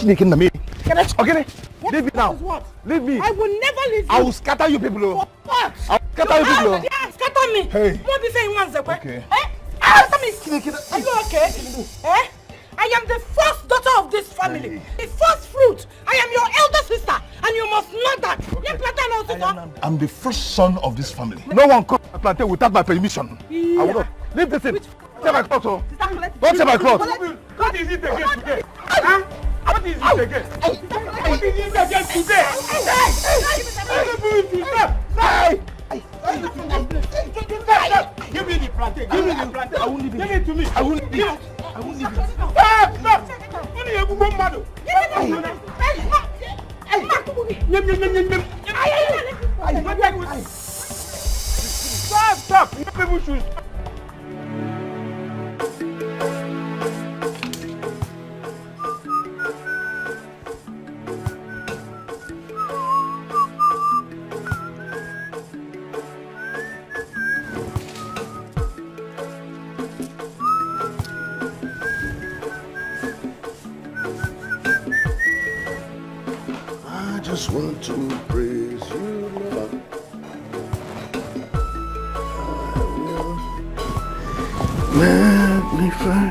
sneaking at me. Okay, leave me now. What? Leave me. I will never leave you. I will scatter you people. For what? I will scatter you people. Yeah, scatter me. Hey. What be saying once, okay? Scatter me. Are you okay? I am the first daughter of this family. The first fruit. I am your elder sister. And you must know that. Okay. I'm the first son of this family. No one comes to Plantation without my permission. Yeah. I will not. Leave this in. Take my clothes, oh. Don't take my clothes. What is it again today? Huh? What is it again? What is it again today? Give me the plantain. Give me the plantain. I won't leave it. Give it to me. I won't leave it. I won't leave it. Stop! What are you going to do? Stop! You people should. I just want to praise you, Lord. I will magnify.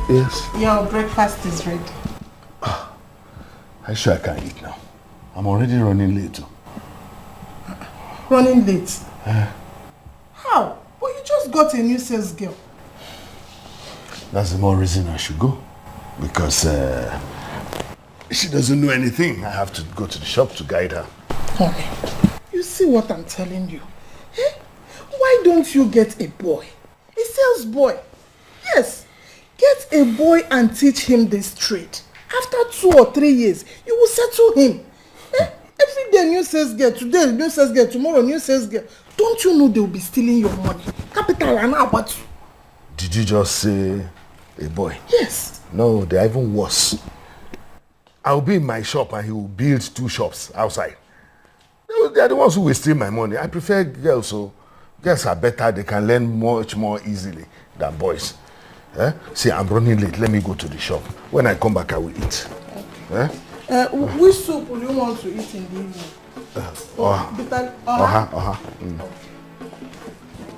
Yes. Your breakfast is ready. I'm sure I can eat now. I'm already running late. Running late? How? But you just got a new sales girl. That's the more reason I should go. Because she doesn't know anything. I have to go to the shop to guide her. Okay. You see what I'm telling you? Why don't you get a boy? A sales boy. Yes. Get a boy and teach him this trade. After 2 or 3 years, you will settle him. Every day new sales girl, today new sales girl, tomorrow new sales girl. Don't you know they will be stealing your money? Capital and about you. Did you just say a boy? Yes. No, they're even worse. I'll be in my shop and he will build 2 shops outside. They're the ones who will steal my money. I prefer girls, so girls are better. They can learn much more easily than boys. See, I'm running late. Let me go to the shop. When I come back, I will eat. Okay. Which soup will you want to eat in the evening?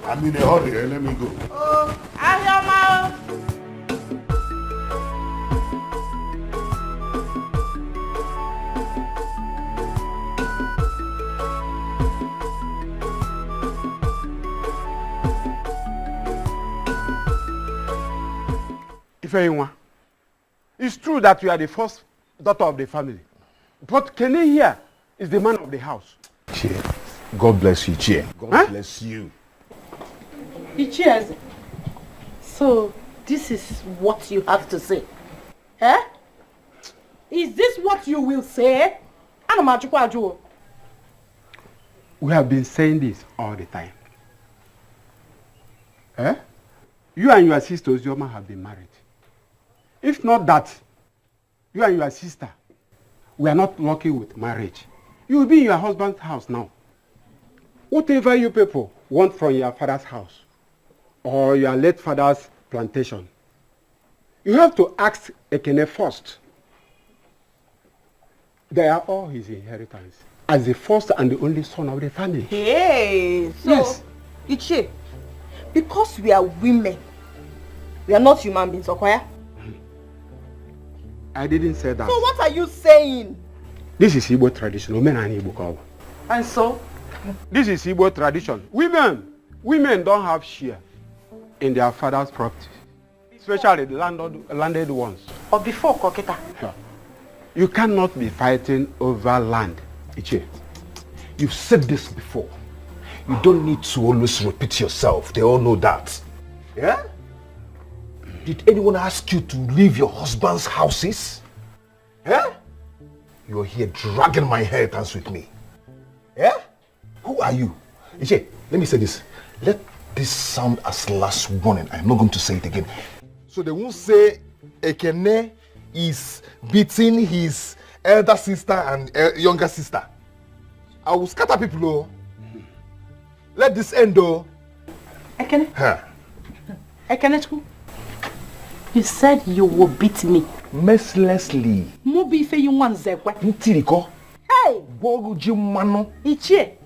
I'm in a hurry. Let me go. Ayama! Ifeyinwa, it's true that you are the first daughter of the family. But Kenny here is the man of the house. Chie, God bless you, Chie. God bless you. Cheers. So, this is what you have to say. Is this what you will say? We have been saying this all the time. You and your sister Ozioma have been married. If not that, you and your sister, we are not lucky with marriage. You will be in your husband's house now. Whatever you people want from your father's house or your late father's plantation, you have to ask Ekene first. They are all his inheritance as the first and the only son of the family. Hey, so, yes. Ichie, because we are women, we are not human beings, okay? I didn't say that. So what are you saying? This is Igbo tradition. And so? This is Igbo tradition. Women don't have share in their father's property, especially the landed ones. Or before Koketa? Yeah. You cannot be fighting over land. Ichie, you've said this before. You don't need to always repeat yourself. They all know that. Yeah? Did anyone ask you to leave your husband's houses? Yeah? You're here dragging my inheritance with me. Yeah? Who are you? Ichie, let me say this. Let this sound as last warning. I'm not going to say it again. So they won't say Ekene is beating his elder sister and younger sister. I will scatter people. Let this end though. Ekene? Huh. Ekenechku? You said you will beat me. Mercilessly. Mubi fe you want zekwe. Ntiriko. Hey! Boguji mano. Ichie.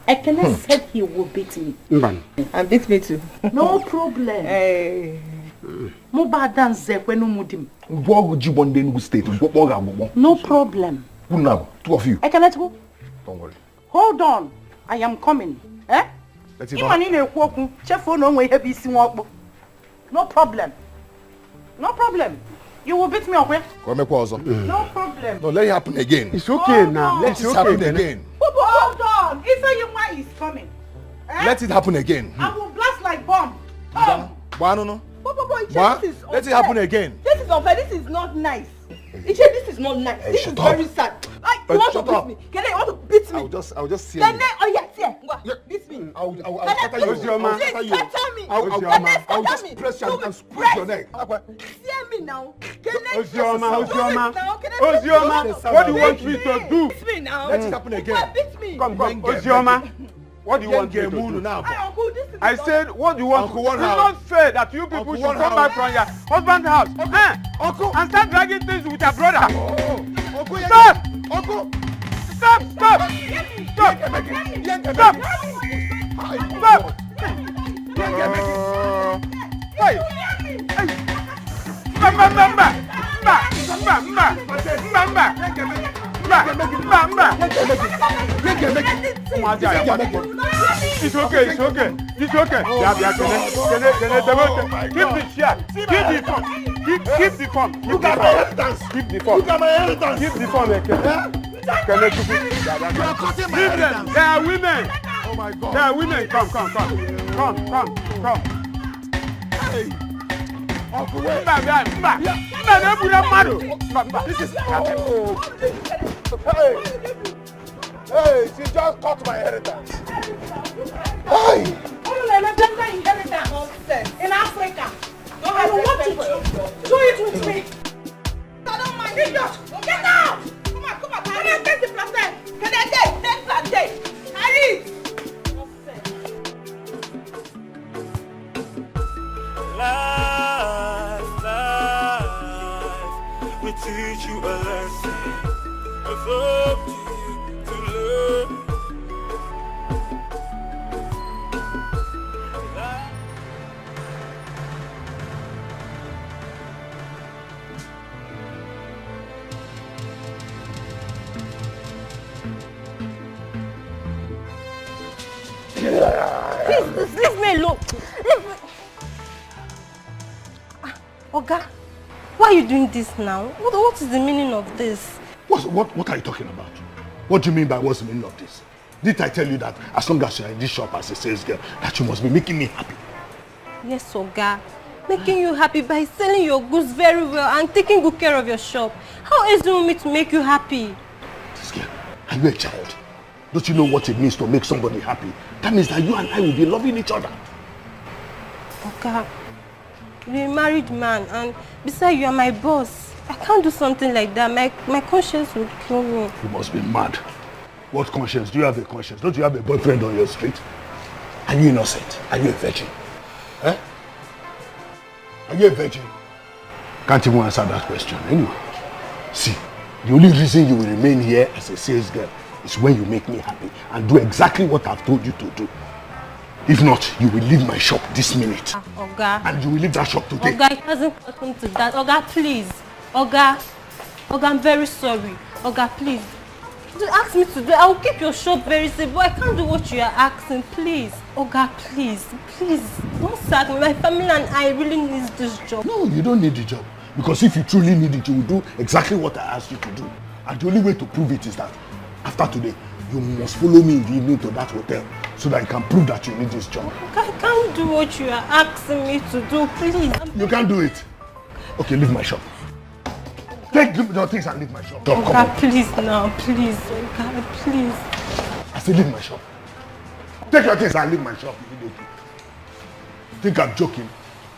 Ekene said he will beat me. Mban. And beat me too. No problem. Hey. Muba dan zekwe no mudim. Boguji bonde Enugu State. No problem. Who now? Two of you. Ekenechku? Don't worry. Hold on. I am coming. Eh? Let it Imani na-ekwu okwu, chefuo na onwe ihe bụ isi nwakpo. No problem. No problem. You will beat me, okay? Come also. No problem. No, let it happen again. It's okay now. Let it happen again. Hold on. Ifeyinwa is coming. Eh? Let it happen again. I will blast like bomb. No. Let it happen again. This is unfair. This is not nice. Iche, this is not nice. This is very sad. You want to beat me? Kene, you want to beat me? I'll just see Kene, you. oh yes, yeah. Beat me. I'll scatter you. Scatter me. I'll just press you and squeeze your neck. Hear me now. Kene, Ozioma. What do you want me to do? beat me now. Let it happen again. Beat me. Come. Ozioma. What do you want me to do? Uncle, this is I said, what do you want? Uncle, It's not fair that you people should come back from your husband's house and start dragging things with your brother. Uncle, Stop! Uncle! Stop! Hey! It's okay. Keep the phone. Look at my inheritance. Keep the phone. Look at my inheritance. Keep the phone. You are cutting my Leave them. inheritance. They are women. Oh my God. They are women. Come. Hey. Uncle, wait. This is... Hey, she just cut my inheritance. Hey. In Africa. I don't want to do it with me. I don't mind. Get out! Come on. Can I take the plantain? Can I take plantain? Hurry! Life will teach you a lesson. It's up to you to learn. Please, leave me alone. Leave me. Oga, why are you doing this now? What is the meaning of this? What are you talking about? What do you mean by what's the meaning of this? Did I tell you that as long as you're in this shop as a sales girl, that you must be making me happy? Yes, Oga. Making you happy by selling your goods very well and taking good care of your shop. How else do you want me to make you happy? This girl, are you a child? Don't you know what it means to make somebody happy? That means that you and I will be loving each other. Oga, you're a married man and besides you are my boss. I can't do something like that. My conscience will kill me. You must be mad. What conscience? Do you have a conscience? Don't you have a boyfriend on your street? Are you innocent? Are you a virgin? Eh? Are you a virgin? Can't even answer that question. Anyway, see, the only reason you will remain here as a sales girl is when you make me happy and do exactly what I've told you to do. If not, you will leave my shop this minute. Oga. And you will leave that shop today. Oga, it hasn't happened to that. Oga, please. Oga, I'm very sorry. Oga, please. Don't ask me to do it. I will keep your shop very safe, but I can't do what you are asking. Please. Oga, please. Don't sack me. My family and I really need this job. No, you don't need the job. Because if you truly need it, you will do exactly what I asked you to do. And the only way to prove it is that after today, you must follow me in the evening to that hotel so that you can prove that you need this job. I can't do what you are asking me to do, please. You can't do it. Okay, leave my shop. Take your things and leave my shop. Come Oga, on. please now, please. Oga, please. I said leave my shop. Take your things and leave my shop immediately. Think I'm joking?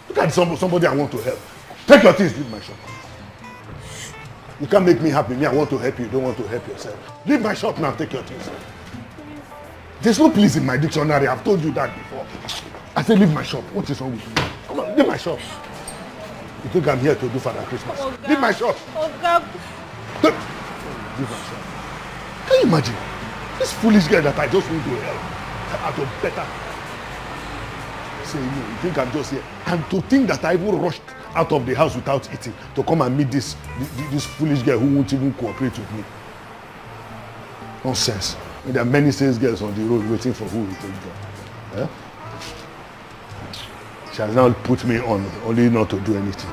Look at somebody I want to help. Take your things, leave my shop. You can't make me happy. Me, I want to help you. You don't want to help yourself. Leave my shop now. Take your things. There's no please in my dictionary. I've told you that before. I said leave my shop. What is wrong with you? Come on, leave my shop. You think I'm here to do Father Christmas? Leave my shop. Leave my shop. Can you imagine? This foolish girl that I just went to hell. Out of better. Say, you think I'm just here? And to think that I even rushed out of the house without eating to come and meet this foolish girl who won't even cooperate with me. Nonsense. There are many sales girls on the road waiting for who will take them. Eh? She has now put me on, only not to do anything.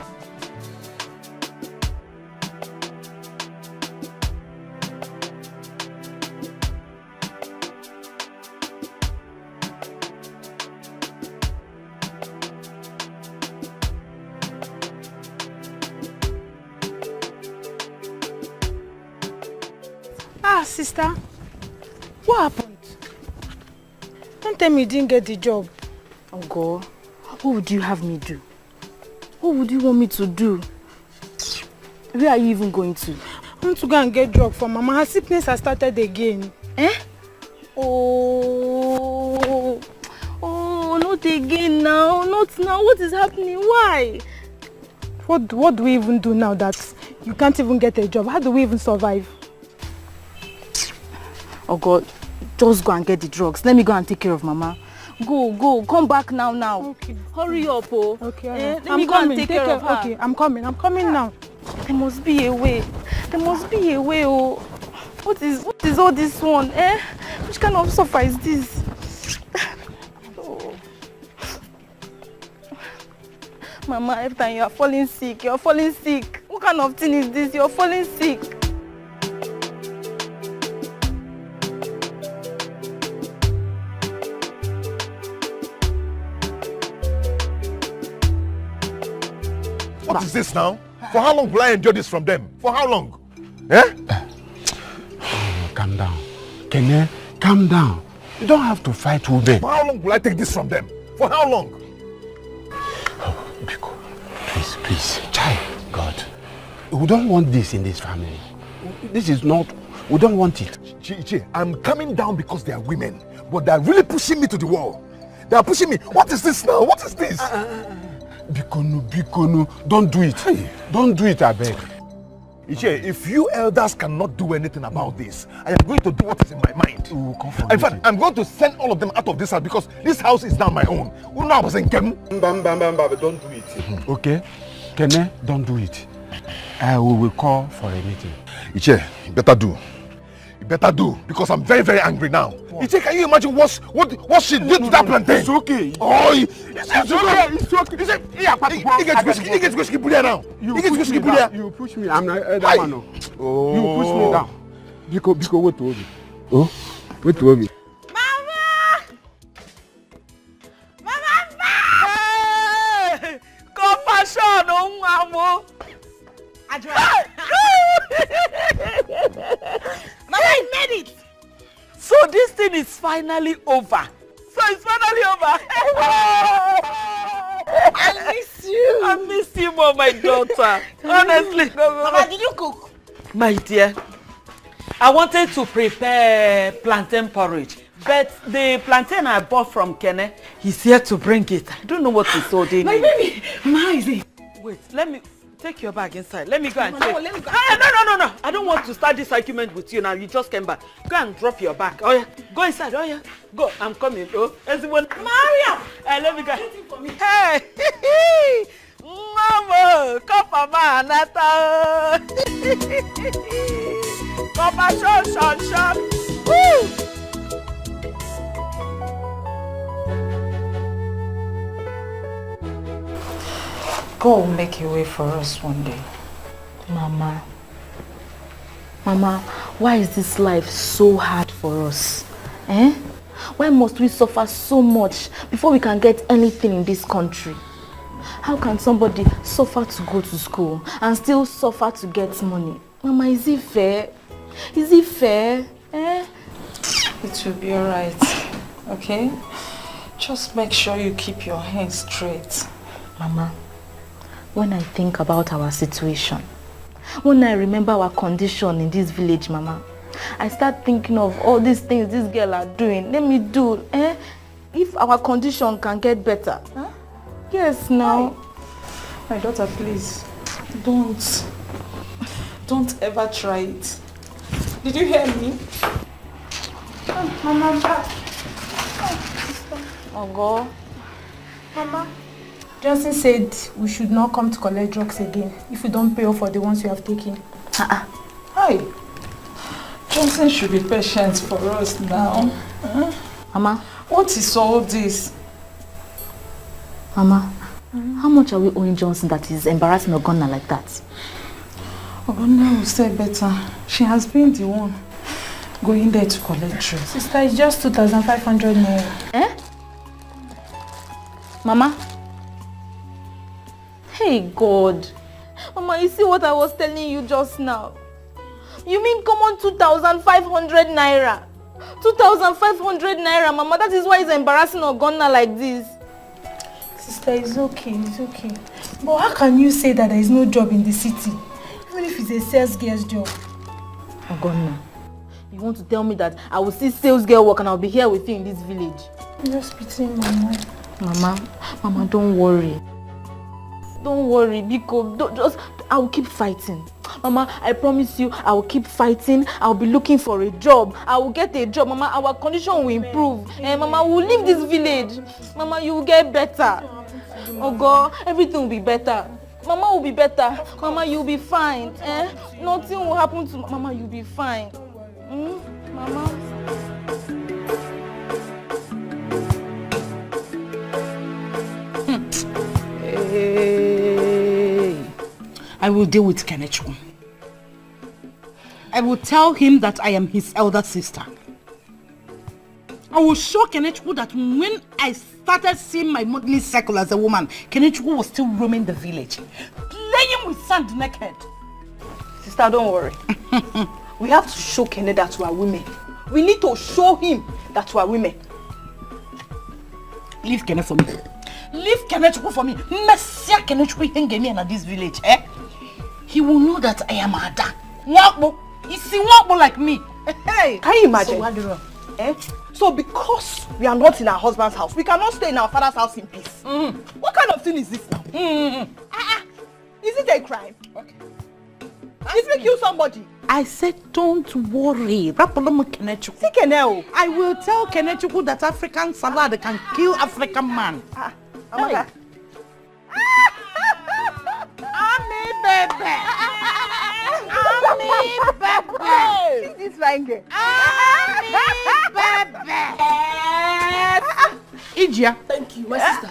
Sister, what happened? Don't tell me you didn't get the job. Oh God, what would you have me do? What would you want me to do? Where are you even going to? I want to go and get drug for Mama. Her sickness has started again. Eh? Oh, not again now. Not now. What is happening? Why? What do we even do now that you can't even get a job? How do we even survive? Oh God, just go and get the drugs. Let me go and take care of Mama. Go, come back now. Okay. Hurry up, oh. Okay, let me go and take care of her. Okay, I'm coming now. There must be a way. Oh. What is all this one, eh? Which kind of suffer is this? Oh. Mama, every time you are falling sick. What kind of thing is this? You're falling sick. What is this now? For how long will I endure this from them? For how long? Eh? Calm down. Kene, calm down. You don't have to fight women. For how long will I take this from them? For how long? Oh, Biko, please. Child, God. We don't want this in this family. This is not... We don't want it. Chichi, I'm coming down because they are women. But they are really pushing me to the wall. They are pushing me. What is this now? What is this? Bikono, don't do it. Hey. Don't do it, I beg. Iche, if you elders cannot do anything about this, I am going to do what is in my mind. In fact, I'm going to send all of them out of this house because this house is now my own. Don't do it. Okay? Kene, don't do it. We will call for a meeting. Iche, you better do. You better do because I'm very, very angry now. What? Iche, can you imagine what she did to that plantain? It's okay. Oh, it's okay. It's whiskey now. You push me. I'm not that man. Oh. You push me down. Biko, wait to me. Oh, wait to me. Mama! Hey! Confrontation, Mama! Mama, I made it! So this thing is finally over. I miss you. I miss you more, my daughter. Honestly. Mama, did you cook? My dear, I wanted to prepare plantain porridge. But the plantain I bought from Kene, he's here to bring it. I don't know what he's holding. My baby, Mama, is it? Wait, let me take your bag inside. Let me go and check. No, let me go. No. I don't want to start this argument with you now. You just came back. Go and drop your bag. Oh yeah, go inside. Oh yeah, go. I'm coming. Oh, everyone. Maria! Let me go. Waiting for me. Hey, Mama, Papa Manata. Papa, shon. Woo! God will make a way for us one day. Mama, why is this life so hard for us? Eh? Why must we suffer so much before we can get anything in this country? How can somebody suffer to go to school and still suffer to get money? Mama, is it fair? Eh? It will be alright, okay? Just make sure you keep your hands straight. Mama, when I think about our situation, when I remember our condition in this village, Mama, I start thinking of all these things this girl are doing. Let me do, if our condition can get better. Huh? Yes, now. My daughter, please, don't ever try it. Did you hear me? Mama, back. Ogo. Mama, Johnson said we should not come to collect drugs again if we don't pay off for the ones we have taken. Hi. Johnson should be patient for us now. Mama. What is all this? Mama, how much are we owing Johnson that is embarrassing Ogonna like that? Ogonna will say better. She has been the one going there to collect drugs. Sister, it's just 2,500 naira. Mama? Hey God. Mama, you see what I was telling you just now? You mean come on 2,500 naira? 2,500 naira, Mama. That is why it's embarrassing Ogonna like this. Sister, it's okay, it's okay. But how can you say that there is no job in the city? Even if it's a sales girl's job. Ogonna, you want to tell me that I will see sales girl work and I'll be here with you in this village? I'm just pitying Mama. Mama, don't worry. Don't worry, because I will keep fighting. Mama, I promise you, I will keep fighting. I'll be looking for a job. I will get a job. Mama, our condition will improve. Mama, we'll leave this village. Mama, you will get better. Oh God, everything will be better. Mama will be better. Mama, you'll be fine. Nothing will happen to Mama, you'll be fine. Mama. I will deal with Kenechukwu. I will tell him that I am his elder sister. I will show Kenechukwu that when I started seeing my monthly cycle as a woman, Kenechukwu was still roaming the village, playing with sand naked. Sister, don't worry. We have to show Kene that we are women. We need to show him that we are women. Leave Kene for me. Leave Kenechukwu for me. Messia Kenechukwu hanging in this village, He will know that I am Ada. Wakbo. Is he Wakbo like me? Hey. Can you imagine? So what do you know? So because we are not in our husband's house, we cannot stay in our father's house in peace. What kind of thing is this now? Is it a crime? Okay. If we kill somebody? I said don't worry. I will tell Kenechukwu that African salad can kill African man. Amaka. Ami baby. Ami baby. See this fine girl. Ami baby. Ijia. Thank you, my sister.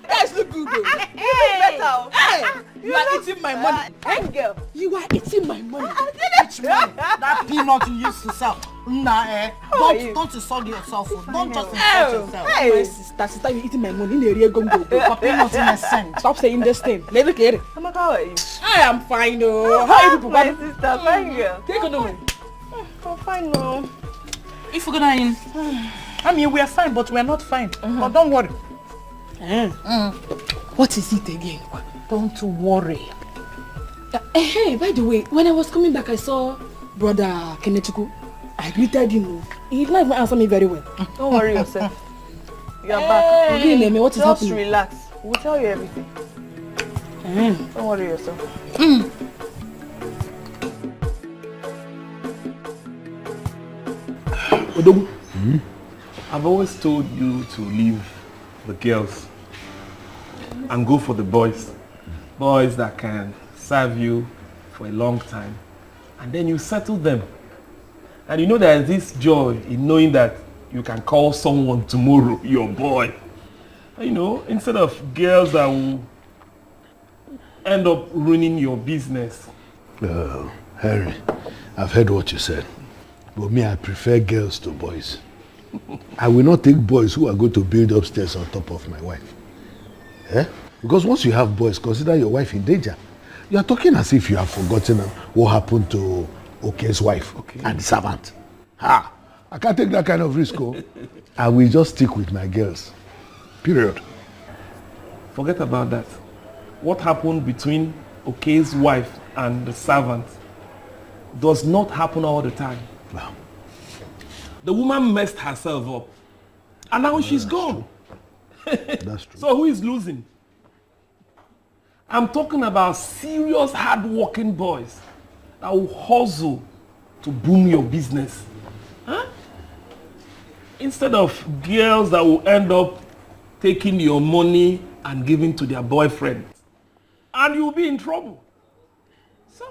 Guys, look good though. You look better. Hey, you are eating my money. Hey, girl. You are eating my money. Which money? That peanut you used to sell. Nah, don't insult yourself. Don't just insult yourself. Hey, my sister, you eating my money in the area go. For peanut in a cent. Stop saying this thing. Let me get it. Amaka, how are you? I am fine, oh. How are you people? My sister, fine girl. Take it away. I'm fine, no. If we're gonna in, I mean, we are fine, but we are not fine. But don't worry. What is it again? Don't worry. Hey, by the way, when I was coming back, I saw brother Kenechukwu. I greeted him. He did not even answer me very well. Don't worry yourself. You are back. Okay, what is happening? Just relax. We'll tell you everything. Don't worry yourself. Odogu, I've always told you to leave the girls and go for the boys. Boys that can serve you for a long time. And then you settle them. And you know there is this joy in knowing that you can call someone tomorrow your boy. You know, instead of girls that will end up ruining your business. Harry, I've heard what you said. But me, I prefer girls to boys. I will not take boys who are going to build upstairs on top of my wife. Because once you have boys, consider your wife in danger. You are talking as if you have forgotten what happened to Oke's wife and the servant. I can't take that kind of risk. I will just stick with my girls. Period. Forget about that. What happened between Oke's wife and the servant does not happen all the time. Wow. The woman messed herself up. And now she's gone. That's true. So who is losing? I'm talking about serious, hard-working boys that will hustle to boom your business. Huh? Instead of girls that will end up taking your money and giving to their boyfriend. And you'll be in trouble. So.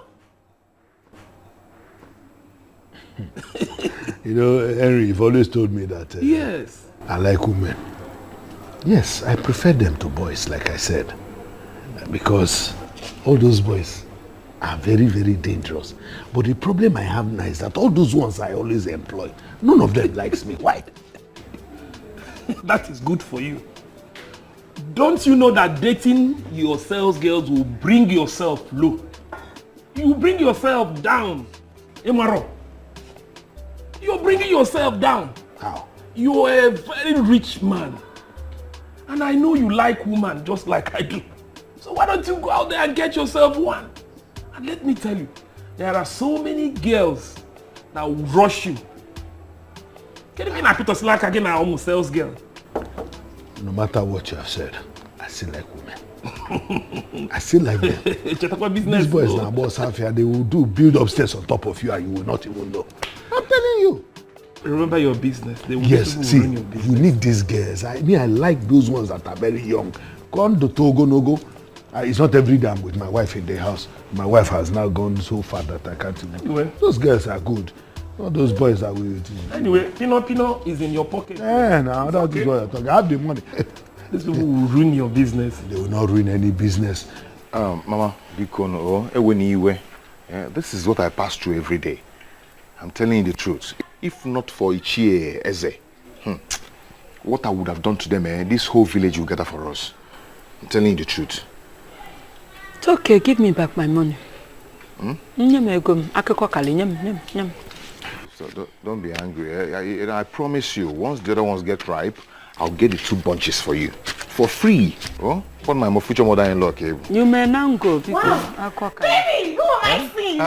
You know, Henry, you've always told me that Yes. I like women. Yes, I prefer them to boys, like I said. Because all those boys are very, very dangerous. But the problem I have now is that all those ones I always employ, none of them likes me. Why? That is good for you. Don't you know that dating your sales girls will bring yourself low? You will bring yourself down. Emaro. You're bringing yourself down. How? You're a very rich man. And I know you like women just like I do. So why don't you go out there and get yourself one? And let me tell you, there are so many girls that will rush you. Can you mean I put us like again I almost sales girl? No matter what you have said, I still like women. I still like them. These boys now, boss half here, they will do build upstairs on top of you and you will not even know. I'm telling you. Remember your business. They will yes, see, run your business. you need these girls. I like those ones that are very young. Gone to Togo, no go. It's not every day I'm with my wife in the house. My wife has now gone so far that I can't even. Anyway. Those girls are good. Not those boys that will. Anyway, Pino is in your pocket. Yeah, now that's okay. what I'm talking. I have the money. These people will ruin your business. They will not ruin any business. Mama, this is what I pass through every day. I'm telling you the truth. If not for Ichie Eze, what I would have done to them, this whole village will gather for us. I'm telling you the truth. It's okay, give me back my money. So don't be angry. I promise you, once the other ones get ripe, I'll get the 2 bunches for you. For free. Oh, what my future mother-in-law came. You may now go. Wow. Baby, who am I seeing?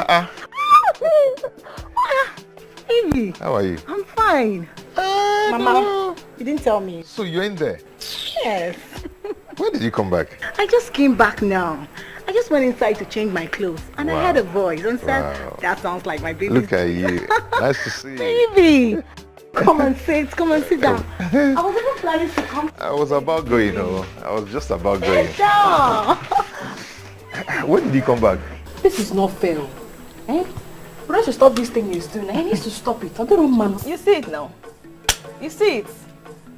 Baby. How are you? I'm fine. Mama, you didn't tell me. So you're in there? Yes. When did you come back? I just came back now. I just went inside to change my clothes and I heard a voice and said, that sounds like my baby. Look at you. Nice to see you. Baby. Come and sit down. I was even planning to come. I was about going, I was just about going. Sit down. When did you come back? This is not fair. Eh? But I should stop this thing he's doing. He needs to stop it. I don't know, man. You see it now. You see it.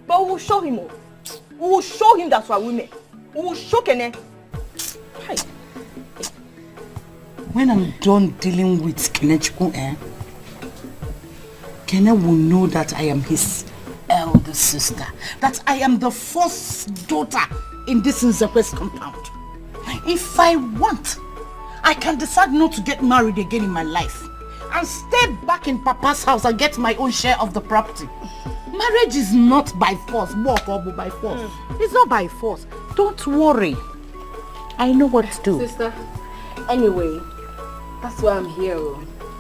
But we'll show him. We will show him that's why women. We will show Kene. Hi. When I'm done dealing with Kenechku, Kene will know that I am his elder sister. That I am the first daughter in this Nzekwe's compound. If I want, I can decide not to get married again in my life and stay back in Papa's house and get my own share of the property. Marriage is not by force, walk or by force. It's not by force. Don't worry. I know what to do. Sister, anyway, that's why I'm here.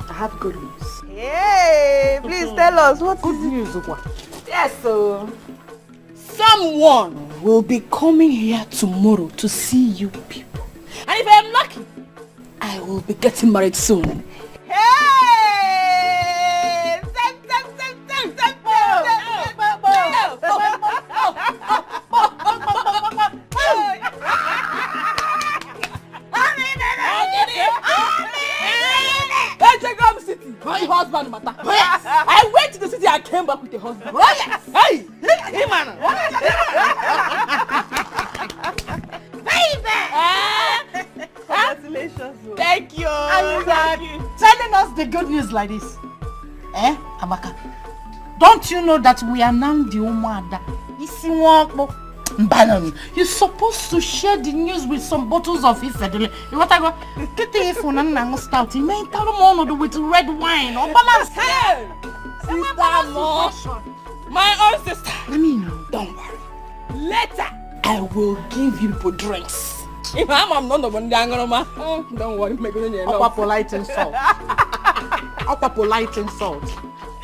I have good news. Hey, please tell us what good news. Yes, so someone will be coming here tomorrow to see you people. And if I am lucky, I will be getting married soon. Hey! My husband matter. Yes. I went to the city and came back with a husband. Oh yes. Hey, hey man. Baby. Congratulations. Thank you. Thank you. Telling us the good news like this. Amaka. Don't you know that we are now the Umada? You're supposed to share the news with some bottles of Ifedele. You want to go? Get the phone and start. You may tell them on with red wine or balance. Hey, sister, my own sister. Let me know. Don't worry. Later, I will give you people drinks. If I'm not the one, don't worry. Upper polite insult. Upper polite insult.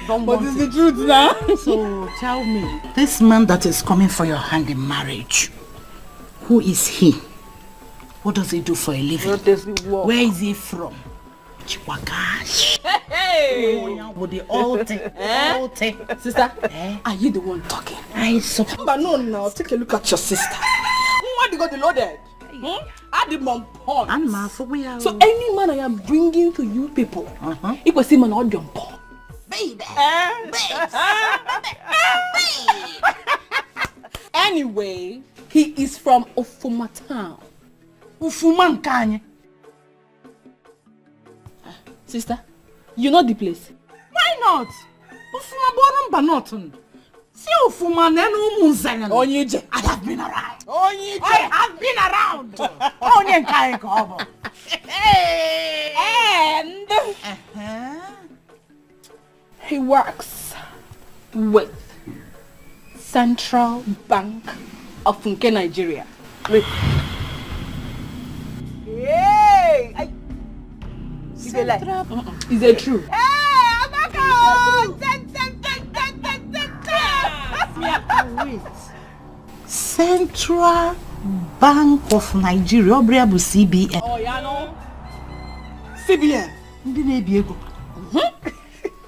don't But want it's it. the truth now. So tell me, this man that is coming for your hand in marriage, who is he? What does he do for a living? What does he work? Where is he from? Chiwakash. Hey! With the altar. Sister, are you the one talking? But no, take a look at your sister. What you got the loaded? Add the mom porn. So any man I am bringing to you people, it was him an audience porn. Baby. Anyway, he is from Ofuma town. Ufuman Kanye. Sister, you know the place? Why not? Ufuma Borum Banoton. See Ufuma Nenu Munzayan. Onyije. I have been around. Onyije. I have been around. Onyen Kaikobo. And he works with Central Bank of Funke, Nigeria. Wait. Hey! Is it true? Hey, Amaka! Wait. Central Bank of Nigeria, Obriabu CBN. Oh, yeah, no. CBN.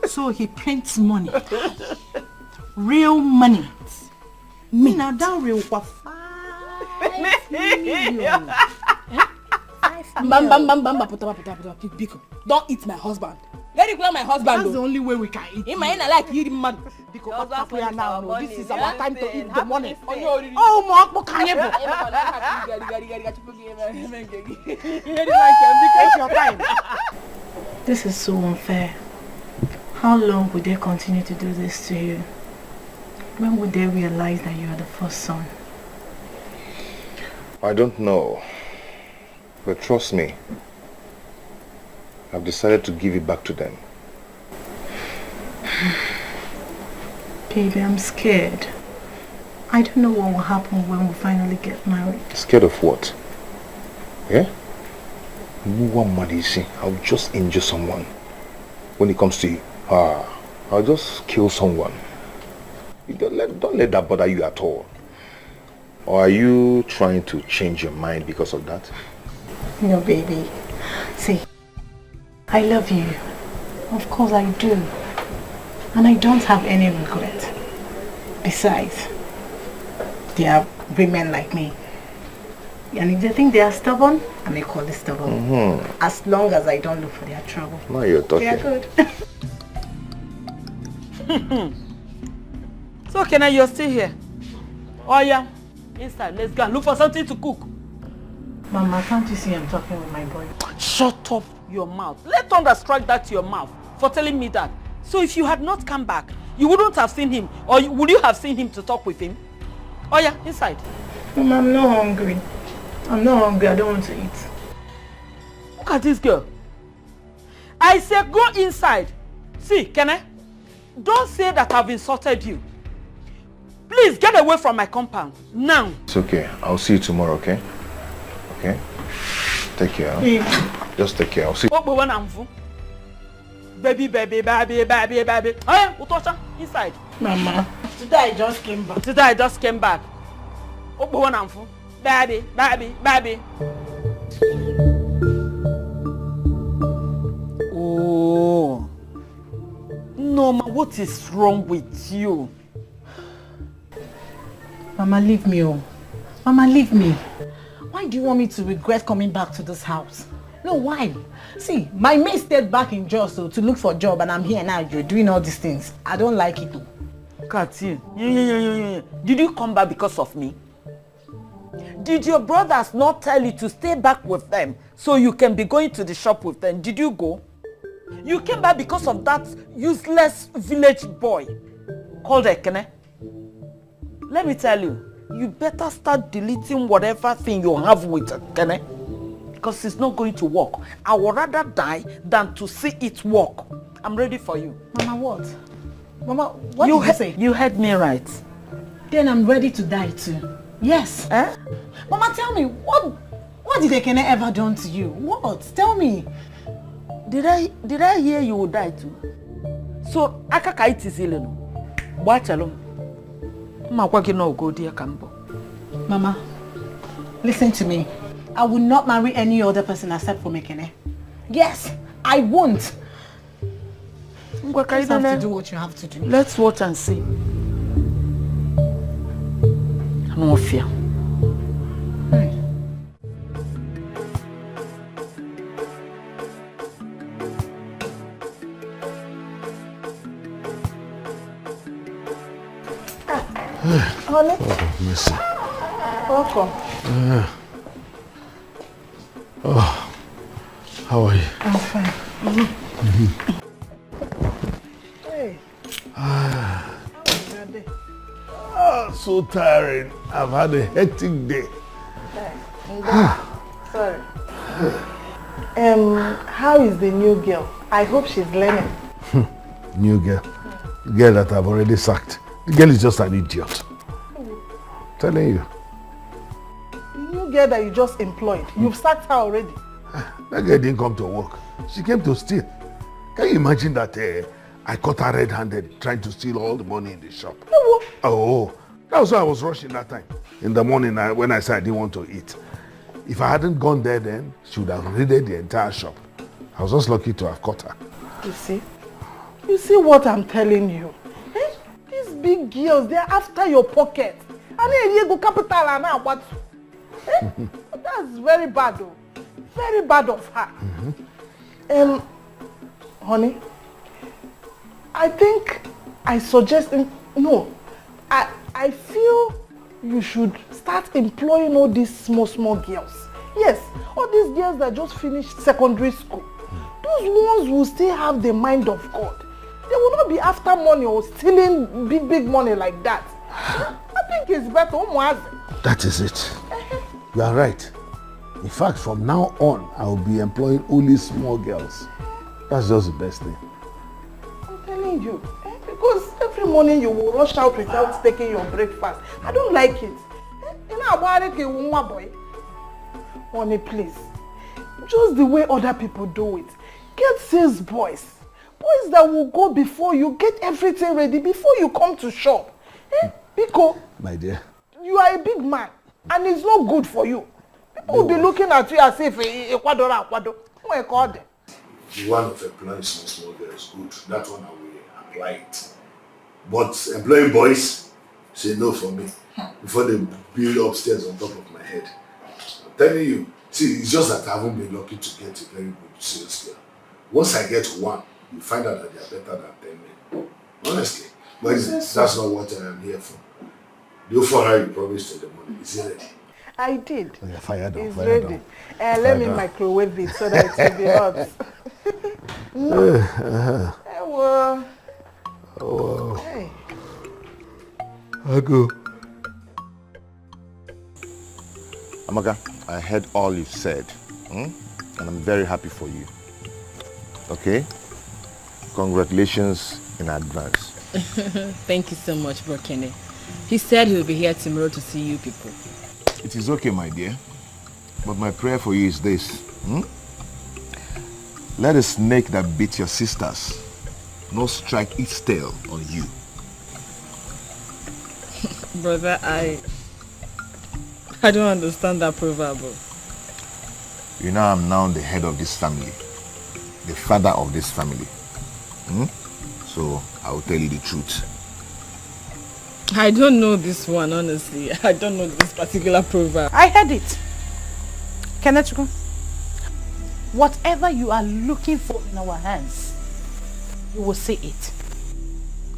So he prints money. Real money. Me now down real for 5 million. Don't eat my husband. Let it clear my husband. That's the only way we can eat. In my end, I like eating man. Because now, this is our time to eat the money. Oh, Mark, can you? Take your time. This is so unfair. How long would they continue to do this to you? When would they realize that you are the first son? I don't know. But trust me, I've decided to give it back to them. Baby, I'm scared. I don't know what will happen when we finally get married. Scared of what? Yeah? I'll just injure someone. When it comes to you, I'll just kill someone. Don't let that bother you at all. Or are you trying to change your mind because of that? No, baby. See, I love you. Of course I do. And I don't have any regret. Besides, there are women like me. And if they think they are stubborn, I'm equally stubborn. As long as I don't look for their trouble. Now you're talking. They are good. So, Kenna, you're still here? Oh, yeah. Inside, let's go and look for something to cook. Mama, can't you see I'm talking with my boy? Shut up your mouth. Let thunder strike that to your mouth for telling me that. So if you had not come back, you wouldn't have seen him, or would you have seen him to talk with him? Oh yeah, inside. Mama, I'm not hungry. I'm not hungry. I don't want to eat. Look at this girl. I say go inside. See, Kenna, don't say that I've insulted you. Please get away from my compound now. It's okay. I'll see you tomorrow, okay? Okay? Take care. Huh? Just take care. I'll see you. Baby. Hey, Utosha, inside. Mama, today I just came back. Baby. Oh. Norma, what is wrong with you? Mama, leave me, oh. Mama, leave me. Why do you want me to regret coming back to this house? No, why? See, my mate stayed back in Jos to look for a job, and I'm here now. You're doing all these things. I don't like it. Look at you. Did you come back because of me? Did your brothers not tell you to stay back with them so you can be going to the shop with them? Did you go? You came back because of that useless village boy called Ekene. Let me tell you, you better start deleting whatever thing you have with Ekene, because it's not going to work. I would rather die than to see it work. I'm ready for you. Mama, what? Mama, what did you say? You heard me right. Then I'm ready to die too. Yes. Eh? Mama, tell me, what did Ekene ever done to you? What? Tell me. Did I hear you would die too? So aka ka itizile no. Gba chalo. Ma kwa gi no go dia kambo. Mama, listen to me. I will not marry any other person except for Mekene. Yes, I won't. You have to do what you have to do. Let's watch and see. No fear. Honey? Oh, mercy. Welcome. Oh, how are you? I'm fine. Hey. So tiring. I've had a hectic day. Sorry. How is the new girl? I hope she's learning. New girl. The girl that I've already sacked. The girl is just an idiot. Telling you. The new girl that you just employed, you've sacked her already. That girl didn't come to work. She came to steal. Can you imagine that I caught her red-handed trying to steal all the money in the shop? No. Oh, that was why I was rushing that time. In the morning when I said I didn't want to eat. If I hadn't gone there then, she would have raided the entire shop. I was just lucky to have caught her. You see what I'm telling you? These big girls, they're after your pocket. And then you go capital and now what? That's very bad though. Very bad of her. Honey, I think I suggest, no, I feel you should start employing all these small girls. Yes, all these girls that just finished secondary school. Those ones will still have the mind of God. They will not be after money or stealing big money like that. I think it's better. That is it. You are right. In fact, from now on, I will be employing only small girls. That's just the best thing. I'm telling you. Because every morning you will rush out without taking your breakfast. I don't like it. You know about it, boy. Honey, please. Just the way other people do it. Get sales boys. Boys that will go before you, get everything ready before you come to shop. Because my dear, you are a big man and it's not good for you. People will be looking at you as if Ecuador. The one of employing small girls, good. That one I will apply it. But employing boys, say no for me. Before they build upstairs on top of my head. I'm telling you, see, it's just that I haven't been lucky to get a very good sales girl. Once I get one, you find out that they are better than 10 men. Honestly. But that's not what I am here for. The offer you promised to the money, is it ready? I did. Okay, fire down. It's ready. Let me microwave it so that it will be hot. Hey. I'll go. Amaka, I heard all you said, and I'm very happy for you. Okay? Congratulations in advance. Thank you so much, Bro Kenny. He said he'll be here tomorrow to see you people. It is okay, my dear. But my prayer for you is this. Let a snake that beats your sisters not strike its tail on you. Brother, I don't understand that proverb. You know I'm now the head of this family. The father of this family. So I will tell you the truth. I don't know this one, honestly. I don't know this particular proverb. I heard it. Kenechukwu, whatever you are looking for in our hands, you will see it.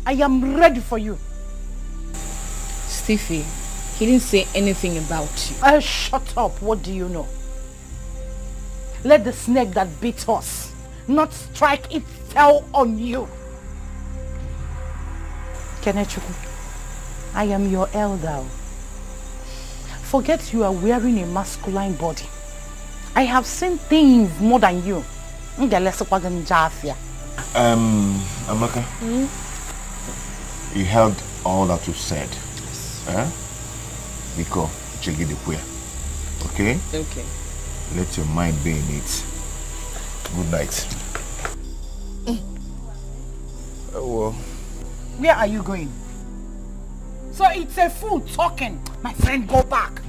I am ready for you. Stiffy, he didn't say anything about you. Shut up. What do you know? Let the snake that beats us not strike its tail on you. Kenechukwu, I am your elder. Forget you are wearing a masculine body. I have seen things more than you. Amaka, you heard all that you've said. Biko, okay? Okay. Let your mind be in it. Good night. Where are you going? So it's a fool talking. My friend, go back.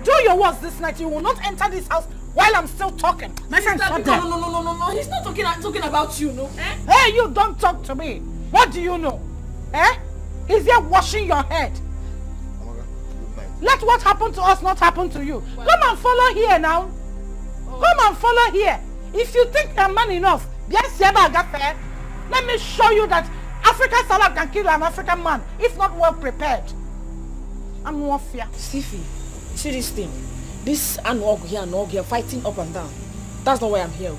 Do your worst this night. You will not enter this house while I'm still talking. My friend, shut up. No. He's not talking about you, no? Eh? Hey, you don't talk to me. What do you know? Eh? He's here washing your head. Let what happened to us not happen to you. Well, come and follow here now. Come and follow here. If you think you're man enough, let me show you that African salad can kill an African man if not well prepared. I'm more fear. Stevie, see this thing. This and here fighting up and down. That's not why I'm here.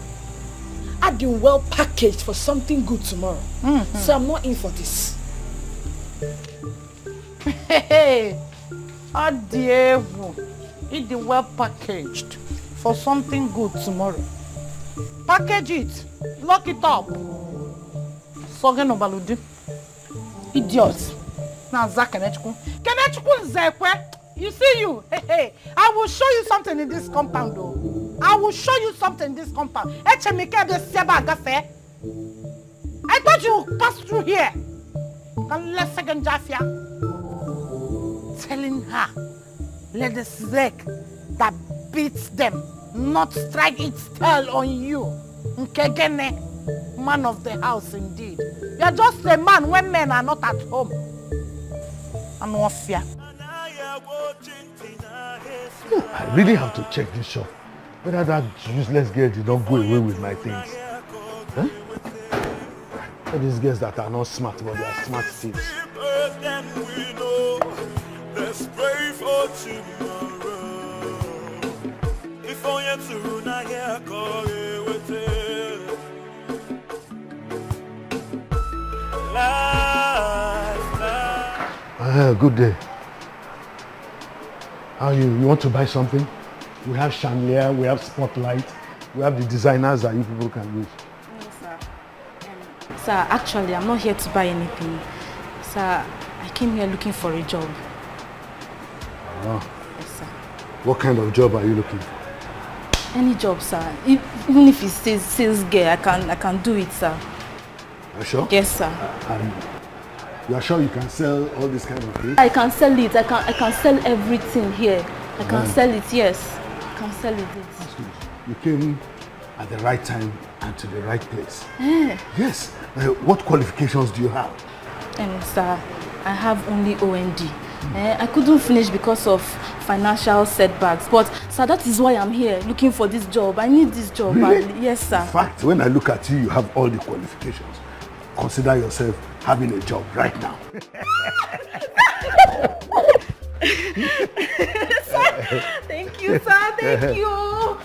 I've been well packaged for something good tomorrow. So I'm not in for this. Hey, it's the well packaged for something good tomorrow. Package it, lock it up. Sogen obaludi. Idiots. Now Kenechku Zekwe. You see you. Hey, I will show you something in this compound though. I will show you something in this compound. I thought you would pass through here. Telling her, let the snake that beats them not strike its tail on you. Nkegene, man of the house indeed. You are just a man when men are not at home. And no fear. I really have to check this shop. Whether that useless girl did not go away with my things. Huh? All these girls that are not smart, but they are smart thieves. Let's pray for tomorrow. If I am to run, I call it with it. Good day. How are you? You want to buy something? We have chandelier, we have spotlight, we have the designers that you people can use. No, sir. Sir, actually, I'm not here to buy anything. Sir, I came here looking for a job. Oh. Yes, sir. What kind of job are you looking for? Any job, sir. Even if it's sales girl, I can do it, sir. Are you sure? Yes, sir. And you are sure you can sell all this kind of things? I can sell it. I can sell everything here. I can sell it, yes. I can sell it. That's good. You came at the right time and to the right place. Yes. What qualifications do you have? Sir, I have only OND. I couldn't finish because of financial setbacks. But, sir, that is why I'm here, looking for this job. I need this job. Really? Yes, sir. In fact, when I look at you, you have all the qualifications. Consider yourself having a job right now. Thank you, sir. Thank you.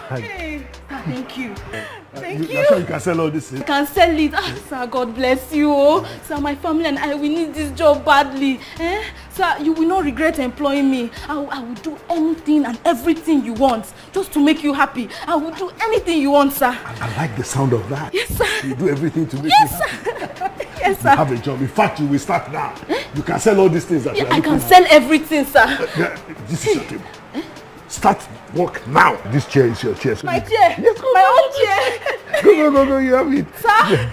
Hey, thank you. Thank you. You're sure you can sell all this things? I can sell it. Sir, God bless you. Sir, my family and I, we need this job badly. Sir, you will not regret employing me. I will do anything and everything you want just to make you happy. I will do anything you want, sir. I like the sound of that. Yes, sir. You do everything to make me happy. Yes, sir. You have a job. In fact, you will start now. You can sell all these things that you are I looking can for. sell everything, sir. This is your table. Start work now. This chair is your chair. So My chair? Yes, go, my own chair? Go, you have it. Sir?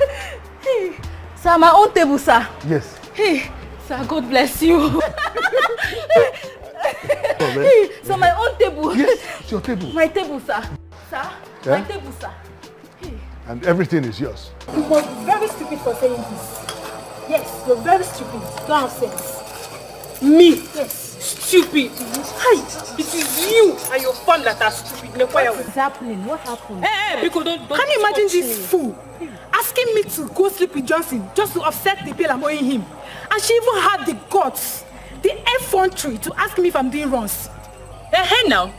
Hey. Sir, my own table, sir. Yes. Hey, sir, God bless you. Hey, sir, my own table. Yes, it's your table. My table, sir. Sir, Yeah? my table, sir. Hey. And everything is yours. You must be very stupid for saying this. Yes, you're very stupid. You don't have sense. Me? Yes. Stupid. Hi, it is you and your family that are stupid. What is happening? What happened? Hey, because don't Can you imagine touch this me. fool asking me to go sleep with Johnson just to upset the bill I'm owing him? And she even had the guts, the effrontery to ask me if I'm doing wrongs. Hey, now,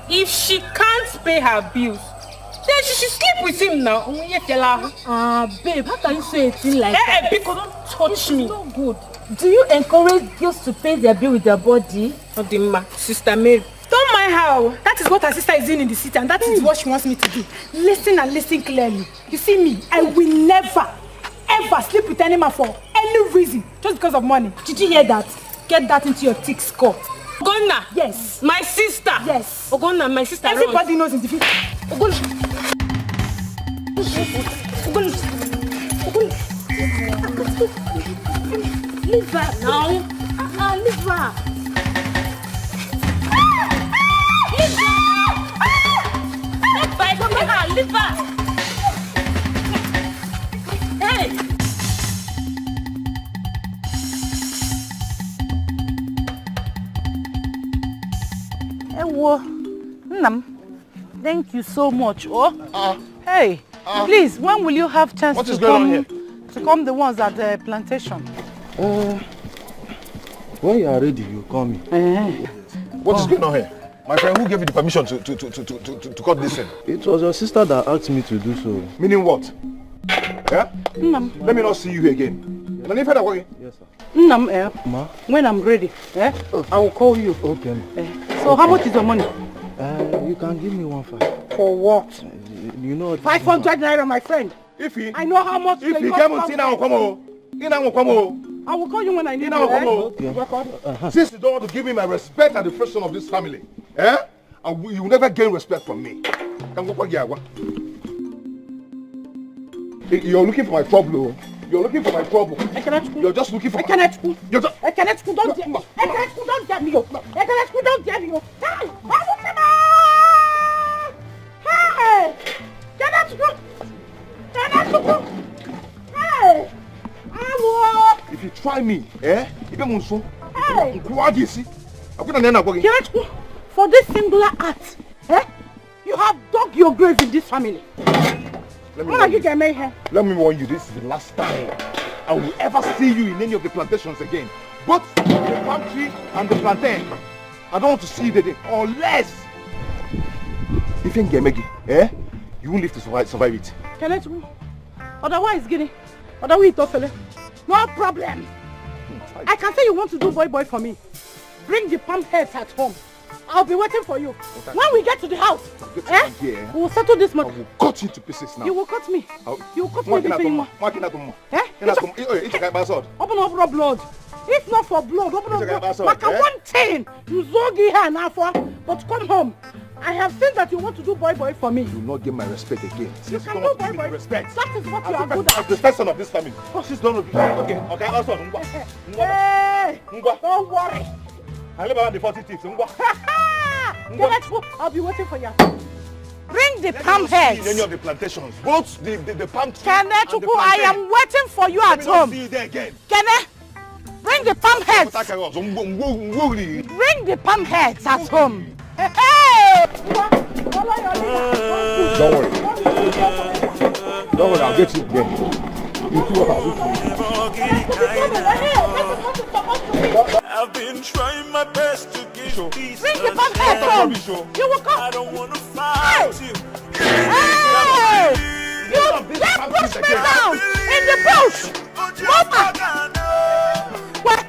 if she can't pay her bills, then she should sleep with him now. Babe, how can you say a thing like that? Hey, because don't touch me. It's not good. Do you encourage girls to pay their bill with their body? Odima, Sister Mary. Don't mind her. That is what her sister is doing in the city, and that is what she wants me to do. Listen and listen clearly. You see me, I will never, ever sleep with any man for any reason, just because of money. Did you hear that? Get that into your thick skull. Ogonna? Yes. My sister? Yes. Ogonna, my sister. Everybody knows in the future. Ogonna. Leave her now. Leave her. Don't bite me. Leave her. Hey. Ewo, Nnam, thank you so much. Hey, please, when will you have chance to come the ones at the plantation? When you are ready, you call me. What is going on here? My friend, who gave you the permission to cut this in? It was your sister that asked me to do so. Meaning what? Yeah? Nnam. Let me not see you again. Yes, sir. Nnam, Ma? when I'm ready, I will call you. Okay. So how much is your money? You can give me 1,500. For what? You know 500 naira, my friend. I know how much. If you come and see now, come on. I will call you when I need you. Okay. Since you don't want to give me my respect at the first son of this family, you will never gain respect from me. You're looking for my trouble. You're looking for my trouble. You're just looking for my... Don't get me. Don't get me. Hey! If you try me, for this singular act, you have dug your grave in this family. Let me warn you, this is the last time I will ever see you in any of the plantations again. Both the palm tree and the plantain. I don't want to see you there unless if you you won't live to survive it. Otherwise, Guinea. Otherwise, no problem. I can say you want to do boy for me. Bring the palm heads at home. I'll be waiting for you. When we get to the house, we will settle this matter. I will cut you to pieces now. You will cut me. You will cut me. Open up blood. If not for blood, open up blood. Like one thing, you zogi here now for. But come home. I have seen that you want to do boy for me. You will not get my respect again. You can do boy. Respect. That is what you are good at. As the first son of this family. She's done with you. Okay, also. Hey, don't worry. I live around the 40 tips. I'll be waiting for you. Bring the palm heads. Any of the plantations, both the palm trees and the plantain. I am waiting for you at home. See you there again. Bring the palm heads. Bring the palm heads at home. Hey! Don't worry. I'll get you again. You see what I've been trying my best to give peace. Bring the palm heads home. You will come. I don't want to fight you. Hey! You just push me down in the bush. Mama! What?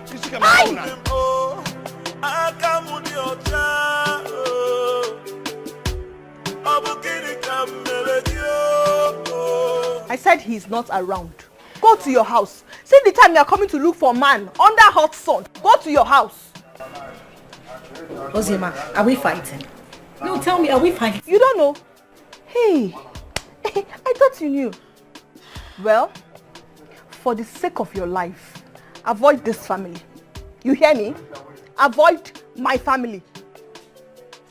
I said he's not around. Go to your house. See the time you are coming to look for a man under hot sun. Go to your house. Ozema, are we fighting? No, tell me, are we fighting? You don't know? Hey, I thought you knew. Well, for the sake of your life, avoid this family. You hear me? Avoid my family.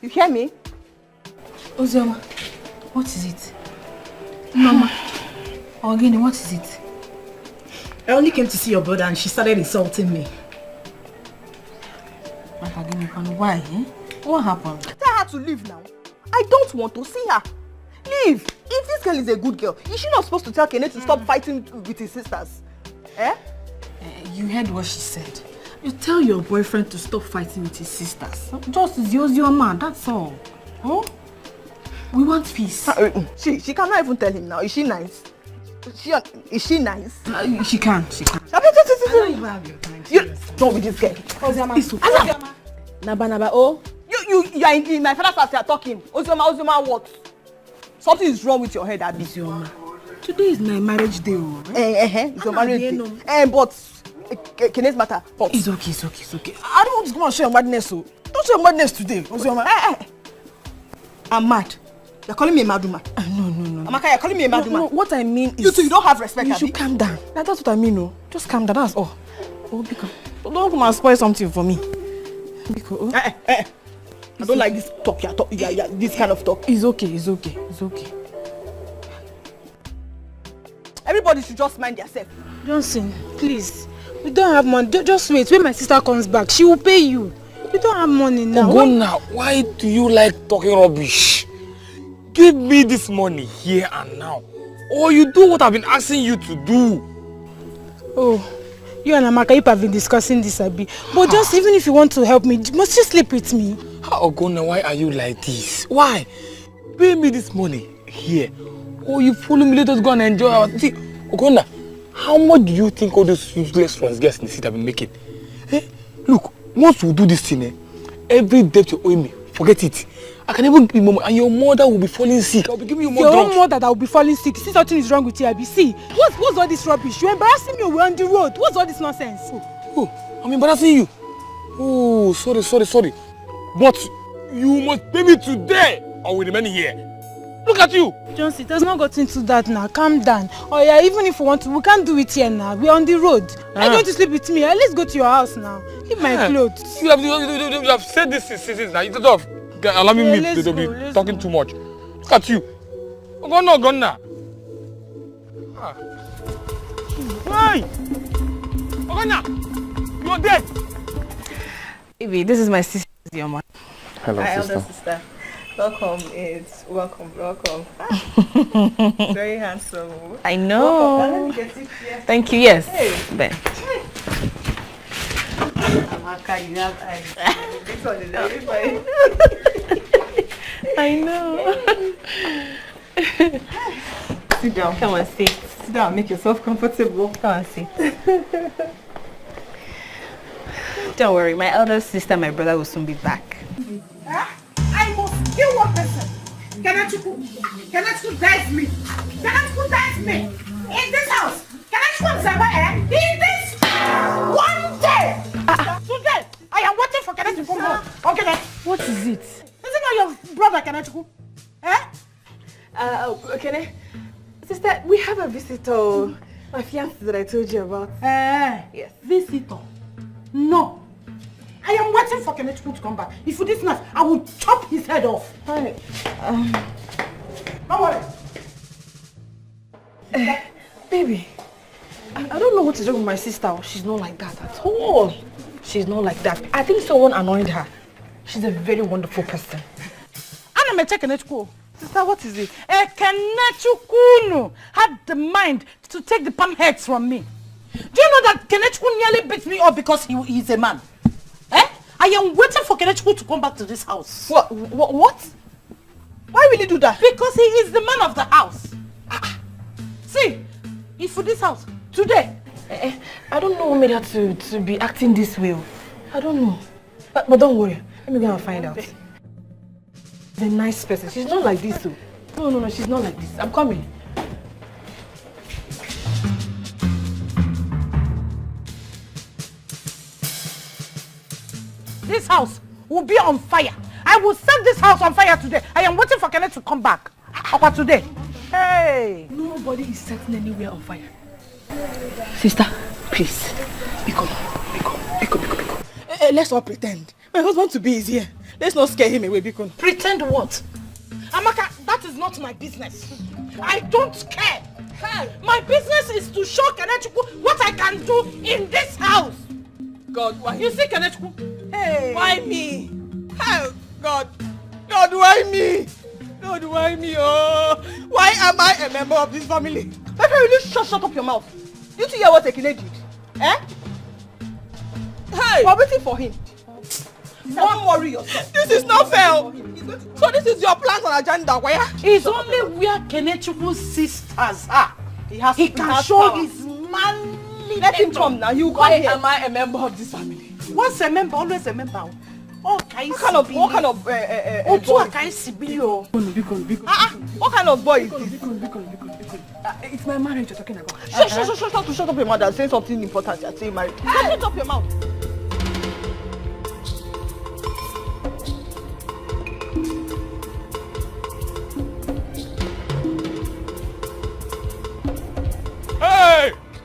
You hear me? Ozema, what is it? Mama, Ogini, what is it? I only came to see your brother and she started insulting me. Why? What happened? Tell her to leave now. I don't want to see her. Leave. If this girl is a good girl, is she not supposed to tell Kenneth to stop fighting with his sisters? You heard what she said. You tell your boyfriend to stop fighting with his sisters. Just use your man, that's all. Huh? We want peace. She cannot even tell him now. Is she nice? Is she nice? She can. I don't even have your time. You don't with this girl. Naba, oh. You are in my father's house, you are talking. Ozoma, what? Something is wrong with your head, Abby. Today is my marriage day. It's your marriage day. But Kenneth's matter. But it's okay. I don't want to show your madness. Don't show your madness today. I'm mad. You're calling me a maduma? No. Amaka, you're calling me a maduma? No, what I mean is... You two, you don't have respect, You should calm down. That's what I mean, no. Just calm down, that's all. Oh, because... Don't come and spoil something for me. Because... I don't like this talk, this kind of talk. It's okay. Everybody should just mind themselves. Johnson, please. We don't have money. Just wait. When my sister comes back, she will pay you. We don't have money now. Ogonna, why do you like talking rubbish? Give me this money here and now. Or you do what I've been asking you to do. Oh, you and Amaka, you have been discussing this, Abi. But just even if you want to help me, must you sleep with me? Ogonna, why are you like this? Why? Pay me this money here. Or you follow me, let us go and enjoy our... See, Ogonna, how much do you think all those useless transgress in the city have been making? Look, once we do this thing, every debt you owe me, forget it. I can even give you more money, and your mother will be falling sick. I'll be giving you more drugs. Your own mother that will be falling sick. See, something is wrong with you, Abi. See, what's all this rubbish? You're embarrassing me. We're on the road. What's all this nonsense? Oh, I'm embarrassing you. Oh, sorry. But you must pay me today, or we remain here. Look at you. Johnson, it has not got into that now. Calm down. Oh yeah, even if we want to, we can't do it here now. We're on the road. I don't want to sleep with me. Let's go to your house now. Leave my clothes. You have said this since now. Instead of allowing me to be talking too much. Look at you. Ogonna. Hey! Ogonna! You're dead! Baby, this is my sister, Yoma. Hello, Hi, sister. elder sister. Welcome. Very handsome. I know. Welcome. Let me get it here. Thank you, yes. Hey. Ben. Amaka, you have eyes. This one is very fine. I know. Sit down. Come on, sit. Sit down. Make yourself comfortable. Come on, sit. Don't worry, my elder sister, my brother will soon be back. I must kill one person. Kenachku dies me. Kenachku dies me. In this house. Kenachku Zaba in this one day. Today, I am waiting for Kenachku to come home. Okay, then. What is it? Is it not your brother, Kenachku? Okay. Sister, we have a visitor. My fiancé that I told you about. Yes. Visitor. No. I am waiting for Kenachku to come back. If you did not, I will chop his head off. Hi. Don't worry. Baby, I don't know what to do with my sister. She's not like that at all. She's not like that. I think someone annoyed her. She's a very wonderful person. I'm a Kenachku. Sister, what is it? Kenachku had the mind to take the palm heads from me. Do you know that Kenachku nearly beat me up because he's a man? I am waiting for Kenachku to come back to this house. What? Why will you do that? Because he is the man of the house. See, he's for this house today. I don't know who made her to be acting this way. I don't know. But don't worry. Let me go and find out. She's a nice person. She's not like this. No, she's not like this. I'm coming. This house will be on fire. I will set this house on fire today. I am waiting for Kenneth to come back. Apa today. Hey! Nobody is setting anywhere on fire. Sister, please. Be calm. Let's not pretend. My husband to be is here. Let's not scare him away, Bikon. Pretend what? Amaka, that is not my business. I don't care. My business is to show Kenechukwu what I can do in this house. God, why? You see Kenechukwu? Hey. Why me? Oh, God, why me? God, why me? Oh, why am I a member of this family? Better really shut up your mouth. Did you hear what Ekene did? Hey! We're waiting for him. Don't worry yourself. This is not fair. So this is your plans and agenda, where? It's only where Kenechukwu sisters are. He can show his manly. Let him come now. You come here. Why am I a member of this family? Once a member, always a member. What kind of boy? What kind of boy is this? It's my marriage you're talking about. Shut up your mouth and say something important. You're saying marriage. Shut up your mouth.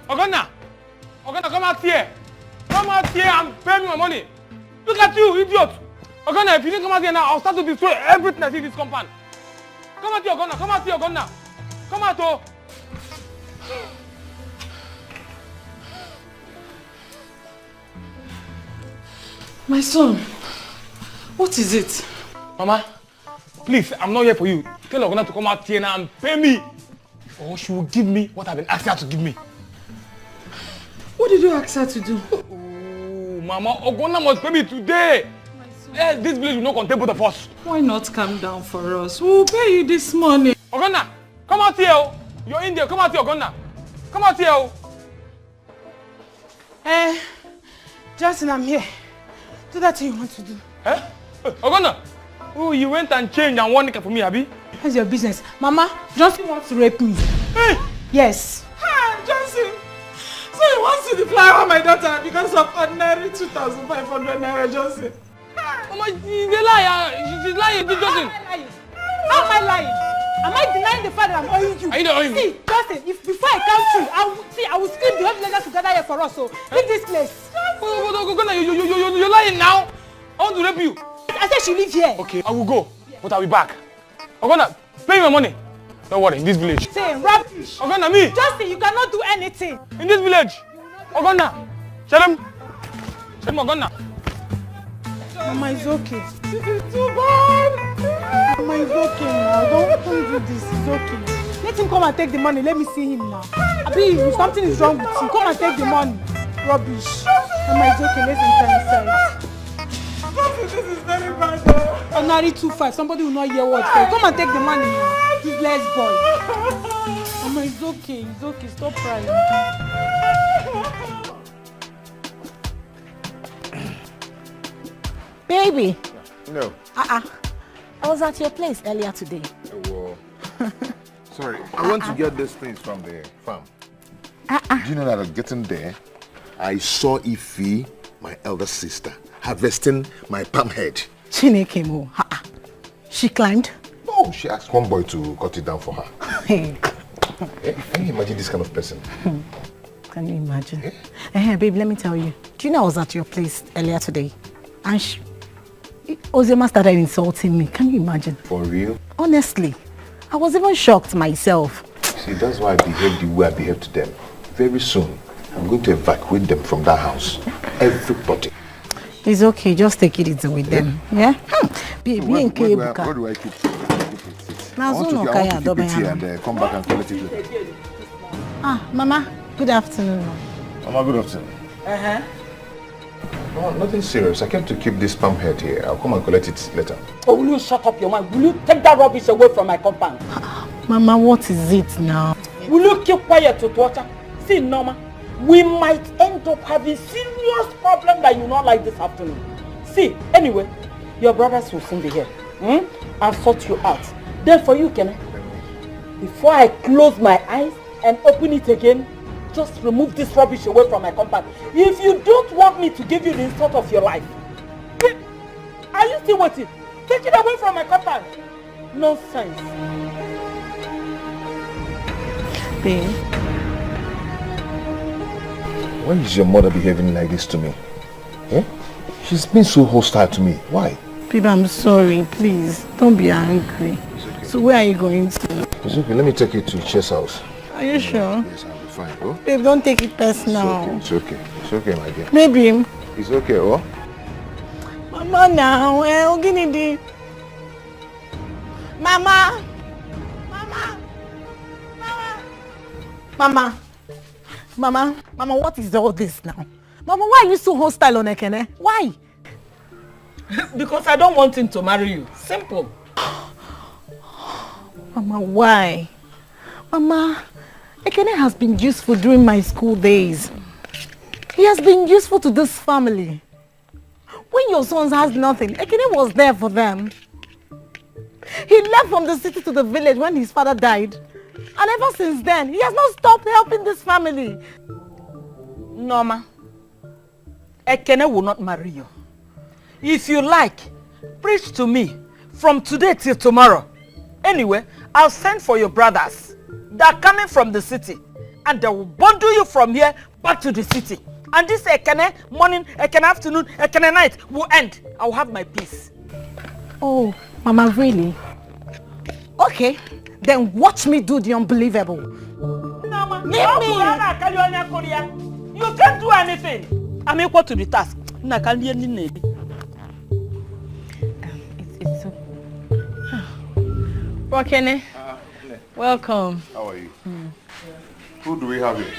Ogonna, come out here. Come out here and pay me my money. Look at you, idiot. Ogonna, if you didn't come out here now, I'll start to destroy everything I see in this compound. Come out here, Ogonna. Come out here, Ogonna. Come out, oh. My son, what is it? Mama, please, I'm not here for you. Tell Ogonna to come out here now and pay me. Or she will give me what I've been asking her to give me. What did you ask her to do? Oh, Mama, Ogonna must pay me today. Yes, this village will not contain both of us. Why not calm down for us? We'll pay you this morning. Ogonna, come out here. Oh. You're in there. Come out here, Ogonna. Come out here. Oh. Justin, I'm here. Do that thing you want to do. Eh? Ogonna. Oh, you went and changed and won it for me, Abby. That's your business. Mama, Johnson wants to rape me. Hey! Yes. Hi, Johnson. So he wants to defy my daughter because of ordinary 2,500 naira, Johnson. Mama, she's a liar. She's lying, Johnson. How am I lying? Am I denying the fact that I'm owing you? Are you not owing me? See, Justin, if before I come through, I will scream the whole villagers together here for us. So leave this place. Ogonna, you're lying now. I want to rape you. I said she live here. Okay, I will go, but I'll be back. Ogonna, pay me my money. Don't worry, in this village. Say rubbish. Ogonna, me. Justin, you cannot do anything. In this village. Ogonna, tell him, Ogonna. Mama, it's okay. This is too bad. Mama, it's okay now. Don't do this. It's okay. Let him come and take the money. Let me see him now. Abi, if something is wrong with him, come and take the money. Rubbish. Mama, it's okay. Let's enter inside. This is very bad. Ordinary 2-5. Somebody will not hear what. Come and take the money now. Useless boy. Mama, it's okay. It's okay. Stop crying. Baby. No. I was at your place earlier today. Well, sorry. I went to get these things from the farm. Do you know that getting there, I saw Ify, my elder sister, harvesting my palm head. Chinekemo. She climbed? No, she asked one boy to cut it down for her. Hey. Can you imagine this kind of person? Can you imagine? Babe, let me tell you. Do you know I was at your place earlier today? And Ozema started insulting me. Can you imagine? For real? Honestly, I was even shocked myself. See, that's why I behaved the way I behaved to them. Very soon, I'm going to evacuate them from that house. Everybody. It's okay, just take it easy with them. Yeah? Where do I keep it? I want to keep it here and come back and collect it later. Mama, good afternoon. Mama, good afternoon. No, nothing serious. I came to keep this palm head here. I'll come and collect it later. Oh, will you shut up your mind? Will you take that rubbish away from my compound? Mama, what is it now? Will you keep quiet to torture? See, Norma, we might end up having serious problem that you not like this afternoon. See, anyway, your brothers will soon be here. I'll sort you out. Then for you, Kenny, before I close my eyes and open it again, just remove this rubbish away from my compound. If you don't want me to give you the insult of your life, are you still waiting? Take it away from my compound. Nonsense. Babe. Why is your mother behaving like this to me? She's been so hostile to me. Why? Babe, I'm sorry. Please, don't be angry. Okay. So where are you going to? It's okay. Let me take you to Chess house. Are you sure? Yes, I'll be fine. Oh? Babe, don't take it personal. It's okay. It's okay, my dear. Maybe. It's okay, oh? Mama now, Oginidi. Mama. Mama, what is all this now? Mama, why are you so hostile on Ekene? Why? Because I don't want him to marry you. Simple. Mama, why? Mama, Ekene has been useful during my school days. He has been useful to this family. When your sons has nothing, Ekene was there for them. He left from the city to the village when his father died. And ever since then, he has not stopped helping this family. Norma, Ekene will not marry you. If you like, preach to me from today till tomorrow. Anyway, I'll send for your brothers. They're coming from the city. and they will bundle you from here back to the city. And this Ekene morning, Ekene afternoon, Ekene night will end. I will have my peace. Oh, Mama, really? Okay, then watch me do the unbelievable. Leave me! You can't do anything. I'm equal to the task. It's so... Wakene, welcome. How are you? Who do we have here?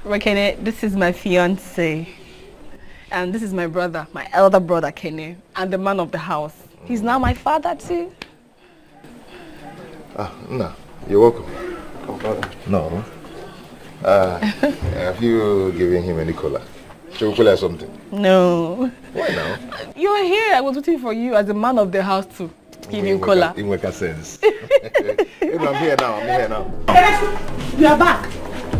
Wakene, this is my fiancé. And this is my brother, my elder brother, Kene, and the man of the house. He's now my father too. No, you're welcome. No. Have you given him any cola? Chocolate or something? No. Why now? You were here. I was waiting for you as the man of the house to give him cola. It makes sense. I'm here now. You are back.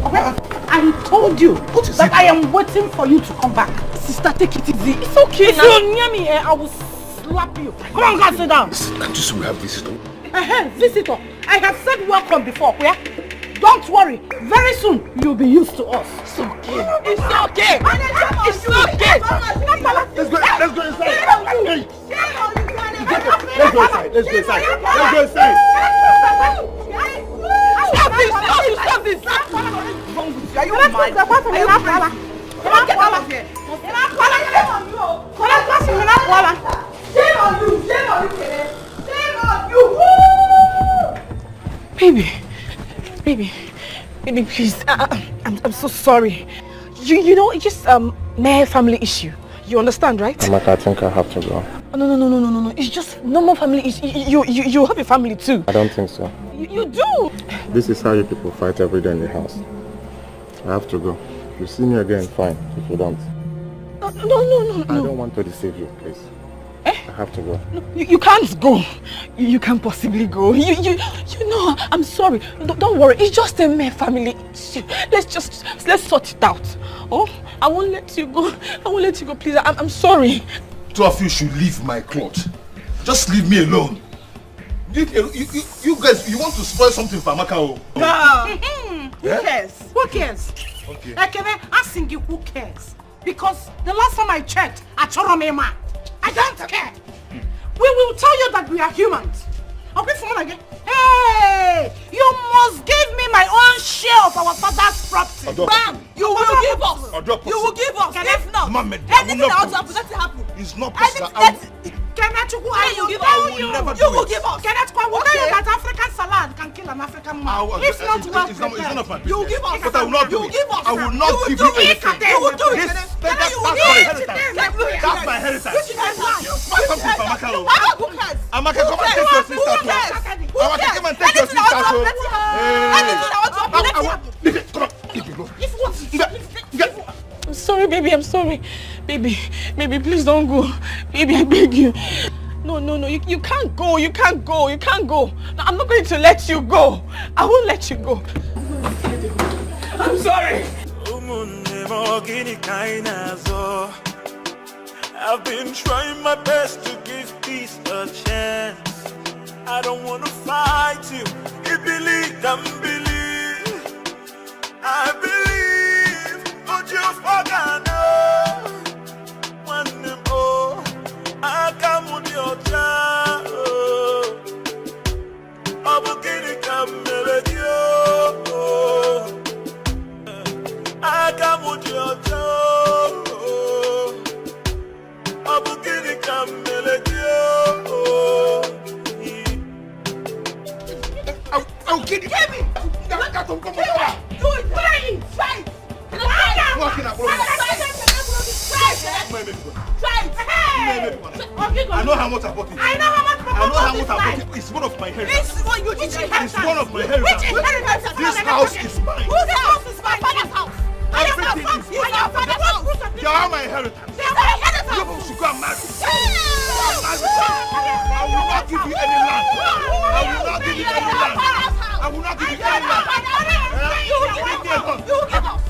Okay? I told you that I am waiting for you to come back. Sister, take it easy. It's okay. If you're near me here, I will slap you. Come on, guys, sit down. Can't you see we have visitor? Visitor. I have said welcome before. Yeah? Don't worry. Very soon, you'll be used to us. It's okay. It's okay. It's okay. Let's go inside. Hey. Let's go inside. Stop this. Stop this. Are you mad? Are you mad? Get out of here. Baby, please. I'm so sorry. You know, it's just mere family issue. You understand, right? Amaka, I think I have to go. No. It's just normal family issue. You have a family too. I don't think so. You do. This is how you people fight every day in the house. I have to go. If you see me again, fine. If you don't. No. I don't want to deceive you, please. I have to go. No, you can't go. You can't possibly go. You know, I'm sorry. Don't worry. It's just a mere family issue. Let's sort it out. Oh, I won't let you go. Please. I'm sorry. Two of you should leave my cloth. Just leave me alone. You guys, you want to spoil something for Amaka? Who cares? Okay. Ekene, asking you who cares? Because the last time I checked, Achoromema, I don't care. We will tell you that we are humans. Okay, for again. Hey, you must give me my own share of our father's property. Bam! You will give us. You will give us. If not, anything that will happen, let it happen. It's not possible. Kenachukwu, I will give us. You will give us. Kenachukwu, I will tell you that African salad can kill an African man. If not well prepared. You will give us. But I will not do it. I will not give you anything. You will do it. That's my heritage. Spoil something for Amaka. Who cares? Amaka, come and take your sister to us. Amaka, come and take your sister to us. I'm sorry, baby. I'm sorry. Baby, please don't go. Baby, I beg you. No. You can't go. You can't go. No, I'm not going to let you go. I won't let you go. I'm sorry. I've been trying my best to give peace a chance. I don't want to fight you. You believe, don't believe. I believe, but you forgot. One name, oh, I come with your child. I'm beginning to melody. I come with your child. I'm beginning to melody. I'll kill you. Get me. Come on. Do it. Try. Walking up. I know how much I bought it. I know how much I bought it. It's one of my heritage. It's one of my heritage. Which inheritance? This house is mine. Whose house is my father's house? Everything is your father's house. You are my inheritance. They are my inheritance. You should go and marry. I will not give you any land. I will not give you any land. I will not give you any land. You will give us.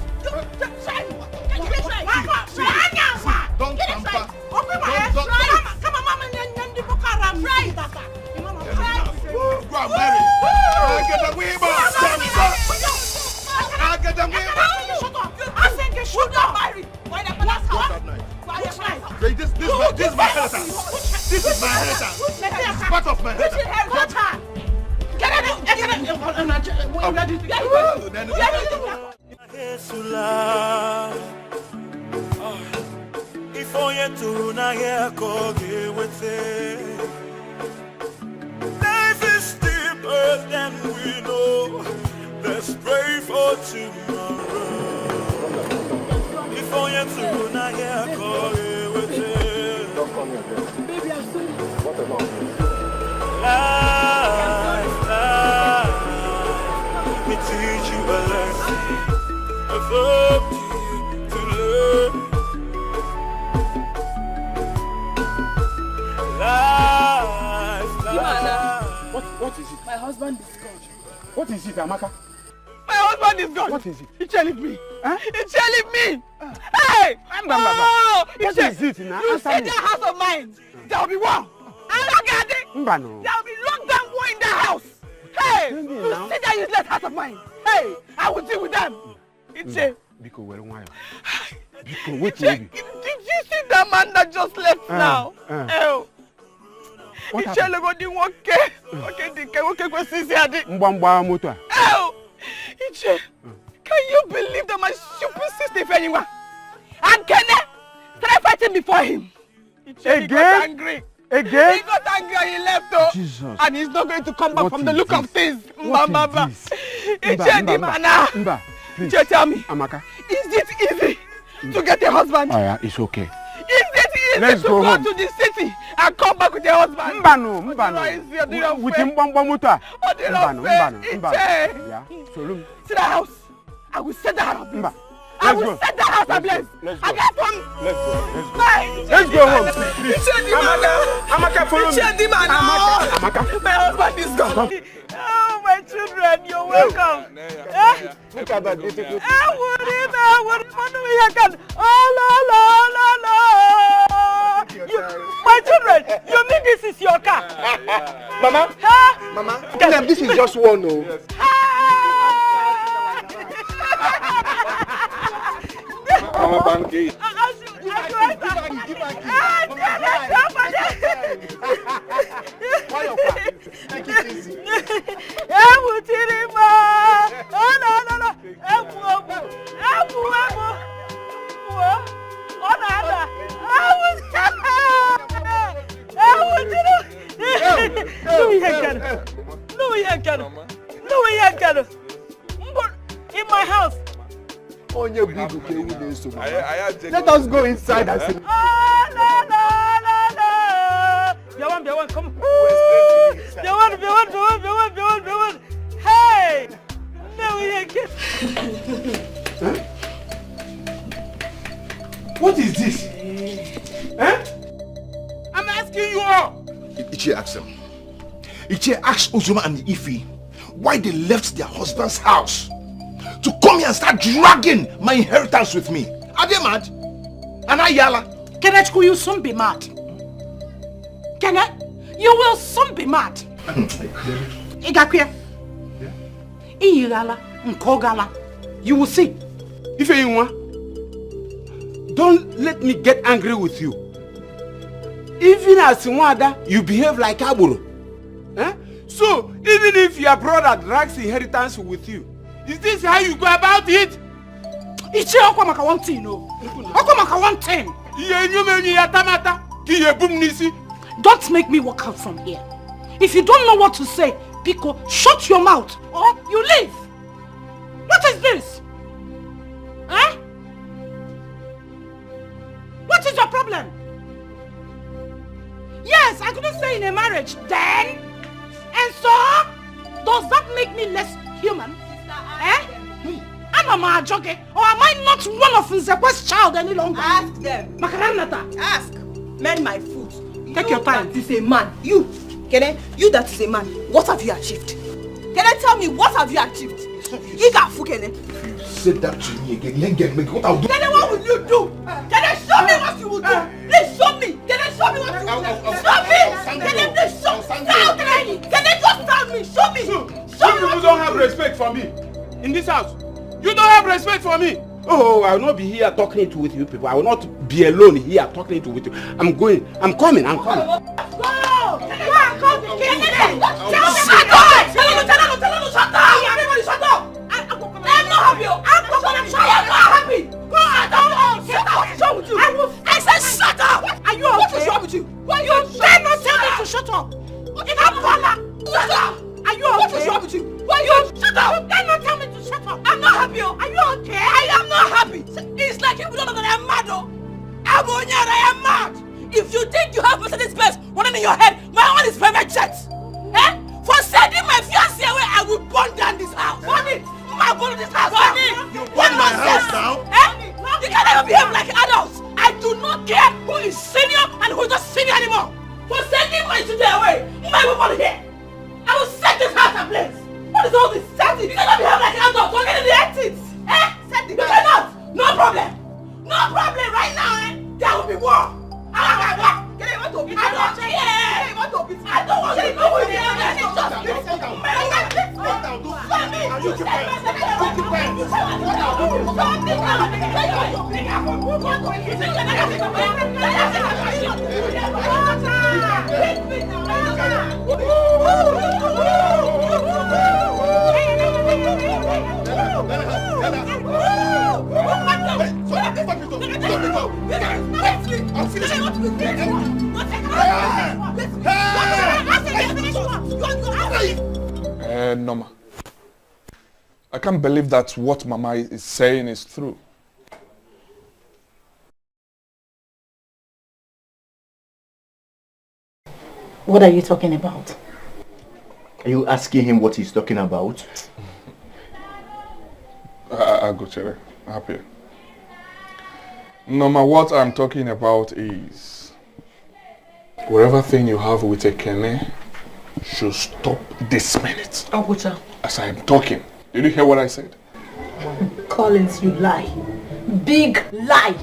Don't tamper. Come on, Mama. Go and marry. Get away, man. should not marry. Why the palace house? Which knife? This is my inheritance. This is my inheritance. It's part of my inheritance. Watch her. Get out. If only to na here koge with it. Life is deeper than we know. Let's pray for tomorrow. If only to na here koge with it. Baby, I'm sorry. What about this? Life, let me teach you a lesson. It's up to you to learn. What is it? My husband is gone. What is it, Amaka? My husband is gone. What is it? He shall leave me. Huh? He shall leave me. Hey! What is it now? You see that house of mine? There will be war. And look at it. There will be long-term war in the house. Hey! You see that useless house of mine? Hey! I will deal with them. Iche. Biko, where am I? Biko, wait. Did you see that man that just left now? Oh. What Iche lego di woke. Okay, dike woke kwe sisi adi. Mbamba moto. Oh. Iche. Can you believe that my stupid sister if anyone? And Kenne started fighting before him. Iche, he got angry. Again? He got angry and he left though. Jesus. And he's not going to come back from the look of things. Mba. Iche, tell me. Amaka. Is it easy to get a husband? Oh yeah, it's okay. Is it easy to go to the city and come back with a husband? Mbano. With mbamba moto. Mbano. Yeah. So look. See that house? I will set that house ablaze. I Let's will go. set that house ablaze. Let's go. I get from. Let's go. Let's go home. Please. Amaka, follow me. Amaka. My husband is gone. Oh, my children, you're welcome. Look at that beautiful. My children, you mean this is your car? Mama, Mama, this is just one, no. Mama pancake. In my house. Let us go inside and see. Come. Hey! No, we ain't get. What is this? I'm asking you all. Ichi asked them. Ichi asked Uzuma and Ifi why they left their husband's house to come here and start dragging my inheritance with me. Are they mad? And I yalla. Kenechku, you soon be mad. Kenneth, you will soon be mad. Igakwe. Iyigala, nkogala. You will see. If anyone, don't let me get angry with you. Even as Nwada, you behave like Aburo. So, even if your brother drags inheritance with you, is this how you go about it? Ichi okwamaka one thing, no. Okwamaka one thing. Don't make me walk out from here. If you don't know what to say, Pico, shut your mouth or you leave. What is this? Huh? What is your problem? Yes, I couldn't stay in a marriage then. And so, does that make me less human? Am I a jockey? Or am I not one of Nzekwe's child any longer? Ask them. Makaranata. Ask. Mend my foot. Take your time. That is a man. You. Kene, you that is a man. What have you achieved? Kene, tell me, what have you achieved? Igafu, Kene. Say that to me again. You ain't get me. What I'll do? Kene, what will you do? Kene, show me what you will do. Please show me. Kene, show me what you will do. Show me. Kene, please show me. Kene, just tell me. Show me. Some people don't have respect for me in this house. You don't have respect for me. Oh, I will not be here talking it with you people. I will not be alone here talking it with you. I'm going. I'm coming. I'm coming. Go! Go and call the king. Shut up! Tell him to shut up! Everybody shut up! I'm not happy. I'm not happy. Go and shut up! What's wrong with you? I said shut up! Are you okay? What is wrong with you? You dare not tell me to shut up! If I'm Bola, shut up! Are you okay? What is wrong with you? Shut up! You dare not tell me to shut up! I'm not happy. Are you okay? I am not happy. It's like you don't know that I'm mad. I'm on your I am mad. If you think you have Mercedes Benz running in your head, my own is private jet. Eh? For sending my fiancé away, I will burn down this house. Burn it! I burn this house down. You burn my house down? Eh? You can't ever behave like adults. I do not care who is senior and who is not senior anymore. For sending my children away, my woman here. I will set this house ablaze. What is all this? Set it. You cannot behave like adults. We're getting the exits. Eh? Set it. You cannot. No problem. No problem right now, eh? There will be war. I don't care. I don't want to know what Norma, I can't believe that what Mama is saying is true. What are you talking about? Are you asking him what he's talking about? I'll go, Chere. Happy. Norma, what I'm talking about is whatever thing you have with Ekene should stop this minute. Agucha. As I am talking. Did you hear what I said? Collins, you lie. Big lie.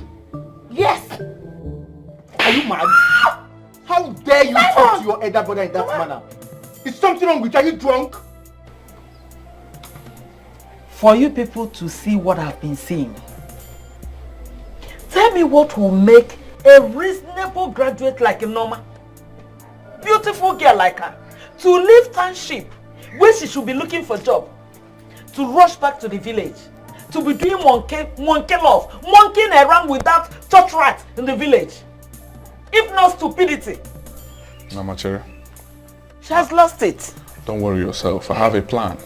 Yes. Are you mad? How dare you talk to your elder brother in that manner? Is something wrong with you? Are you drunk? For you people to see what I've been seeing, tell me what will make a reasonable graduate like Norma, beautiful girl like her, to leave township where she should be looking for job, to rush back to the village, to be doing monkey love, monkeying around with that church rat in the village. If not stupidity. Norma, Chere. She has lost it. Don't worry yourself. I have a plan.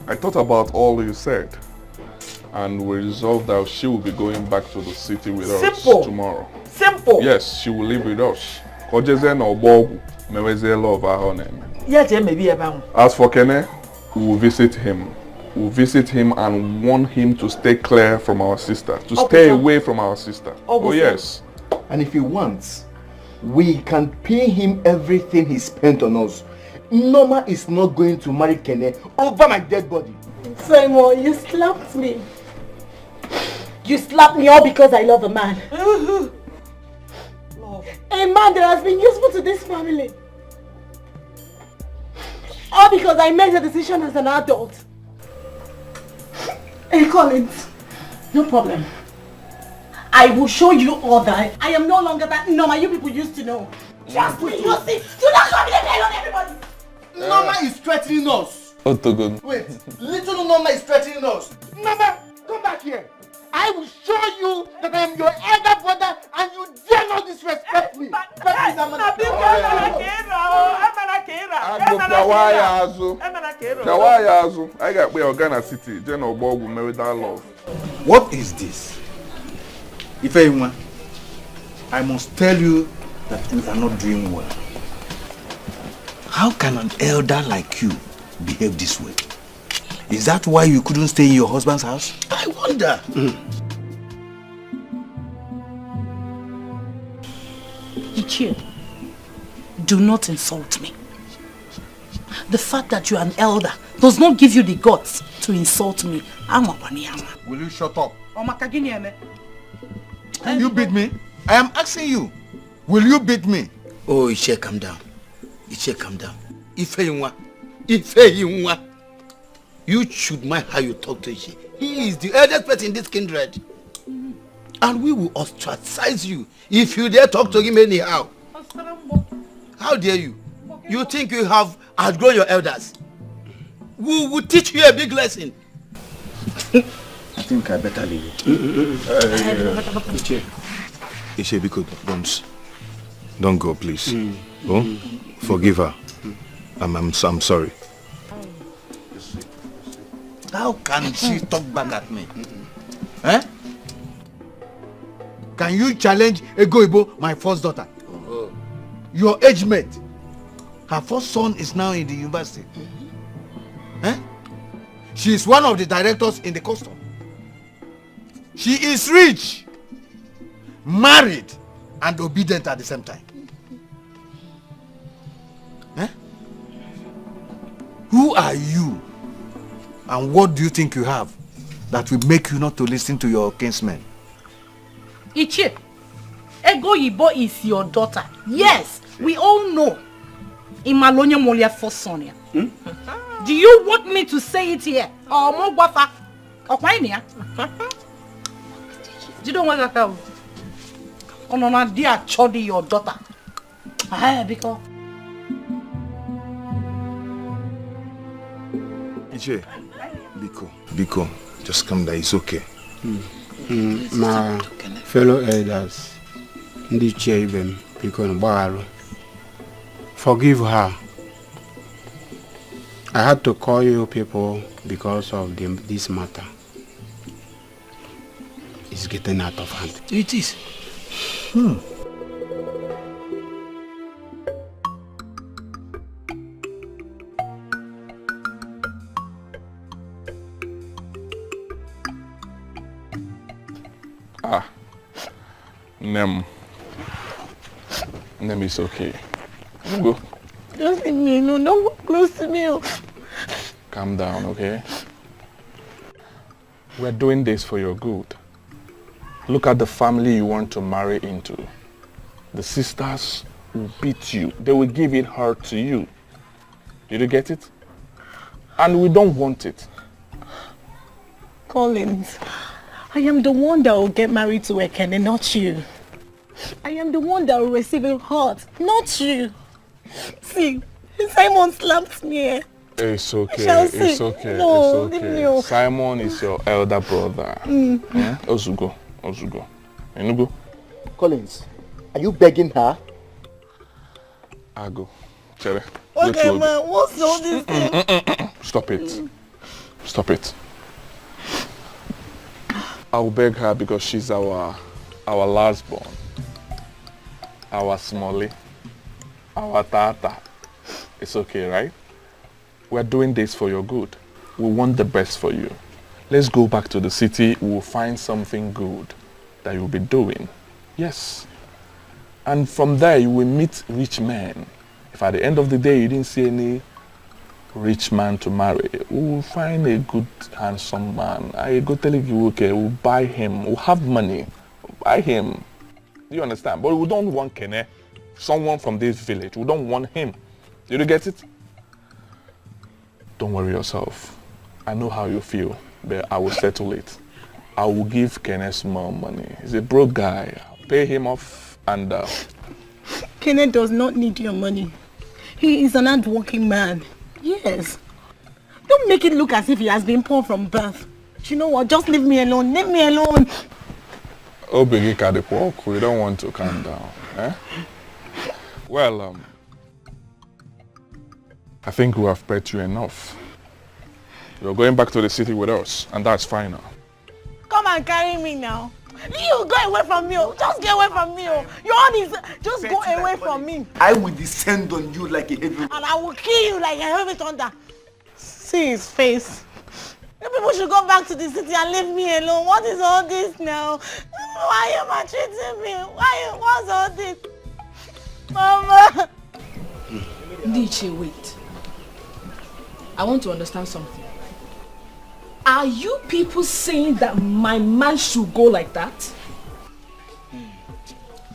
I thought about all you said. And we resolved that she will be going back to the city with us tomorrow. Simple. Yes, she will live with us. As for Kene, we will visit him. We'll visit him and warn him to stay clear from our sister. To stay away from our sister. Oh yes. And if he wants, we can pay him everything he spent on us. Norma is not going to marry Kene over my dead body. Simon, you slapped me. You slapped me all because I love a man. A man that has been useful to this family. All because I made a decision as an adult. Hey Collins, no problem. I will show you all that I am no longer that Norma you people used to know. Trust me, you see. Do not come in and play on everybody. Norma is threatening us. Wait, little Norma is threatening us. Norma, come back here. I will show you that I am your elder brother and you dare not disrespect me. I got where Ghana City, General Bob will marry that love. What is this? Ifeima, I must tell you that we are not doing well. How can an elder like you behave this way? Is that why you couldn't stay in your husband's house? I wonder. Ichie, do not insult me. The fact that you are an elder does not give you the guts to insult me. Will you shut up? Can you beat me? I am asking you. Will you beat me? Oh, Ichie, calm down. Ichie, calm down. Ifeima. You should mind how you talk to Ichie. He is the eldest person in this kindred. And we will ostracize you if you dare talk to him anyhow. How dare you? You think you have outgrown your elders? We will teach you a big lesson. I think I better leave it. Ishe, don't go, please. Oh, forgive her. I'm sorry. How can she talk back at me? Eh? Can you challenge Egoibo, my first daughter? Your age mate. Her first son is now in the university. Eh? She is one of the directors in the custom. She is rich, married, and obedient at the same time. Eh? Who are you? And what do you think you have that will make you not to listen to your kinsmen? Ichie, Egoibo is your daughter. Yes, we all know. Imalonya Molia first son. Do you want me to say it here? Or more wafa? Or kwainia? You don't want to tell. Oh no, dear Chodi, your daughter. Because. Iche, Biko, just come down. It's okay. My fellow elders, ndị chie ibe m, biko mgbagharụ. Forgive her. I had to call you people because of this matter. It's getting out of hand. It is. Nem is okay. Go. Just leave me alone. Don't walk close to me. Calm down, okay? We're doing this for your good. Look at the family you want to marry into. The sisters will beat you. They will give it hurt to you. Did you get it? And we don't want it. Collins, I am the one that will get married to Ekene, not you. I am the one that will receive a heart, not you. See, Simon slapped me. It's okay, it's okay, no, it's okay. Simon is your elder brother. Ozugo. Enugo. Collins, are you begging her? Ago. Chere. Okay, man, what's all this thing? Stop it. Stop it. I'll beg her because she's our last born. Our Smolly. Our Tata. It's okay, right? We're doing this for your good. We want the best for you. Let's go back to the city. We'll find something good that you'll be doing. Yes. And from there, you will meet rich men. If at the end of the day, you didn't see any rich man to marry, we'll find a good, handsome man. I go tell you, okay, we'll buy him. We'll have money. We'll buy him. Do you understand? But we don't want Kene, someone from this village. We don't want him. Did you get it? Don't worry yourself. I know how you feel, but I will settle it. I will give Kene small money. He's a broke guy. I'll pay him off and... Kene does not need your money. He is an hard-working man. Yes. Don't make it look as if he has been poor from birth. You know what? Just leave me alone. Leave me alone. Oh, big walk. We don't want to calm down. Eh? Well, I think we have paid you enough. You're going back to the city with us, and that's fine now. Come and carry me now. You go away from me. Just get away from me. Your own is just go away from me. I will descend on you like a heavy... And I will kill you like a heavy thunder. See his face. You people should go back to the city and leave me alone. What is all this now? Why are you maltreating me? What's all this? Mama! Ndiche, wait. I want to understand something. Are you people saying that my man should go like that?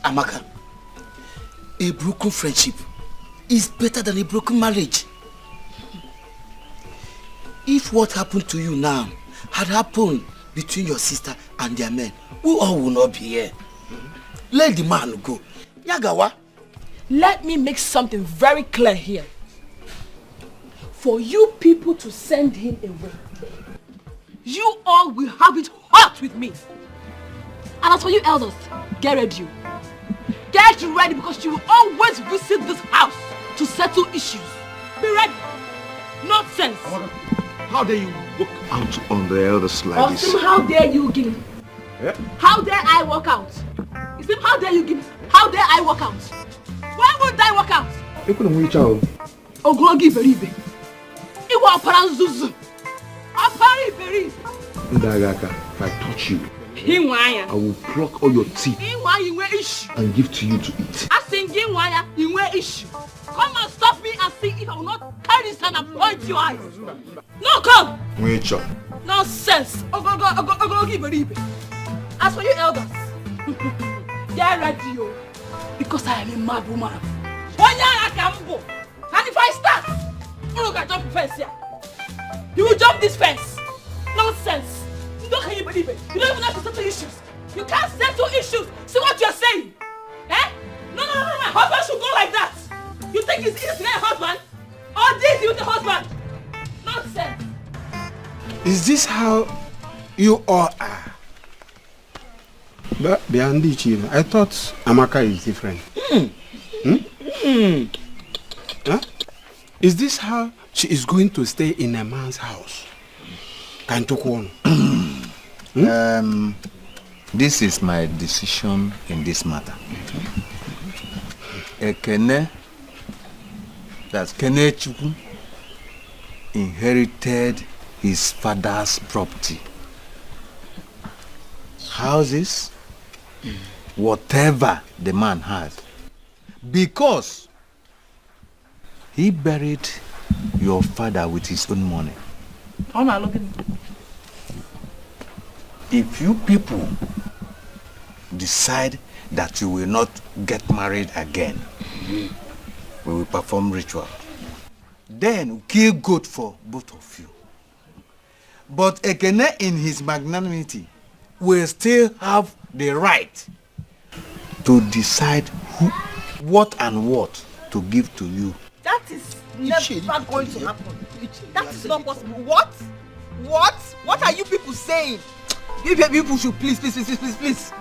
Amaka, a broken friendship is better than a broken marriage. If what happened to you now had happened between your sister and their men, we all will not be here. Let the man go. Yagawa. Let me make something very clear here. For you people to send him away, you all will have it hot with me. And as for you elders, get ready. Get ready because you will always visit this house to settle issues. Be ready. Nonsense. How dare you walk out on the elders like this? Osim, how dare you, Gini? Yeah? How dare I walk out? Osim, how dare you, Gini? How dare I walk out? Why would I walk out? Oglogi beribe. Iwa aparanzuzu. Apari beribe. Ndagaka, if I touch you, I will pluck all your teeth and give to you to eat. Come and stop me and see if I will not carry this hand and point your eyes. No, come! Nonsense! As for you elders, get ready, yo. Because I am a mad woman. And if I start, you don't jump the fence here. You will jump this fence. Nonsense! You don't can you believe it? You don't even have to settle issues. You can't settle issues. See what you're saying? Eh? No. My husband should go like that. You think it's easy to get a husband? Or this with the husband? Nonsense. Is this how you all are? But Biandichi, I thought Amaka is different. Huh? Is this how she is going to stay in a man's house? This is my decision in this matter. Ekene, that Kenechukwu inherited his father's property. Houses, whatever the man has. Because he buried your father with his own money. If you people decide that you will not get married again, we will perform ritual. Then we'll kill goat for both of you. But Ekene in his magnanimity will still have the right to decide what to give to you. That is never going to happen. That is not possible. What? What are you people saying? You people should please. Please.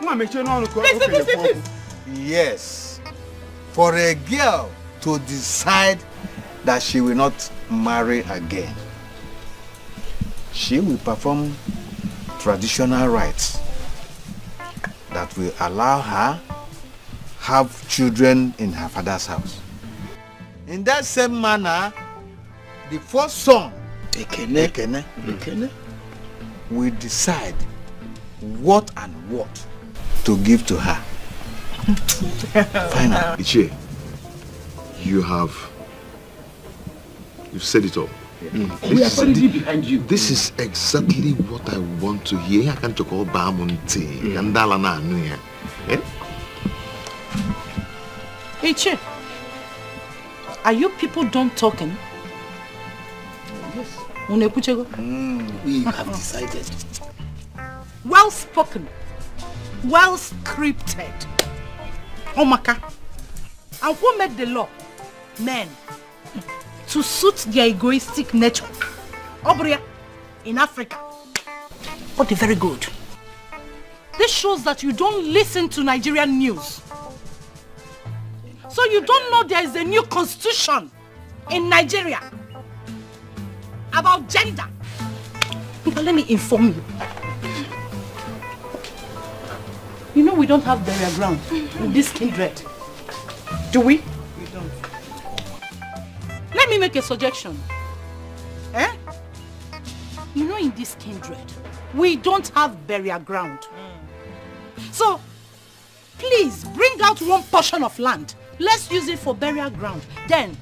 Yes. For a girl to decide that she will not marry again, she will perform traditional rites that will allow her have children in her father's house. In that same manner, the first son, Ekene, will decide what to give to her. Final. Ichie, you've said it all. We are already behind you. This is exactly what I want to hear. I can't talk about Bamunte. Gandala na anuya. Ichie, are you people done talking? Yes. We have decided. Well spoken. Well scripted. Omaka. And who made the law? Men. To suit their egoistic nature. Obria, in Africa. But they're very good. This shows that you don't listen to Nigerian news. So you don't know there is a new constitution in Nigeria about gender. But let me inform you. You know we don't have burial ground in this kindred. Do we? We don't. Let me make a suggestion. You know in this kindred, we don't have burial ground. So, please bring out one portion of land. Let's use it for burial ground. Then,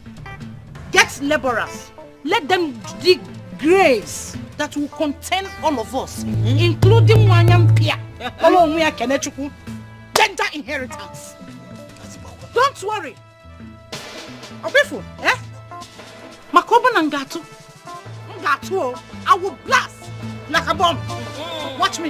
get laborers. Let them dig graves that will contain all of us, including Wanyam Pia, gender inheritance. Don't worry. Obefu, Makoba Ngatu, I will blast like a bomb. Watch me.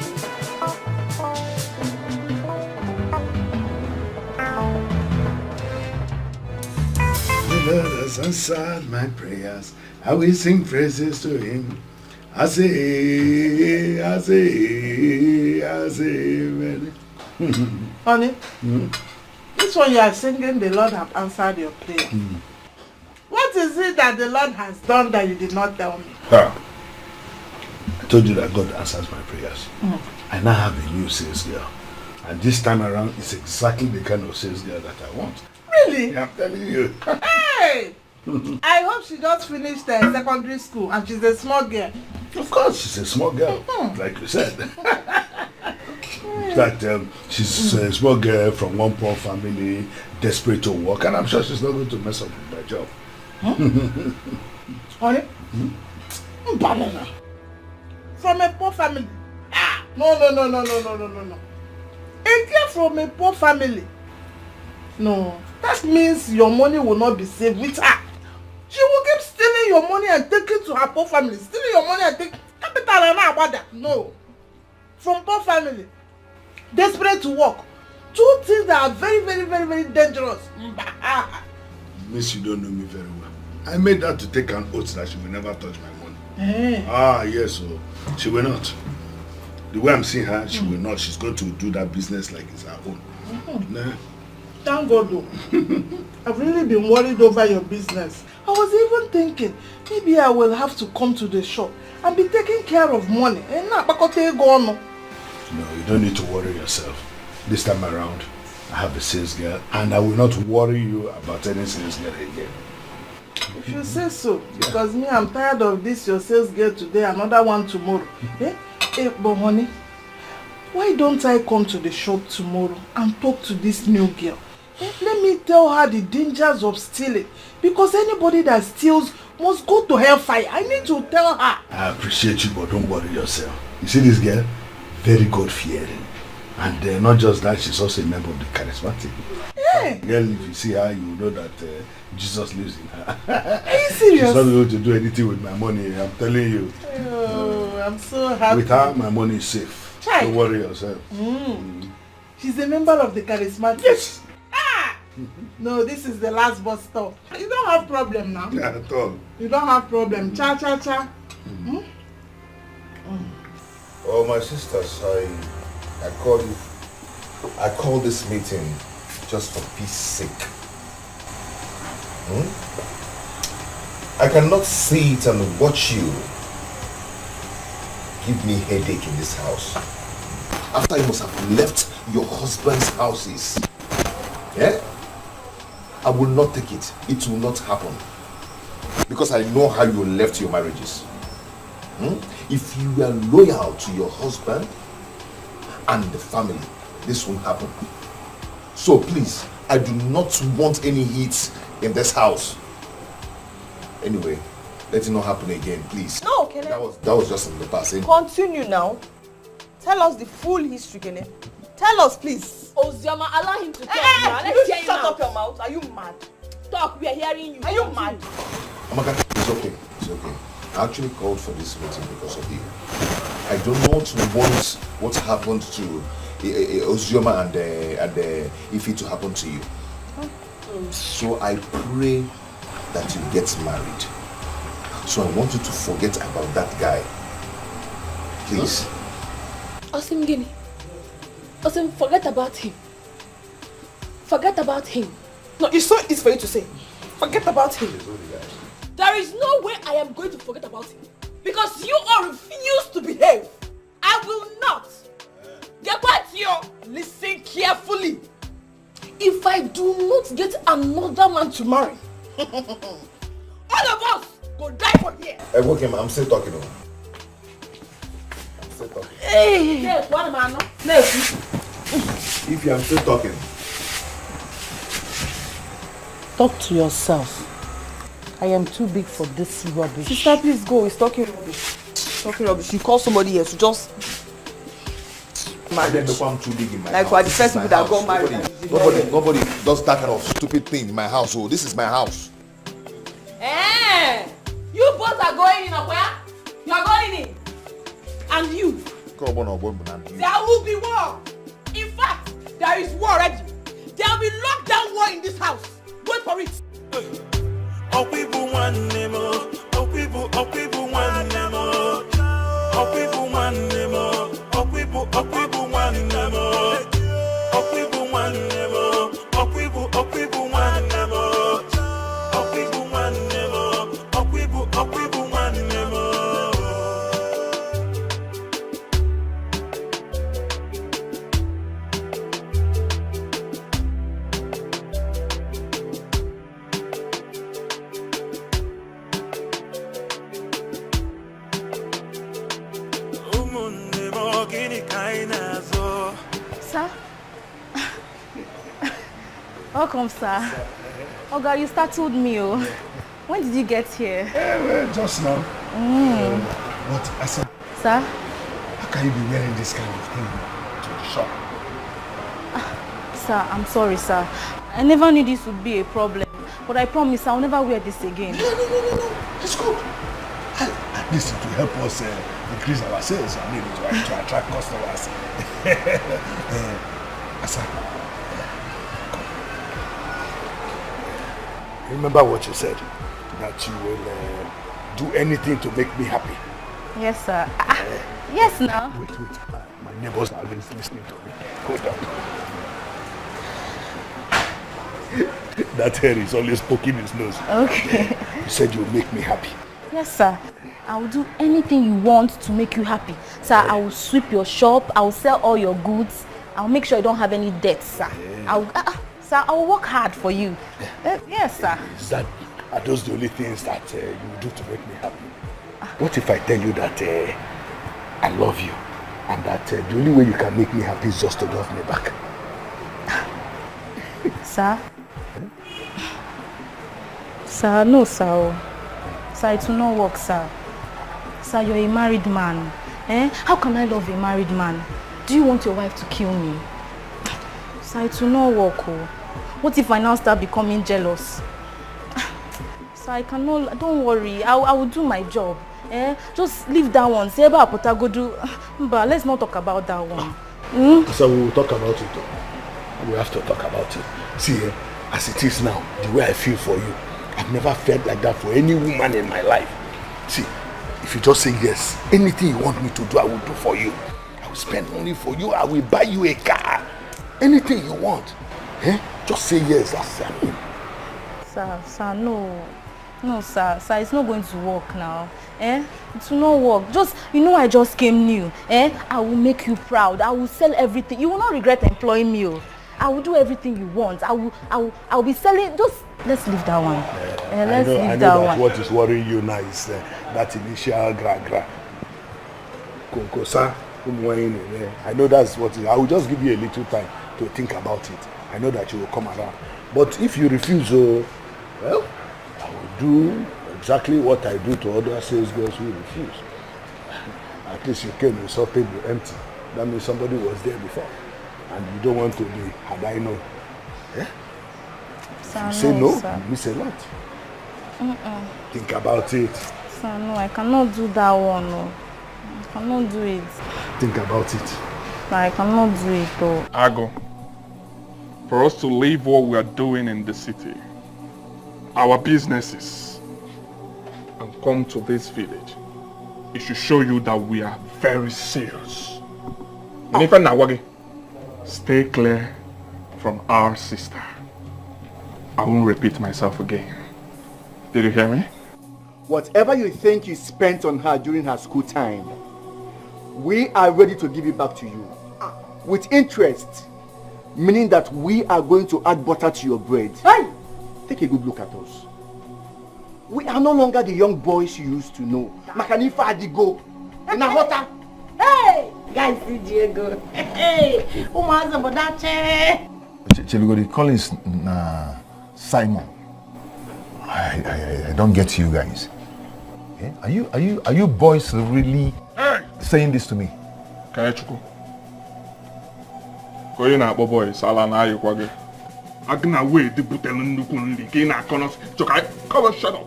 The Lord has answered my prayers. I will sing praises to him. I say, Honey, this one you are singing, the Lord have answered your prayer. What is it that the Lord has done that you did not tell me? I told you that God answers my prayers. I now have a new sales girl. And this time around, it's exactly the kind of sales girl that I want. Really? Yeah, I'm telling you. Hey! I hope she just finished secondary school and she's a small girl. Of course, she's a small girl, like you said. In fact, she's a small girl from one poor family, desperate to work, and I'm sure she's not going to mess up with my job. Honey? Banana. From a poor family? No. A girl from a poor family? No. That means your money will not be safe with her. She will keep stealing your money and taking it to her poor family. Stealing your money and taking capital and not about that. No. From poor family. Desperate to work. Two things that are very, very, very, very dangerous. Miss, you don't know me very well. I made her to take an oath that she will never touch my money. Yes, so she will not. The way I'm seeing her, she will not. She's going to do that business like it's her own. Nah. Thank God though. I've really been worried over your business. I was even thinking, maybe I will have to come to the shop and be taking care of money. No, you don't need to worry yourself. This time around, I have a sales girl and I will not worry you about any sales girl again. If you say so, because me, I'm tired of this your sales girl today, another one tomorrow. But honey, why don't I come to the shop tomorrow and talk to this new girl? Let me tell her the dangers of stealing. Because anybody that steals must go to hellfire. I need to tell her. I appreciate you, but don't worry yourself. You see this girl? Very God-fearing. And not just that, she's also a member of the charismatic. Girl, if you see her, you know that Jesus lives in her. Are you serious? She's not going to do anything with my money, I'm telling you. Oh, I'm so happy. With her, my money is safe. Don't worry yourself. She's a member of the charismatic. Yes. No, this is the last bus stop. You don't have problem now. Yeah, at all. You don't have problem. Cha. Oh, my sisters, I call this meeting just for peace sake. I cannot sit and watch you give me headache in this house. After you must have left your husband's houses. Yeah? I will not take it. It will not happen. Because I know how you left your marriages. If you are loyal to your husband and the family, this won't happen. So please, I do not want any heat in this house. Anyway, let it not happen again, please. No, Kenneth. That was just in the past. Continue now. Tell us the full history, Kenneth. Tell us, please. Ozioma, allow him to talk now. Let's hear him out. Shut up your mouth. Are you mad? Talk, we are hearing you. Are you mad? Amaka, it's okay. It's okay. I actually called for this meeting because of you. I do not want what happened to Ozioma and Ife to happen to you. So I pray that you get married. So I want you to forget about that guy. Please. Osim Gini. Osim, forget about him. Forget about him. No, it's so easy for you to say. Forget about him. There is no way I am going to forget about him. Because you all refuse to behave. I will not. Get back to you. Listen carefully. If I do not get another man to marry, all of us go die for here. Hey, okay, I'm still talking. I'm still talking. Hey. Yes, one man. If I'm still talking. Talk to yourself. I am too big for this rubbish. Sister, please go. He's talking rubbish. Talking rubbish. You call somebody here to just marry. I'm too big in my like house. we are the first people that got married. Nobody does that kind of stupid thing in my house. Oh, this is my house. Eh? You both are going in, where? You are going in. will be war. In fact, there is war already. There will be lockdown war in this house. Wait for it. Oh, people want more. Oh, people want more. Oh, people want more. Oh, people want more. Oh, people want more. Oh, people want more. Oh, people want more. Oh, people want more. Oh, people want more. Sir? Welcome, sir. Oh God, you startled me. Oh. When did you get here? Just now. But Asa, sir? How can you be wearing this kind of thing to the shop? Sir, I'm sorry, sir. I never knew this would be a problem. But I promise I'll never wear this again. No. It's good. At least it will help us increase our sales. I mean, to attract customers. Asa, come. Remember what you said, that you will do anything to make me happy. Yes, sir. Yes, now. Wait. My neighbors are listening to me. Hold on. That hair is always poking his nose. Okay. You said you'll make me happy. Yes, sir. I will do anything you want to make you happy. Sir, I will sweep your shop. I will sell all your goods. I will make sure you don't have any debts, sir. Sir, I will work hard for you. Yes, sir. Are those the only things that you do to make me happy? What if I tell you that I love you and that the only way you can make me happy is just to love me back? Sir? Sir, no, sir. Sir, it will not work, sir. Sir, you're a married man. How can I love a married man? Do you want your wife to kill me? Sir, it will not work. Oh. What if I now start becoming jealous? Sir, I cannot. Don't worry. I will do my job. Just leave that one. Say about Potagodu. But let's not talk about that one. So we will talk about it. We have to talk about it. See, as it is now, the way I feel for you, I've never felt like that for any woman in my life. See, if you just say yes, anything you want me to do, I will do for you. I will spend money for you. I will buy you a car. Anything you want. Just say yes. That's it. Sir, no. No, sir. Sir, it's not going to work now. It will not work. I just came new. I will make you proud. I will sell everything. You will not regret employing me. I will do everything you want. I will be selling. Just let's leave that one. Let's leave I know that that one. what is worrying you now is that initial gra. Konkosa, I know that's what it is. I will just give you a little time to think about it. I know that you will come around. But if you refuse, well, I will do exactly what I do to other sales girls who refuse. At least you came with your table empty. That means somebody was there before. And you don't want to be, had I known. Sir, if you say no, sir. you miss a lot. Think about it. Sir, no, I cannot do that one. No. I cannot do it. Think about it. Sir, I cannot do it though. Ago, for us to leave what we are doing in the city, our businesses, and come to this village, it should show you that we are very serious. And if I'm stay clear from our sister. I won't repeat myself again. Did you hear me? Whatever you think you spent on her during her school time, we are ready to give it back to you. With interest, meaning that we are going to add butter to your bread. Hey! Take a good look at us. We are no longer the young boys you used to know. Makanifa Adigo. Inahota. Hey! Guys, see Diego. Hey! Umaza Bodache. Cheligo, the call is Simon. I don't get you guys. Are you boys really saying this to me? Kayachuku. Going out, boy, Salana, you quagga. I can wait to put them in the corners. Come on, shut up.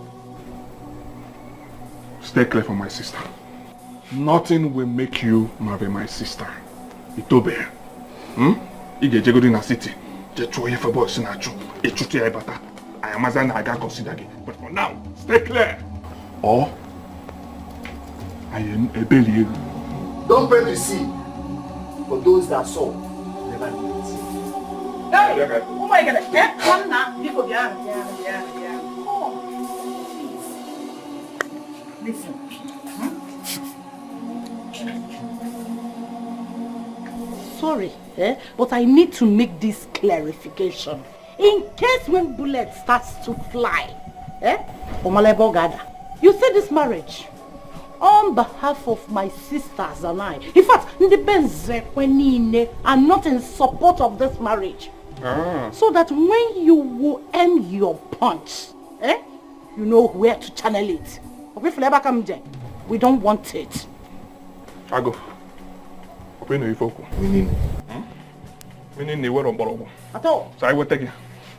Stay clear for my sister. Nothing will make you marry my sister. Itobe. Ige jegodi na city. Je choye for boys na chu. E chuti e bata. I am as an aga consider it. But for now, stay clear. Or I am a belly. Don't pray to see. For those that saw, never knew it. Hey! Oh my God! Come now. People, yeah. Come on. Please. Listen. Sorry, but I need to make this clarification. In case when bullet starts to fly, you say this marriage on behalf of my sisters and I. In fact, I'm not in support of this marriage. So that when you will aim your punch, you know where to channel it. We don't want it. I go. Meaning they were on Borobo. So I will take it.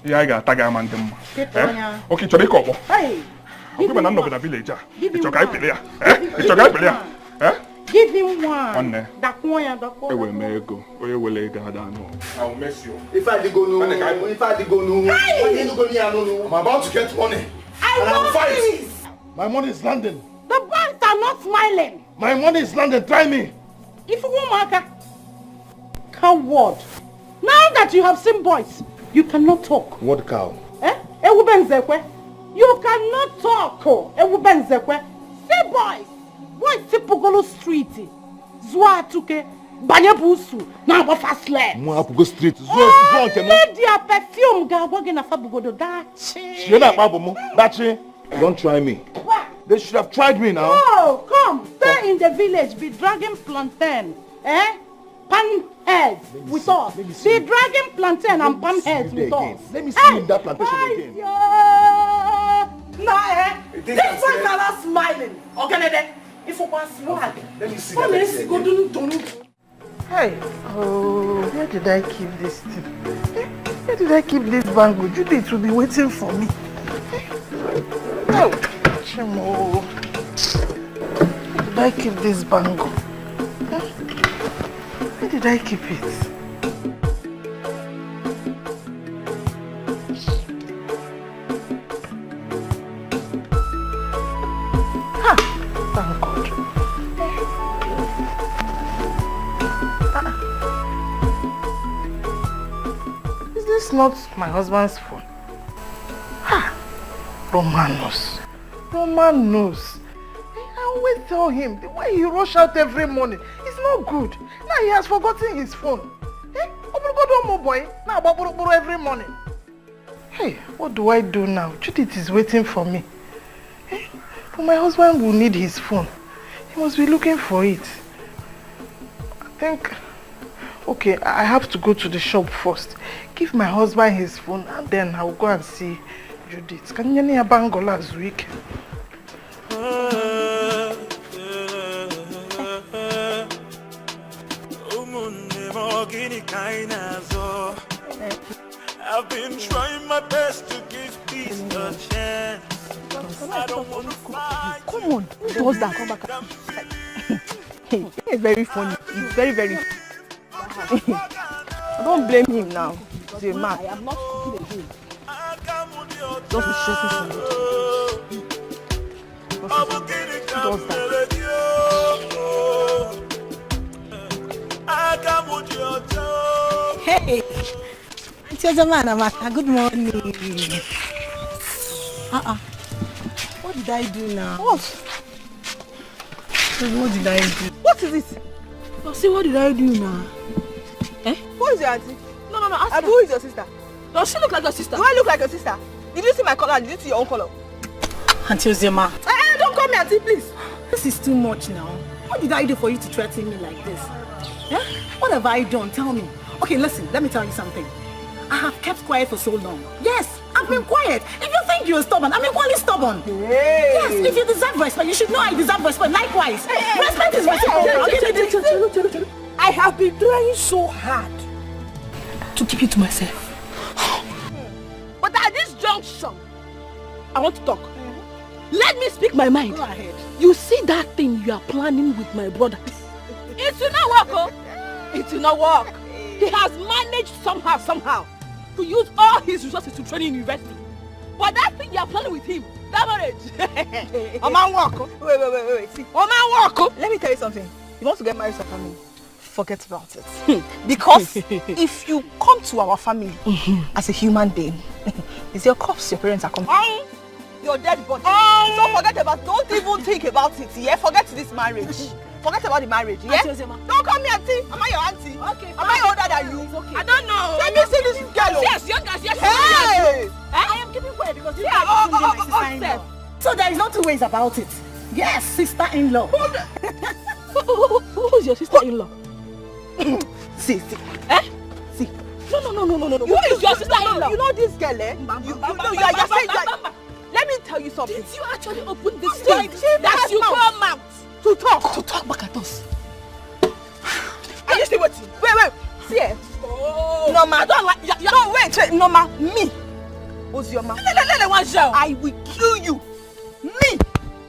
Yeah, I got Taga man them. Okay, to the couple. Hey! I'm going to the village. It's your guy, Pelia. It's your guy, Pelia. Give him one. That one. I will make go. We will lay down. I'll miss you. If I go no, I'm about to get money. I fight. My money is landing. The boys are not smiling. My money is landing. Try me. If you want coward. Now that you have seen boys, you cannot talk. What cow? You cannot talk. Say boys. Boys Tipogolo Street. Zwa tuke. Banyabusu. Now what fast left. Go street. Media perfume gawagena fabugodo dachi. Don't try me. They should have tried me now. Oh, come. Stay in the village. Be dragging plantain. Pan heads with us. Be dragging plantain and pan heads with us. Let me see in that plantation again. These boys are not smiling. Okay, if you want swag. Let me see that again. Hey, oh, where did I keep this thing? Where did I keep this bangle? Judith will be waiting for me. Oh, Chimo. Where did I keep this bangle? Where did I keep it? Ha! Thank God. Is this not my husband's phone? Ha! Roman knows. I always tell him the way he rush out every morning is not good. Now he has forgotten his phone. Boy. Now every morning. Hey, what do I do now? Judith is waiting for me. But my husband will need his phone. He must be looking for it. I think, okay, I have to go to the shop first. Give my husband his phone and then I'll go and see Judith. Can you hear Bango last week? I've been trying my best to give peace a chance. I don't want to fight. Come on, who does that? Come back. It's very funny. It's very, very funny. I don't blame him now. He's a man. I am not cooking again. Just be stressing somebody. Who does that? Hey! It's your man, Amaka. Good morning. What did I do now? What did I do? What is it? Oh, see, what did I do now? Who is your auntie? No, ask her. Who is your sister? Does she look like your sister? Do I look like your sister? Did you see my color? Did you see your own color? Auntie Ozema. Don't call me auntie, please. This is too much now. What did I do for you to threaten me like this? What have I done? Tell me. Okay, listen, let me tell you something. I have kept quiet for so long. Yes, I've been quiet. If you think you're stubborn, I'm equally stubborn. Hey. Yes, if you deserve respect, you should know I deserve respect. Likewise. Respect is reciprocal. I have been trying so hard to keep you to myself. But at this junction, I want to talk. Let me speak my mind. Go ahead. You see that thing you are planning with my brother? It will not work, oh. It will not work. He has managed somehow to use all his resources to train in university. But that thing you are planning with him, that marriage. A man walk. Wait. See. A man walk. Let me tell you something. You want to get married to a family? Forget about it. Because if you come to our family as a human being, it's your corpse your parents are coming. Your dead body. So forget about it. Don't even think about it. Yeah, forget this marriage. Forget about the marriage. Yeah. Don't call me auntie. Am I your auntie? Okay. Am I older than you? Okay. I don't know. Let me see this girl. Yes, youngest. Yes. Hey. I am keeping quiet because my sister-in-law. So there is no two ways about it. Yes, sister-in-law. Who's your sister-in-law? See. See. No. Who is your sister-in-law? You know this girl, eh? You are saying that. Let me tell you something. Did you actually open this thing that you call mouth? To talk back at us. Are you still waiting? Wait. See it. Oh. Norma, I don't like. No, wait. Norma, me. What's your mouth? I will kill you. Me.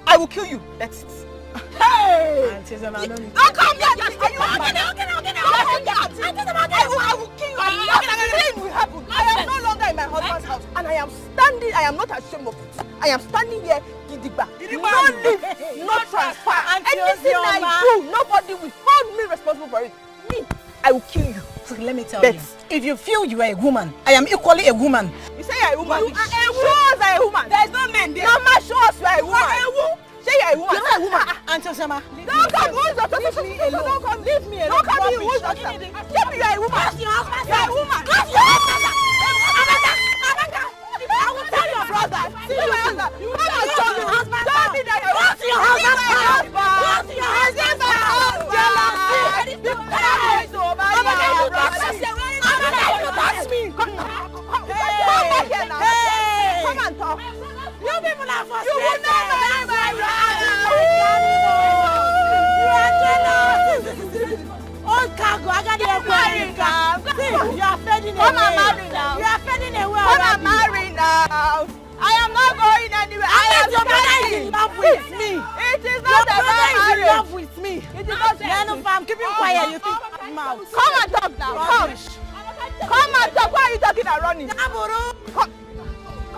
I will kill you. That's it. Hey! Don't come here. Are you okay? I will kill you. Nothing will happen. I am no longer in my husband's house, and I am standing. I am not ashamed of it. I am standing here. No leave, no transfer. Anything I do, nobody will hold me responsible for it. Me, I will kill you. So let me tell you, if you feel you are a woman, I am equally a woman. You say you are a woman. You are a woman. Show us you are a woman. There is no man there. Mama, show us you are a woman. Say you are a woman. You are a woman. Auntie Osama. Don't come. Leave me alone. Don't come. Leave me alone. Don't come here. Who's your husband? Tell me you are a woman. You are a woman. I will tell your brother. See your husband. You will tell your husband. Tell me that you are your husband. What's your husband? Jealousy. You touch me. Come back here now. Come and talk. You people are frustrated. You will not marry my brother. You are jealous. Old cargo, I got the America. You are fading away. Come and marry now. You are fading away. Come and marry now. I am not going anywhere. I am your brother is in love with me. It is not about marriage. Your brother is in love with me. It is not. I'm keeping quiet. You think mouth. Come and talk now. Come and talk. Why are you talking and running? Come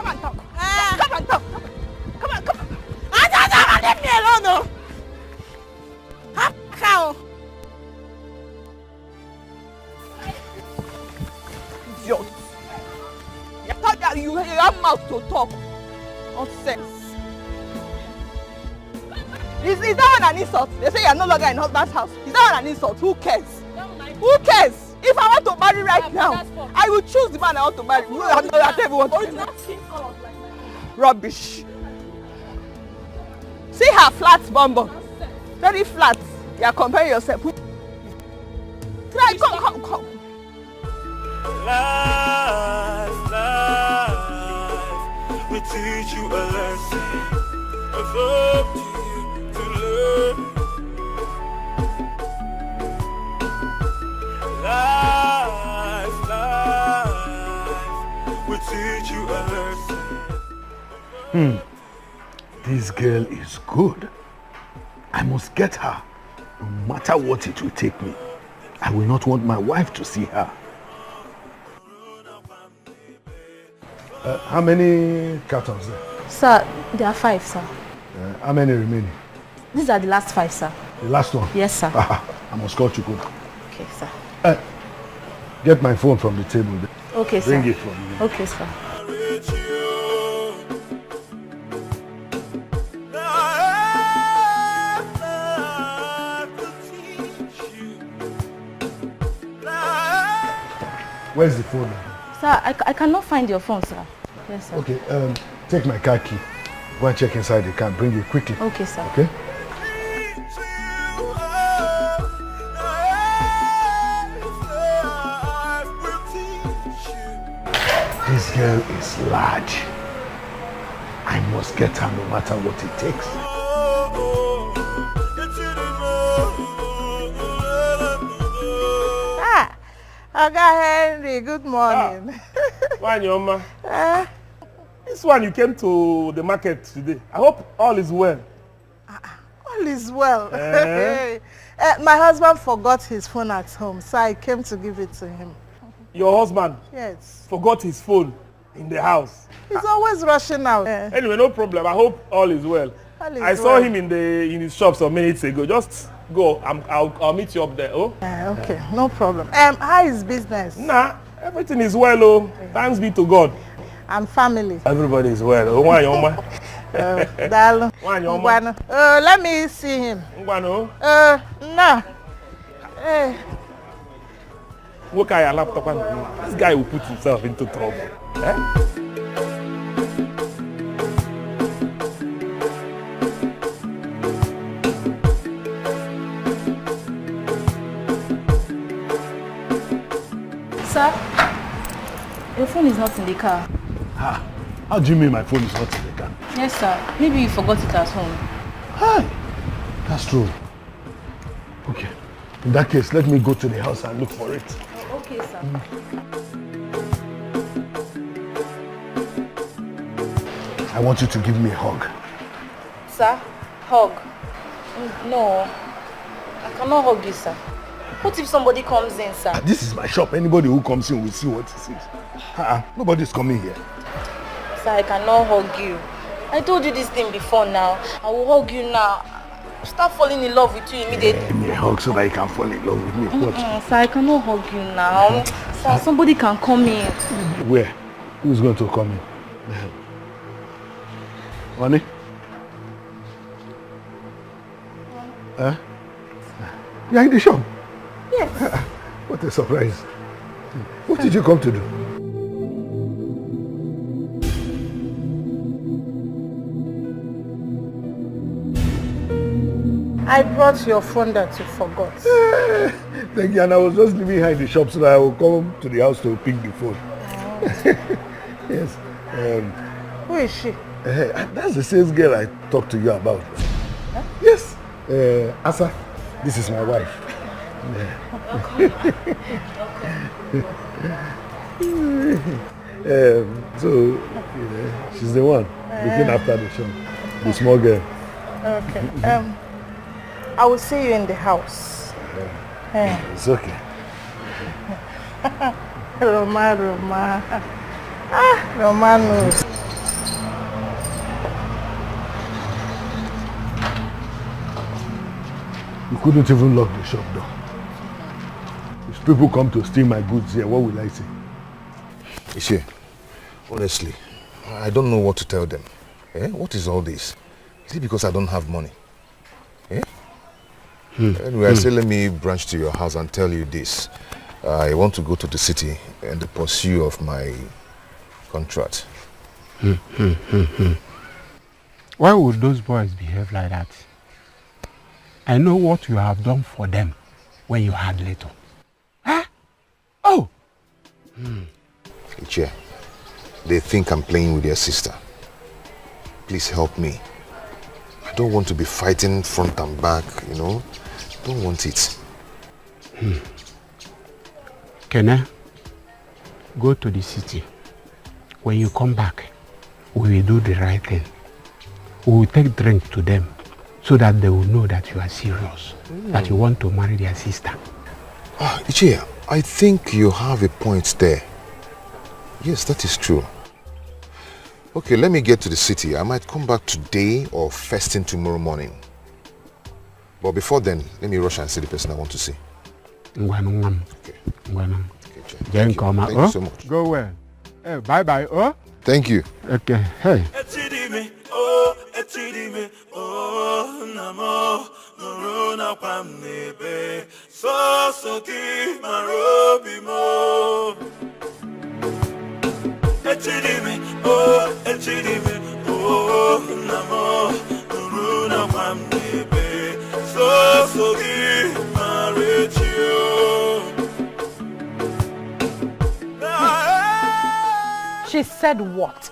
and talk. Come and talk. Come on. Leave me alone, no. Cow. Idiot. You thought that you have mouth to talk. Nonsense. Is that one an insult? They say you are no longer in husband's house. Is that one an insult? Who cares? Who cares? If I want to marry right now, I will choose the man I want to marry. I don't even want to marry. Rubbish. See her flat bum. Very flat. You are comparing yourself. Try, come. Life will teach you a lesson. It's up to you to learn. Life will teach you a lesson. This girl is good. I must get her, no matter what it will take me. I will not want my wife to see her. How many cartons there? Sir, there are 5, sir. How many remaining? These are the last 5, sir. The last one? Yes, sir. I must call Chukwu. Okay, sir. Get my phone from the table. Okay, sir. Bring it for me. Okay, sir. Where's the phone? Sir, I cannot find your phone, sir. Yes, sir. Okay, take my car key. Go and check inside the car. Bring it quickly. Okay, sir. Okay? This girl is large. I must get her no matter what it takes. Oga Henry, good morning. Why, Nyoma? This one you came to the market today. I hope all is well. All is well. My husband forgot his phone at home, so I came to give it to him. Your husband? Yes. Forgot his phone in the house. He's always rushing out. Anyway, no problem. I hope all is well. I saw him in his shop some minutes ago. Just go. I'll meet you up there. Oh? Okay, no problem. How is business? Nah, everything is well. Oh, thanks be to God. And family? Everybody is well. Oh, why, Oma? Let me see him. No. Look at your laptop. This guy will put himself into trouble. Sir, your phone is not in the car. How do you mean my phone is not in the car? Yes, sir. Maybe you forgot it at home. Hi. That's true. Okay. In that case, let me go to the house and look for it. Oh, okay, sir. I want you to give me a hug. Sir, hug? No. I cannot hug you, sir. What if somebody comes in, sir? This is my shop. Anybody who comes in will see what it is. Nobody's coming here. Sir, I cannot hug you. I told you this thing before now. I will hug you now. Start falling in love with you immediately. Give me a hug so that you can fall in love with me. What? Sir, I cannot hug you now. Sir, somebody can come in. Where? Who's going to come in? Honey? Huh? You're in the shop? Yes. What a surprise. What did you come to do? I brought your phone that you forgot. Thank you, and I was just leaving her in the shop so that I will come to the house to pick the phone. Yes. Who is she? That's the sales girl I talked to you about. Huh? Yes. Asa, this is my wife. So, she's the one looking after the shop. The small girl. Okay. I will see you in the house. It's okay. Roma. Romano. You couldn't even lock the shop door. If people come to steal my goods here, what will I say? Ishe, honestly, I don't know what to tell them. What is all this? Is it because I don't have money? Anyway, I say let me branch to your house and tell you this. I want to go to the city in the pursuit of my contract. Why would those boys behave like that? I know what you have done for them when you had little. Huh? Oh! Iche, they think I'm playing with their sister. Please help me. I don't want to be fighting front and back, you know. I don't want it. Kene, go to the city. When you come back, we will do the right thing. We will take drink to them so that they will know that you are serious, that you want to marry their sister. Iche, I think you have a point there. Yes, that is true. Okay, let me get to the city. I might come back today or first thing tomorrow morning. But before then, let me rush and see the person I want to see. Okay. Thank you so much. Go well. Hey, bye-bye. Oh? Thank you. Okay. Hey. She said what?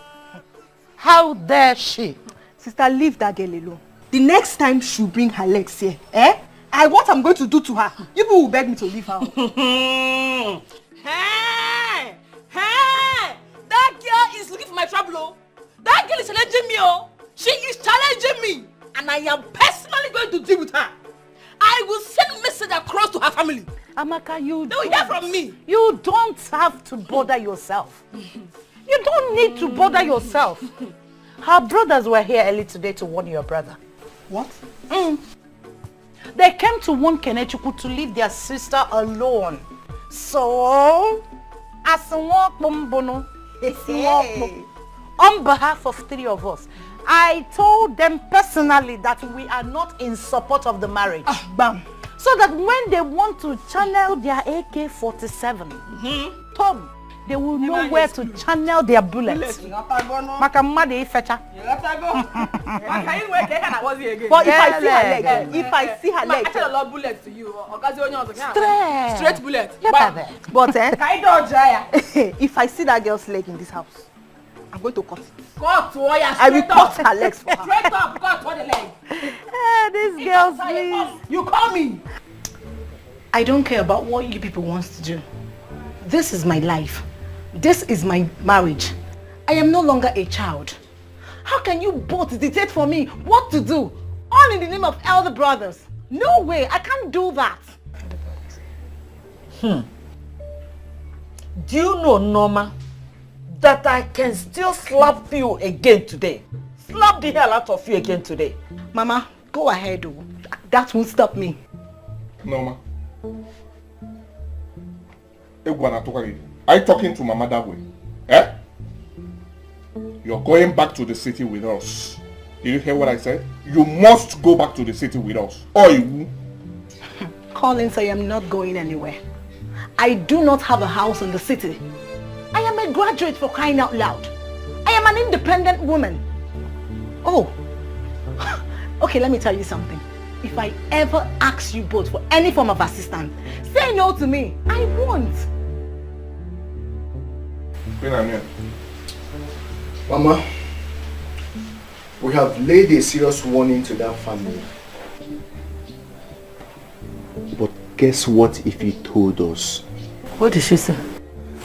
How dare she? Sister, leave that girl alone. The next time she'll bring her legs here, what I'm going to do to her, you people will beg me to leave her. Hey! That girl is looking for my trouble. and I am personally going to deal with her. I will send message across to her family. Amaka, you they will hear from me. You don't have to bother yourself. You don't need to bother yourself. Her brothers were here early today to warn your brother. What? They came to warn Kenechukwu to leave their sister alone. So, as on behalf of 3 of us, I told them personally that we are not in support of the marriage. Bam. So that when they want to channel their AK-47, Tom, they will know where to channel their bullets. But if I see her leg, I tell a lot of bullets to you. straight bullet. But if I see that girl's leg in this house, I'm going to cut it. Cut wire. I will cut her legs for her. Straight up, cut for the leg. These girls, please. You call me. I don't care about what you people want to do. This is my life. This is my marriage. I am no longer a child. How can you both dictate for me what to do? All in the name of elder brothers. No way, I can't do that. Do you know, Norma, that I can still slap you again today? Slap the hell out of you again today. Mama, go ahead. That won't stop me. Norma. Are you talking to Mama that way? Eh? You're going back to the city with us. Did you hear what I said? You must go back to the city with us. Or you will. Collins, I am not going anywhere. I do not have a house in the city. I am a graduate, for crying out loud. I am an independent woman. Oh. Okay, let me tell you something. If I ever ask you both for any form of assistance, say no to me. I won't. Mama, we have laid a serious warning to that family. But guess what if he told us? What did she say?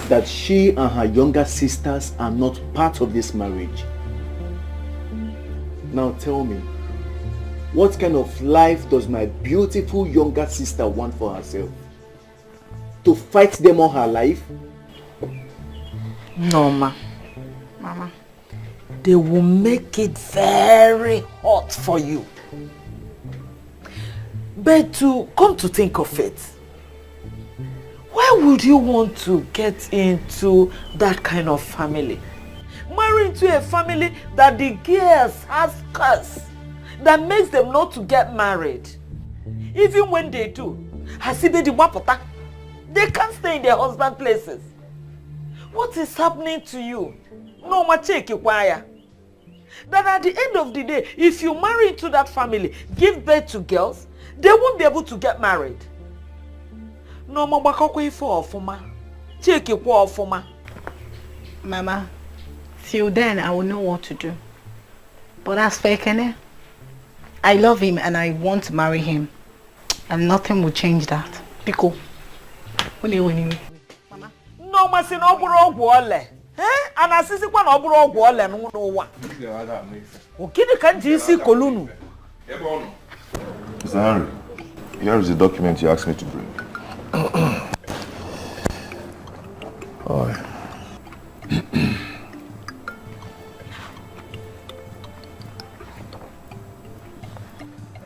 That she and her younger sisters are not part of this marriage. Now tell me, what kind of life does my beautiful younger sister want for herself? To fight them all her life? No, Mama. They will make it very hot for you. But to come to think of it, why would you want to get into that kind of family? Marry into a family that the girls has curse, that makes them not to get married. Even when they do, they can't stay in their husband places. What is happening to you? No, that at the end of the day, if you marry into that family, give birth to girls, they won't be able to get married. No, Mama, till then I will know what to do. But as for Ekene, I love him and I want to marry him. And nothing will change that. Pico. No, Masi, no buro. And assisi kwa no buro ogwole no wa. Okini kan jinsi kolunu. Mr. Henry, here is the document you asked me to bring.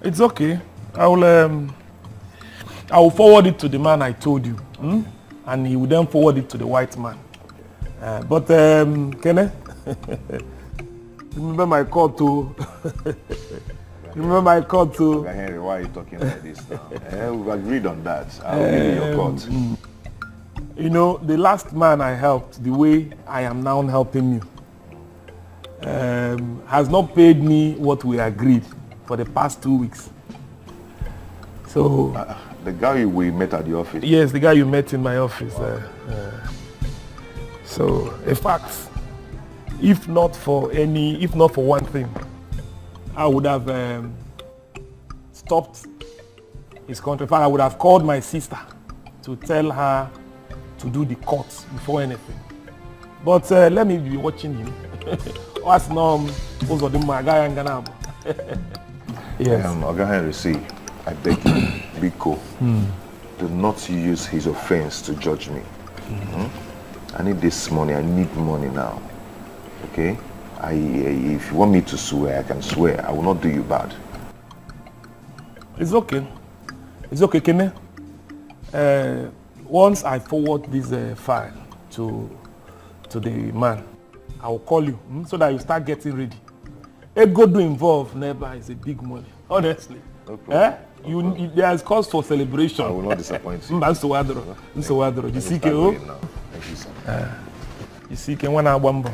It's okay. I will forward it to the man I told you, and he will then forward it to the white man. But Kenneth, remember my call to. Remember my call to. Henry, why are you talking like this now? We've agreed on that. I'll give you your court. You know, the last man I helped, the way I am now helping you, has not paid me what we agreed for the past 2 weeks. So the guy we met at the office? Yes, the guy you met in my office. So, in fact, if not for one thing, I would have stopped his contract. In fact, I would have called my sister to tell her to do the court before anything. But let me be watching him. Yes. Oga Henry, see, I beg you, Biko, do not use his offense to judge me. I need this money. I need money now. Okay? If you want me to swear, I can swear. I will not do you bad. It's okay. It's okay, Kene. Once I forward this file to the man, I will call you so that you start getting ready. A good to involve never is a big money, honestly. No problem. There is cause for celebration. I will not disappoint you. You see, KO? Thank you, sir. You see, Wambo.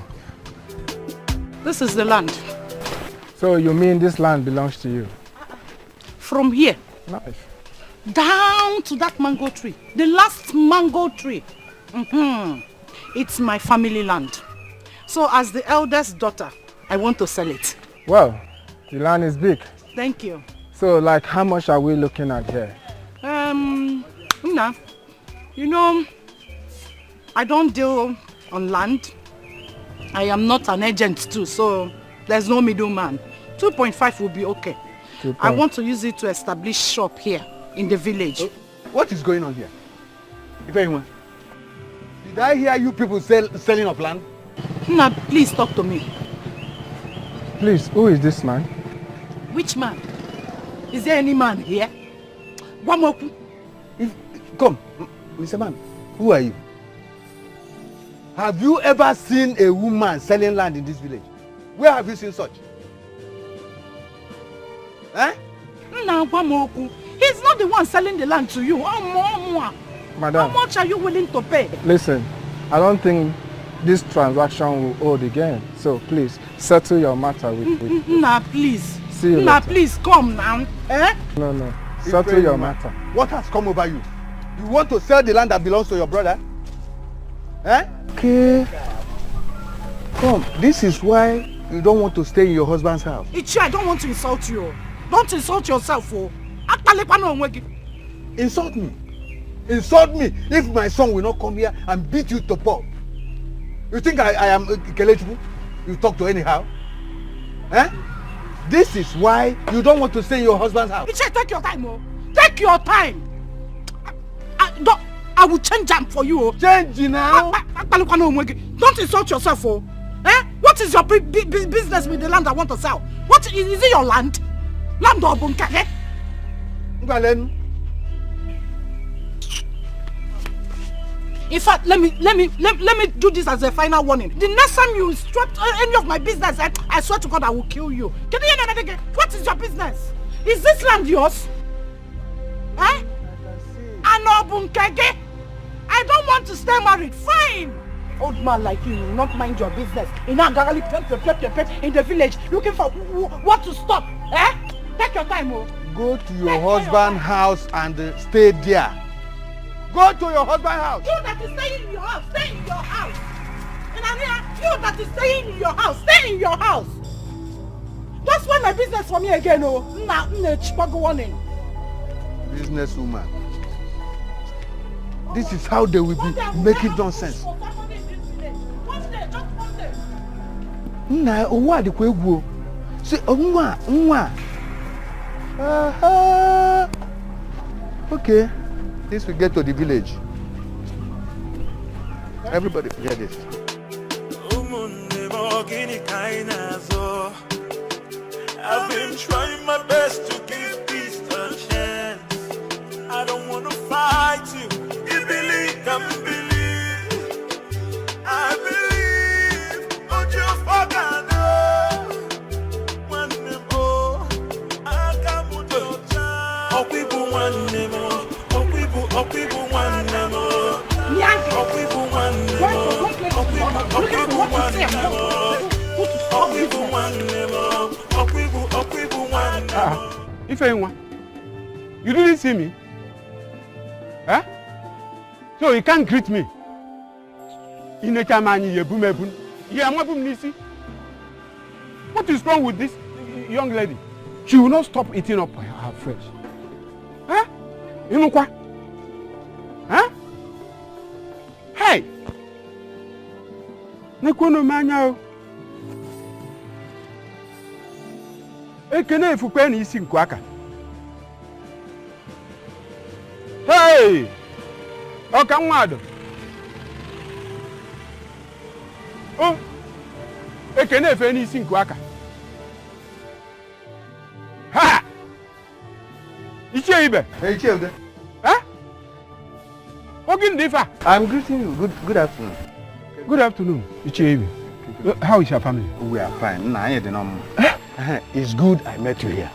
This is the land. So you mean this land belongs to you? From here Nice. down to that mango tree, the last mango tree. It's my family land. So as the eldest daughter, I want to sell it. Well, the land is big. Thank you. So like how much are we looking at here? Nah, you know, I don't deal on land. I am not an agent too, so there's no middleman. 2.5 will be okay. I want to use it to establish shop here in the village. What is going on here? If anyone, did I hear you people selling of land? Nah, please talk to me. Please, who is this man? Which man? Is there any man here? One more. Come, Mr. Man, who are you? Have you ever seen a woman selling land in this village? Where have you seen such? Eh? Nah, he's not the one selling the land to you. Madam. How much are you willing to pay? Listen, I don't think this transaction will hold again. So please, settle your matter with Nah, please. See you Nah, later. please, come now. Eh? No. Settle your matter. What has come over you? You want to sell the land that belongs to your brother? Eh? Okay. Come, this is why you don't want to stay in your husband's house. Ichi, I don't want to insult you. Don't insult yourself, oh. Insult me? Insult me if my son will not come here and beat you to pulp. You think I am Kelechibu? You talk to anyhow? Eh? This is why you don't want to stay in your husband's house. Ichi, take your time, oh. Take your time. I will change them for you. Change now? Don't insult yourself, oh. Eh? What is your business with the land I want to sell? What is it your land? Land or bunker, eh? In fact, let me do this as a final warning. The next time you disrupt any of my business, I swear to God I will kill you. Can you hear that again? What is your business? Is this land yours? Eh? I don't want to stay married. Fine. Old man like you will not mind your business. In the village looking for what to stop. Eh? Take your time, oh. Go to your husband's house and stay there. Go to your husband's house. You that is staying in your house, stay in your house. You that is staying in your house, stay in your house. Don't spoil my business for me again, oh. Businesswoman. This is how they will be making nonsense. Nna, owa di kwa egwu. Say nwa. Okay. This will get to the village. Everybody hear this. I've been trying my best to give peace a chance. I don't want to fight you. You believe, can believe. I believe. Don't you forget. One more. I come with your child. Oh, people one more. Oh, people one more. Oh, people one more. Oh, people one more. Oh, people one more. If anyone, you didn't see me? Huh? So you can't greet me. What is wrong with this young lady? She will not stop eating up her flesh. Huh? You know what? Huh? Hey! Ekene ifukwe ni isi nkwaka. Hey! Oka nwado. Oh! Ekene efe ni isi nkwaka. Ha! Ichie ibe. Hey, Ichie. Huh? Difa. I'm greeting you. Good afternoon. Good afternoon, Ichie ibe. How is your family? We are fine. It's good I met you here.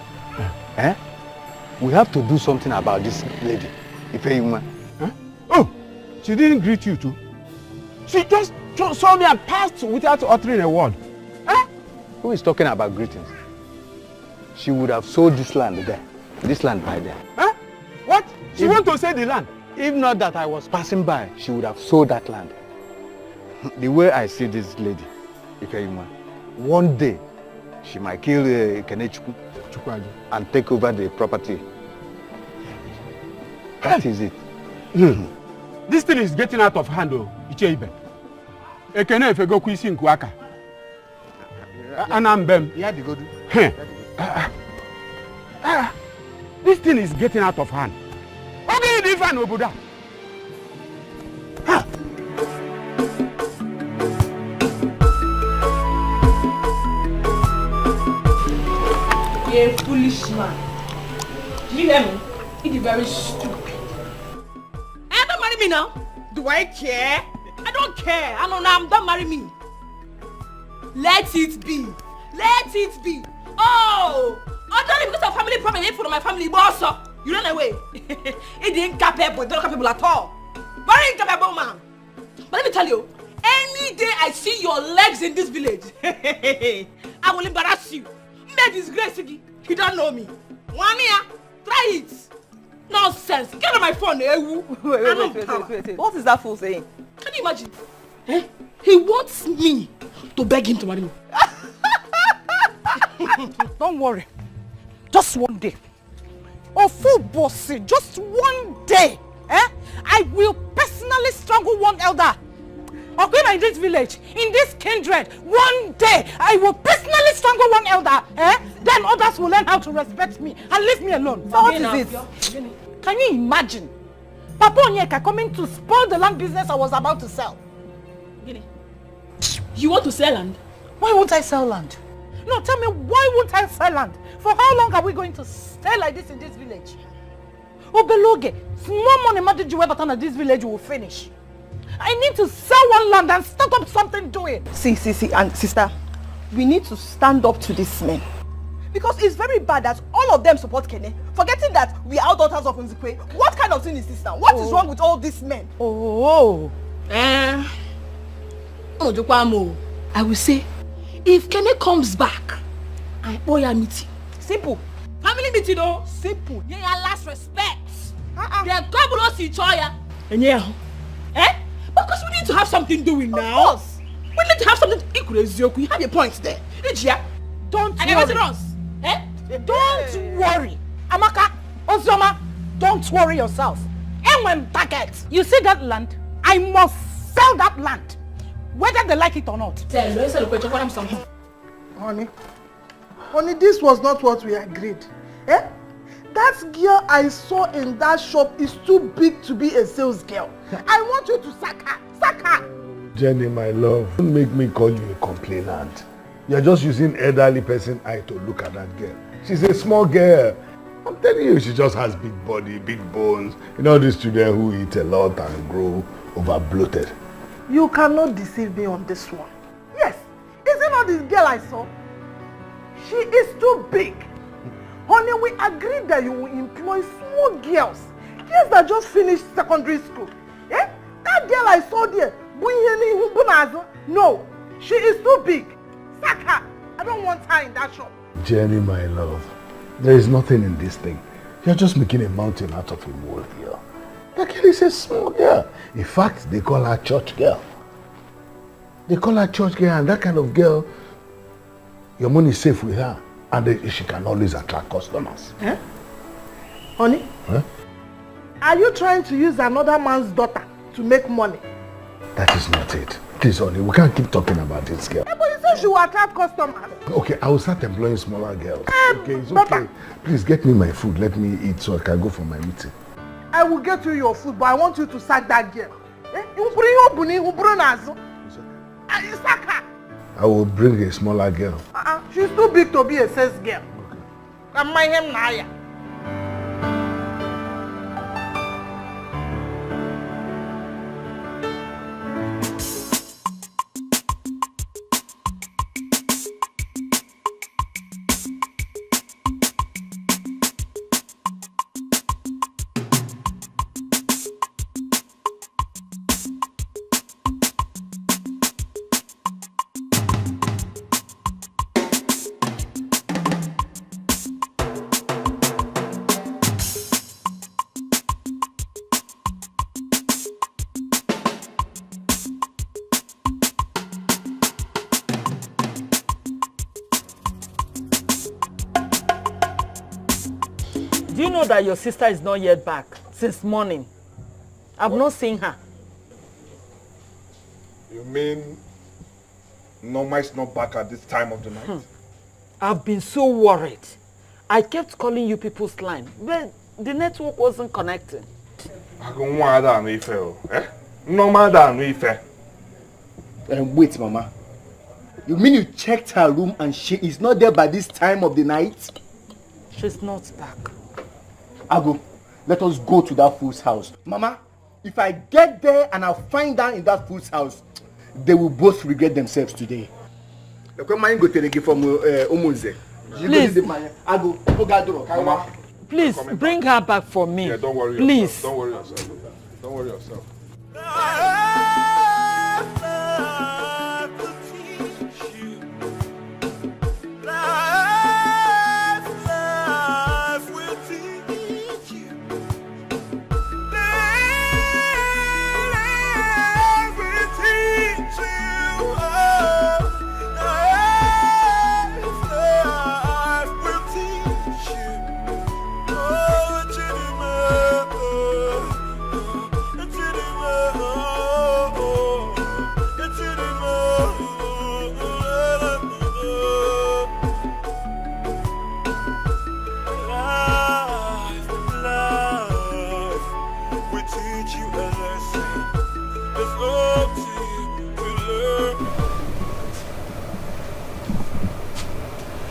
We have to do something about this lady. Huh? Oh, she didn't greet you too. She just saw me and passed without uttering a word. Who is talking about greetings? She would have sold this land there. This land by there. What? She want to sell the land? If not that I was passing by, she would have sold that land. The way I see this lady, one day she might kill Kenechukwu and take over the property. That is it. This thing is getting out of hand, Icheibe. Ekene if go kwisi nkwaka. Anambem. This thing is getting out of hand. Okay, different oboda. You're a foolish man. Do you hear me? It is very stupid. Don't marry me now. Do I care? I don't care. I know now. Don't marry me. Let it be. Let it be. Oh! Only because of family problem, for my family boss. You run away. It ain't capable. Don't capable at all. Very incapable man. But let me tell you, any day I see your legs in this village, I will embarrass you. May disgrace you. You don't know me. One year, try it. Nonsense. Get on my phone, eh? Wait. What is that fool saying? Can you imagine? He wants me to beg him to marry me. Don't worry. Just one day. Oh, full bossy. Just one day. I will personally strangle one elder. Okay, in this village, in this kindred, one day I will personally strangle one elder. Then others will learn how to respect me and leave me alone. So what is it? Can you imagine? Papa Onyeka coming to spoil the land business I was about to sell. You want to sell land? Why won't I sell land? No, tell me, why won't I sell land? For how long are we going to stay like this in this village? Obeloge, small money matter you ever turn at this village will finish. I need to sell one land and start up something doing. See, and sister, we need to stand up to these men. Because it's very bad that all of them support Kene, forgetting that we are daughters of Nzikwe. What kind of thing is this now? What is wrong with all these men? I will say, if Kene comes back, I owe ya meeting. Simple. Family meeting, though. Simple. Yeah, last respect. Yeah, God bless each other. And yeah, because we need to have something doing now. Of course. We need to have something. You have your points there. Don't worry. Don't worry. Amaka, Ozoma, don't worry yourself. And when target, you see that land, I must sell that land. Whether they like it or not. Honey, this was not what we agreed. That girl I saw in that shop is too big to be a sales girl. I want you to sack her. Sack her. Jenny, my love, don't make me call you a complainant. You're just using elderly person eye to look at that girl. She's a small girl. I'm telling you, she just has big body, big bones. You know these children who eat a lot and grow over bloated. You cannot deceive me on this one. Yes, is it not this girl I saw? She is too big. Honey, we agreed that you will employ small girls. Girls that just finished secondary school. That girl I saw there, no, she is too big. Sack her. I don't want her in that shop. Jenny, my love, there is nothing in this thing. You're just making a mountain out of a molehill. That girl is a small girl. In fact, they call her church girl. They call her church girl, and that kind of girl, your money is safe with her, and she can always attract customers. Honey? Are you trying to use another man's daughter to make money? That is not it. Please, honey, we can't keep talking about this girl. But you said she will attract customers. Okay, I will start employing smaller girls. Okay, it's okay. Please get me my food. Let me eat so I can go for my meeting. I will get you your food, but I want you to sack that girl. I will bring a smaller girl. She's too big to be a sex girl. I'm my him Naya. Do you know that your sister is not yet back since morning? I've not seen her. You mean Norma is not back at this time of the night? I've been so worried. I kept calling you people's line, but the network wasn't connecting. Wait, Mama. You mean you checked her room and she is not there by this time of the night? She's not back. Ago, let us go to that fool's house. Mama, if I get there and I find her in that fool's house, they will both regret themselves today. Please bring her back for me. Yeah, don't worry Please. yourself. Don't worry yourself. Don't worry yourself.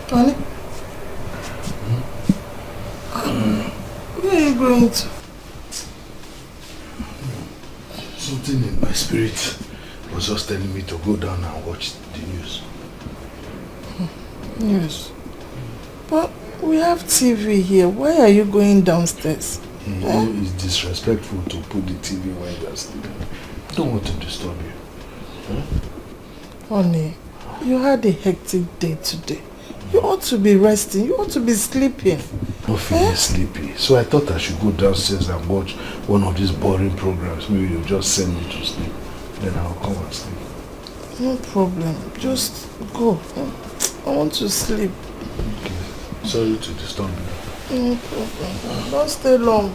Honey? Where are you going to? Something in my spirit was just telling me to go down and watch the news. Yes. But we have TV here. Why are you going downstairs? It's disrespectful to put the TV while you're sleeping. I don't want to disturb you. Honey, you had a hectic day today. You ought to be resting. You ought to be sleeping. Not feeling sleepy. So I thought I should go downstairs and watch one of these boring programs. Maybe you'll just send me to sleep. Then I'll come and sleep. No problem. Just go. I want to sleep. Okay. Sorry to disturb you. No problem. Don't stay long.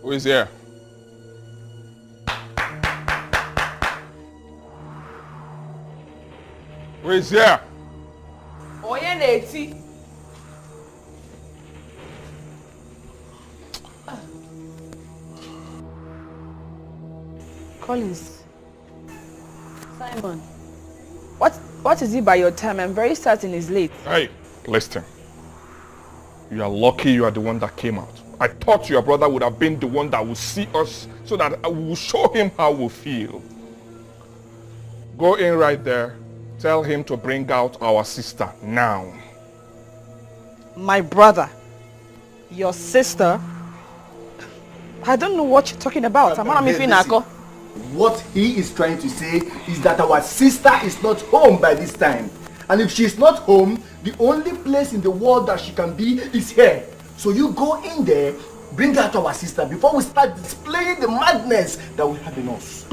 Who is here? Who is here? Oye Neti. Collins. Simon. What is it by your time? I'm very certain it's late. Hey, listen. You are lucky you are the one that came out. I thought your brother would have been the one that would see us so that I will show him how we feel. Go in right there. Tell him to bring out our sister now. My brother? Your sister? I don't know what you're talking about. What he is trying to say is that our sister is not home by this time. And if she's not home, the only place in the world that she can be is here. So you go in there, bring out our sister before we start displaying the madness that we have in us.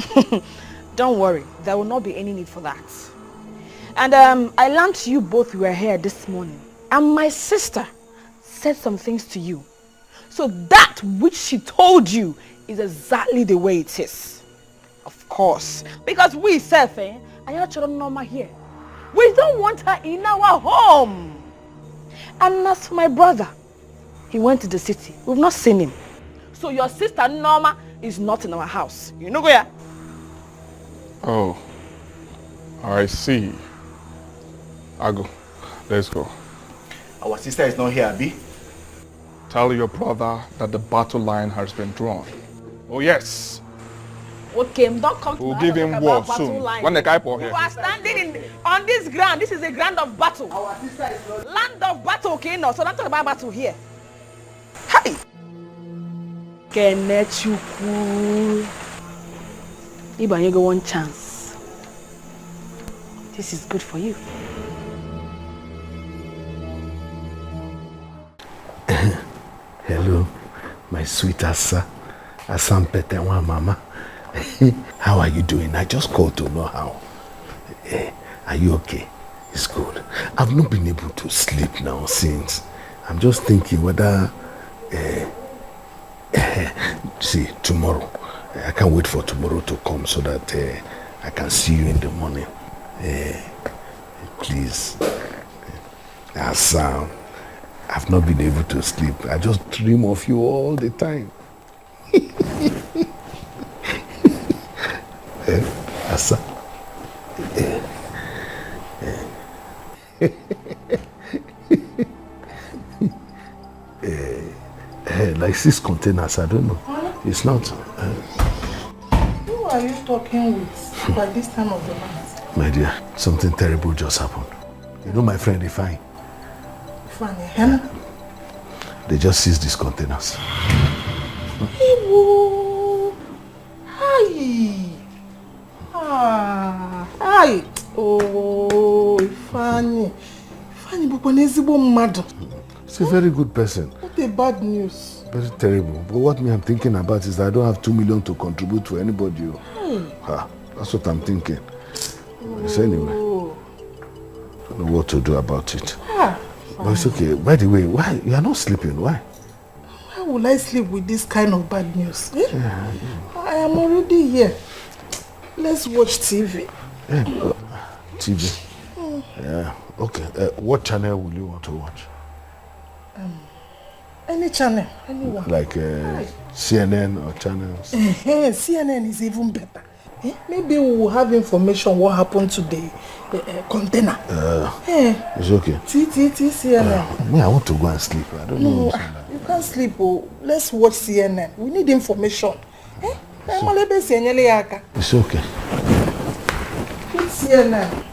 Don't worry, there will not be any need for that. And I learned you both were here this morning. And my sister said some things to you. So that which she told you is exactly the way it is. Of course. Because we self, and your children normal here. We don't want her in our home. And as for my brother, he went to the city. We've not seen him. So your sister Norma is not in our house. You know where? Oh, I see. I'll go. Let's go. Our sister is not here, Abi. Tell your brother that the battle line has been drawn. Oh yes. Okay, don't come to We'll give him war soon. When the guy pour here. You are standing on this ground. This is a ground of battle. Our sister is not... Land of battle, okay? No, so don't talk about battle here. Hi. Kenechukwu. Ibanyego one chance. This is good for you. Hello, my sweet Asa. Asampetewa mama. How are you doing? I just called to know how. Are you okay? It's good. I've not been able to sleep now since. I'm just thinking whether... see, tomorrow. I can't wait for tomorrow to come so that I can see you in the morning. Please. Asa, I've not been able to sleep. I just dream of you all the time. Asa. Like 6 containers, I don't know. It's not. Who are you talking with by this time of the night? My dear, something terrible just happened. You know my friend Defiance? Funny, huh? They just seized these containers. Hi. Hi. Oh, funny. Funny, but when is mad? He's a very good person. What a bad news. Very terrible. But what I'm thinking about is that I don't have 2 million to contribute to anybody. That's what I'm thinking. So anyway, I don't know what to do about it. But it's okay. By the way, why? You are not sleeping. Why? Why would I sleep with this kind of bad news? I am already here. Let's watch TV. TV? Yeah. Okay. What channel will you want to watch? Any channel, anyone. Like CNN or channels? CNN is even better. Maybe we will have information what happened to the container. It's okay. CNN. Me, I want to go and sleep. I don't know. You can't sleep. Let's watch CNN. We need information. It's okay. It's CNN.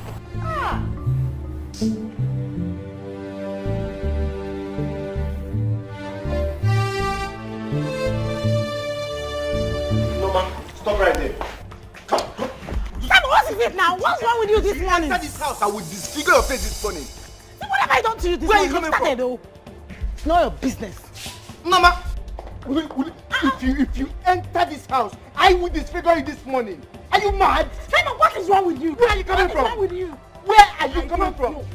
Stop right there. Come. What is it now? What's wrong with you this morning? Enter this house, I will disfigure your face this morning. What have I done to you this morning? Where are you coming from? It's not your business. Mama, if you enter this house, I will disfigure you this morning. Are you mad? Simon, what is wrong with you? Where are you coming from? What is wrong with you? Where are you coming from?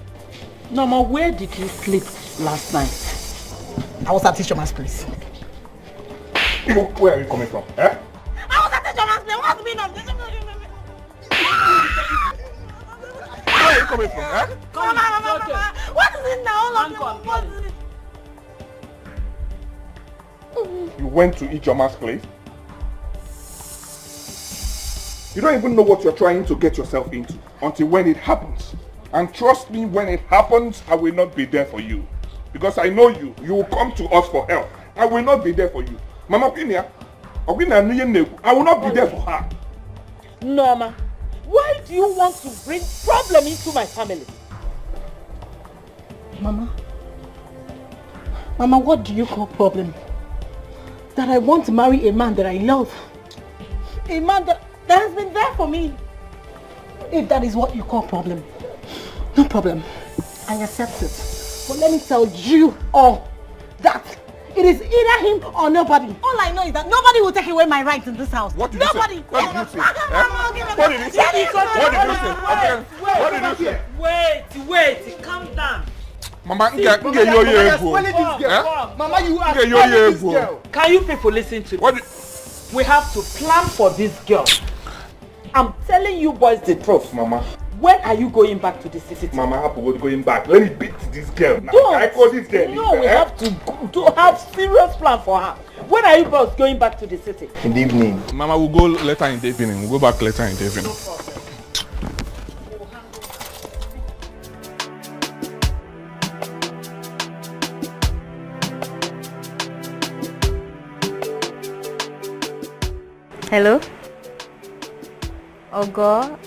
Norma, where did you sleep last night? I was at Tishoma's place. Where are you coming from? Eh? I was at Tishoma's place. What's the meaning of this? Where are you coming from? Eh? Mama. What is it now? What is it? You went to Ichoma's place? You don't even know what you're trying to get yourself into until when it happens. And trust me, when it happens, I will not be there for you. Because I know you. You will come to us for help. I will not be there for you. Mama Pinia, I will not be there for her. Norma, why do you want to bring problem into my family? Mama, what do you call problem? That I want to marry a man that I love. A man that has been there for me. If that is what you call problem, no problem. I accept it. But let me tell you all that it is either him or nobody. All I know is that nobody will take away my rights in this house. What did nobody. you say? What did you say? What did you say? What did you say? Wait, calm down. Mama, See, Mama, you are spoiling this girl. Mama, you are spoiling this girl. Can you people listen to this? We have to plan for this girl. I'm telling you boys the truth. Mama. When are you going back to the city? Mama, how about going back? Let me beat this girl. Now, Don't. I call this girl. No, we have to have serious plan for her. When are you boys going back to the city? In the evening. Mama, we'll go later in the evening. We'll go back later in the evening. No problem. Hello? Oh God.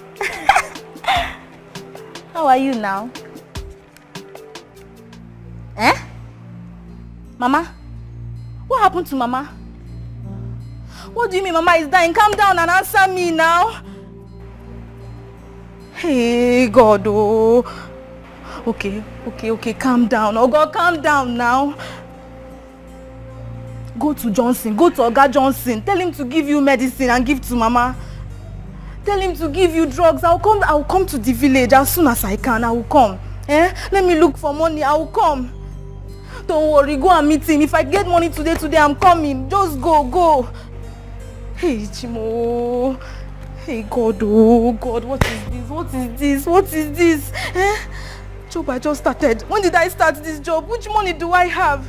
How are you now? Eh? Mama? What happened to Mama? What do you mean Mama is dying? Calm down and answer me now. Hey God, oh. Okay, calm down. Oh God, calm down now. Go to Johnson, go to Oga Johnson. Tell him to give you medicine and give to Mama. Tell him to give you drugs. I'll come to the village as soon as I can. I will come. Let me look for money. I will come. Don't worry, go and meet him. If I get money today, I'm coming. Just go. Hey, Chimo. Hey, God, oh God, what is this? Job I just started. When did I start this job? Which money do I have?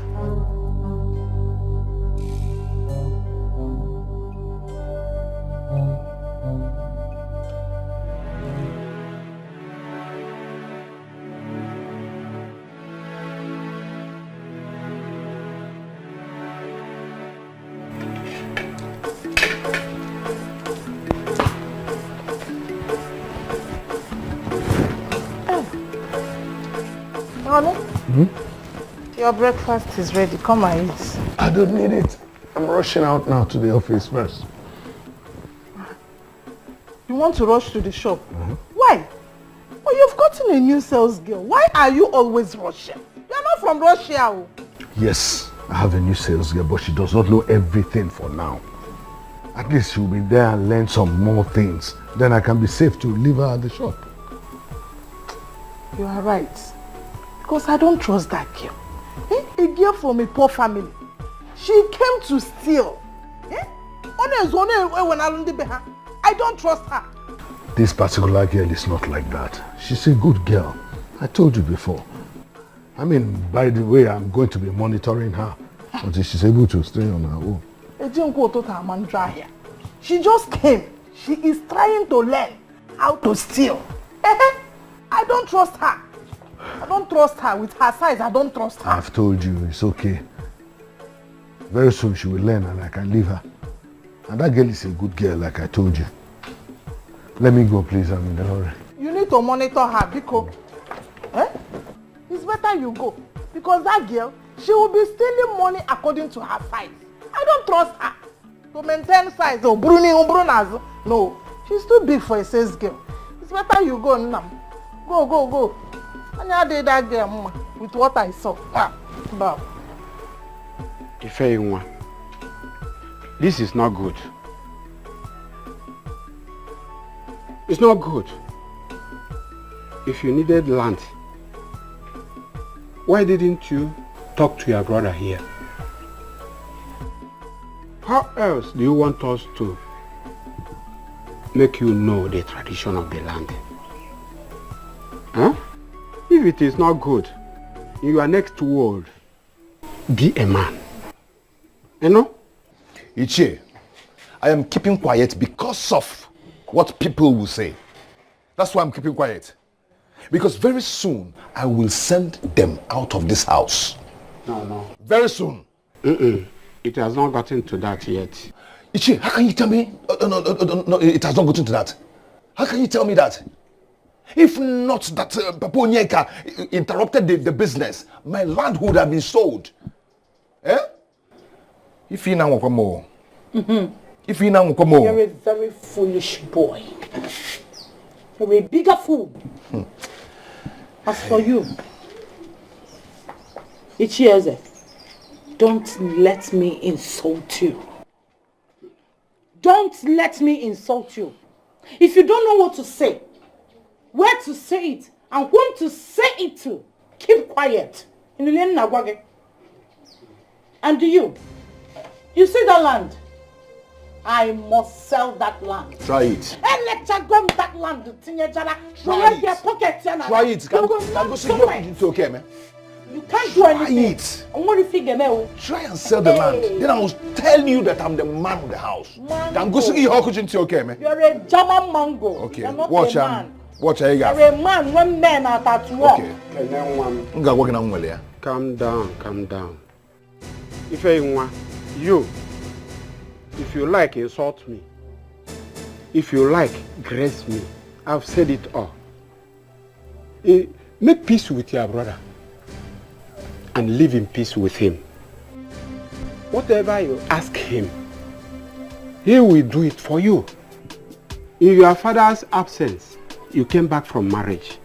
Your breakfast is ready. Come and eat. I don't need it. I'm rushing out now to the office first. You want to rush to the shop? Why? Oh, you've gotten a new sales girl. Why are you always rushing? You're not from Russia. Yes, I have a new sales girl, but she does not know everything for now. At least she'll be there and learn some more things. Then I can be safe to leave her at the shop. You are right. Because I don't trust that girl. A girl from a poor family. She came to steal. I don't trust her. This particular girl is not like that. She's a good girl. I told you before. I mean, by the way, I'm going to be monitoring her until she's able to stay on her own. She just came. She is trying to learn how to steal. I don't trust her. I don't trust her. With her size, I don't trust her. I've told you, it's okay. Very soon she will learn and I can leave her. And that girl is a good girl, like I told you. Let me go, please. I'm in a hurry. You need to monitor her because it's better you go. Because that girl, she will be stealing money according to her size. I don't trust her. To maintain size or Brunas. No, she's too big for a sales girl. It's better you go now. Go. And I did that girl with what I saw. Bob. Defiance, this is not good. It's not good. If you needed land, why didn't you talk to your brother here? How else do you want us to make you know the tradition of the land? Huh? If it is not good, in your next world, be a man. You know? Ichie, I am keeping quiet because of what people will say. That's why I'm keeping quiet. Because very soon, I will send them out of this house. No. Very soon. It has not gotten to that yet. Ichie, how can you tell me? No, it has not gotten to that. How can you tell me that? If not that Papa Onyeka interrupted the business, my land would have been sold. If you now come more. If you now come more. You're a very foolish boy. You're a bigger fool. As for you, Ichieze, don't let me insult you. Don't let me insult you. If you don't know what to say, where to say it, and whom to say it to, keep quiet. And you see that land? I must sell that land. Try it. And let you go that land. Try it. Try it. Can go see your it's okay, man. You can't do anything. Try it. I'm going to figure out. Try and sell the land. Then I will tell you that I'm the man of the house. Can go see your it's okay, man. You're a German mango. Okay. You're not Watch a man. Watch how you got. You're a man when men are at work. Okay. Calm down, calm down. If you, if you like, insult me. If you like, grace me. I've said it all. Make peace with your brother and live in peace with him. Whatever you ask him, he will do it for you. In your father's absence, you came back from marriage.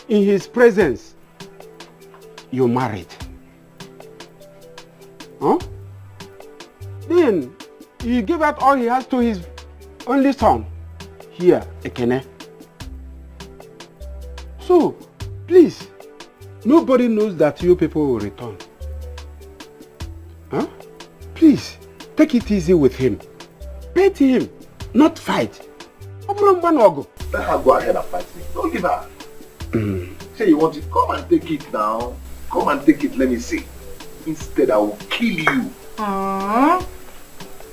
In his presence, you married. Huh? Then he gave out all he has to his only son. Here, Ekene. So, please, nobody knows that you people will return. Huh? Please, take it easy with him. Pet him, not fight. Let her go ahead and fight me. Don't give her. Say you want it, come and take it now. Come and take it, let me see. Instead, I will kill you.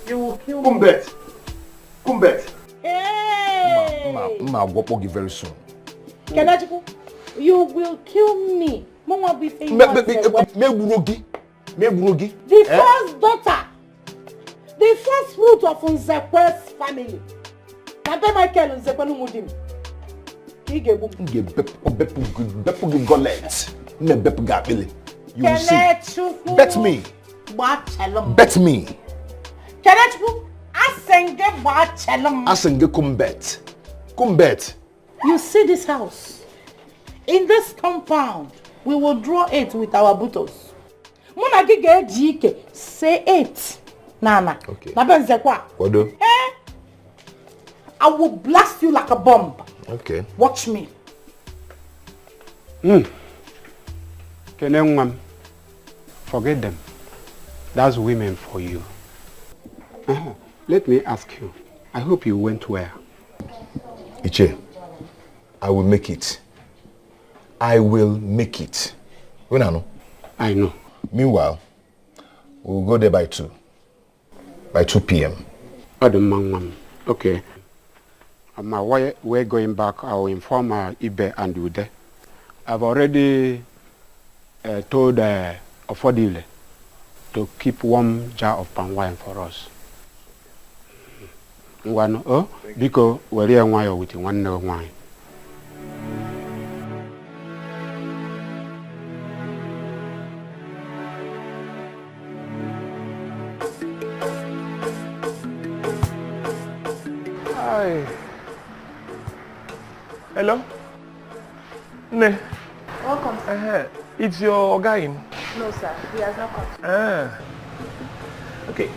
You will kill me. Kumbet. Hey! I'll go very soon. Kenachiku, you will kill me. Mama be saying The first daughter, the first fruit of Nzekwe's family. Kabe Michael Nzekwe Mudim. You will see. Bet me. Bet me. Asenge Kumbet. You see this house? In this compound, we will draw it with our buttons. Say it. Nana. Okay. Hey, I will blast you like a bomb. Okay. Watch me. Forget them. That's women for you. Let me ask you. I hope you went where? Iche, I will make it. I will make it. When I know? I know. Meanwhile, we'll go there by 2. By 2 p.m. Okay. We're going back. I'll inform Ibe and Ude. I've already told Ofodile to keep one jar of palm wine for us. One, because we're here with one wine. Hi. Hello? Ne. Welcome, sir. It's your guy in? No, sir. He has not come. Okay,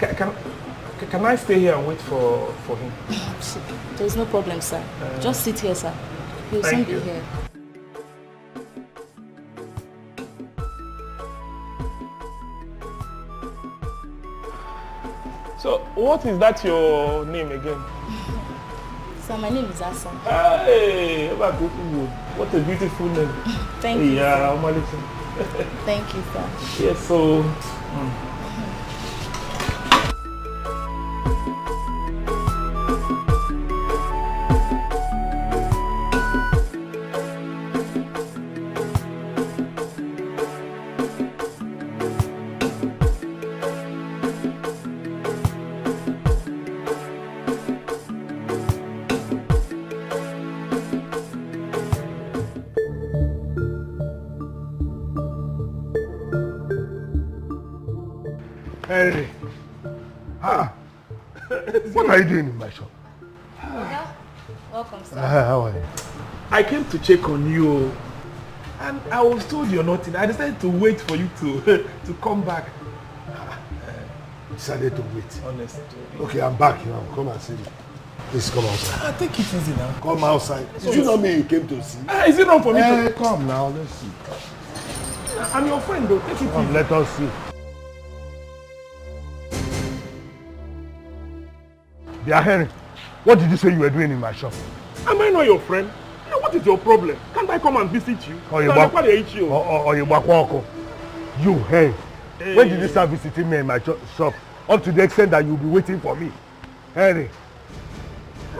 can I stay here and wait for him? There's no problem, sir. Just sit here, sir. He'll soon be here. So, what is that your name again? Sir, my name is Asan. Hey, what a beautiful name. Thank you. Yeah, thank you, sir. Yes, so... Henry. What are you doing in my shop? Welcome, sir. How are you? I came to check on you and I was told you're not in. I decided to wait for you to come back. Decided to wait. Honestly. Okay, I'm back now. Come and see me. Please come outside. Take it easy now. Come outside. Did you not mean you came to see? Is it wrong for me to... Come now, let's see. I'm your friend though, take it Come, easy. let us see. Dear Henry, what did you say you were doing in my shop? Am I not your friend? What is your problem? Can't I come and visit you? Or you hey, when did you start visiting me in my shop? Up to the extent that you'll be waiting for me. Henry.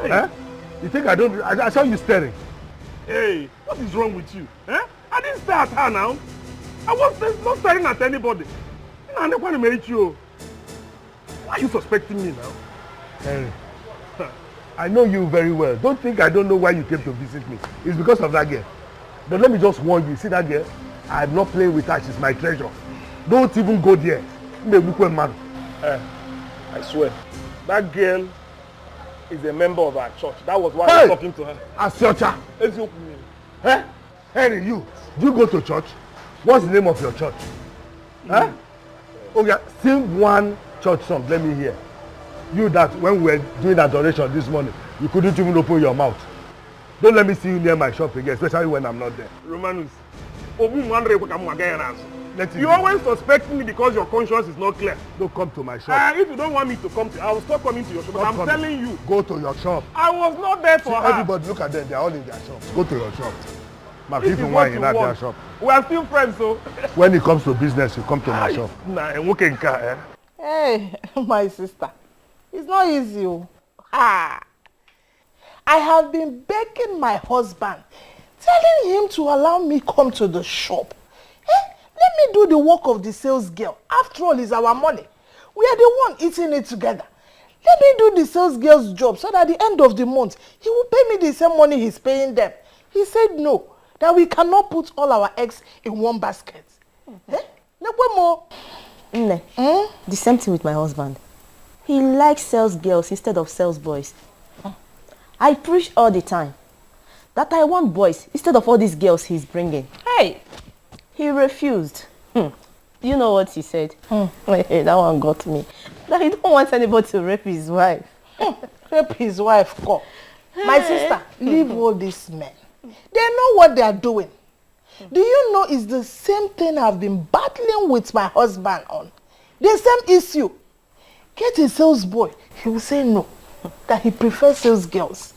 Hey. Eh? You think I saw you staring. Hey, what is wrong with you? Eh? I didn't stare at her now. I was not staring at anybody. Why are you suspecting me now? Henry, I know you very well. Don't think I don't know why you came to visit me. It's because of that girl. But let me just warn you, see that girl? I'm not playing with her, she's my treasure. Don't even go there. I swear, that girl is a member of our church. That was why I was talking to her. Asyocha! Eh? Henry, do you go to church? What's the name of your church? Huh? Okay, sing one church song, let me hear. You that when we were doing adoration this morning, you couldn't even open your mouth. Don't let me see you near my shop again, especially when I'm not there. Romanus, you always suspect me because your conscience is not clear. Don't come to my shop. If you don't want me to come to, I will stop coming to your shop. But I'm telling you. Go to your shop. I was not there for her. Everybody look at them, they're all in their shops. Go to your shop. Mark, if you want in their shop. We are still friends, so. When it comes to business, you come to my shop. Hey, my sister. It's not easy. I have been begging my husband, telling him to allow me come to the shop. Let me do the work of the sales girl. After all, it's our money. We are the one eating it together. Let me do the sales girl's job so that at the end of the month, he will pay me the same money he's paying them. He said no, that we cannot put all our eggs in one basket. The same thing with my husband. He likes sales girls instead of sales boys. I preach all the time that I want boys instead of all these girls he's bringing. Hey! He refused. You know what he said? That one got me. That he don't want anybody to rape his wife. Rape his wife, go. My sister, leave all these men. They know what they are doing. Do you know it's the same thing I've been battling with my husband on? The same issue. Get a sales boy. He will say no. That he prefers sales girls.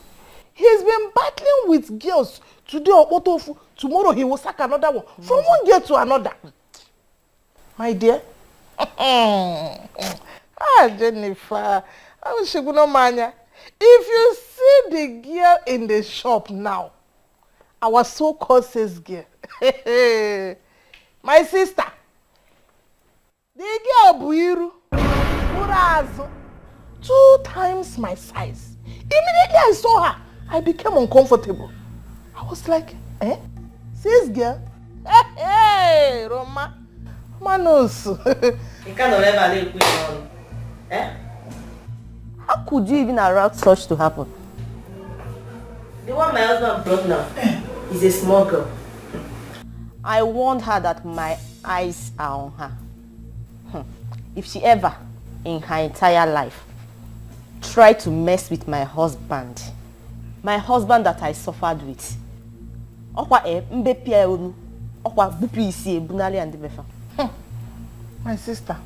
He's been battling with girls today or tomorrow he will sack another one. From one girl to another. My dear. Jennifer. If you see the girl in the shop now, our so-called sales girl. My sister. The girl Buiru. Urazo. 2 times my size. Immediately I saw her, I became uncomfortable. I was like, Sis girl? Hey, Roma. Manos. You can't ever live with How could you even allow such to happen? The one my husband brought now is a small girl. I warned her that my eyes are on her. If she ever, in her entire life, tried to mess with my husband that I suffered with, my sister,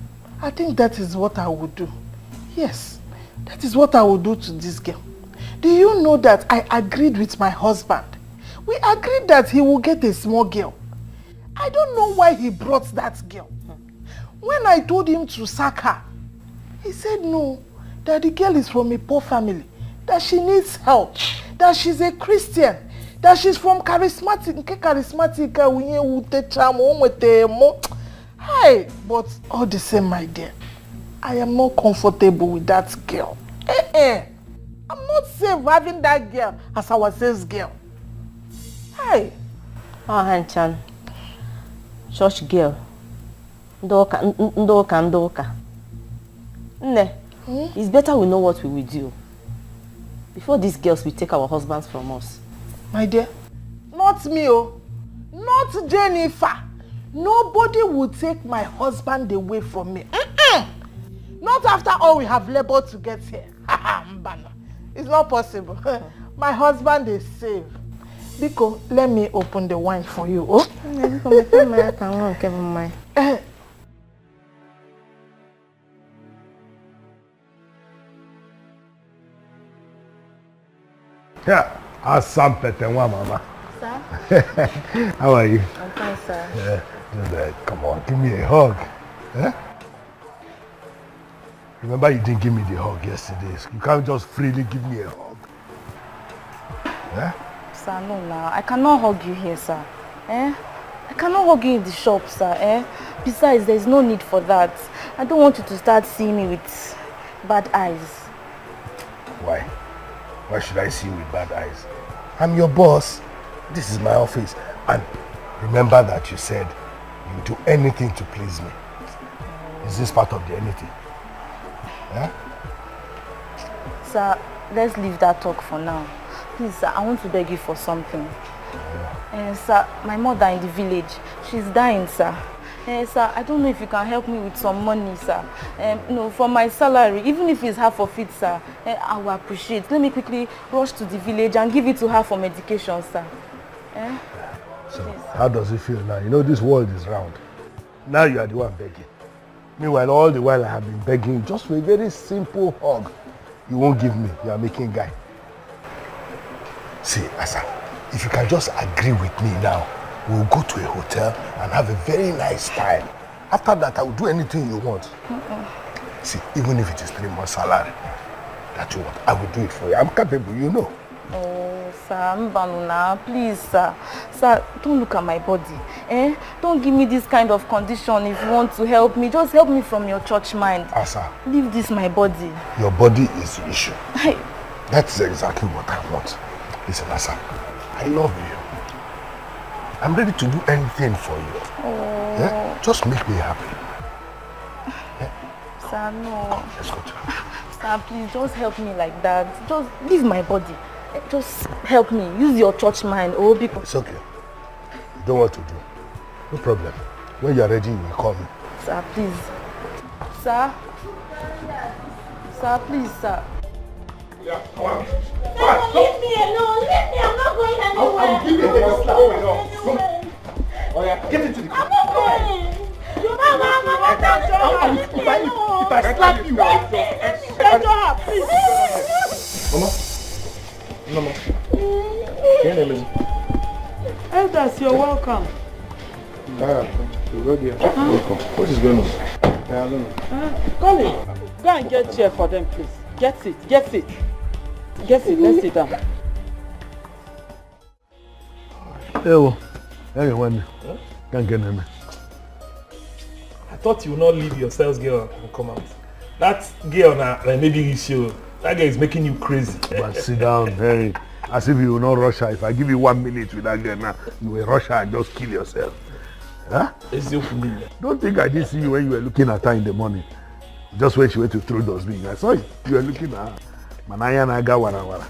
I think that is what I would do. Yes, that is what I would do to this girl. Do you know that I agreed with my husband? We agreed that he will get a small girl. I don't know why he brought that girl. When I told him to sack her, he said no, that the girl is from a poor family, that she needs help, that she's a Christian, that she's from charismatic. Hi, but all the same, my dear, I am not comfortable with that girl. I'm not safe having that girl as our sales girl. Hi. Hanchan, church girl. Ndoka. It's better we know what we will do before these girls will take our husbands from us. My dear, not me, not Jennifer. Nobody will take my husband away from me. Not after all we have labored to get here. It's not possible. My husband is safe. Biko, let me open the wine for you. Oh? Yeah, Assam Petenwa, Mama. Sir? How are you? I'm fine, sir. Yeah, come on, give me a hug. Eh? Remember you didn't give me the hug yesterday. So you can't just freely give me a hug. Eh? Sir, no now. I cannot hug you here, sir. Eh? I cannot hug you in the shop, sir. Eh? Besides, there's no need for that. I don't want you to start seeing me with bad eyes. Why? Why should I see you with bad eyes? I'm your boss. This is my office. And remember that you said you do anything to please me. Is this part of the anything? Yeah? Sir, let's leave that talk for now. Please, sir, I want to beg you for something. Sir, my mother in the village, she's dying, sir. Sir, I don't know if you can help me with some money, sir. No, from my salary, even if it's half of it, sir, I will appreciate. Let me quickly rush to the village and give it to her for medication, sir. So, how does it feel now? You know this world is round. Now you are the one begging. Meanwhile, all the while I have been begging just for a very simple hug. You won't give me. You are making guy. See, Asa, if you can just agree with me now, we'll go to a hotel and have a very nice time. After that, I will do anything you want. See, even if it is 3 months salary that you want, I will do it for you. I'm capable, you know. Oh, sir, Mbanuna, please, sir. Sir, don't look at my body. Don't give me this kind of condition if you want to help me. Just help me from your church mind. Asa. Leave this my body. Your body is the issue. That's exactly what I want. Listen, Asa, I love you. I'm ready to do anything for you. Oh. Yeah? Just make me happy. Yeah? Sir, no. Come, let's go to her. Sir, please, just help me like that. Just leave my body. Just help me. Use your church mind. Oh, because... It's okay. You don't want to do. No problem. When you're ready, you will call me. Sir, please. Sir? Sir, please, sir. Yeah, come on. Leave me alone. Leave me. I'm not going anywhere. I'll give you a slap. Oh yeah, get into the car. I'm not going. If I slap you, Mama. Elders, you're welcome. Welcome. What is going on? I don't know. Colin, go and get chair for them, please. Get it. Let's sit down. Hey, one. Can't get in. I thought you would not leave your sales girl and come out. That girl now, maybe issue. That girl is making you crazy. But sit down, Harry. As if you will not rush her. If I give you 1 minute with that girl now, you will rush her and just kill yourself. Huh? Don't think I didn't see you when you were looking at her in the morning. Just when she went to throw those beans. I saw you. You were looking at her. Manaya naga wara.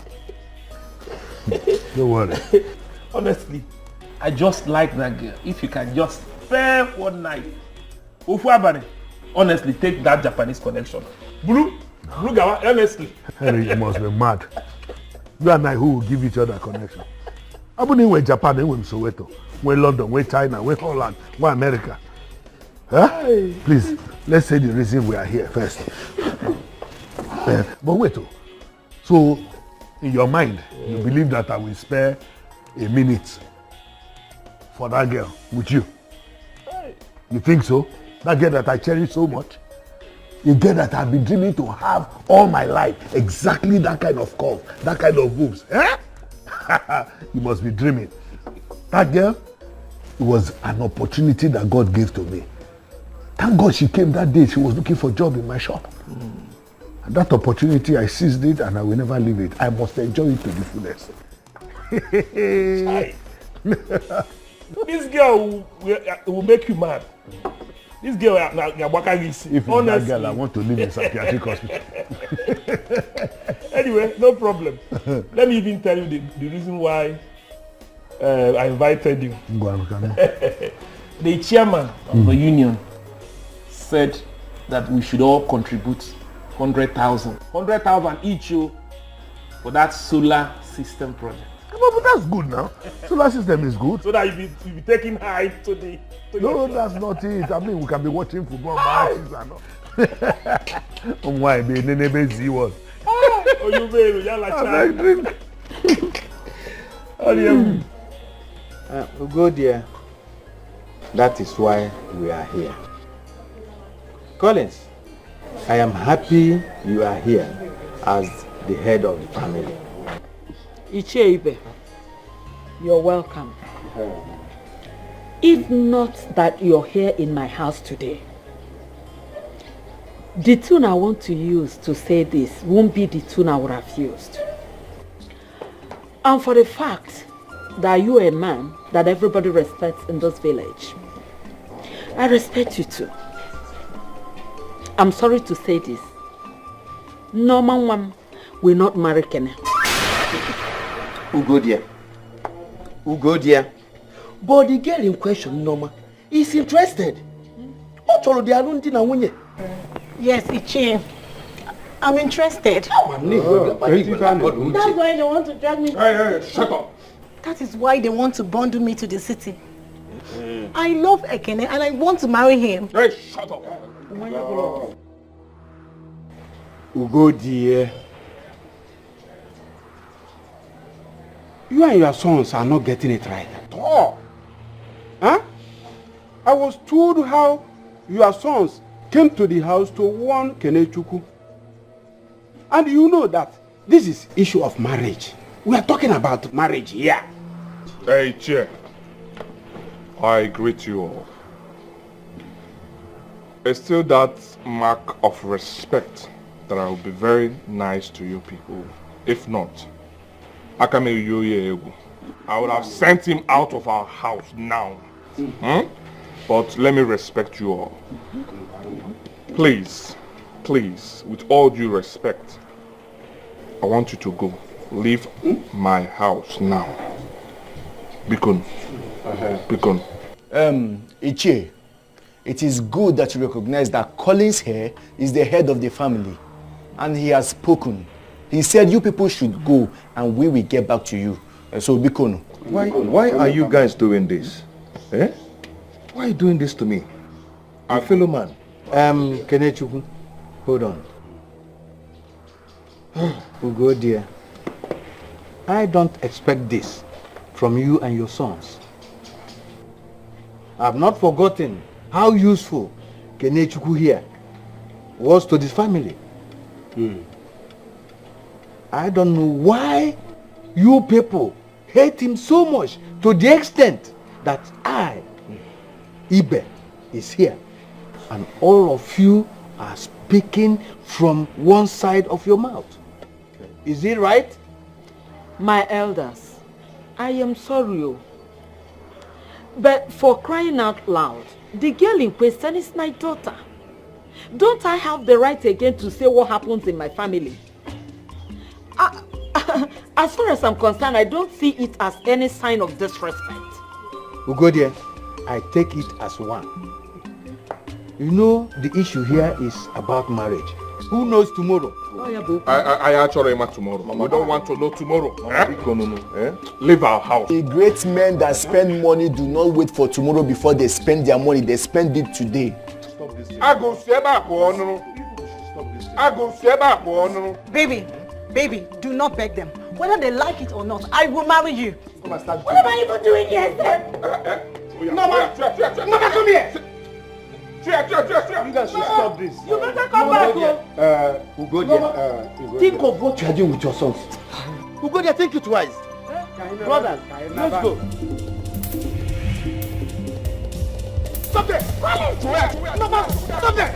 Don't worry. Honestly, I just like that girl. If you can just spare one night. Ufuabane, honestly, take that Japanese connection. Blue Gawa, honestly. Harry, you must be mad. You and I, who will give each other connection? I wouldn't wait Japan, then Soweto, when London, when China, when Holland, when America. Huh? Please, let's say the reason we are here first. But wait, so in your mind, you believe that I will spare a minute for that girl with you? You think so? That girl that I cherish so much? A girl that I've been dreaming to have all my life. Exactly that kind of curve, that kind of boobs. You must be dreaming. That girl, it was an opportunity that God gave to me. Thank God she came that day. She was looking for a job in my shop. And that opportunity, I seized it and I will never leave it. I must enjoy it to the fullest. This girl will make you mad. This girl, if it's that girl, I want to live in psychiatric hospital. Anyway, no problem. Let me even tell you the reason why I invited you. The chairman of the union said that we should all contribute 100,000. 100,000 each for that solar system project. But that's good now. Solar system is good. So that you be taking high to the... No, that's not it. I mean, we can be watching football matches and all. Why be nene see what? Oh, you may, you like drink. We'll go there. That is why we are here. Collins, I am happy you are here as the head of the family. Icheibe, you're welcome. If not that you're here in my house today, the tune I want to use to say this won't be the tune I would have used. And for the fact that you're a man that everybody respects in this village, I respect you too. I'm sorry to say this. Norman Wam will not marry Kene. Ugodia. But the girl in question, Norma, is interested. Yes, Ichie. I'm interested. That's why they want to drag me. Hey, shut up. That is why they want to bundle me to the city. I love Ekene and I want to marry him. Hey, shut up. Ugodia. You and your sons are not getting it right at all. Huh? I was told how your sons came to the house to warn Kenechukwu. And you know that this is issue of marriage. We are talking about marriage here. Hey, Chair. I greet you all. It's still that mark of respect that I will be very nice to you people. If not, I would have sent him out of our house now. But let me respect you all. Please, with all due respect, I want you to go. Leave my house now. Bikon. Ichie, it is good that you recognize that Collins here is the head of the family. And he has spoken. He said you people should go and we will get back to you. So Bikon. Why are you guys doing this? Eh? Why are you doing this to me? Our fellow man. Kenechukwu, hold on. Ugodia, I don't expect this from you and your sons. I've not forgotten how useful Kenechukwu here was to this family. I don't know why you people hate him so much to the extent that I, Ibe, is here. And all of you are speaking from one side of your mouth. Is it right? My elders, I am sorry. But for crying out loud, the girl in question is my daughter. Don't I have the right again to say what happens in my family? As far as I'm concerned, I don't see it as any sign of disrespect. Ugodia, I take it as one. You know, the issue here is about marriage. Who knows tomorrow? I actually am tomorrow. We don't want to know tomorrow. Leave our house. The great men that spend money do not wait for tomorrow before they spend their money. They spend it today. Baby, do not beg them. Whether they like it or not, I will marry you. What am I even doing here? Mama, come here. You guys should stop this. You better come back. Ugodia, think of what you are doing with your sons. Ugodia, think it twice. Brothers, let's go. Stop there! Mama, stop there!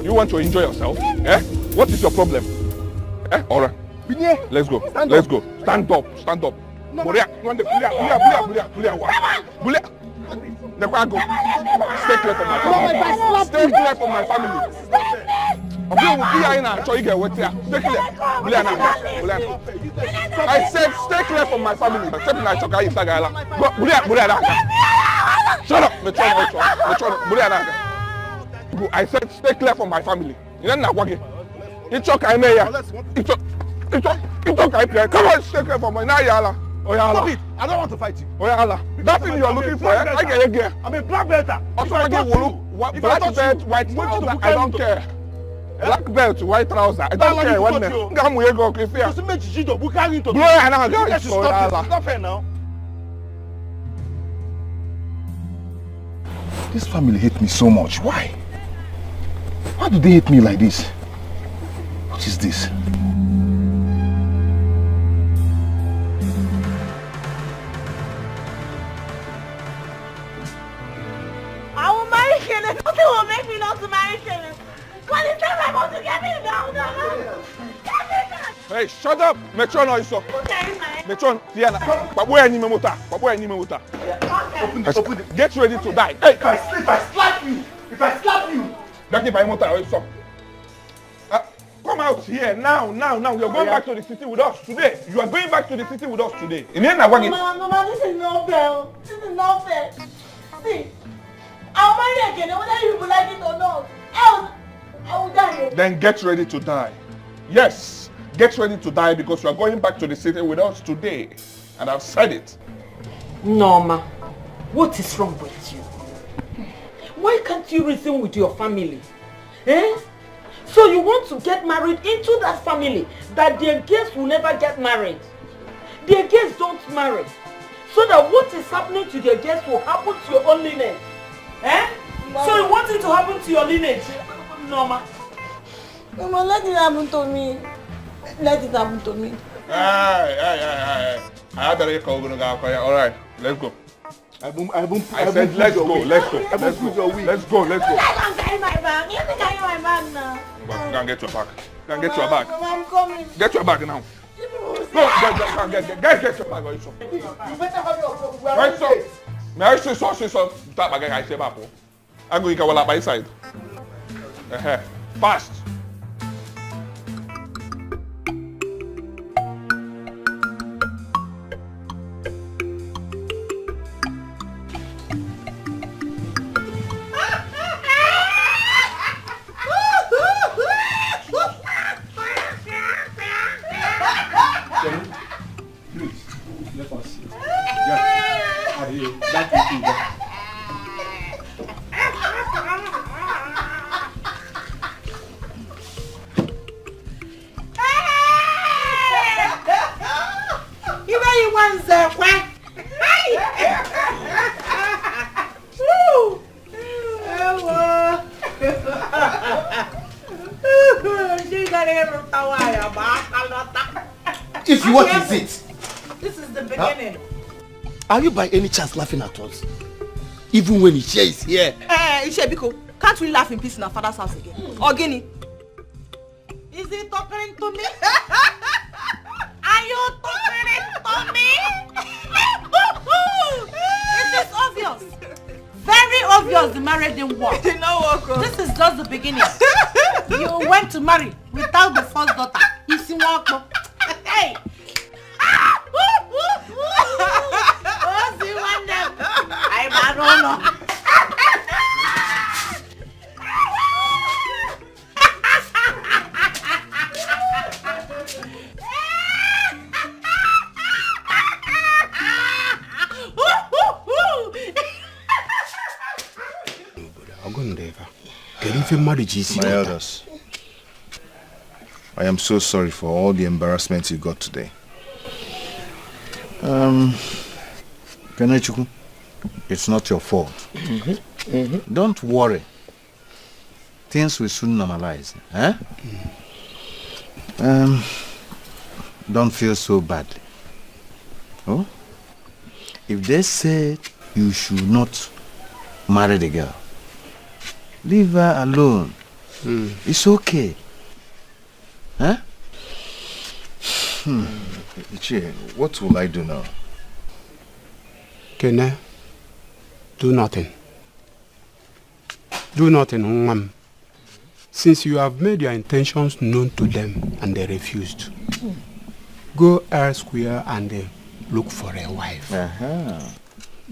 You want to enjoy yourself? Eh? What is your problem? Eh? Alright. Let's go. Let's go. Stand up. Stand up. Bulia. Stay clear from my family. Stay clear from my family. Stay clear. I said stay clear from my family. Shut up. I said stay clear from my family. You're not working. It's okay, Mayor. It's okay, come on, take care for my Nayala. Stop it! I don't want to fight you. That thing you're looking for, I get it. I'm a black belt. Also, I get black belt, white trouser. I don't care. Black belt, white trouser. I don't care. One minute. Come here, go. If you blow your hand, Stop fair now. This family hate me so much. Why? Why do they hate me like this? What is this? I will marry Kenneth. Nothing will make me not to marry Kenneth. God is never going to get me down. Hey, shut up! Metron or so. Metron, Diana. But where any motor? But where any motor? Open it. Get ready to die. Hey, if I slap you, don't give my motor or so. Come out here now. You're going back to the city with us today. You are going back to the city with us today. Mama, this is not fair. This is not fair. See, I'll marry again, whether you like it or not. Else, I will die. Then get ready to die. Yes, get ready to die because you are going back to the city with us today. And I've said it. Norma, what is wrong with you? Why can't you reason with your family? Eh? So you want to get married into that family that their guests will never get married. Their guests don't marry. So that what is happening to their guests will happen to your own lineage. Eh? Mama. So you want it to happen to your lineage, Norma? Mama, let it happen to me. Let it happen to me. Hey. I better call you. All right, let's go. I said let's go. Let's go. I can't carry my bag. You can carry my bag now. Go and get your bag. Go and get your bag. Mama, I'm coming. Get your bag now. Go, get your bag. You better have your bag. Right, so. May I say so. That bag I say back. I'm going to go by side. Fast. If you what is it? This is the beginning. Are you by any chance laughing at us? Even when Ishe is here? Ishe, Biko, can't we laugh in peace in our father's house again? Ogini. Is he talking to me? Are you talking to me? It is obvious. Very obvious the marriage didn't work. It did not work. This is just the beginning. You went to marry without the first daughter. You see what? Hey! I'm a runner. My elders, I am so sorry for all the embarrassment you got today. Kenechukwu, it's not your fault. Don't worry. Things will soon normalize. Eh? Don't feel so badly. Oh? If they said you should not marry the girl, leave her alone. It's okay. Huh? Ichie, what will I do now? Kene, do nothing. Do nothing, ma'am. Since you have made your intentions known to them and they refused, go elsewhere and look for a wife.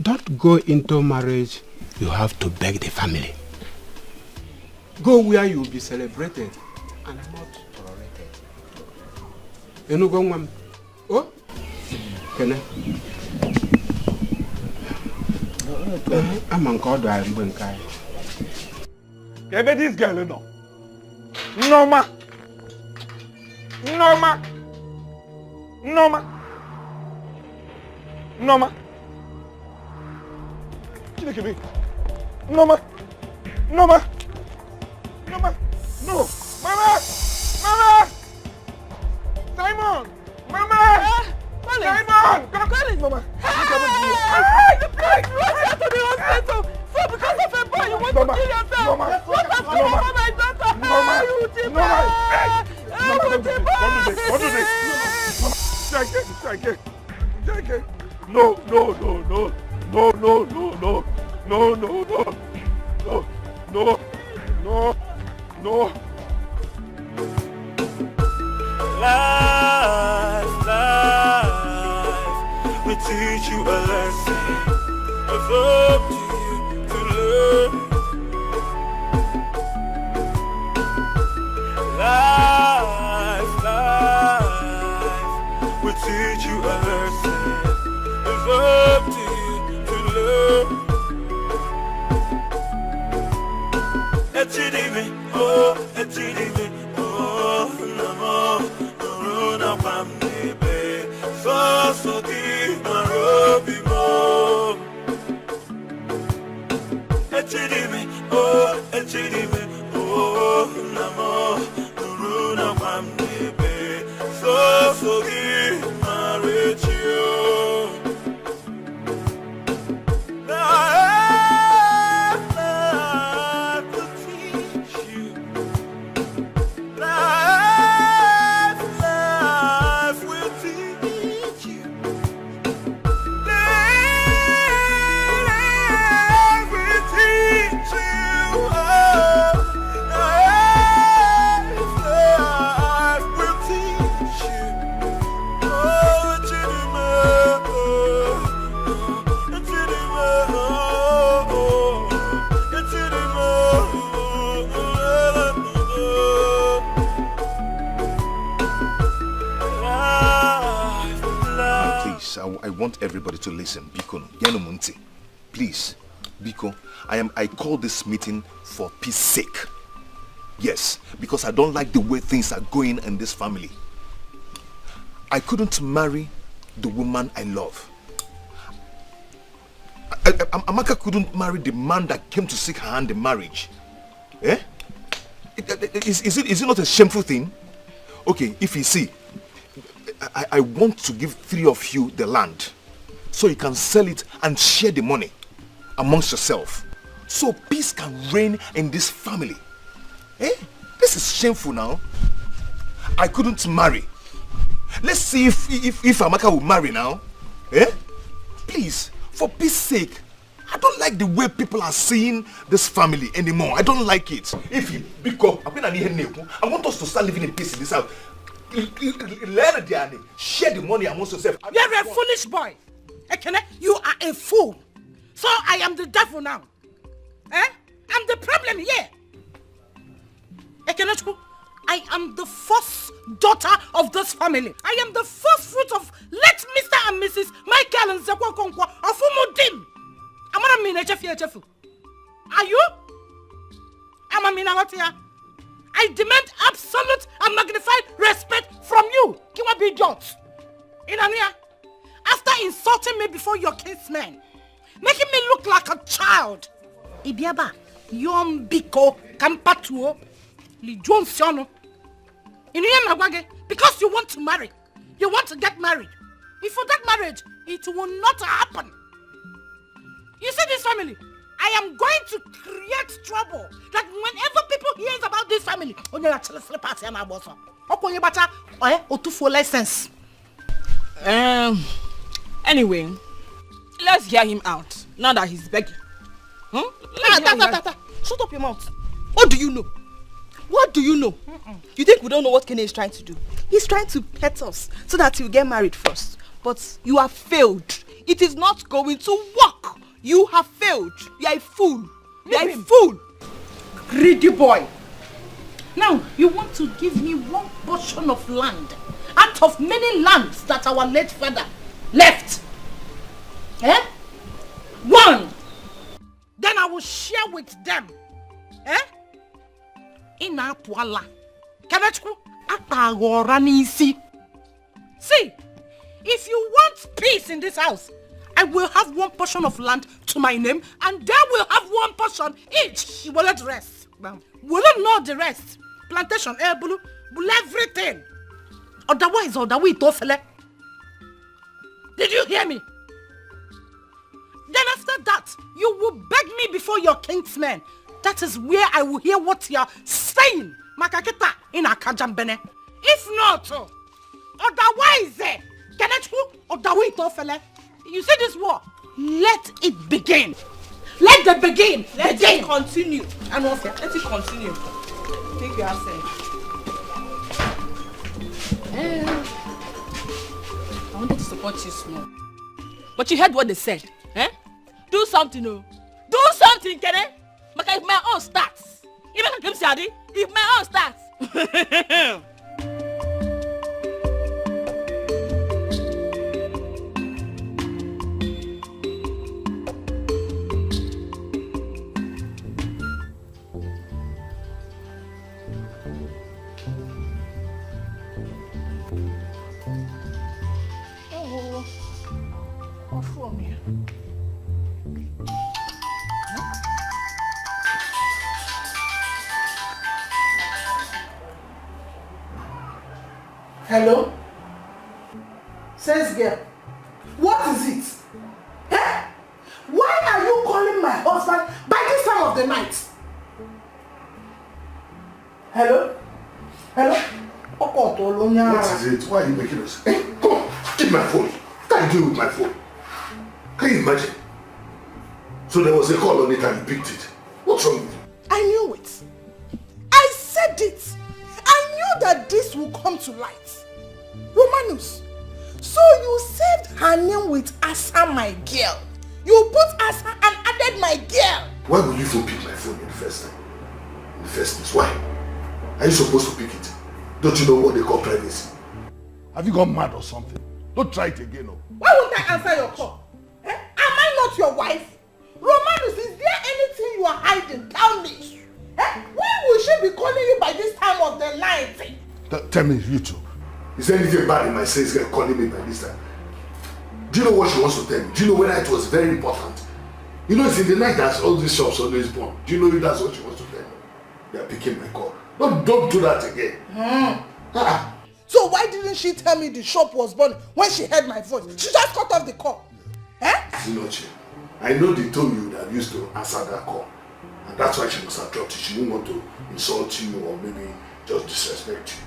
Don't go into marriage, you have to beg the family. Go where you will be celebrated and not tolerated. You go one. Oh? Can I'm on call. I'm going to Get this girl, no. Norma. Norma. Norma. Norma. Norma. Norma. Norma. Norma. No. Mama. Mama. Simon. Mama. Simon. Come. Mama. You bring Rosa to the hospital. So because of a boy, you want to kill yourself. What has happened to my daughter? Don't do this. Jackie. No. Life will teach you a lesson. It's up to you to learn. Life will teach you a lesson. It's up to you to learn. Echidimi, namo, nuruna pamnebe, so di marobi mo. Echidimi, namo, nuruna pamnebe, so di marechio. I want everybody to listen. Biko, Yanumunti. Please, Biko, I call this meeting for peace sake. Yes, because I don't like the way things are going in this family. I couldn't marry the woman I love. Amaka couldn't marry the man that came to seek her hand in marriage. Eh? Is it not a shameful thing? Okay, if you see, I want to give 3 of you the land so you can sell it and share the money amongst yourself so peace can reign in this family. Eh? This is shameful now. I couldn't marry. Let's see if Amaka will marry now. Eh? Please, for peace sake, I don't like the way people are seeing this family anymore. I don't like it. If you, because I want us to start living in peace in this house. Share the money amongst yourself. You're a foolish boy. Ekene, you are a fool. So I am the devil now. Eh? I'm the problem here. Ekene, I am the first daughter of this family. I am the first fruit of late Mr. and Mrs. Michael and Zekwa Konkwa of Umudim. Are you? I demand absolute and magnified respect from you. Kiwa be idiot. Inania, after insulting me before your kinsmen, making me look like a child. Ibiaba, yom biko kampatuo, li jonsiono. Inuya magwage, because you want to marry. You want to get married. If for that marriage, it will not happen. You see this family? I am going to create trouble that whenever people hear about this family, license. Anyway, let's hear him out now that he's begging. Shut up your mouth. What do you know? What do you know? You think we don't know what Kene is trying to do? He's trying to pet us so that he'll get married first. But you have failed. It is not going to work. You have failed. You are a fool. You are a fool. Greedy boy. Now, you want to give me one portion of land out of many lands that our late father left. Eh? One. Then I will share with them. Eh? Ina puala. Kenechku atagora nisi. See, if you want peace in this house, I will have one portion of land to my name, and they will have one portion each. You will let the rest. We don't know the rest. Plantation, bulu, everything. Otherwise, did you hear me? Then after that, you will beg me before your kinsmen. That is where I will hear what you are saying. Makakita in Akajambene. If not, otherwise, you see this war? Let it begin. Let it begin. Let it continue. And let it continue. Take your accent. I wanted to support you small. But you heard what they said. Eh? Do something, oh. Do something, Kene. If my own starts. If my own starts. Hello? Says girl, what is it? Eh? Why are you calling my husband by this time of the night? Hello? Hello? What is it? Why are you making us? Hey, come on, give my phone. What are you doing with my phone? Can you imagine? So there was a call on it and you picked it. What's wrong with you? I knew it. I said it. I knew that this will come to light. Romanus, so you saved her name with Asa, my girl. You put Asa and added my girl. Why would you even pick my phone in the first time? In the first place, why? Are you supposed to pick it? Don't you know what they call privacy? Have you gone mad or something? Don't try it again, no. Why won't I answer your call? Eh? Am I not your wife? Romanus, is there anything you are hiding? Tell me. Eh? Why will she be calling you by this time of the night? Tell me, you two. Is there anything bad in my sales girl calling me by this time? Do you know what she wants to tell me? Do you know whether it was very important? You know, it's in the night that all these shops always burn. Do you know if that's what she wants to tell me? They are picking my call. Don't do that again. So why didn't she tell me the shop was burning when she heard my voice? She just cut off the call. Eh? Sinochi, I know they told you that used to answer that call. And that's why she must have dropped it. She didn't want to insult you or maybe just disrespect you.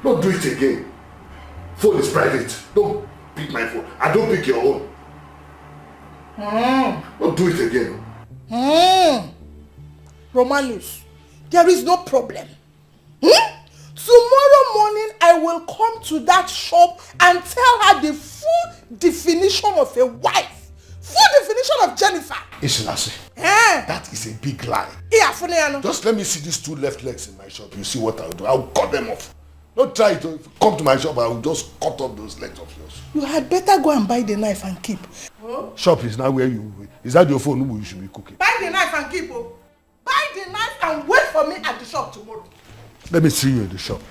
Don't do it again. Phone is private. Don't pick my phone. I don't pick your own. Don't do it again. Romanus, there is no problem. Tomorrow morning I will come to that shop and tell her the full definition of a wife. Full definition of Jennifer. Ishinasi, that is a big lie. Just let me see these two left legs in my shop. You see what I'll do. I'll cut them off. Don't try to come to my shop. I will just cut off those legs of yours. You had better go and buy the knife and keep. Shop is now where you... Is that your phone you should be cooking? Buy the knife and keep. Buy the knife and wait for me at the shop tomorrow. Let me see you in the shop.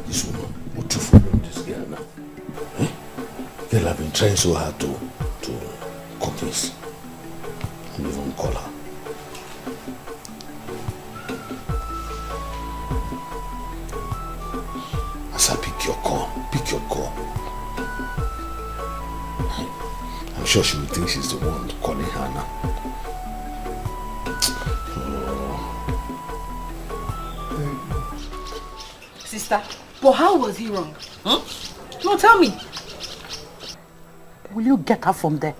This woman, what you for this girl now? Eh? Girl, I've been trying so hard to convince. And even call her. As I pick your call. I'm sure she will think she's the one calling her now. Sister, but how was he wrong? Huh? No, tell me. Will you get her from there?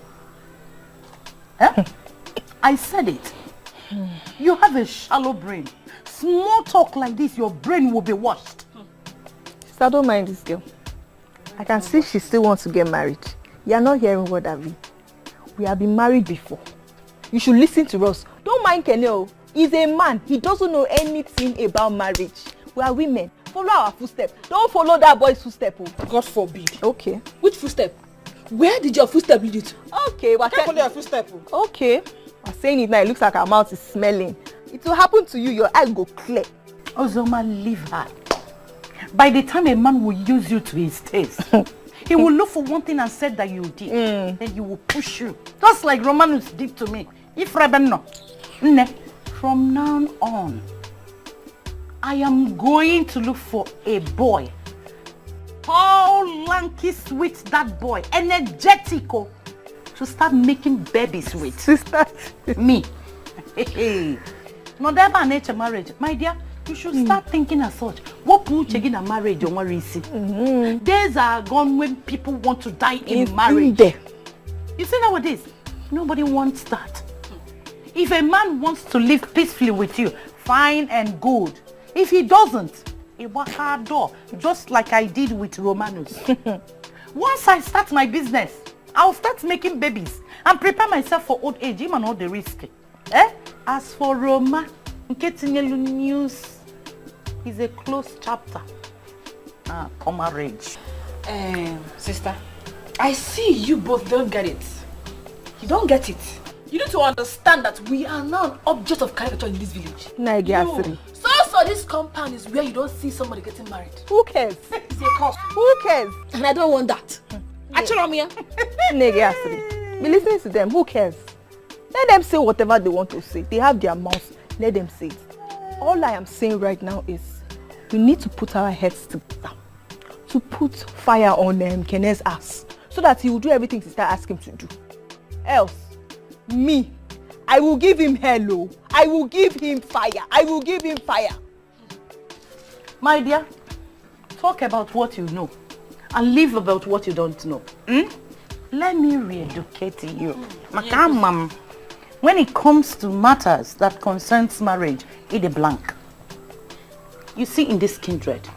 Eh? I said it. You have a shallow brain. Small talk like this, your brain will be washed. Sister, don't mind this girl. I can see she still wants to get married. You are not hearing what I mean. We have been married before. You should listen to us. Don't mind Kenny. He's a man. He doesn't know anything about marriage. We are women. Follow our footsteps. Don't follow that boy's footsteps. God forbid. Okay. Which footstep? Where did your footstep lead you to? Okay, I can't follow your footstep. Okay. I'm saying it now. It looks like our mouth is smelling. It will happen to you. Your eye go clear. Ozoma, leave her. By the time a man will use you to his taste, he will look for one thing and say that you did. Then he will push you. Just like Romanus did to me. If Rebeno. From now on, I am going to look for a boy. Tall, lanky, sweet, that boy. Energetico. To start making babies with. Sister. Me. No, that's nature marriage. My dear, you should start thinking as such. What put you in a marriage or worry? Days are gone when people want to die in marriage. You see nowadays, nobody wants that. If a man wants to live peacefully with you, fine and good. If he doesn't, he walk hard door, just like I did with Romanus. Once I start my business, I'll start making babies and prepare myself for old age, even all the risk. As for Roma, news is a closed chapter. Marriage. Sister, I see you both don't get it. You don't get it. You need to understand that we are now an object of caricature in this village. So this compound is where you don't see somebody getting married. Who cares? It's a cost. Who cares? And I don't want that. Actually, Be listening to them. Who cares? Let them say whatever they want to say. They have their mouths. Let them say it. All I am saying right now is we need to put our heads together to put fire on Kenneth's ass so that he will do everything sister asked him to do. Else, me, I will give him hello. I will give him fire. I will give him fire. My dear, talk about what you know and live about what you don't know. Let me re-educate you. Makamam, when it comes to matters that concerns marriage, it is blank. You see, in this kindred,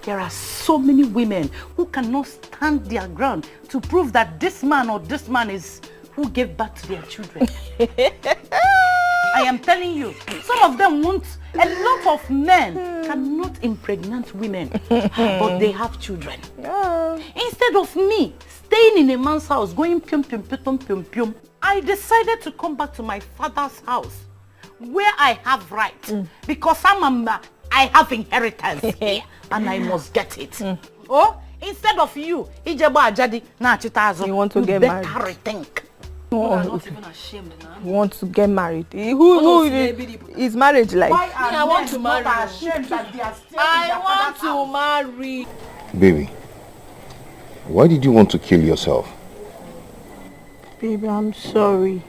there are so many women who cannot stand their ground to prove that this man or this man is who gave birth to their children. I am telling you, some of them want, a lot of men cannot impregnate women, but they have children. Instead of me staying in a man's house, going pium pium pium pium pium, I decided to come back to my father's house, where I have right, because I have inheritance here, and I must get it. Instead of you, you want to get married. Rethink. You are not even ashamed now. You want to get married. Who is marriage like? I want to marry. I want to marry. Baby, why did you want to kill yourself? Baby, I'm sorry.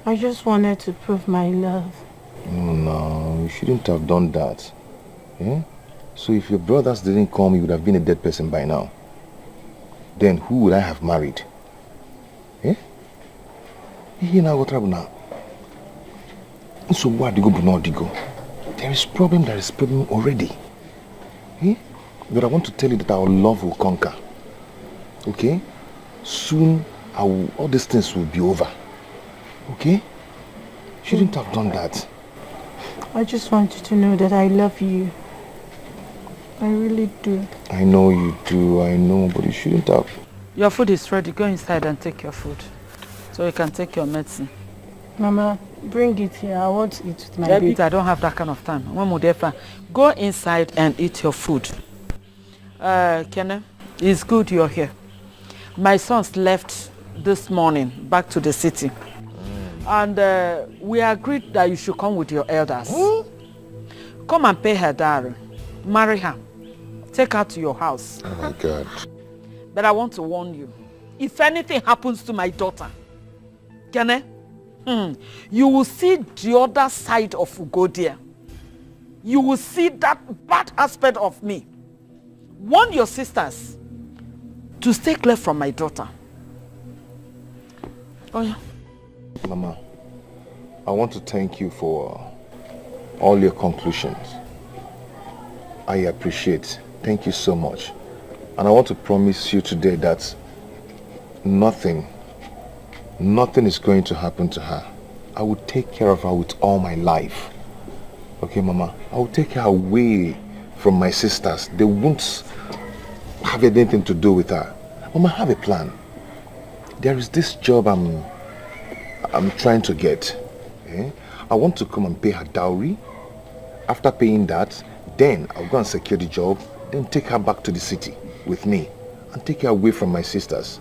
I just wanted to prove my love. No, you shouldn't have done that. So if your brothers didn't come, you would have been a dead person by now. Then who would I have married? So what do you go? There is problem already. But I want to tell you that our love will conquer. Okay? Soon all these things will be over. Okay? Shouldn't have done that. I just want you to know that I love you. I really do. I know you do, I know, but you shouldn't have. Your food is ready. Go inside and take your food. So you can take your medicine. Mama, bring it here. I want to eat with my baby. baby. I don't have that kind of time. Go inside and eat your food. Kenneth, it's good you're here. My sons left this morning back to the city. And we agreed that you should come with your elders. Come and pay her dowry. Marry her. Take her to your house. Oh my God. But I want to warn you. If anything happens to my daughter, Kenneth, you will see the other side of Ugodia. You will see that bad aspect of me. Warn your sisters to stay clear from my daughter. Oh yeah. Mama, I want to thank you for all your conclusions. I appreciate. Thank you so much. And I want to promise you today that nothing nothing is going to happen to her. I will take care of her with all my life. Okay, Mama? I will take her away from my sisters. They won't have anything to do with her. Mama, have a plan. There is this job I'm trying to get. Eh? I want to come and pay her dowry. After paying that, then I'll go and secure the job, then take her back to the city with me and take her away from my sisters.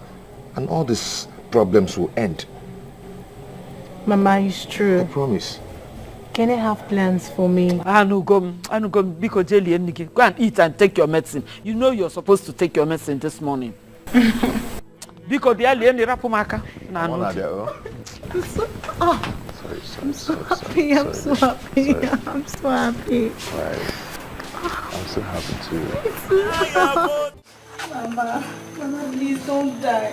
And all these problems will end. Mama, it's true. I promise. Can I have plans for me? I no go because Jelly and Nikki. Go and eat and take your medicine. You know you're supposed to take your medicine this morning. Because the alien rapumaka. I'm so happy. I'm so happy. I'm so happy. I'm so happy too. Mama, please don't die.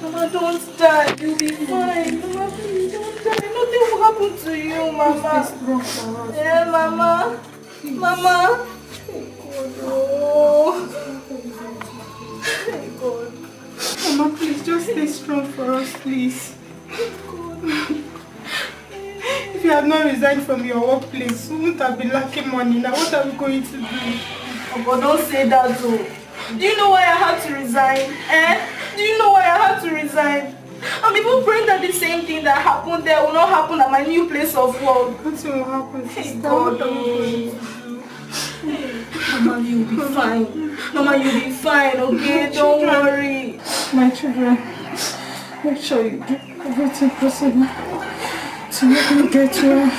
Mama, don't die. You'll be fine. Mama, please don't die. Nothing will happen to you, Mama. Yeah, Mama. Mama. Thank God. Mama, please just stay strong for us, please. If you had not resigned from your workplace, we wouldn't have been lacking money. Now what are we going to do? Oh God, don't say that though. Do you know why I had to resign? Do you know why I had to resign? I'm even praying that the same thing that happened there will not happen at my new place of work. Nothing will happen. Hey God, Mama, you'll be fine. Mama, you'll be fine, okay? Don't worry. My children, make sure you do everything possible to make me get well.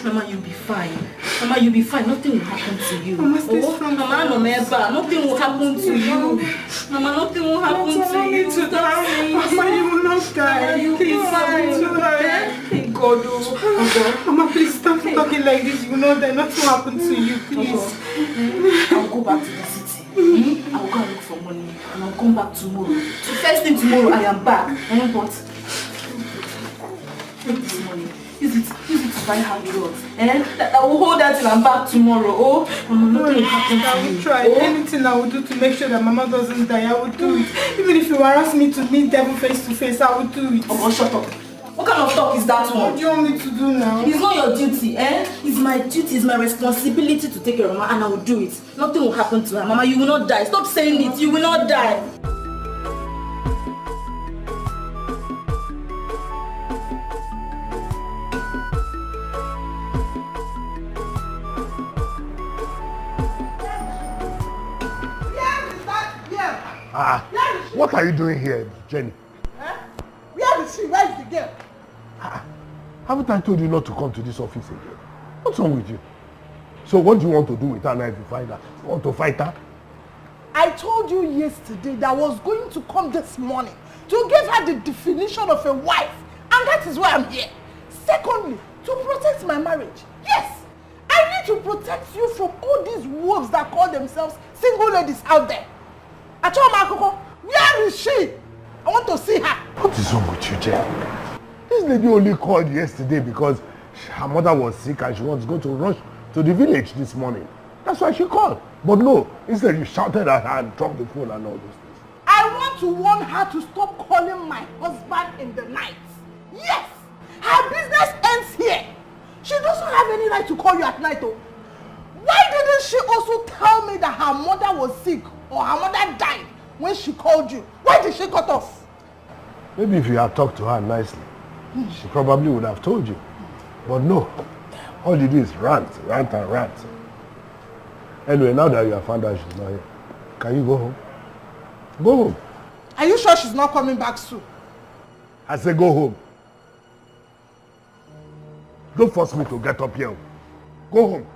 Mama, you'll be fine. Mama, you'll be fine. Nothing will happen to you. Mama, stay strong. Mama, no matter. Nothing will happen to you. Mama, nothing will happen to you. Mama, you will not die. You'll be fine. Thank God. Mama, please stop talking like this. You know that nothing will happen to you, please. I'll go back to the city. I'll go and look for money. And I'll come back tomorrow. So first thing tomorrow, I am back. But take this money. Use it to buy her clothes. I will hold that till I'm back tomorrow. Oh, Mama, nothing will happen to you. I will try. Anything I will do to make sure that Mama doesn't die, I will do it. Even if you harass me to meet devil face to face, I will do it. Oh, shut up. What kind of talk is that one? What do you want me to do now? It's not your duty, It's my duty, it's my responsibility to take care of Mama, and I will do it. Nothing will happen to her. Mama, you will not die. Stop saying it. You will not die. What are you doing here, Jenny? Where is she? Where is the girl? Haven't I told you not to come to this office again? What's wrong with you? So what do you want to do with her now if you find her? You want to fight her? I told you yesterday that I was going to come this morning to give her the definition of a wife, and that is why I'm here. Secondly, to protect my marriage. Yes, I need to protect you from all these wolves that call themselves single ladies out there. Achoma Akoko, where is she? I want to see her. What is wrong with you, Jen? This lady only called yesterday because her mother was sick and she wants to go to rush to the village this morning. That's why she called. But no, instead you shouted at her and dropped the phone and all those things. I want to warn her to stop calling my husband in the night. Yes, her business ends here. She doesn't have any right to call you at night though. Why didn't she also tell me that her mother was sick or her mother died when she called you? Why did she cut off? Maybe if you had talked to her nicely, she probably would have told you. But no, all you do is rant. Anyway, now that you have found out she's not here, can you go home? Go home. Are you sure she's not coming back soon? I said go home. Don't force me to get up here. Go home.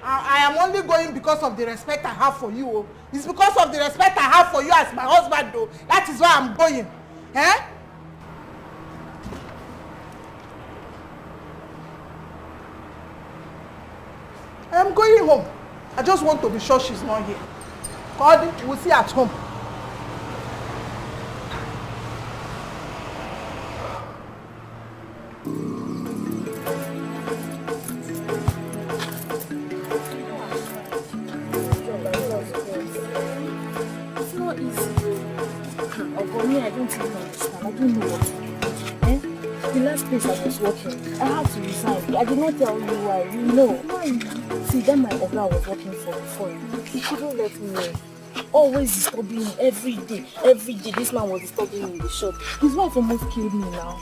I am only going because of the respect I have for you. It's because of the respect I have for you as my husband though. That is why I'm going. I am going home. I just want to be sure she's not here. God, we'll see at home. I don't know what to do. The last place I was working, I had to resign. I did not tell you why. You know. Why? See, then my Oga I was working for before. He couldn't let me in. Always disturbing me every day. Every day, this man was disturbing me in the shop. His wife almost killed me now.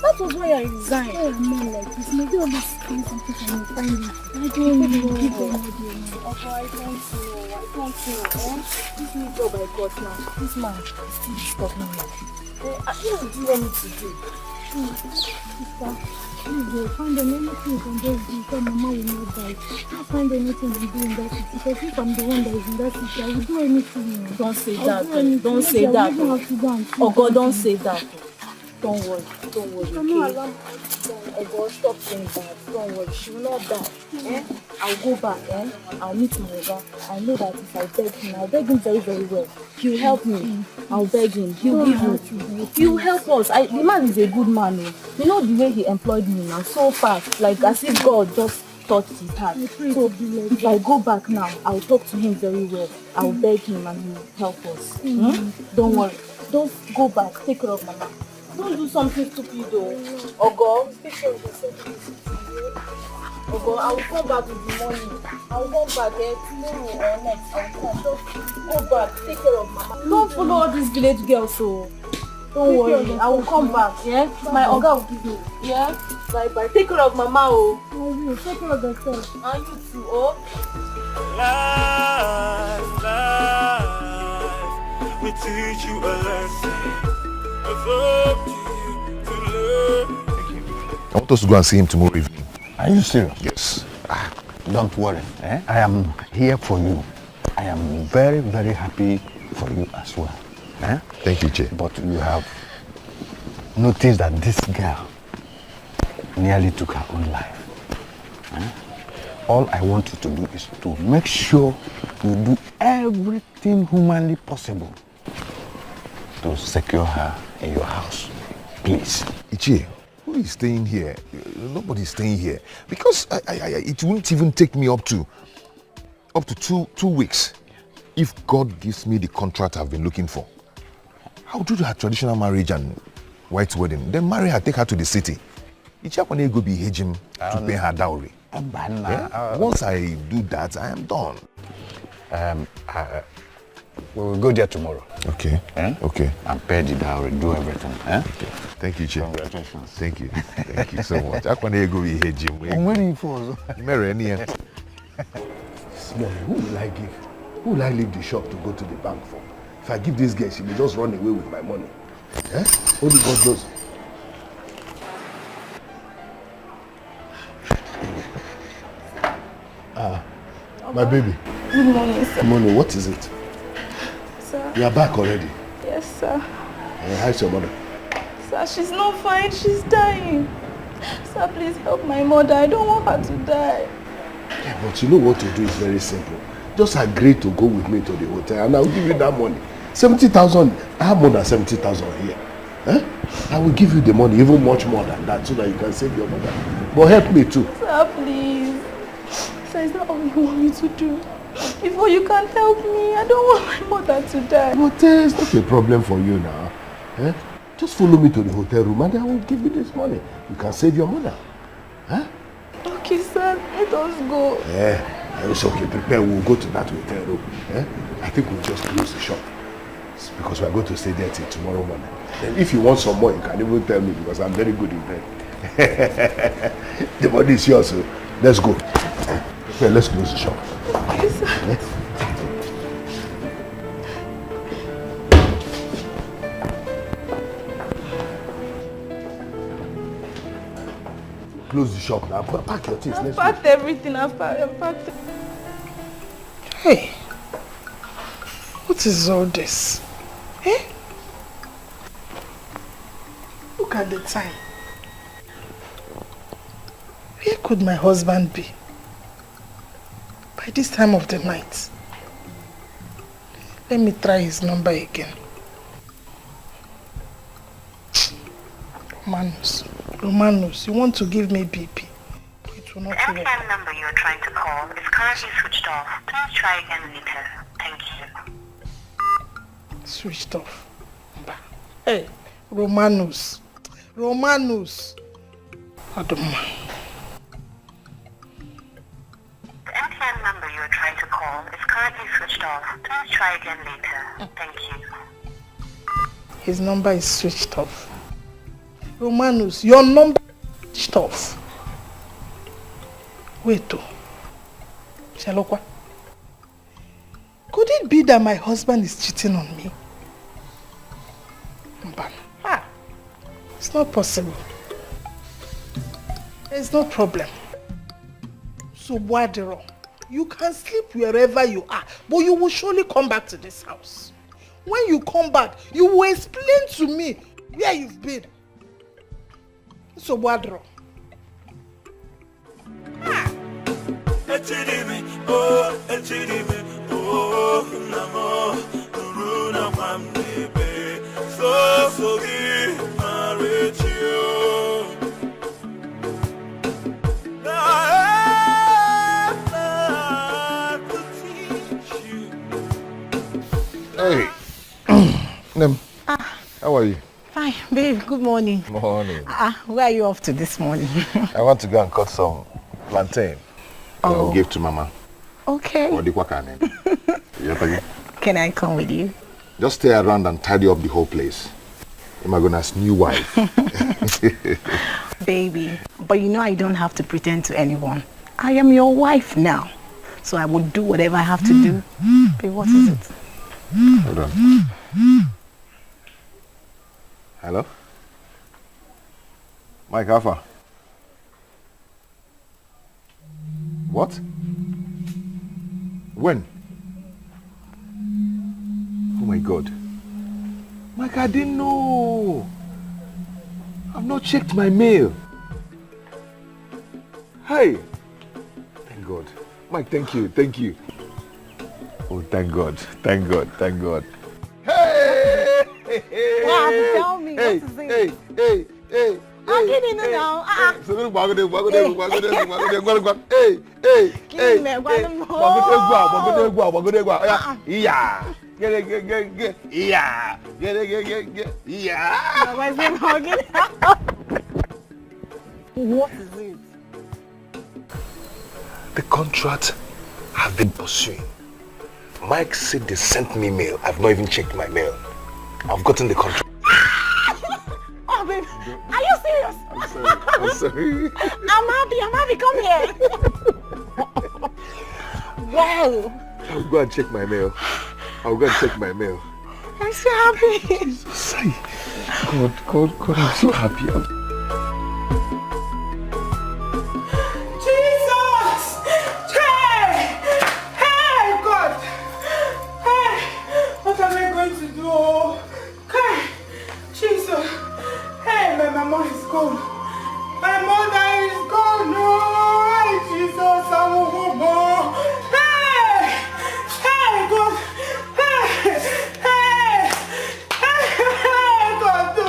That was why I resigned. Oh, man, like this. Maybe all this things and things I will find it. I don't know. I don't know. This new job I got now, this man is still disturbing me. What do you want me to do? Sister, please go find anything you can just do so Mama will not die. Don't find anything to do in that city. Because if I'm the one that is in that city, I will do anything. Don't say that. Don't say that. Oh God, don't say that. Don't worry, okay? Oh God, stop saying that. Don't worry, she will not die. I'll go back, I'll meet my Oga. I know that if I beg him, I'll beg him very, very well. He'll help me. I'll beg him. He'll give me. He'll help us. The man is a good man. You know the way he employed me now, so fast, like as if God just touched his heart. So if I go back now, I'll talk to him very well. I'll beg him and he'll help us. Don't worry. Don't go back. Take care of Mama. Don't do something stupid though. Ogo, take care of yourself. Ogo, I will come back with the money. I will come back tomorrow or next. I will come. Just go back. Take care of Mama. Don't follow all these village girls, so don't worry. I will come back. Yeah, my Oga will give me. Yeah. Bye bye. Take care of Mama. Oh. I will. Take care of yourself. And you too. Oh. Life will teach you a lesson. I want us to go and see him tomorrow evening. Are you serious? Yes. Don't worry. I am here for you. I am very, very happy for you as well. Thank you, Che. But you have noticed that this girl nearly took her own life. All I want you to do is to make sure you do everything humanly possible to secure her in your house. Please. Ichie, who is staying here? Nobody's staying here. Because it won't even take me up to 2 weeks. If God gives me the contract I've been looking for, I'll do her traditional marriage and white wedding. Then marry her, take her to the city. Ichie, I want to be him to pay her dowry. Once I do that, I am done. We will go there tomorrow. Okay. Okay. And pay the dowry, do everything. Okay. Thank you, Chief. Congratulations. Thank you. Thank you so much. I want to go here, Jim. I'm waiting for Mary, Small, who will I give? Who will I leave the shop to go to the bank for? If I give this girl, she may just run away with my money. Only God knows. My baby. Good morning, sir. Good morning. What is it? Sir. You are back already. Yes, sir. How's your mother? Sir, she's not fine. She's dying. Sir, please help my mother. I don't want her to die. Yeah, but you know what to do is very simple. Just agree to go with me to the hotel and I'll give you that money. 70,000. I have more than 70,000 here. I will give you the money, even much more than that, so that you can save your mother. But help me too. Sir, please. Sir, is that all you want me to do? Before you can't help me, I don't want my mother to die. But it's not a problem for you now. Just follow me to the hotel room and I will give you this money. You can save your mother. Okay, sir, let us go. It's okay. Prepare. We'll go to that hotel room. I think we'll just close the shop. It's because we're going to stay there till tomorrow morning. And if you want some more, you can even tell me because I'm very good in bed. The money is yours, so let's go. Prepare. Let's close the shop. Okay, sir. Close the shop now. Pack your things. I've packed everything. I've packed. Hey, what is all this? Look at the time. Where could my husband be? By this time of the night. Let me try his number again. Romanos, you want to give me BP? It will not work. The FM number you are trying to call is currently switched off. Please try again later. Thank you. Switched off. Hey, Romanus. Adoma. The MTN number you are trying to call is currently switched off. Please try again later. Thank you. His number is switched off. Romanus, your number is switched off. Wait, Shalokwa. Could it be that my husband is cheating on me? It's not possible. There's no problem. So, Wadero, you can sleep wherever you are, but you will surely come back to this house. When you come back, you will explain to me where you've been. So, Wadero. Hey, Nem, how are you? Fine, babe. Good morning. Morning. Where are you off to this morning? I want to go and cut some plantain. I'll give to Mama. Okay. Or the wakane. Can I come with you? Just stay around and tidy up the whole place. Imagina's new wife. Baby, but you know I don't have to pretend to anyone. I am your wife now. So I will do whatever I have to do. Babe, what is it? Hold on. Hello? Mike Alpha. What? When? Oh my God. Mike, I didn't know. I've not checked my mail. Hey. Thank God. Mike, thank you. Oh, thank God. Hey! Wow, tell me, what is it? Hey! I'm getting it now. What is it? The contract I've been pursuing. Mike said they sent me mail. I've not even checked my mail. I've gotten the contract. Oh, babe, are you serious? I'm sorry. I'm happy. Come here. Wow. I'll go and check my mail. I'm so happy. God, I'm so happy. Jesus! Hey, God! Hey, what am I going to do? Hey, Jesus! Hey, my mama is gone. My mother is gone. No, hey, Jesus, I'm a woman. Hey, God! Hey, God, no!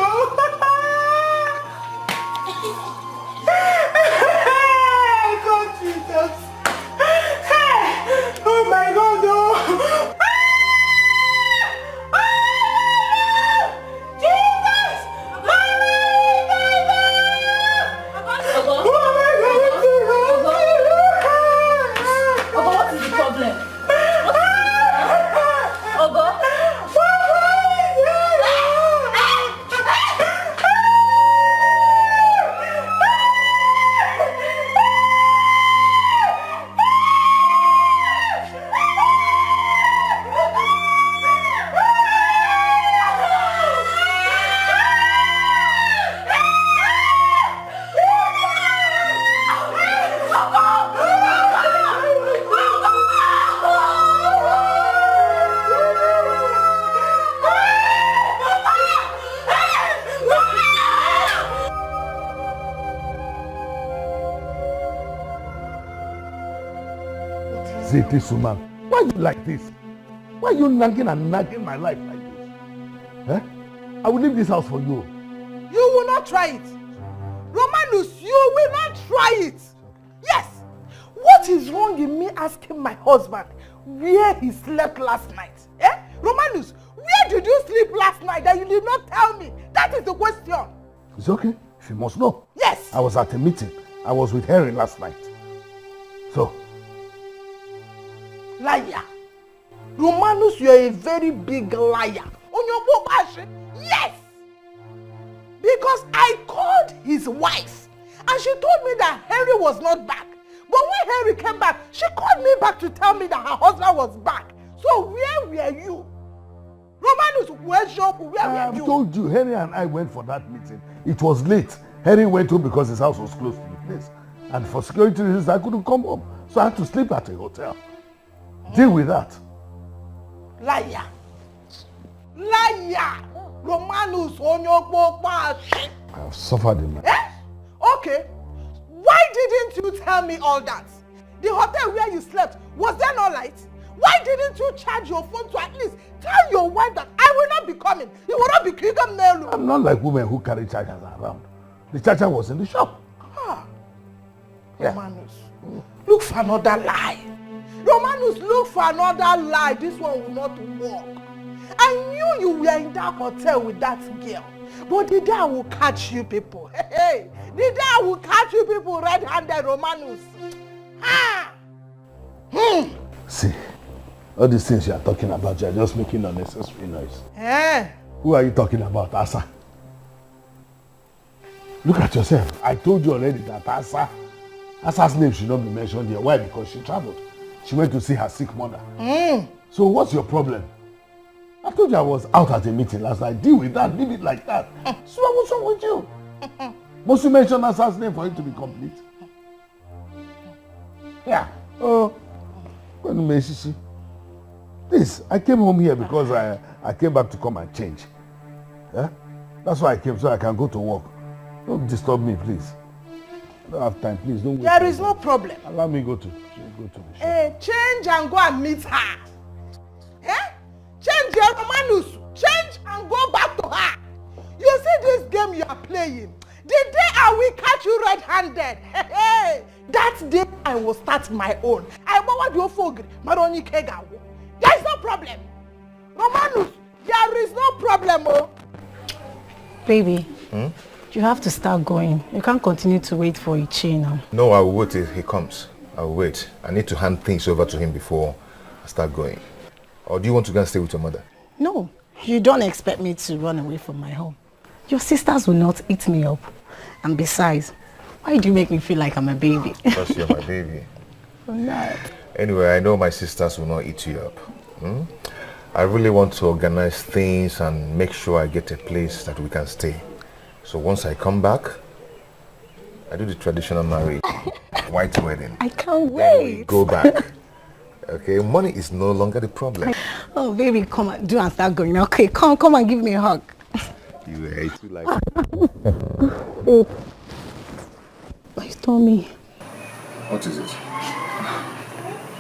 God, Jesus. Hey! Oh my God, no! Jesus! What is the problem? This woman, why you like this? Why are you nagging and nagging my life like this? Huh? I will leave this house for you. You will not try it. Romanus, you will not try it. Yes. What is wrong in me asking my husband where he slept last night? Romanus, where Where did you sleep last night that you did not tell me? That is the question. It's okay. If you must know. Yes. I was at a meeting. I was with Harry last night. So. Liar. Romanus, you're a very big liar. Yes. Because I called his wife and she told me that Harry was not back. But when Harry came back, she called me back to tell me that her husband was back. So where were you? Romanus, where were you? I've told you, Harry and I went for that meeting. It was late. Harry went home because his house was close to the place. And for security reasons, I couldn't come home. So I had to sleep at a hotel. Deal with that. Liar. Liar. Romanus, I have suffered in my... Okay. Why didn't you tell me all that? The hotel where you slept, was there no light? Why didn't you charge your phone to at least tell your wife that I will not be coming? You will not be kicking Nelu. I'm not like women who carry chargers around. The charger was in the shop. Yeah. Romanus, look for another lie. Romanus, look for another lie. This one will not work. I knew you were in that hotel with that girl. But the day I will catch you people. Hey, the day I will catch you people red-handed, Romanus. See, all these things you are talking about, you are just making unnecessary noise. Eh? Who are you talking about, Asa? Look at yourself. I told you already that Asa's name should not be mentioned here. Why? Because she traveled. She went to see her sick mother. So what's your problem? I told you I was out at a meeting last night. Deal with that. Leave it like that. So what's wrong with you? Must you mention Asa's name for it to be complete? Yeah. Oh. Please, I came home here because I came back to come and change. Yeah? That's why I came, so I can go to work. Don't disturb me, please. I don't have time, please. Don't wait. There is no problem. Allow me go to the shop. Change and go and meet her. Eh? Change your Romanus. Change and go back to her. You see this game you are playing? The day I will catch you red-handed, that day I will start my own. I want your fogri, Maroni Kega. There is no problem. Romanus, there is no problem. Oh. Baby, you have to start going. You can't continue to wait for Ichi now. No, I will wait till he comes. I will wait. I need to hand things over to him before I start going. Or do you want to go and stay with your mother? No, you don't expect me to run away from my home. Your sisters will not eat me up. And besides, why do you make me feel like I'm a baby? Because you're my baby. Anyway, I know my sisters will not eat you up. I really want to organize things and make sure I get a place that we can stay. So once I come back, I do the traditional marriage, white wedding. I can't wait. Go back. Okay, money is no longer the problem. Oh, baby, come on, do and start going. Okay, come and give me a hug. You hate to like My tummy. What is it?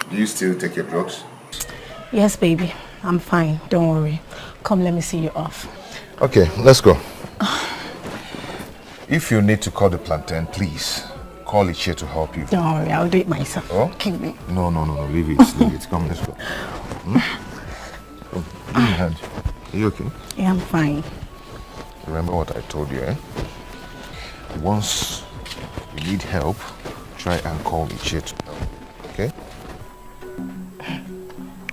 Do you still take your drugs? Yes, baby. I'm fine. Don't worry. Come, let me see you off. Okay, let's go. If you need to call the Plantain, please call Ichie to help you. Don't worry, I'll do it myself. Oh? Keep me. No, leave it. Leave it. Come, let's go. Come, give me a hand. Are you okay? Yeah, I'm fine. Remember what I told you, eh? Once you need help, try and call Ichie to help. Okay?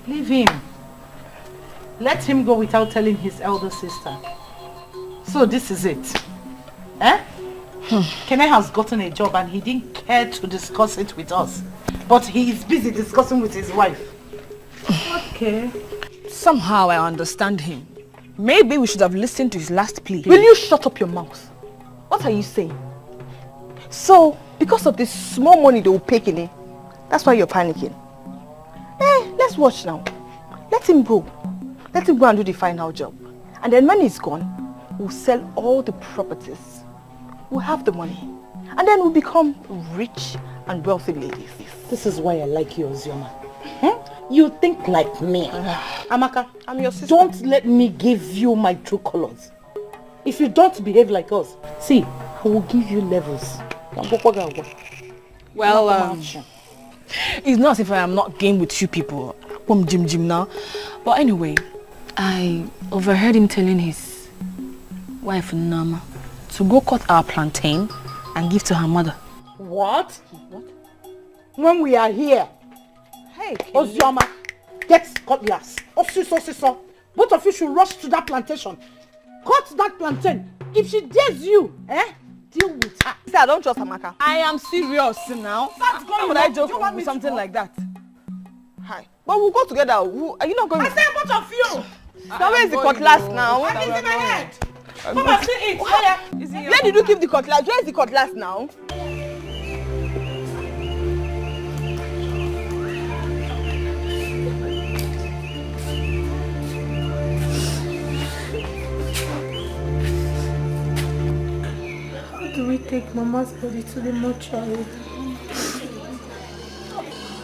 Leave him. Let him go without telling his elder sister. So this is it. Eh? Kene has gotten a job and he didn't care to discuss it with us. But he is busy discussing with his wife. Okay. Somehow I understand him. Maybe we should have listened to his last plea. Will you shut up your mouth? What are you saying? So, because of this small money they will pay Kene, that's why you're panicking. Let's watch now. Let him go. Let him go and do the final job. And then when he's gone, we'll sell all the properties. We'll have the money. And then we'll become rich and wealthy ladies. This is why I like you, Ozioma. You think like me. Amaka, I'm your sister. Don't let me give you my true colors. If you don't behave like us, see, I will give you levels. Well, it's not as if I am not game with you people. Jim now. But anyway, I overheard him telling his wife, Nama, to go cut our plantain and give to her mother. What? When we are here? Hey, Ozioma, get cutlass. Osiso. Both of you should rush to that plantation. Cut that plantain. If she dares you, deal with her. See, I don't trust Amaka. I am serious now. How would I joke with something like that? Hi. But we'll go together. Are you not going? I said both of you. So where is the cutlass now? I'm in my head. Come and see it. Where did you keep the cutlass? Where is the cutlass now? How do we take Mama's body to the mortuary?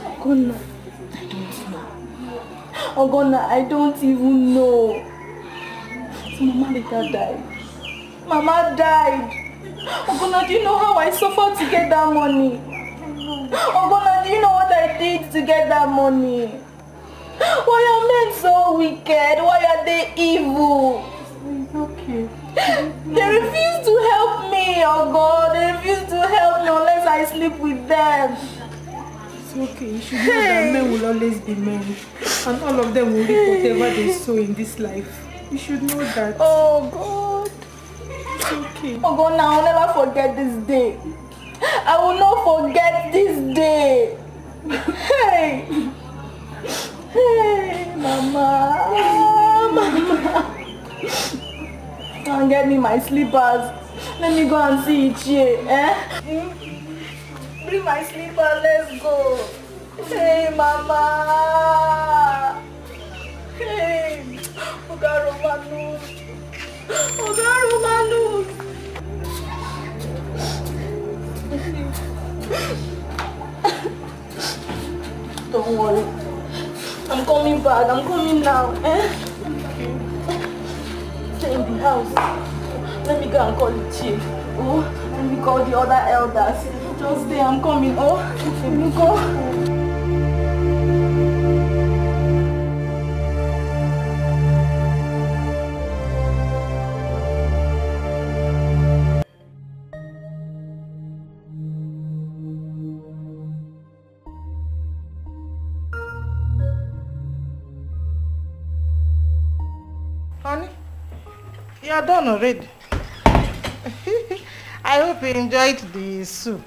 Ogonna, I don't know. Ogonna, I don't even know. So Mama later died. Mama died. Ogonna, do you know how I suffered to get that money? Ogonna, do you know what I did to get that money? Why are men so wicked? Why are they evil? It's okay. They refuse to help me, oh God. They refuse to help me unless I sleep with them. It's okay. You should know that men will always be men. And all of them will reap whatever they sow in this life. You should know that. Oh God. It's okay. Oh God, now I'll never forget this day. I will not forget this day. Hey. Hey, Mama. Mama. Come get me my slippers. Let me go and see Ichie, Bring my slippers, let's go. Hey, Mama. Hey. Oga Romanus. Don't worry. I'm coming back. I'm coming now. Stay in the house. Let me go and call the chief. Oh, let me call the other elders. Just stay. I'm coming. Oh, let me go. Honey, you are done already. I hope you enjoyed the soup.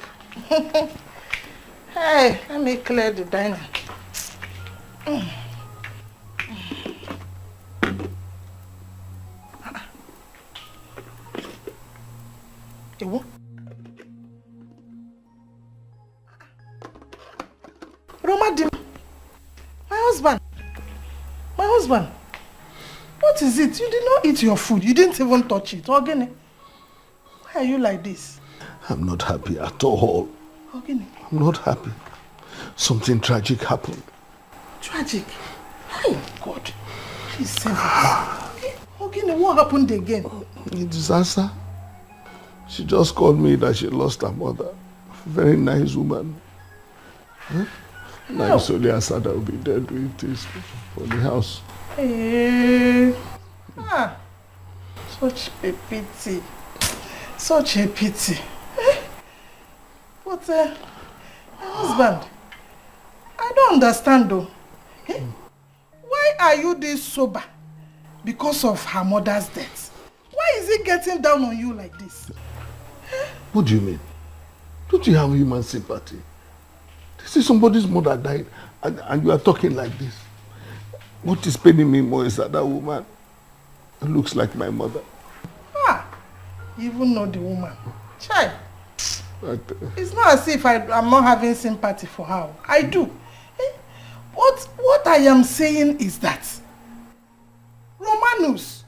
Hey, let me clear the dining. Roma, my husband. What is it? You did not eat your food. You didn't even touch it. Ogene, why are you like this? I'm not happy at all. Ogene. I'm not happy. Something tragic happened. Tragic? Oh God. Please save us. Ogene, what happened again? A disaster. She just called me that she lost her mother. Very nice woman. Huh? Now it's only Asada will be there doing things for the house. Hey. Such a pity. Such a pity. But my husband, I don't understand though. Why are you this sober? Because of her mother's death. Why is he getting down on you like this? What do you mean? Don't you have human sympathy? This is somebody's mother died and you are talking like this. What is paining me more is that woman looks like my mother. You even know the woman. Child. It's not as if I'm not having sympathy for her. I do. What I am saying is that, Romanus,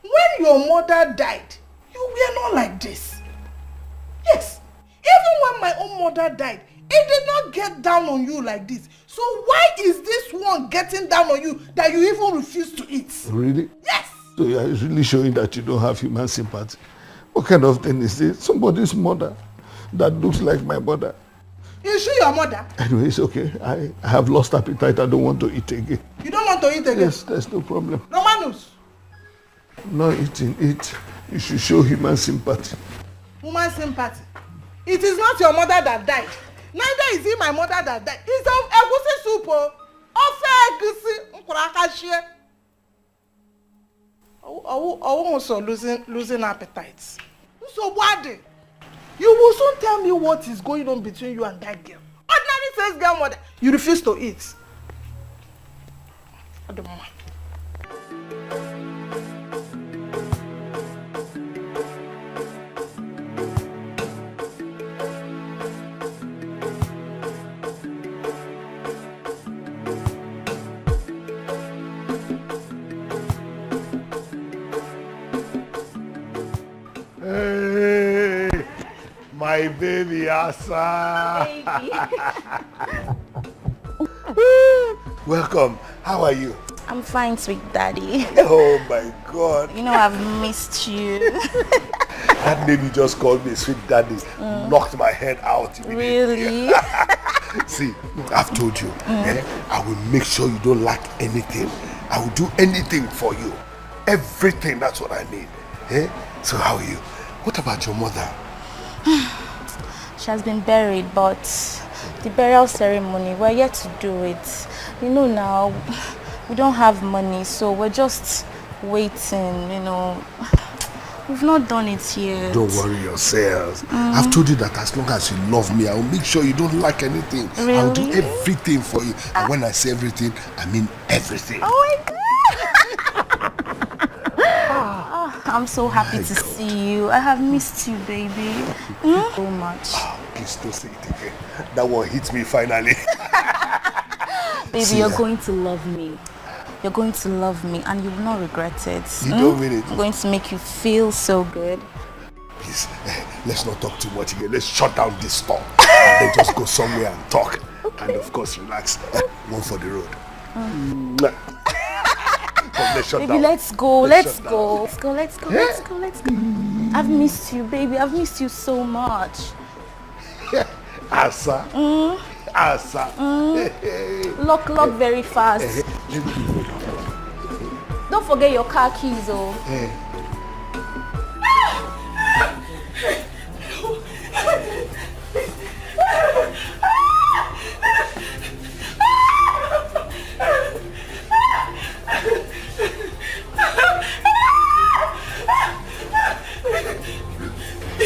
when your mother died, you were not like this. Yes. Even when my own mother died, it did not get down on you like this. So why is this one getting down on you that you even refuse to eat? Really? Yes. So you are really showing that you don't have human sympathy. What kind of thing is this? Somebody's mother that looks like my mother. Is she your mother? Anyway, it's okay. I have lost appetite. I don't want to eat again. You don't want to eat again? Yes, there's no problem. Romanus. Romanus. Not eating it. You should show human sympathy. Human sympathy. It is not your mother that died. Neither is it my mother that died. It's egusi soup. Ofe egusi. Nkurakashie. Also losing appetite. So what? You will soon tell me what is going on between you and that girl. Ordinary says girl mother. You refuse to eat. Adoma. Hey, my baby Asa. Baby. Welcome. How are you? I'm fine, sweet daddy. Oh my God. You know I've missed you. That name you just called me, sweet daddy, knocked my head out immediately. Really? See, I've told you, I will make sure you don't lack anything. I will do anything for you. Everything, that's what I need. So how are you? What about your mother? She has been buried, but the burial ceremony, we're yet to do it. You know now, we don't have money, so we're just waiting, you know. We've not done it yet. Don't worry yourselves. I've told you that as long as you love me, I will make sure you don't lack anything. Really? I'll do everything for you. And when I say everything, I mean everything. Oh my God! I'm so happy to see you. I have missed you, baby. So much. Please don't say it again. That one hits me finally. Baby, See, you're going to love me. You're going to love me and you will not regret it. You don't mean it. I'm going to make you feel so good. Please, let's not talk too much again. Let's shut down this store. And then just go somewhere and talk. Okay. And of course, relax. One for the road. Let's shut Baby, down. let's go. Let's go. Down. Let's go. I've missed you, baby. I've missed you so much. Asa. Asa. Lock very fast. Don't forget your car keys, oh.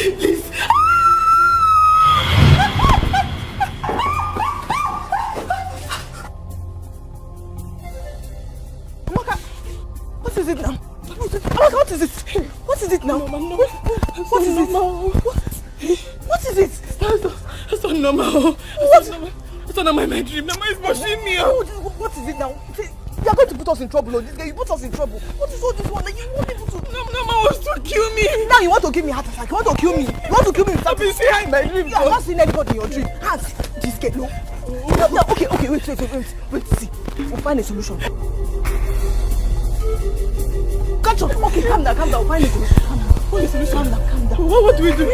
Please. What is it now? What is it? What is it now? What is it? What is it? That's not normal. That's not normal. My dream. Mama is pushing me. What is it now? You are going to put us in trouble, oh. This guy, you put us in trouble. What is all this one? You want people to... Mama wants to kill me. Now you want to give me heart attack. You want to kill me. You want to kill me. I've been seeing her in my dream. You have not seen anybody in your dream. Hands. This guy, no. No, okay, wait, see. We'll find a solution. Catch up. Okay, calm down. Find a solution. Calm down. What do we do?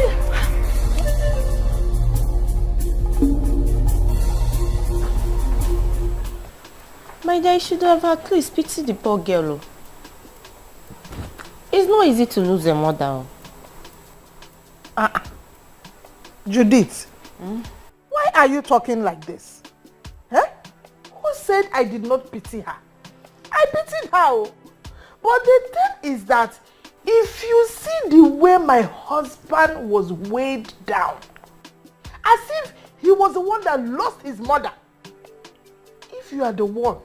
My dear, you should have at least pitied the poor girl. It's not easy to lose a mother. Judith, why are you talking like this? Who said I did not pity her? I pitied her. But the thing is that if you see the way my husband was weighed down, as if he was the one that lost his mother, if you are the one,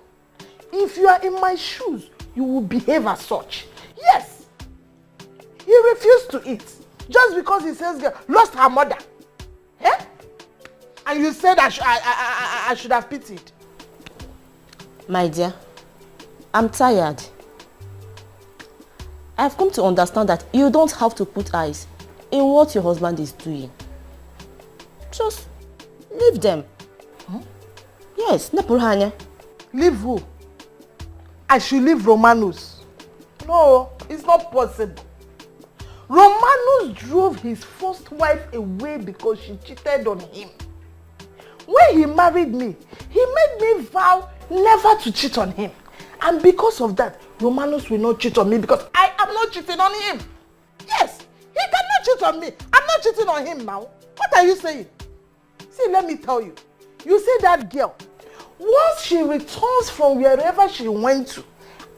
if you are in my shoes, you will behave as such. Yes, he refused to eat just because he says girl lost her mother. And you said I should have pitied. My dear, I'm tired. I've come to understand that you don't have to put eyes in what your husband is doing. Just leave them. Yes, Nepurhanya. Leave who? I should leave Romanus. No, it's not possible. Romanus drove his first wife away because she cheated on him. When he married me, he made me vow never to cheat on him. And because of that, Romanus will not cheat on me because I am not cheating on him. Yes, he cannot cheat on me. I'm not cheating on him now. What are you saying? See, let me tell you. You see that girl, once she returns from wherever she went to,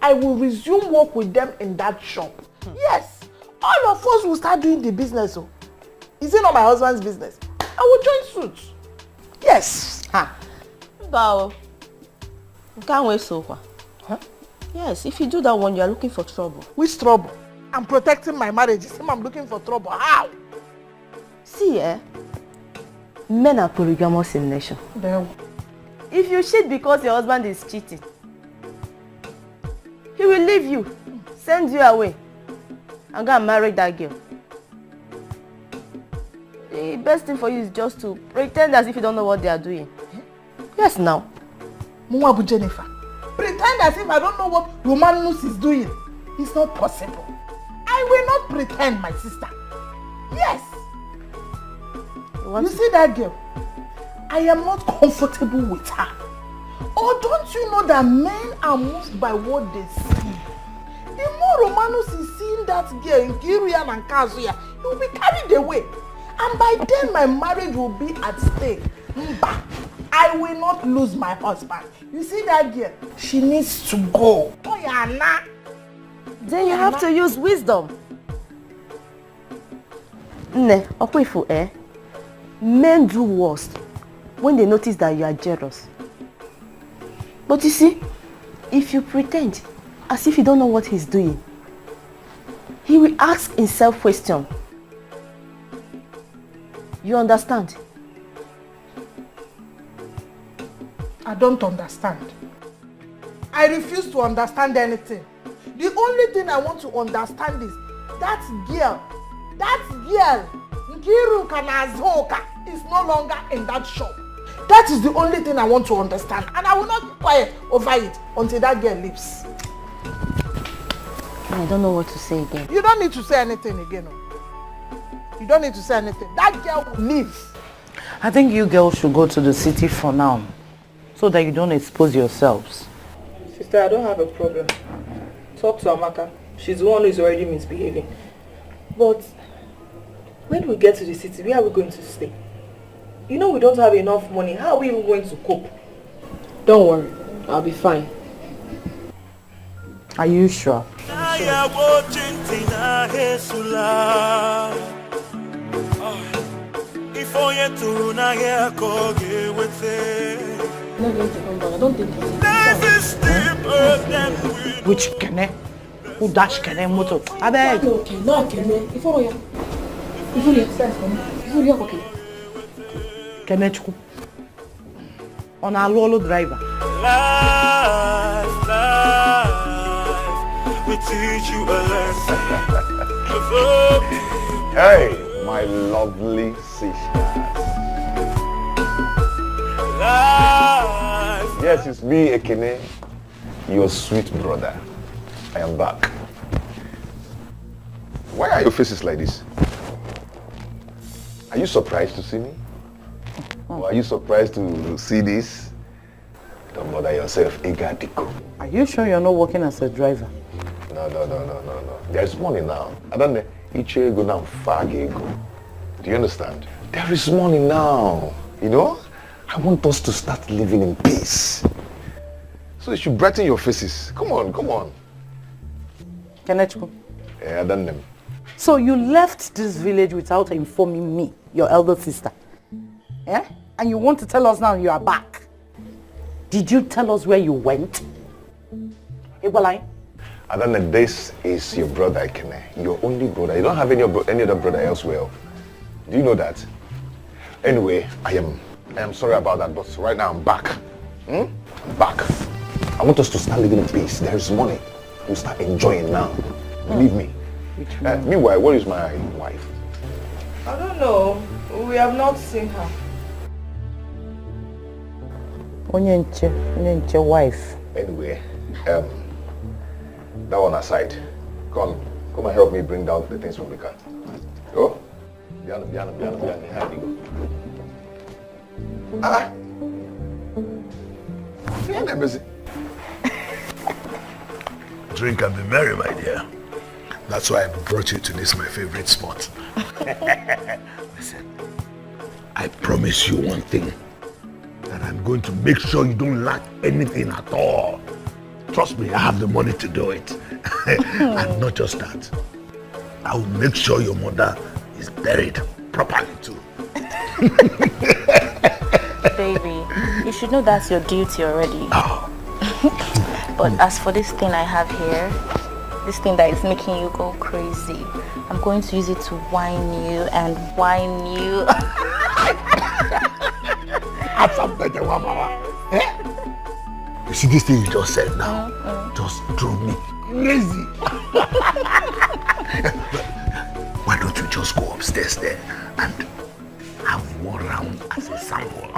I will resume work with them in that shop. Yes, all of us will start doing the business. Oh. Is it not my husband's business? I will join suit. Yes. Bow. You can't wait so far. Huh? Yes, if you do that one, you are looking for trouble. Which trouble? I'm protecting my marriage. I'm looking for trouble. How? See, men are polygamous in nature. If you cheat because your husband is cheating, he will leave you, send you away, and go and marry that girl. The best thing for you is just to pretend as if you don't know what they are doing. Yes, now. Mwabu Jennifer, pretend as if I don't know what Romanus is doing. It's not possible. I will not pretend, my sister. Yes. You see that girl? I am not comfortable with her. Or don't you know that men are moved by what they see? The more Romanus is seeing that girl in Kirian and Kazuya, he will be carried away. And by then my marriage will be at stake. I will not lose my husband. You see that girl? She needs to go. Oh, yeah, then you have to use wisdom. Men do worst when they notice that you are jealous. But you see, if you pretend as if you don't know what he's doing, he will ask himself question. You understand? I don't understand. I refuse to understand anything. The only thing I want to understand is that girl, Nkiru Kanazoka, is no longer in that shop. That is the only thing I want to understand. And I will not keep quiet over it until that girl leaves. I don't know what to say again. You don't need to say anything again. You don't need to say anything. That girl will leave. I think you girls should go to the city for now, so that you don't expose yourselves. Sister, I don't have a problem. Talk to Amaka. She's the one who is already misbehaving. But when we get to the city, where are we going to stay? You know we don't have enough money. How are we even going to cope? Don't worry. I'll be fine. Are you sure? Which Kene? Who dash Kene motor? I beg. No, Kene. Kene Chuku. On a Lolo driver. Life, we teach you a lesson. Hey, my lovely sisters. Yes, it's me, Ekene, your sweet brother. I am back. Why are your faces like this? Are you surprised to see me? Or are you surprised to see this? Don't bother yourself, Egadiko. Are you sure you're not working as a driver? No. There's money now. I don't know. Iche go now fagego. Do you understand? There is money now. You know? I want us to start living in peace. So you should brighten your faces. Come on. Kenechko. Yeah, I done them. So you left this village without informing me, your elder sister. Yeah? And you want to tell us now you are back. Did you tell us where you went? Ibolai? I don't know, this is your brother, Ekene. Your only brother. You don't have any other brother elsewhere. Do you know that? Anyway, I am sorry about that, but right now I'm back. I'm back. I want us to start living in peace. There is money. We'll start enjoying now. Believe me. Meanwhile, where is my wife? I don't know. We have not seen her. Onyenche wife. Anyway, that one aside. Come and help me bring down the things from the car. Go. Biano. How do you go? drink and be merry, my dear. That's why I brought you to this, my favorite spot. Listen, I promise you one thing. That I'm going to make sure you don't lack anything at all. Trust me, I have the money to do it. And not just that. I will make sure your mother is buried properly too. Baby, you should know that's your duty already. Oh. But as for this thing I have here, this thing that is making you go crazy, I'm going to use it to whine you and whine you. You see this thing you just said now? Just drove me crazy. Why don't you just go upstairs there and have one round as a sample?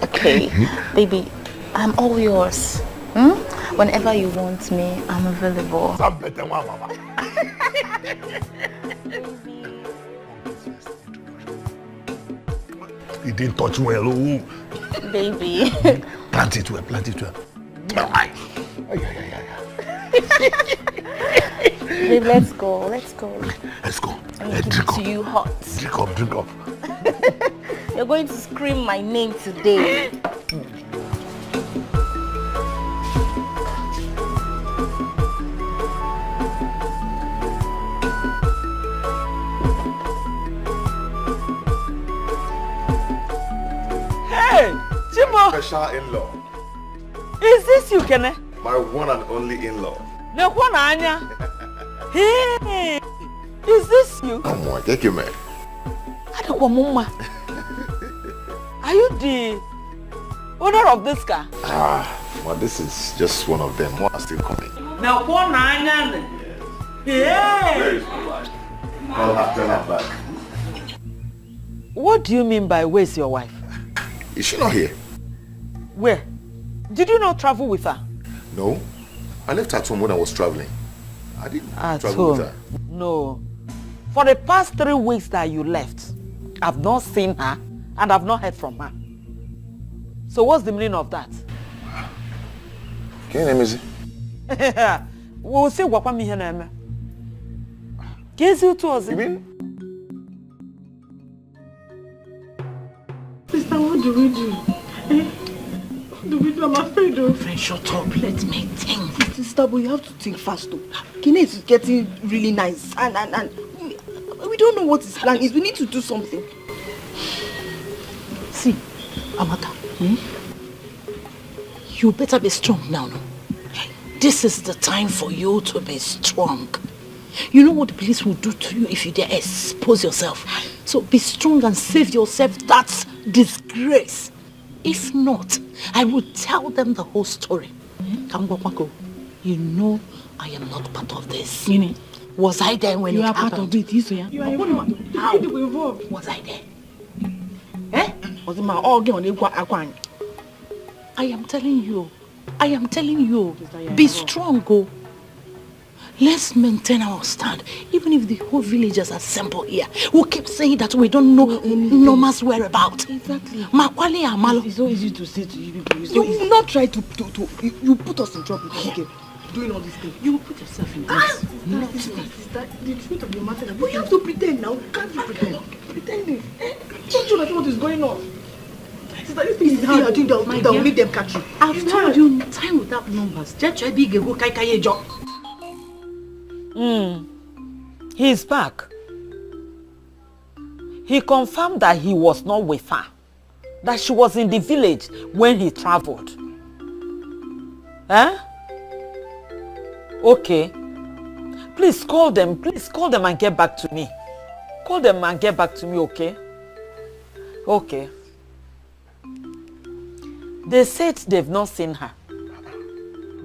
Okay, baby, I'm all yours. Whenever you want me, I'm available. You didn't touch well, oh. Baby. Plant it well, plant it well. Babe, let's go, let's go. Let's go. Let's drink to you hot. Drink up, drink up. You're going to scream my name today. Hey, Chimo! Special in-law. Is this you, Kene? My one and only in-law. The one, Anya. Hey, is this you? Oh my, thank you, man. Are you the owner of this car? Well, this is just one of them. More are still coming. The one, Anya. Hey! I'll have to have back. What do you mean by where's your wife? Is she not here? Where? Did you not travel with her? No. I left her at home when I was traveling. I didn't travel home. with her. No. For the past 3 weeks that you left, I've not seen her and I've not heard from her. So what's the meaning of that? Can you name is it? We'll see what me here. You mean? Sister, what do we do? What do we do? I'm afraid of. Friend, shut up. Let me think. Sister, but you have to think fast though. Kine is getting really nice and we don't know what his plan is. We need to do something. See, Amaka, you better be strong now, no? This is the time for you to be strong. You know what the police will do to you if you dare expose yourself. So be strong and save yourself that disgrace. If not, I will tell them the whole story. Kambopako, you know I am not part of this. Was I there when it happened? You are part of it, yes, yeah? How? Was I there? I am telling you. Be strong, go. Let's maintain our stand. Even if the whole villagers assemble here, we'll keep saying that we don't know Norma's whereabouts. Exactly. Makwali Amalo. It's so easy to say to you people. You will not try to you put us in trouble, okay? Doing all these things. You will put yourself in this. Not me. The truth of the matter. We have to pretend now. Can't you pretend? Pretending. Don't you like what is going on? Sister, you think how you think that will make them catch you? I've told you, time without numbers. He's back. He confirmed that he was not with her. That she was in the village when he traveled. Okay. Please call them and get back to me. Call them and get back to me, okay? Okay. They said they've not seen her.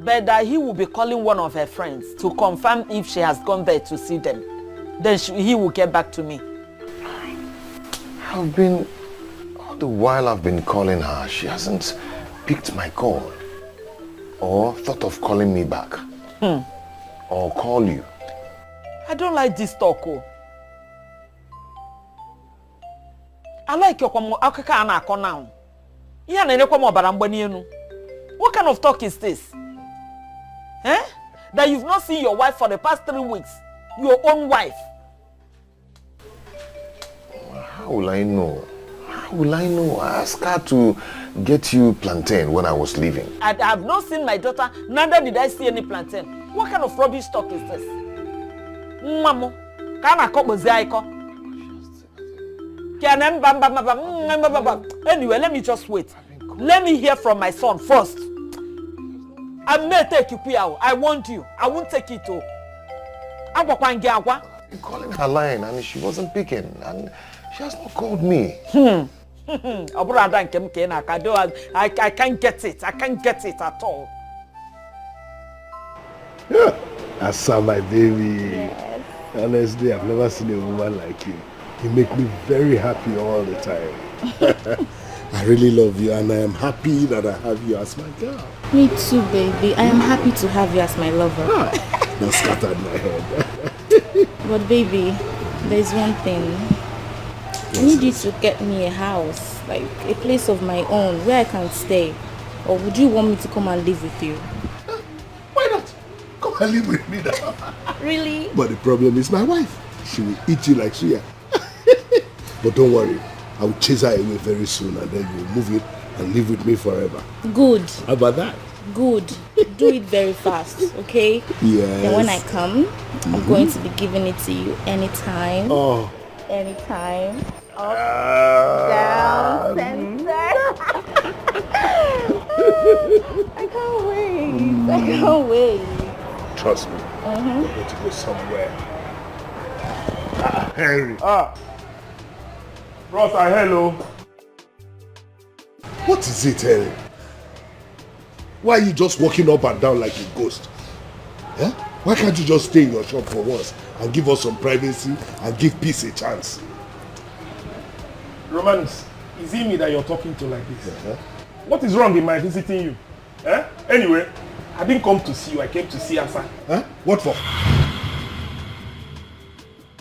But that he will be calling one of her friends to confirm if she has gone there to see them. Then he will get back to me. All the while I've been calling her, she hasn't picked my call. Or thought of calling me back. Or call you. I don't like this talk, oh. I like your now. What kind of talk is this? Eh? That you've not seen your wife for the past 3 weeks. Your own wife. How will I know? How will I know? I asked her to get you plantain when I was leaving. I have not seen my daughter, neither did I see any plantain. What kind of rubbish talk is this? Mamo, can I come with Anyway, let me just wait. Let me hear from my son first. I may take you, I want you. I won't take it too. I'm calling her line and she wasn't picking. And she has not called me. I can't get it. I can't get it at all. Yeah. Asa, my baby. Yes. Honestly, I've never seen a woman like you. You make me very happy all the time. I really love you and I am happy that I have you as my girl. Me too, baby. I am happy to have you as my lover. That scattered my head. But baby, there's one thing. I need you to get me a house, like a place of my own where I can stay. Or would you want me to come and live with you? Why not? Come and live with me now. Really? But the problem is my wife. She will eat you like suya. But don't worry. I will chase her away very soon and then you will move it and live with me forever. Good. How about that? Good. Do it very fast, okay? Yes. Then when I come, I'm going to be giving it to you anytime. Oh. Anytime. Up, down, center. I can't wait. I can't wait. Trust me. We're going to go somewhere. Henry. Ross, hello. What is it, Henry? Why are you just walking up and down like a ghost? Yeah? Why can't you just stay in your shop for once and give us some privacy and give peace a chance? Romance, is it me that you're talking to like this? What is wrong in my visiting you? Anyway, I didn't come to see you, I came to see Asa. What for?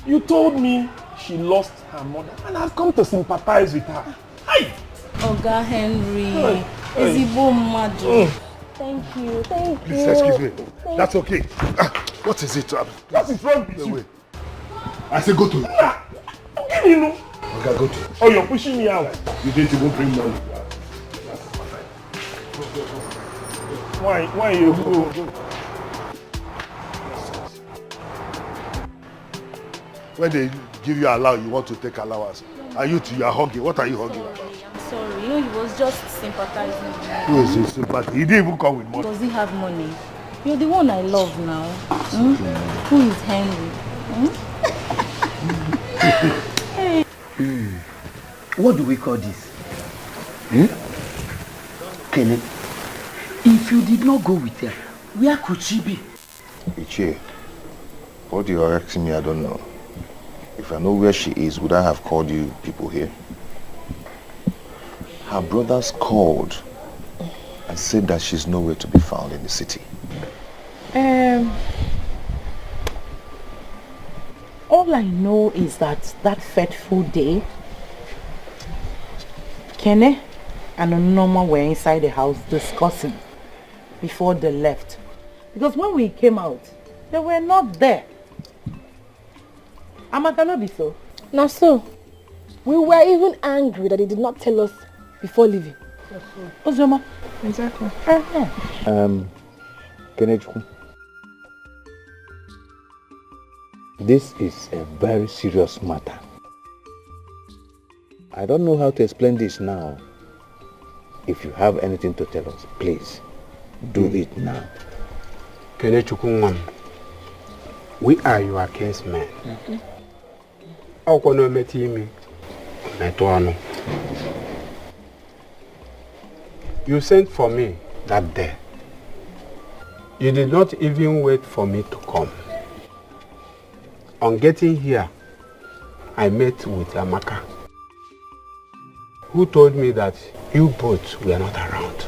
You told me she lost her mother and I've come to sympathize with her. Hi! Oga Henry, Ezigbo Madu. Thank you, thank you. Please excuse me. That's okay. What is it? What is wrong with you? I said go to. You know. Okay, go to. Oh, you're pushing me out. You didn't even bring money. Why you go? When they give you allow, you want to take allowance. And you are hungry. What are you hungry about? I'm sorry. You know, he was just sympathizing with me. Who is his sympathy? He didn't even come with money. Does he have money? You're the one I love now. Who is Henry? What do we call this? Kenny, if you did not go with her, where could she be? Ichie, what you are asking me, I don't know. If I know where she is, would I have called you people here? Her brothers called and said that she's nowhere to be found in the city. All I know is that fateful day, Kenny and Onoma were inside the house discussing before they left. Because when we came out, they were not there. Amaka, not be so. Not so. We were even angry that they did not tell us before leaving. Ozoma. Exactly. Kenechku, this is a very serious matter. I don't know how to explain this now. If you have anything to tell us, please do it now. Kenechku, we are your kinsmen. Okono metimi metwano. You sent for me that day. You did not even wait for me to come. On getting here, I met with Amaka, who told me that you both were not around.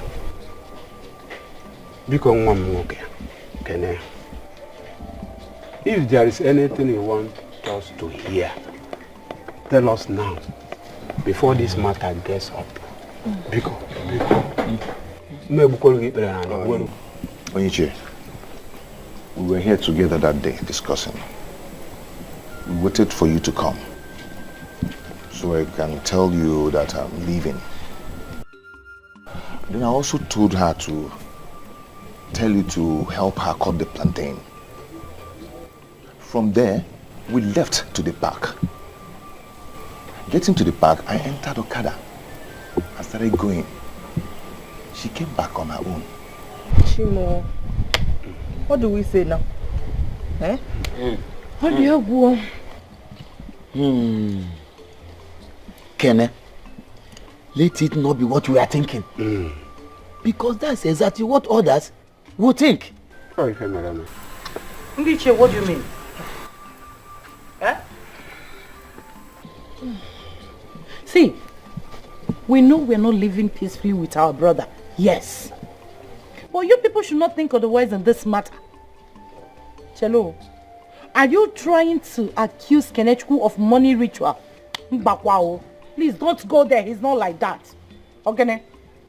If there is anything you want us to hear, tell us now, before this matter gets up. Oniche, We were here together that day discussing. We waited for you to come so I can tell you that I'm leaving. Then I also told her to tell you to help her cut the plantain. From there, we left to the park. Getting to the park, I entered Okada. I started going. She came back on her own. Chimo, what do we say now? Eh? What do you go? Kene, let it not be what we are thinking. Because that's exactly what others will think. Oh, if madam. Ndiche, what do you mean? Eh? See, we know we're not living peacefully with our brother. Yes. But you people should not think otherwise in this matter. Chelo, are you trying to accuse Kenechku of money ritual? Mbakwao, please don't go there. He's not like that. Okay?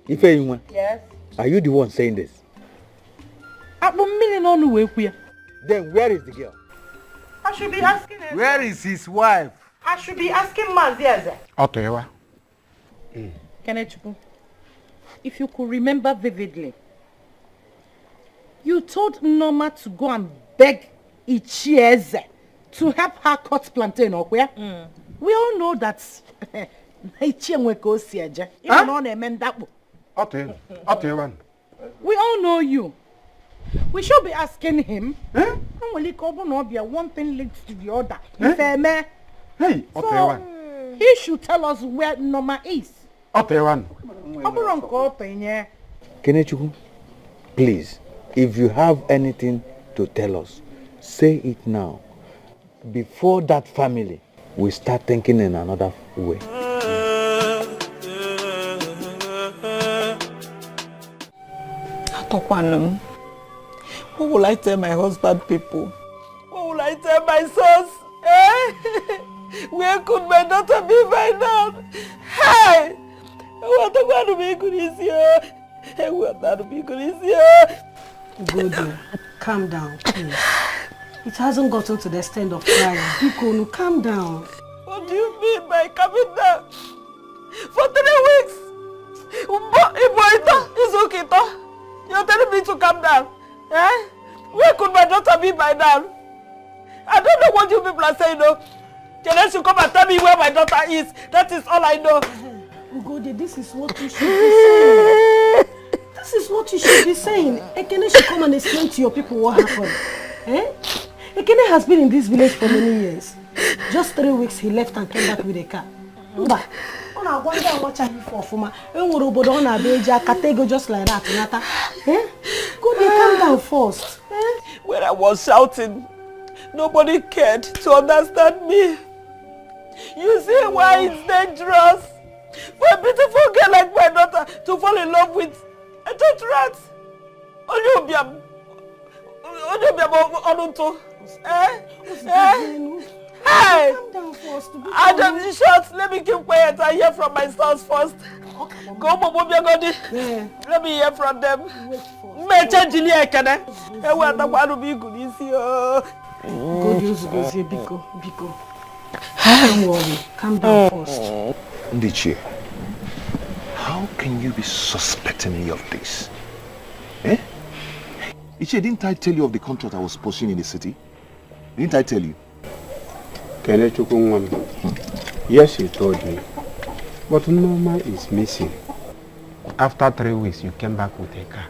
Ifeyinwa, Yes. are you the one saying this? Then where is the girl? I should be asking him. Where is his wife? I should be asking Maziaze. Otewa. Kenechku, if you could remember vividly, you told Norma to go and beg Ichieze to help her cut plantain, okay? We all know that we all know you. We should be asking him. One thing leads to the other. Hey, so, he should tell us where Norma is. Kenechukwu, please, if you have anything to tell us, say it now. Before that family, we start thinking in another way. What will I tell my husband people? What will I tell my sons? Eh? Where could my daughter be by now? Hey! What about to be good is here? What about to be good is here? Godo, calm down, please. It hasn't gotten to the extent of crying. Biko, calm down. What do you mean by coming down? For 3 weeks? It's okay, you're telling me to calm down. Eh? Where could my daughter be by now? I don't know what you people are saying, though. Unless you come and tell me where my daughter is. That is all I know. Ugode, this is what you should be saying. This is what you should be saying. Ekene should come and explain to your people what happened. Eh? Ekene has been in this village for many years. Just 3 weeks he left and came back with a car. Mba, on a wonder what I for Fuma. On a beja catego just like that. Eh? Go there, calm down first. Eh? When I was shouting, nobody cared to understand me. You see why it's dangerous for a beautiful girl like my daughter to fall in love with a church rat. Onyobiam Onunto. Eh? Hey! Adam, short. Let me keep quiet and hear from my sons first. Go, Godi. Let me hear from them. Don't worry, calm down first. Ndichie, how can you be suspecting me of this? Eh? Ichie, didn't I tell you of the contract I was pursuing in the city? Didn't I tell you? Yes, you told me. But Norma is missing. After 3 weeks, you came back with a car.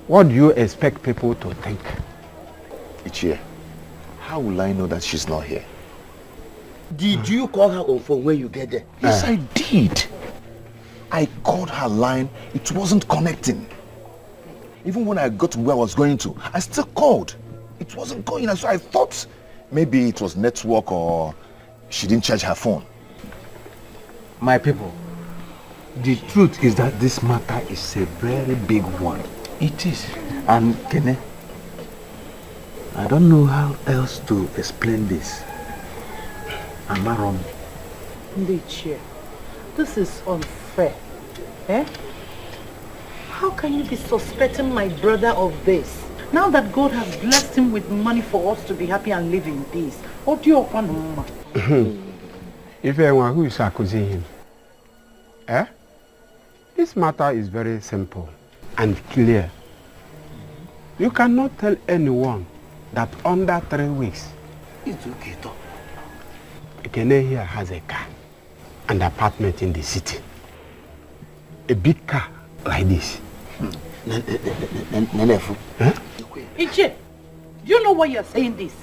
What do you expect people to think? Ichie, how will I know that she's not here? Did you call her on phone when you get there? Yes, I did. I called her line. It wasn't connecting. Even when I got to where I was going to, I still called. It wasn't going, and so I thought maybe it was network or she didn't charge her phone. My people, the truth is that this matter is a very big one. It is. And Kene, I don't know how else to explain this. Am I wrong? Ndichie, this is unfair. Eh? How can you be suspecting my brother of this? Now that God has blessed him with money for us to be happy and live in peace. What do you want, Mama? If anyone who is accusing him, this matter is very simple and clear. You cannot tell anyone that under 3 weeks, It's okay, though. Ekene here has a car and apartment in the city. A big car like this. Iche, do you know why you're saying this?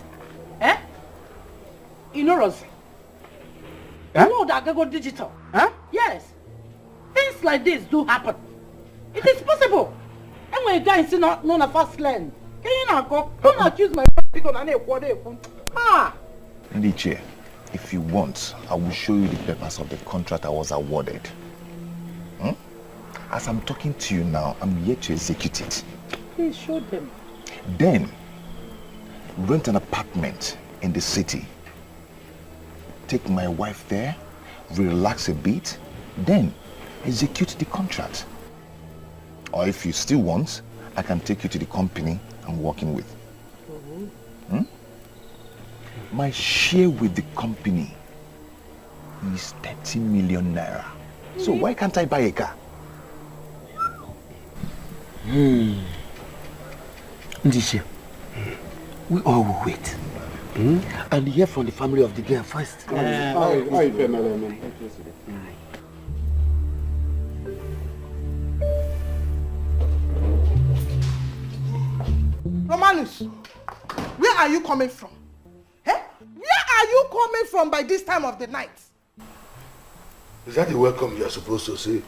You know, Rosie? You know that I go digital? Yes. Things like this do happen. It is possible. And when a guy is not a fast lane, can you not go? Don't accuse my because I know. Ndiche, if you want, I will show you the papers of the contract I was awarded. As I'm talking to you now, I'm yet to execute it. Please show them. Then, rent an apartment in the city. Take my wife there, relax a bit, then execute the contract. Or if you still want, I can take you to the company I'm working with. My share with the company is 30 million naira. So why can't I buy a car? Ndisha, we all will wait. And hear from the family of the girl first. Romanus, where are you coming from? Where are you coming from by this time of the night? Is that the welcome you are supposed to say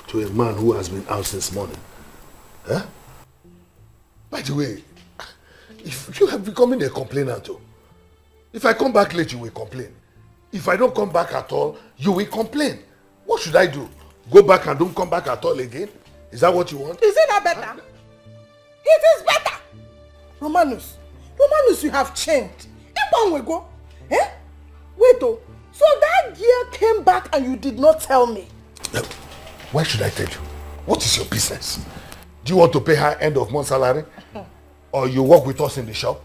to a man who has been out since morning? By the way, if you have becoming a complainant too, if I come back late, you will complain. If I don't come back at all, you will complain. What should I do? Go back and don't come back at all again? Is that what you want? Is it not better? It is better! Romanus, you have changed. How long ago? Wait, so that girl came back and you did not tell me? Why should I tell you? What is your business? Do you want to pay her end of month salary? Or you work with us in the shop?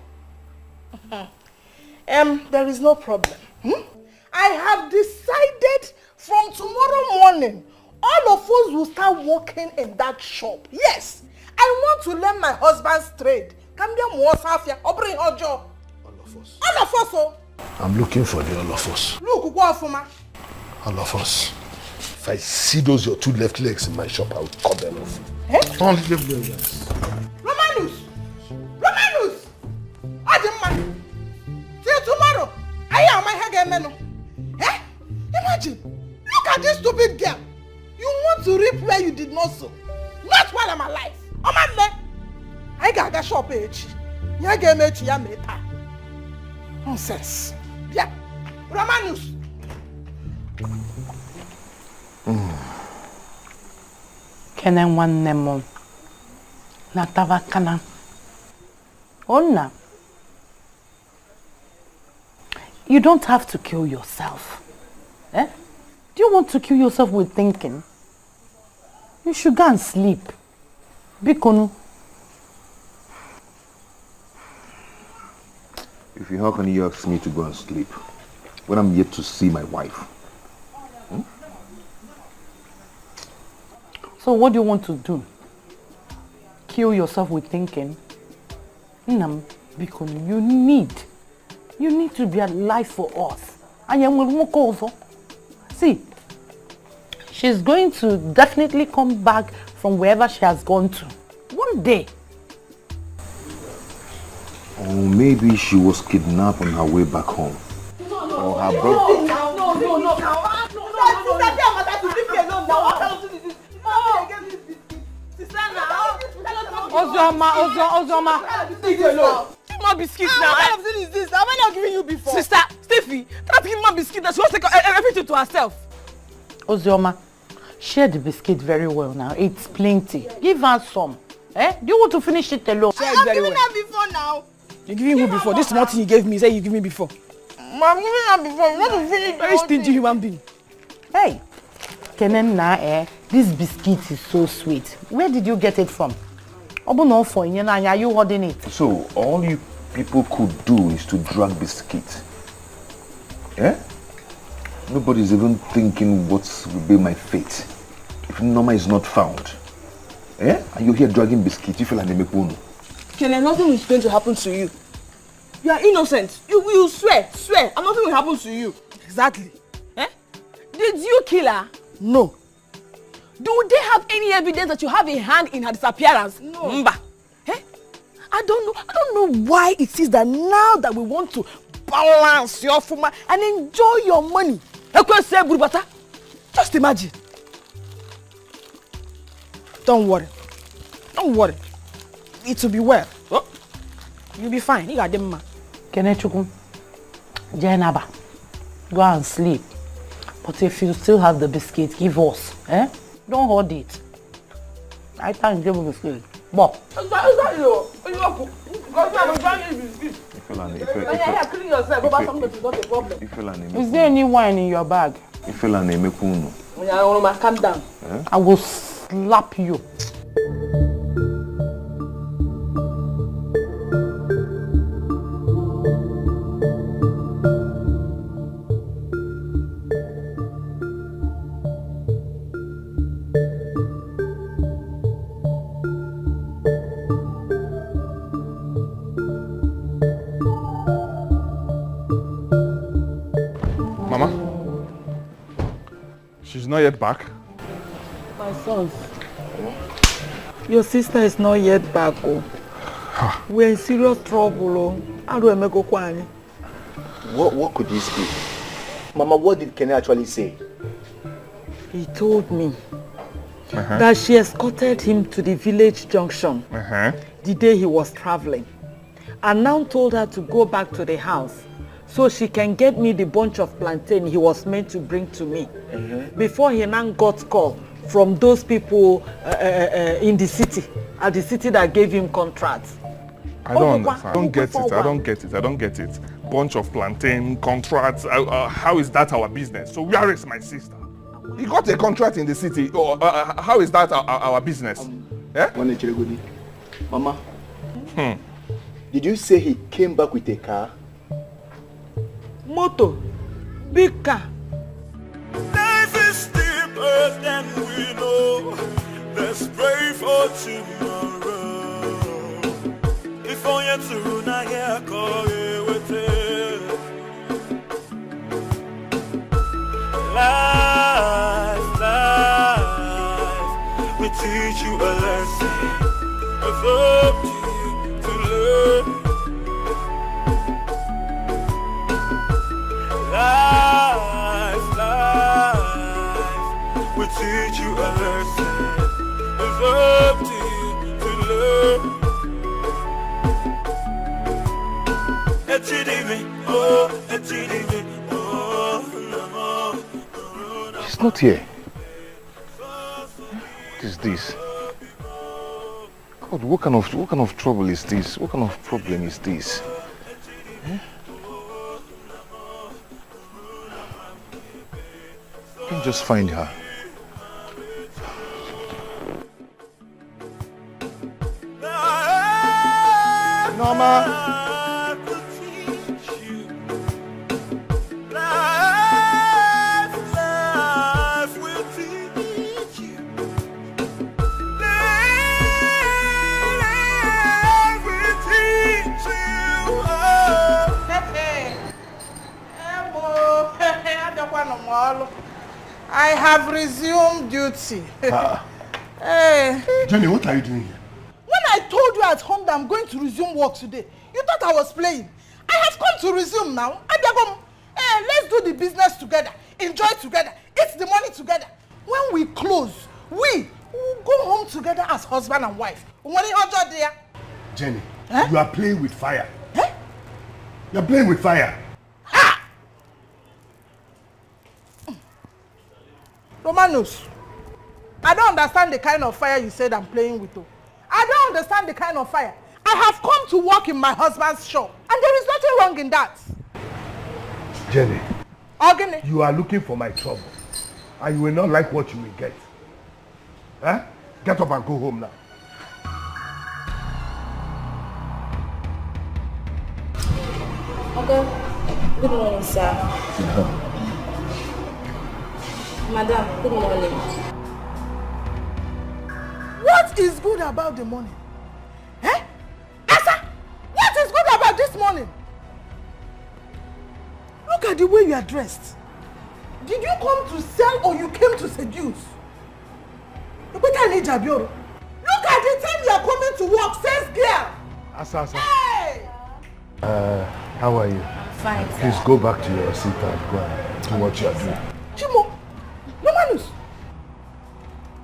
There is no problem. I have decided from tomorrow morning, all of us will start working in that shop. Yes, I want to learn my husband's trade. All of us. All of us, oh. I'm looking for the all of us. Look, what for ma? All of us. If I see those your two left legs in my shop, I will cut them off. Romanus! Adamman! Till tomorrow, I am my hair. Imagine, look at this stupid girl. You want to reap where you did not sow. Not while I'm alive. Oh man, I got a shop age. Ya game age ya meta. Nonsense. Yeah, Romanus. Kenen one nemo. Natavakana. Onna. You don't have to kill yourself. Do you want to kill yourself with thinking? You should go and sleep. Bikonu. How can you ask me to go and sleep when I'm yet to see my wife? So what do you want to do? Kill yourself with thinking? Nam, Bikonu, you need to be alive for us. And you will walk over. See, she's going to definitely come back from wherever she has gone to. One day. Or maybe she was kidnapped on her way back home. Or her brother. No. Ozoma. My biscuits now. What kind of thing is this? Have I not given you before? Sister, Steffi, try to give my biscuit that she wants to take everything to herself. Ozioma, share the biscuit very well now. It's plenty. Give her some. Do you want to finish it alone? I have given her before now. You giving me before? This small thing you gave me, say you give me before. I'm giving her before. You want to finish very stingy human being. Hey, Kenem na this biscuit is so sweet. Where did you get it from? Are you holding it? So, all you people could do is to drag biscuit. Yeah? Nobody's even thinking what will be my fate if Norma is not found. Eh? And you're here dragging biscuit, you feel like they Kenny, nothing is going to happen to you. You are innocent. You swear, and nothing will happen to you. Exactly. Eh? Did you kill her? No. Do they have any evidence that you have a hand in her disappearance? No. Mba. Eh? I don't know why it is that now that we want to balance your fuma and enjoy your money. Just imagine. Don't worry. It will be well. Oh. You'll be fine. You got them. Kenechukwu, Jenaba, go and sleep. But if you still have the biscuit, give us. Eh? Don't hold it. I can't give a biscuit. But Is that you? Because you have a giant biscuit. Is there any wine in your bag? Calm down. I will slap you. She's not yet back. My sons, your sister is not yet back. Oh. We're in serious trouble. Oh. How do I make a kwani? What could this be? Mama, what did Kenny actually say? He told me that she escorted him to the village junction the day he was traveling, and now told her to go back to the house so she can get me the bunch of plantain he was meant to bring to me before he now got call from those people in the city, at the city that gave him contracts. I don't understand. I don't get it. Bunch of plantain, contracts. How is that our business? So where is my sister? He got a contract in the city. How is that our business? Mama, did you say he came back with a car? Motor, big car. Life is deeper than we know. Let's pray for tomorrow. If only to na here call you with it. Life will teach you a lesson. It's up to you to learn. Life will teach you a lesson. It's up to you to learn. She's not here. What is this? God, what kind of trouble is this? What kind of problem is this? I can just find her. Norma! I have resumed duty. Hey. Jenny, what are you doing here? When I told you at home that I'm going to resume work today, you thought I was playing. I have come to resume now. Hey, let's do the business together, enjoy together, eat the money together. When we close, we will go home together as husband and wife. Jenny, you are playing with fire. You're playing with fire. Romanus, I don't understand the kind of fire you said I'm playing with. I don't understand the kind of fire. I have come to work in my husband's shop, and there is nothing wrong in that. Jenny, you are looking for my trouble, and you will not like what you will get. Get up and go home now. Good morning, sir. Madam, good morning. What is good about the morning? Eh? Asa, what is good about this morning? Look at the way you are dressed. Did you come to sell or you came to seduce? Look at the time you are coming to work, first girl. Asa. Hey! How are you? Fine, Please go back to your seat and go and do what you are doing. Chimo, Romanus,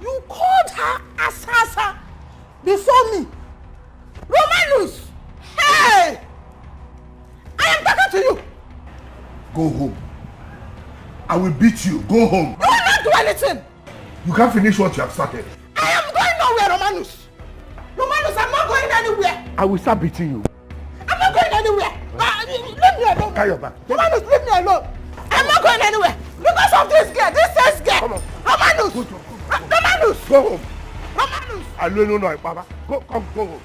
you called her Asa before me. Romanus, hey! I am talking to you. Go home. I will beat you. Go home. You will not do anything. You can't finish what you have started. I am going nowhere, Romanus. Romanus, I'm not going anywhere. I will start beating you. I'm not going anywhere. Leave me alone. Carry your back. Romanus, leave me alone. I'm not going anywhere. Because of this girl, this sex girl. Come on. Romanus. Romanus. Go home. Romanus. I don't know, Baba. Go home.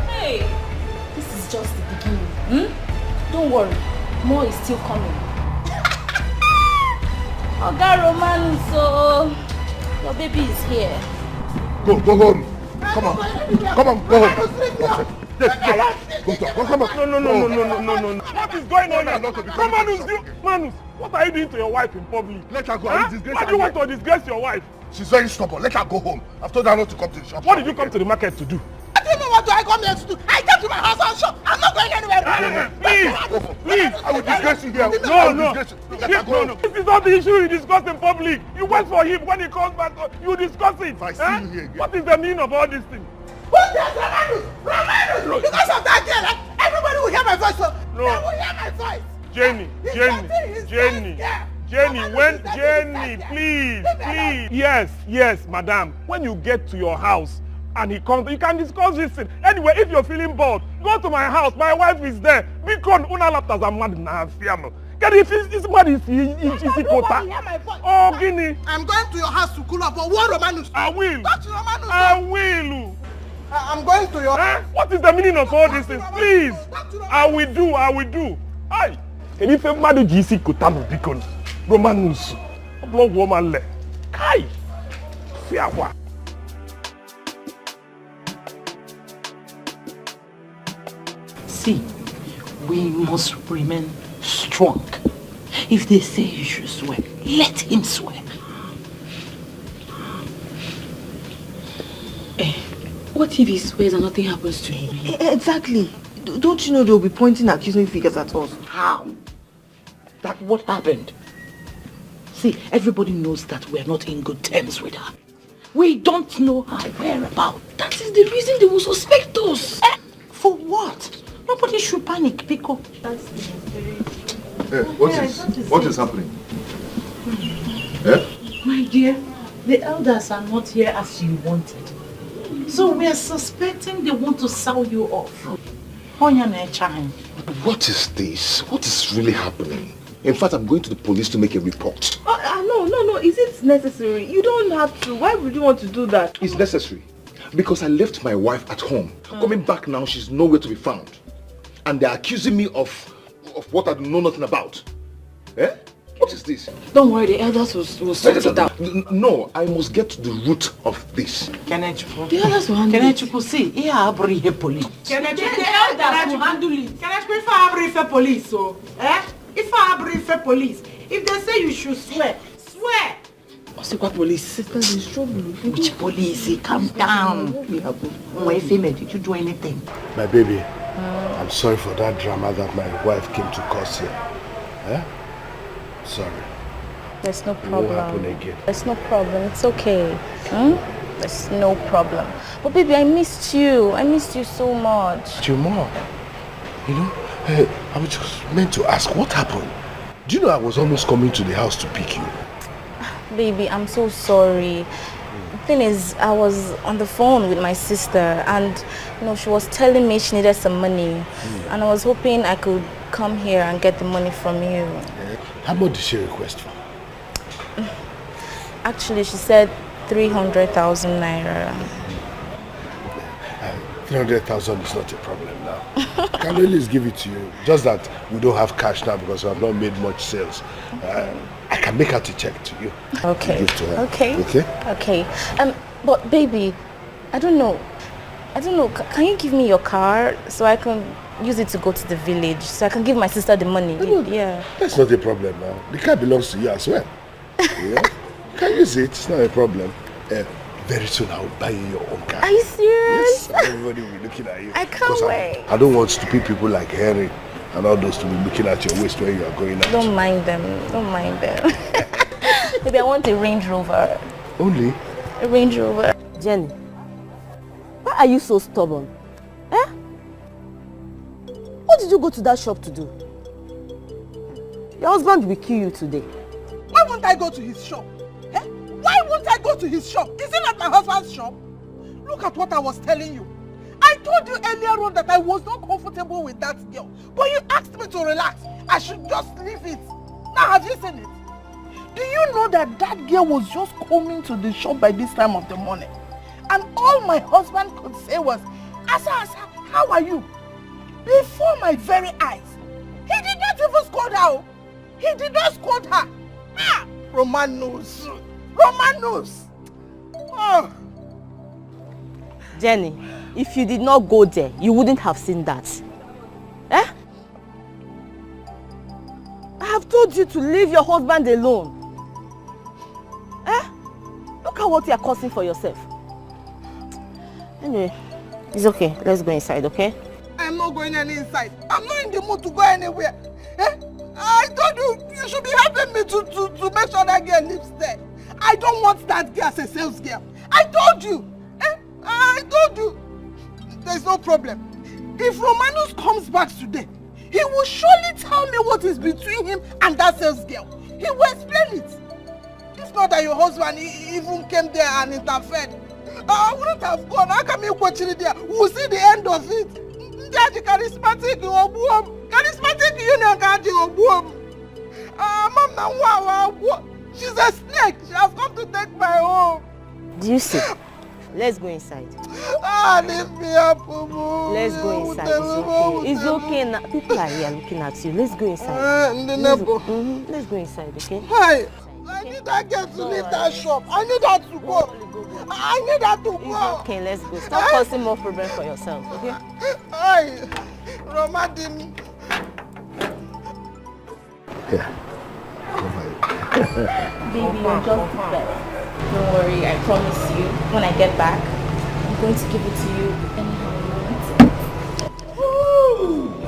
Hey, this is just the beginning. Don't worry, more is still coming. Oga Roman, so your baby is here. Go home. Come on, go home. Come on. No. What is going on here? Manus, what are you doing to your wife in public? Let her go. Why do you want to disgrace your wife? She's very stubborn. Let her go home. I've told her not to come to the shop. What did you come to the market to do? I don't know what do I come here to do. I came to my house and shop. I'm not going anywhere. Please. I will disgrace you here. No. This is not the issue you discuss in public. You wait for him. When he comes back, you discuss it. If I see you here again. What is the meaning of all these things? Who's this, Romanus? Because of that girl, everybody will hear my voice. So No. they will hear my voice. Jenny, please. Yes, madam. When you get to your house and he comes, you can discuss this thing. Anyway, if you're feeling bored, go to my house. My wife is there. Because una laptas are mad na fiano. Get if somebody is Oh, Guinea. I'm going to your house to cool up. But what, Romanus? I will. Touch Romanus. I will. I'm going to your house. What is the meaning of all these things? Please. I will do. Aye. Can you feel mad GC Kotamu Bicon? Romanus. Blog woman le. Kai. Fiawa. See, we must remain strong. If they say you should swear, let him swear. What if he swears and nothing happens to him? Exactly. Don't you know they'll be pointing accusing fingers at us? How? That what happened? See, everybody knows that we're not in good terms with her. We don't know her whereabouts. That is the reason they will suspect us. For what? Nobody should panic, Pico. What is happening? My dear, the elders are not here as you wanted. So we are suspecting they want to sell you off. What is this? What is really happening? In fact, I'm going to the police to make a report. No. Is it necessary? You don't have to. Why would you want to do that? It's necessary. Because I left my wife at home. Coming back now, she's nowhere to be found. And they're accusing me of what I know nothing about. What is this? Don't worry, the elders will sort it out. No, I must get to the root of this. The elders will handle it. See, here I bring the police. The elders will handle it. If I brief police, if I brief police, if they say you should swear. Wazico police. Sisters in trouble. Which police? Calm down. My female, did you do anything? My baby, I'm sorry for that drama that my wife came to cause here. Sorry. There's no It won't happen problem. again. There's no problem. It's okay. There's no problem. But baby, I missed you. I missed you so much. Your mom, I was just meant to ask, what happened? Do you know I was almost coming to the house to pick you? Baby, I'm so sorry. The thing is, I was on the phone with my sister and she was telling me she needed some money. And I was hoping I could come here and get the money from you. How much did she request for? Actually, she said 300,000 naira. 300,000 is not a problem now. I can always give it to you. Just that we don't have cash now because we have not made much sales. I can make out a check to you. Okay. Give to her. Okay. Okay? Okay. But baby, I don't know. Can you give me your car so I can use it to go to the village? So I can give my sister the money. Yeah. That's not a problem now. The car belongs to you as well. Yeah? You can use it. It's not a problem. Very soon I'll buy you your own car. Are you serious? Yes. Everybody will be looking at you. I can't wait. I don't want stupid people like Henry and all those to be looking at your waist when you are going out. Don't mind them. Maybe I want a Range Rover. Only? A Range Rover. Jenny, why are you so stubborn? What did you go to that shop to do? Your husband will kill you today. Why won't I go to his shop? Why won't I go to his shop? Is it not my husband's shop? Look at what I was telling you. I told you earlier on that I was not comfortable with that girl. But you asked me to relax. I should just leave it. Now have you seen it? Do you know that that girl was just coming to the shop by this time of the morning? And all my husband could say was, Asa, how are you? Before my very eyes. He did not even scold her. He did not scold her. Romanos. Oh. Jenny, if you did not go there, you wouldn't have seen that. I have told you to leave your husband alone. Look at what you are causing for yourself. Anyway, it's okay. Let's go inside, okay? I'm not going any inside. I'm not in the mood to go anywhere. I told you should be helping me to make sure that girl lives there. I don't want that girl as a sales girl. I told you. I told you. There's no problem. If Romanus comes back today, he will surely tell me what is between him and that sales girl. He will explain it. If not that your husband even came there and interfered, I wouldn't have gone. How come you watch it there? We'll see the end of it. Daddy charismatic union she's a snake. She has come to take my home. Do you see? Let's go inside. Leave me up, Boo. Let's go inside. It's okay now. People are here looking at you. Let's go inside. Let's go inside, okay? Hi. I need that girl to leave that shop. I need her to go. I need her to go. It's okay, let's go. Stop causing more problems for yourself, okay? Hi. Romadin. Yeah. Baby, you're just the best. Don't worry, I promise you, when I get back, I'm going to give it to you anyhow you want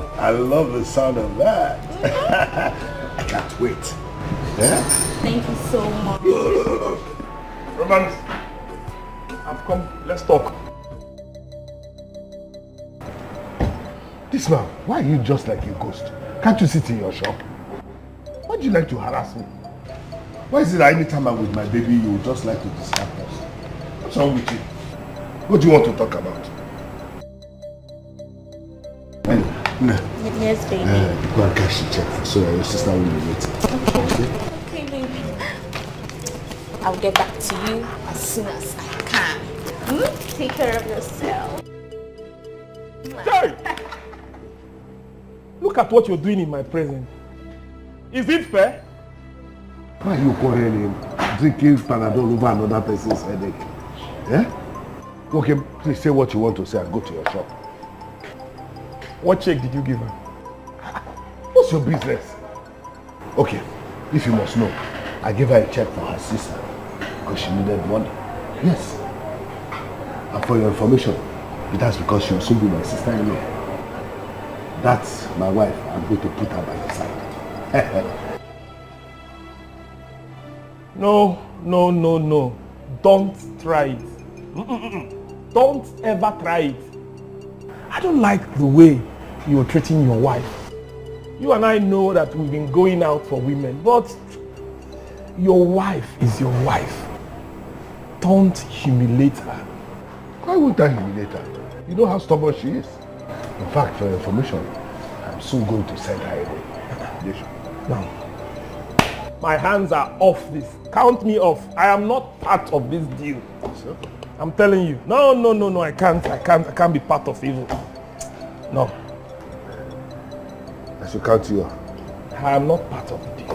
it. I love the sound of that. I can't wait. Yeah? Thank you so much. Romance, I've come. Let's talk. This man, why are you just like a ghost? Can't you sit in your shop? Why do you like to harass me? Why is it that anytime I'm with my baby, you just like to distract us? What's wrong with you? What do you want to talk about? Yes, baby. Go and cash the check so that your sister will be waiting. Okay, baby. I'll get back to you as soon as I can. Take care of yourself. Hey! Look at what you're doing in my presence. Is it fair? Why are you quarreling, drinking Panadol over another person's headache? Yeah? Okay, please say what you want to say and go to your shop. What check did you give her? What's your business? Okay, if you must know, I gave her a check for her sister because she needed money. Yes. And for your information, that's because she will soon be my sister-in-law. That's my wife. I'm going to put her by your side. No. Don't try it. Don't ever try it. I don't like the way you're treating your wife. You and I know that we've been going out for women, but your wife is your wife. Don't humiliate her. Why would I humiliate her? You know how stubborn she is. In fact, for your information, I'm soon going to send her away. Now, my hands are off this. Count me off. I am not part of this deal. So? I'm telling you. No, I can't be part of evil. No. I should count you out. I'm not part of it.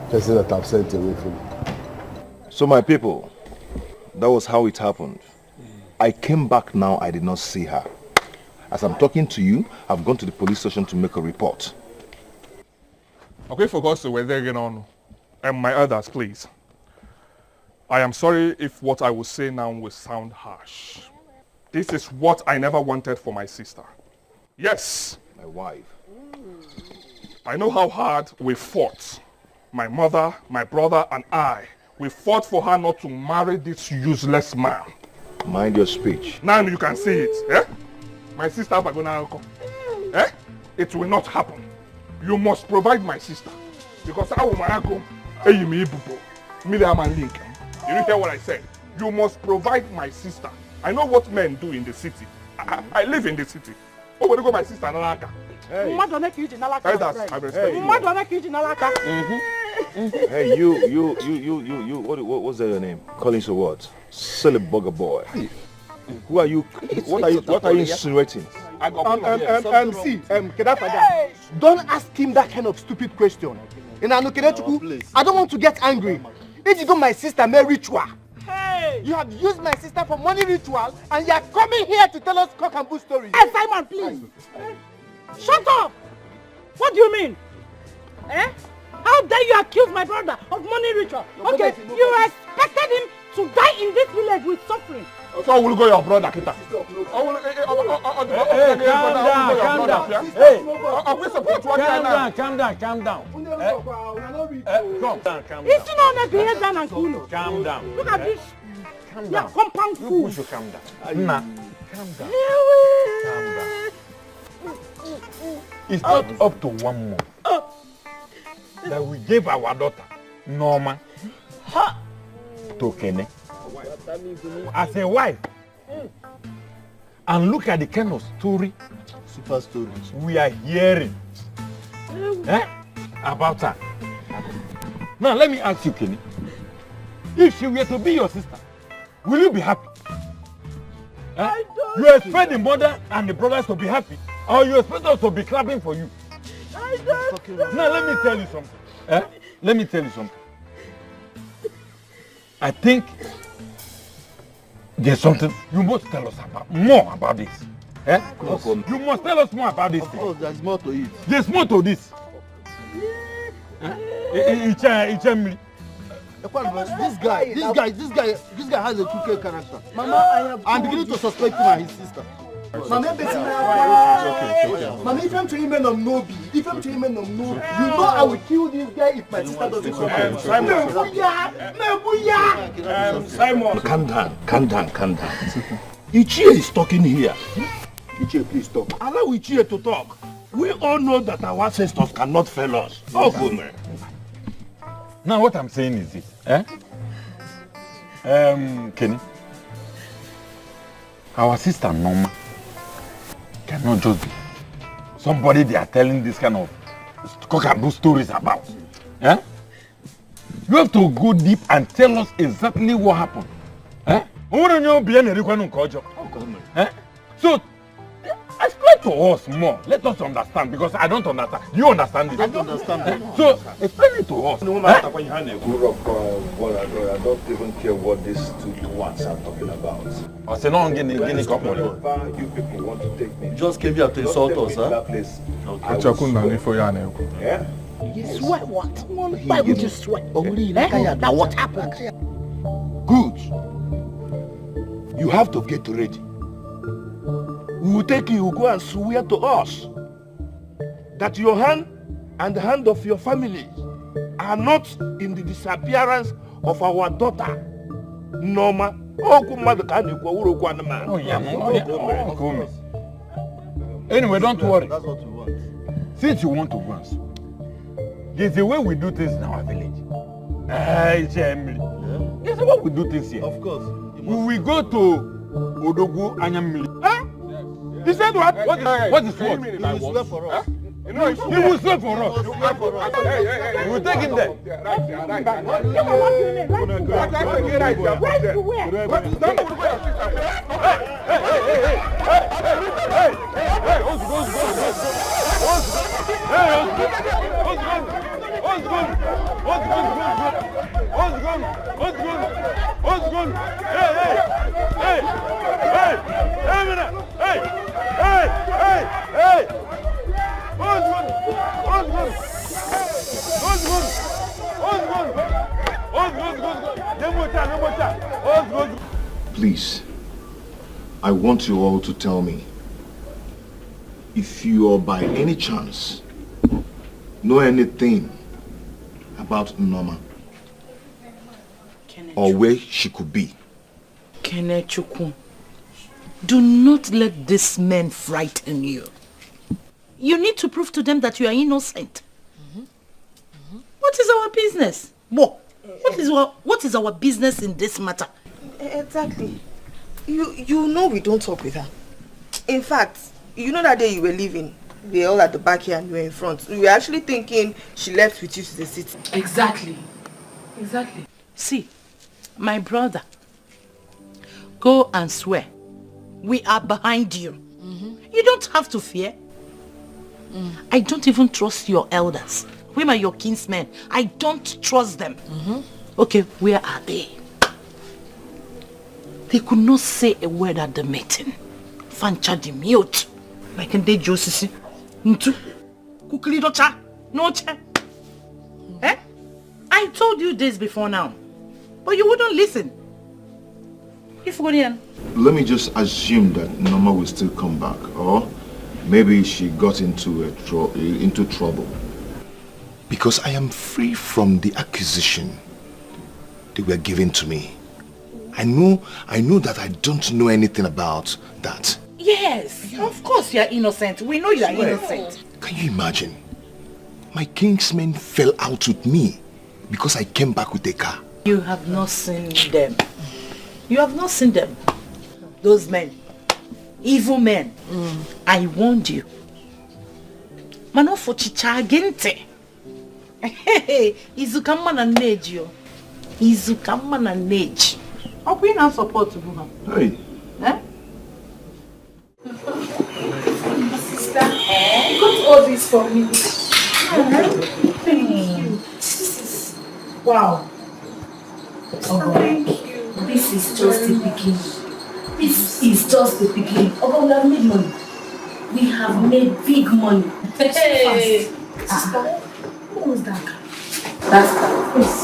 Person that I've sent away from you. So my people, that was how it happened. I came back now, I did not see her. As I'm talking to you, I've gone to the police station to make a report. Okay, for God's sake, we're there again on. And my elders, please. I am sorry if what I will say now will sound harsh. This is what I never wanted for my sister. Yes. My wife. I know how hard we fought. My mother, my brother, and I. We fought for her not to marry this useless man. Mind your speech. Now you can see it. Eh? My sister, eh? It will not happen. You must provide my sister. Because I will marry you hear what I said? You must provide my sister. I know what men do in the city. I live in the city. Oh, where go my sister Nalaka? Hey, I respect you. Hey, you, what's that your name? Calling you what? Silly bugger boy. Who are you? What are you insinuating? Don't ask him that kind of stupid question. I don't want to get angry. If you got my sister marry ritual, you have used my sister for money ritual, and you are coming here to tell us cock and bull stories. Hey, Simon, please. Shut up! What do you mean? Eh? How dare you accuse my brother of money ritual? Okay, you expected him to die in this village with suffering. So will go your brother, Kita. Calm down. Calm down. It's not behave down and cool. Calm down. Look at this. Calm down. Compound fool. You should calm down. Nah. Calm down. Calm down. It's not up to 1 month that we gave our daughter, Norma, to Kene as a wife. And look at the kind of super stories we are hearing about her. Now let me ask you, Kenny, if she were to be your sister, will you be happy? You expect the mother and the brothers to be happy, or you expect us to be clapping for you? Now let me tell you something. Let me tell you something. I think there's something you must tell us more about this. You must tell us more about this. Of course, there's more to it. There's more to this. This guy has a crooked character. Mama, I'm beginning to suspect him and his sister. Mama, if I'm trying men of Nobi, you know I will kill this guy if my sister doesn't come. Simon, calm down. Ichie is talking here. Ichie, please stop. Allow Ichie to talk. We all know that our ancestors cannot fail us. Oh, good man. Now what I'm saying is this. Kenny, our sister Norma cannot just be somebody they are telling this kind of cock and bull stories about. You have to go deep and tell us exactly what happened. So explain to us more. Let us understand, because I don't understand. You understand it? I don't understand. So explain it to us. I don't even care what these two ones are talking about. I say no, you people want to take me. You just came here to insult us, huh? That place. You swear what? Why would you swear? Now what happened? Good. You have to get ready. We will take you, go and swear to us that your hand and the hand of your family are not in the disappearance of our daughter, Norma. Anyway, don't worry. That's what we want. Since you want to go, there's a way we do things in our village. There's a way we do things here. Of course. We go to Odogu Anyamili. He said what? What is what? You swear for us. You know, he will stay for us. Hey. We'll take him there. Please, I want you all to tell me if you are by any chance know anything about Norma or where she could be. Kenechukwu, do not let this man frighten you. You need to prove to them that you are innocent. What is our business? What is our business in this matter? Exactly. You know we don't talk with her. In fact, you know that day you were leaving, they were all at the back here and you were in front. We were actually thinking she left with you to the city. Exactly. See, my brother, go and swear. We are behind you. You don't have to fear. I don't even trust your elders. Women are your kinsmen. I don't trust them. Okay, where are they? They could not say a word at the meeting. Fancha the mute. Like in the Josisi. Ntu. Kukuli docha. No cha. Eh? I told you this before now. But you wouldn't listen. If Let me just assume that Norma will still come back, or maybe she got into trouble. Because I am free from the accusation they were given to me. I know that I don't know anything about that. Yes, of course you are innocent. We know you are innocent. Can you imagine? My kinsmen fell out with me because I came back with a car. You have not seen them. You have not seen them. Those men. Evil men. I warned you. Mano for chicha gente. Izukama na neji yo. Izukama na neji. How can you not support Buha? Hey. Eh? Sister, you got all this for me. Thank you. This is wow. Thank you. This is just the beginning. This is just the beginning. We have made money. We have made big money. Hey. Sister, who was that guy? That's the face.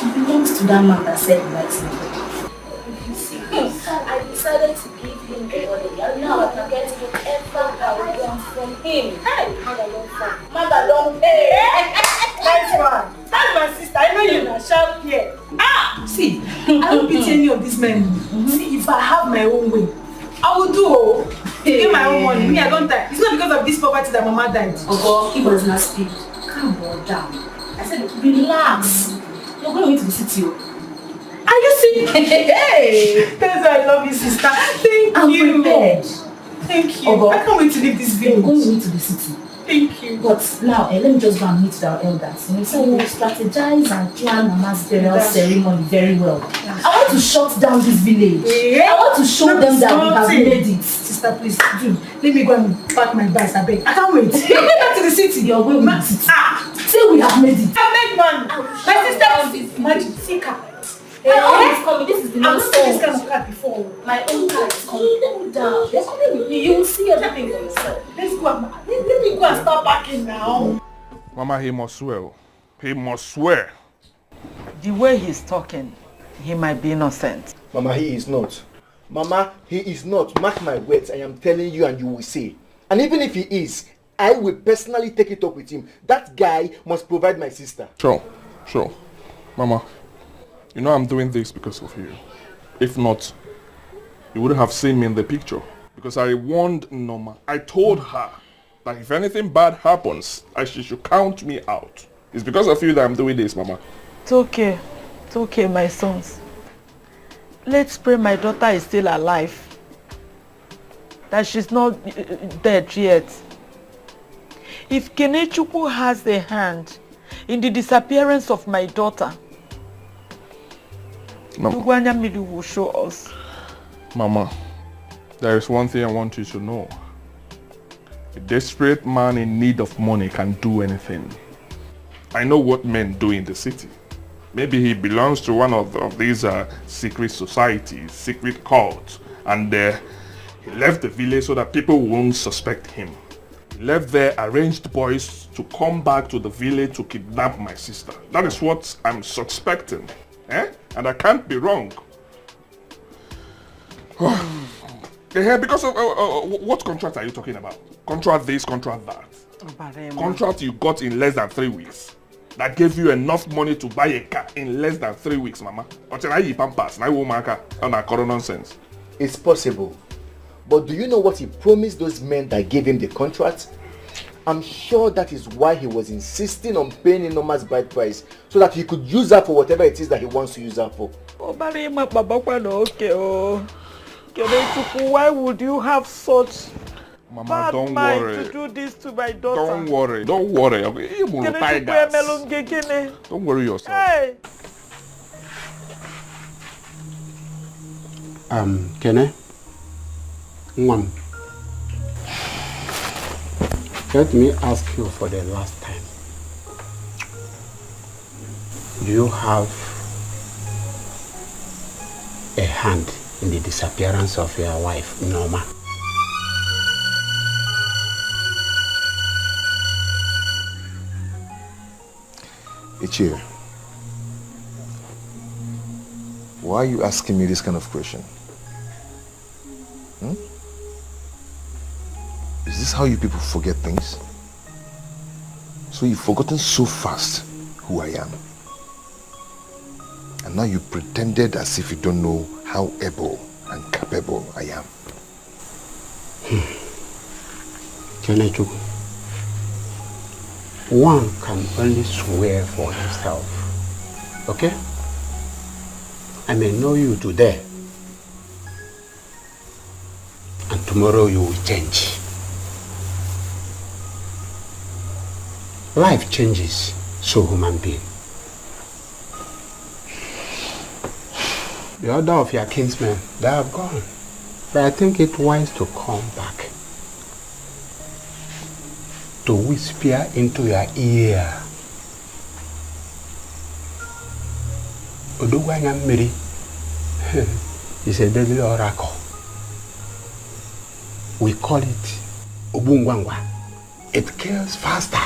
It belongs to that man that said he likes me. I decided to give him the money. And now I can get whatever I want from him. Hey! Mother don't pay. Nice one. That's my sister. I know you're not sharp here. See, I don't pity any of these men. See, if I have my own way, I will do. Get my own money. Me, I don't die. It's not because of this poverty that Mama died. Oh, he was not speak. Calm down. I said, relax. You're going to the city. Are you seeing? Hey! That's why I love you, sister. Thank you. Prepared. Thank you. I can't wait to leave this village. We're going to the city. Thank you. But now, let me just go and meet our elders. So we'll strategize and plan Mama's burial ceremony very well. I want to shut down this village. I want to show them that we have made it. Sister, please do. Let me go and pack my bags. I beg. I can't wait. You're going back to the city. You're going to the city. Say we have made it. I made one. My sister, imagine, see car. My own is coming. This is the I've not seen this kind of car before. My own car is coming. Calm down. They're coming with me. You will see everything for yourself. Let's go and let me go and start packing now. Mama, he must swear. He must swear. The way he's talking, he might be innocent. Mama, he is not. Mama, he is not. Mark my words, I am telling you and you will see. And even if he is, I will personally take it up with him. That guy must provide my sister. Sure. Mama, you know I'm doing this because of you. If not, you wouldn't have seen me in the picture. Because I warned Norma. I told her that if anything bad happens, she should count me out. It's because of you that I'm doing this, Mama. It's okay. It's okay, my sons. Let's pray my daughter is still alive. That she's not dead yet. If Kenechukwu has a hand in the disappearance of my daughter, Ugwanya Miri will show us. Mama, there is one thing I want you to know. A desperate man in need of money can do anything. I know what men do in the city. Maybe he belongs to one of these secret societies, secret cults, and he left the village so that people won't suspect him. He left there arranged boys to come back to the village to kidnap my sister. That is what I'm suspecting. And I can't be wrong. Because of what contract are you talking about? Contract this, contract that. Contract you got in less than 3 weeks. That gave you enough money to buy a car in less than 3 weeks, Mama. Nonsense. It's possible. But do you know what he promised those men that gave him the contract? I'm sure that is why he was insisting on paying enormous bride price so that he could use her for whatever it is that he wants to use her for. Why would you have such Mama, bad don't mind worry. to do this to my daughter? Don't worry. Don't worry. Don't worry yourself. Hey. Kene? Ngwam. Let me ask you for the last time. Do you have a hand in the disappearance of your wife, Norma? Ichie, why are you asking me this kind of question? Is this how you people forget things? So you've forgotten so fast who I am. And now you pretended as if you don't know how able and capable I am. Kenechukwu, one can only swear for himself. Okay? I may know you today, and tomorrow you will change. Life changes, so human being. The other of your kinsmen, they have gone. But I think it wise to come back, to whisper into your ear. Odugwanya Mmiri is a deadly oracle. We call it Obungwangwa. It kills faster.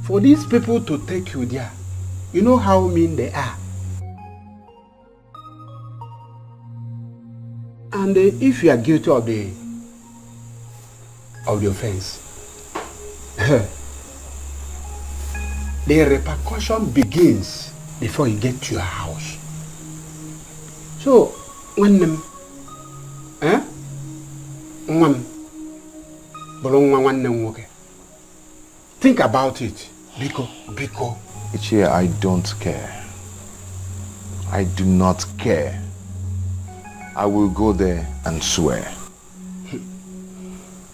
For these people to take you there, you know how mean they are. And if you are guilty of the offense, the repercussion begins before you get to your house. So, when think about it. Biko. Ichie, I don't care. I do not care. I will go there and swear.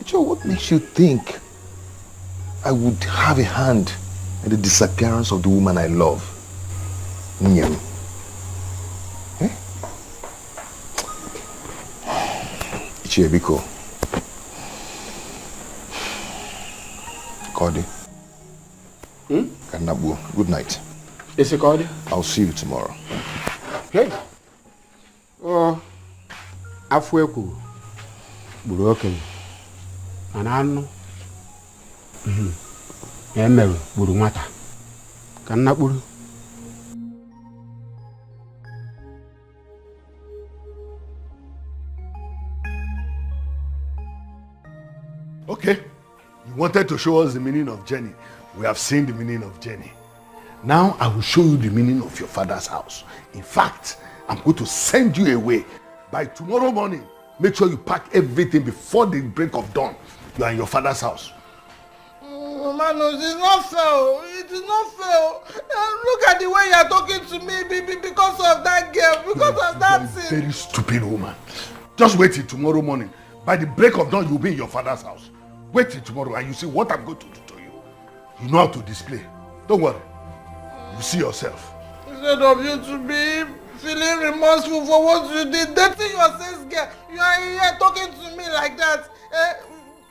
Ichie, what makes you think I would have a hand in the disappearance of the woman I love? Nyem. Ichie, Biko. Cody. Good night. Is it Cody? I'll see you tomorrow. Hey. Oh, Afweku. Buroken. Anano. Emeru Burumata. Kanaburu. Okay. You wanted to show us the meaning of Jenny. We have seen the meaning of Jenny. Now I will show you the meaning of your father's house. In fact, I'm going to send you away. By tomorrow morning, make sure you pack everything before the break of dawn. You are in your father's house. Mano, it is not fair. It is not fair. Look at the way you are talking to me because of that girl, because of that thing. Very stupid woman. Just wait till tomorrow morning. By the break of dawn, you'll be in your father's house. Wait till tomorrow and you see what I'm going to do to you. You know how to display. Don't worry. You see yourself. Instead of you to be feeling remorseful for what you did, dating your sis girl, you are here talking to me like that.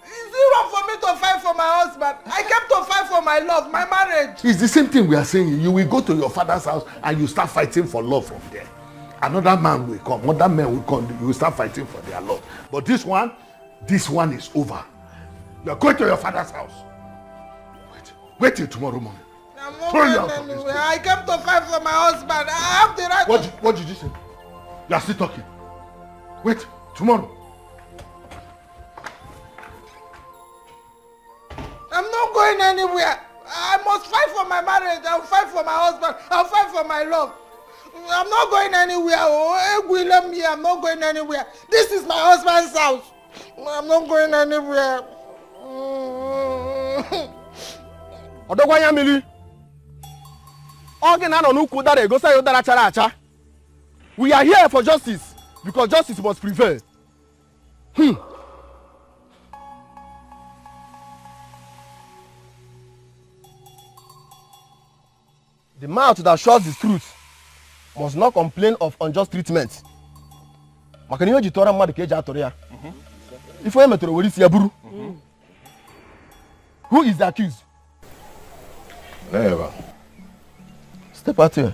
Is it wrong for me to fight for my husband? I came to fight for my love, my marriage. It's the same thing we are saying. You will go to your father's house and you start fighting for love from there. Another man will come, other men will come, you will start fighting for their love. But this one is over. You are going to your father's house. Wait till tomorrow morning. I'm not going anywhere. I came to fight for my husband. I have the right What did you say? You are still talking. Wait, tomorrow. I'm not going anywhere. I must fight for my marriage. I'll fight for my husband. I'll fight for my love. I'm not going anywhere. I'm not going anywhere. This is my husband's house. I'm not going anywhere. Odogwanya mili. We are here for justice because justice must prevail. The mouth that shows the truth must not complain of unjust treatment. If who is the accused? Never. Step out here.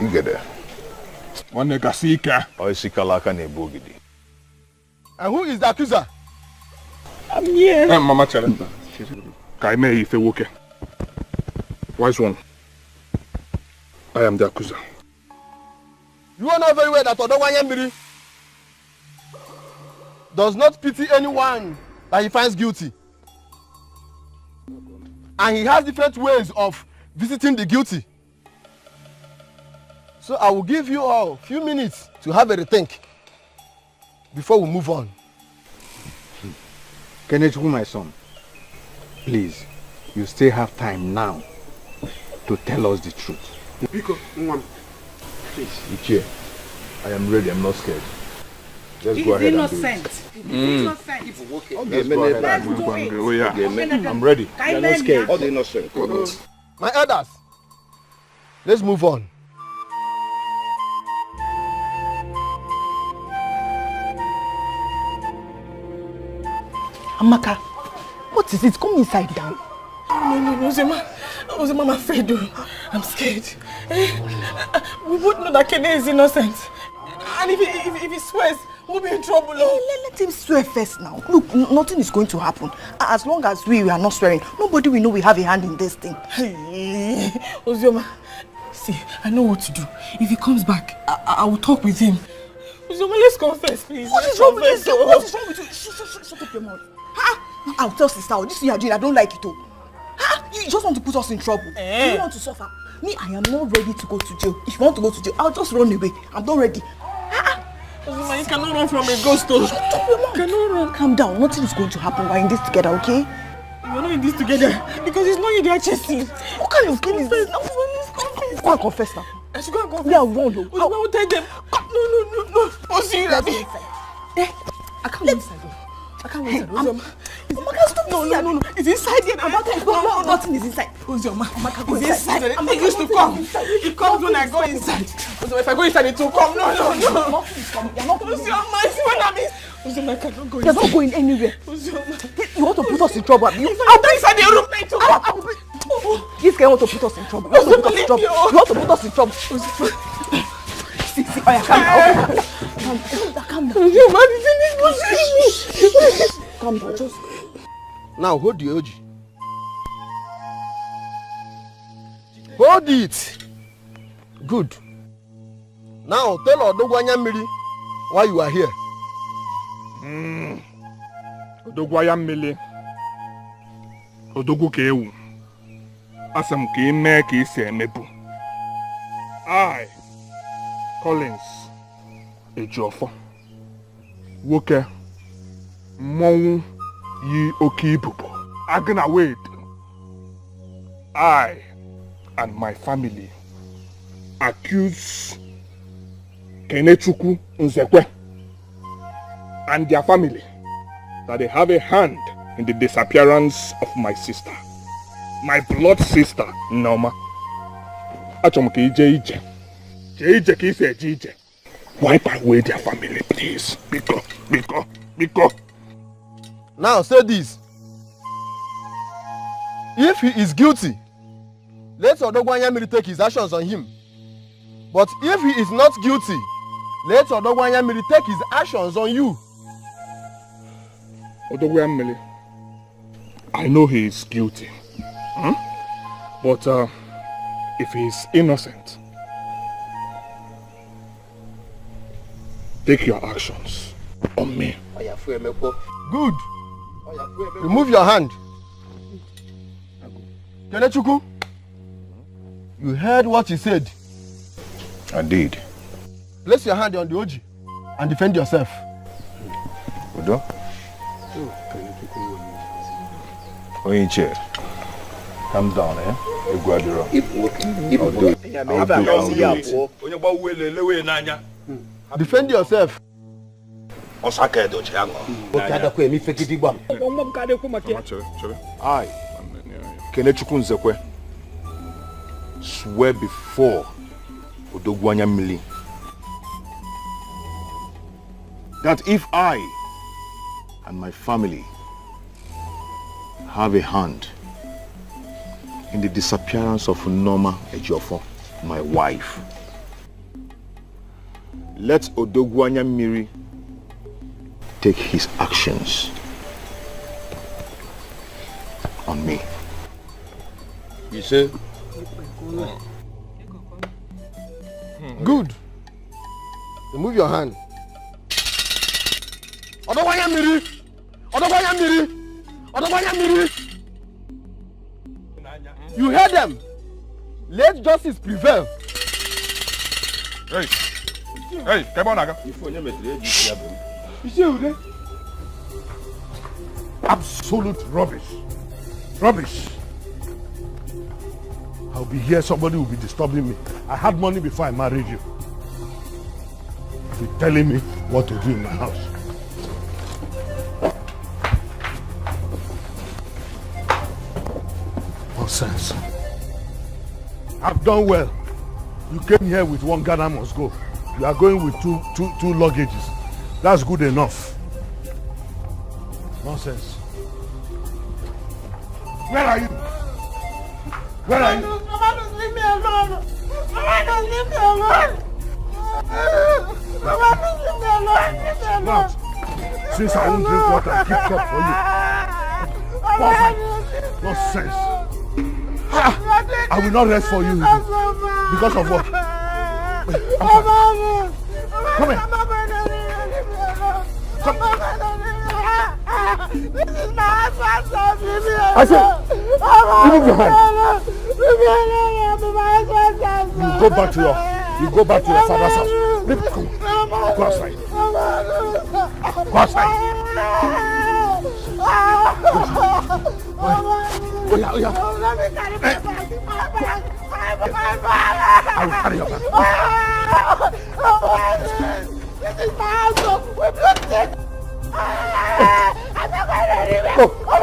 You get there. One negasika. And who is the accuser? I'm here. Mama Chalenta. Kaime Ife Woke. Wise one. I am the accuser. You know very well that Odogwanyambiri does not pity anyone that he finds guilty. And he has different ways of visiting the guilty. So I will give you all a few minutes to have a rethink before we move on. Kenechukwu, my son, please, you still have time now to tell us the truth. Biko, please. Ichie, I am ready. I'm not scared. Let's go ahead and do it. I'm ready. You're not scared. All the innocent. My elders, let's move on. Amaka, what is it? Come inside down. No, Ozema, I'm afraid. I'm scared. We both know that Kene is innocent. And if he swears, we'll be in trouble. Let him swear first now. Look, nothing is going to happen. As long as we are not swearing, nobody will know we have a hand in this thing. Hey, Ozema, see, I know what to do. If he comes back, I will talk with him. Ozema, let's confess, please. What is wrong with you? What is wrong with you? Shut up your mouth. I'll tell sister, this thing you are doing, I don't like it. You just want to put us in trouble. You want to suffer. Me, I am not ready to go to jail. If you want to go to jail, I'll just run away. I'm not ready. Ozema, you cannot run from a ghost. Shut up your mouth. Cannot run. Calm down. Nothing is going to happen. We're in this together, okay? We're not in this together because it's not you they are chasing. What kind of thing is this? Go and confess now. I should go and confess. We are wrong. Ozema, will tell them. No. Let's go inside. I can't go inside. I can't wait. Amaka, stop. No. It's inside here. No, nothing is inside. Ozema, Amaka, go it's inside. It used to come. It comes when I go inside. Ozema, if I go inside, it will come. No. Nothing is coming. You're not going Ozema, Ozema, I cannot go inside. You're not going anywhere. Ozema. You want to put us in trouble? I'll go inside the room. It will come. This guy wants to put us in trouble. You want to put us in trouble. See, calm down. Calm down, just... Now hold the OG. Hold it. Good. Now tell Odogwanyambiri why you are here. Odogwanyambiri. Odogwu ka ewu. Asam ka eme ka isi emebu. I, Collins, Ejiofor, nwoke mmọnwụ yi oke ibubo, agna wait. I and my family accuse Kenechukwu Nzekwe and their family that they have a hand in the disappearance of my sister. My blood sister, Noma. Wipe away their family, please. Biko. Now say this. If he is guilty, let Odogwanyamiri take his actions on him. But if he is not guilty, let Odogwanyamiri take his actions on you. Odogwanyamiri, I know he is guilty. But if he is innocent, take your actions on me. Good. Remove your hand. Kenechukwu, you heard what he said. I did. Place your hand on the Oji and defend yourself. Odo? Oinche, calm down, eh? You go at the wrong. Defend yourself. I, Kenechukwu Nzekwe, swear before Odogwanyamili that if I and my family have a hand in the disappearance of Noma Ejiofor, my wife, let Odogwanyamiri take his actions on me. You say? Good. Remove your hand. Odogwanyamiri! You heard them. Let justice prevail. Hey, come on, Aga. Absolute rubbish. I'll be here, somebody will be disturbing me. I had money before I married you. You're telling me what to do in my house. Nonsense. I've done well. You came here with one Ghana must go. You are going with two luggages. That's good enough. Nonsense. Where are you? Mama, don't leave me alone. Mama, don't leave me alone. Mama, don't leave me alone. Leave me alone. Not. Since I won't drink water, I keep cup for you. Nonsense. I will not rest for you. Because of what? Come here. This is my husband's house. Leave me alone. I said, remove your hand. Leave me alone. My husband's house. You go back to your father's house. Come on. Go outside. Go outside. Oh yeah. Let me carry my bag. I will carry your bag. This is my house. We built it. I'm not going anywhere. I'm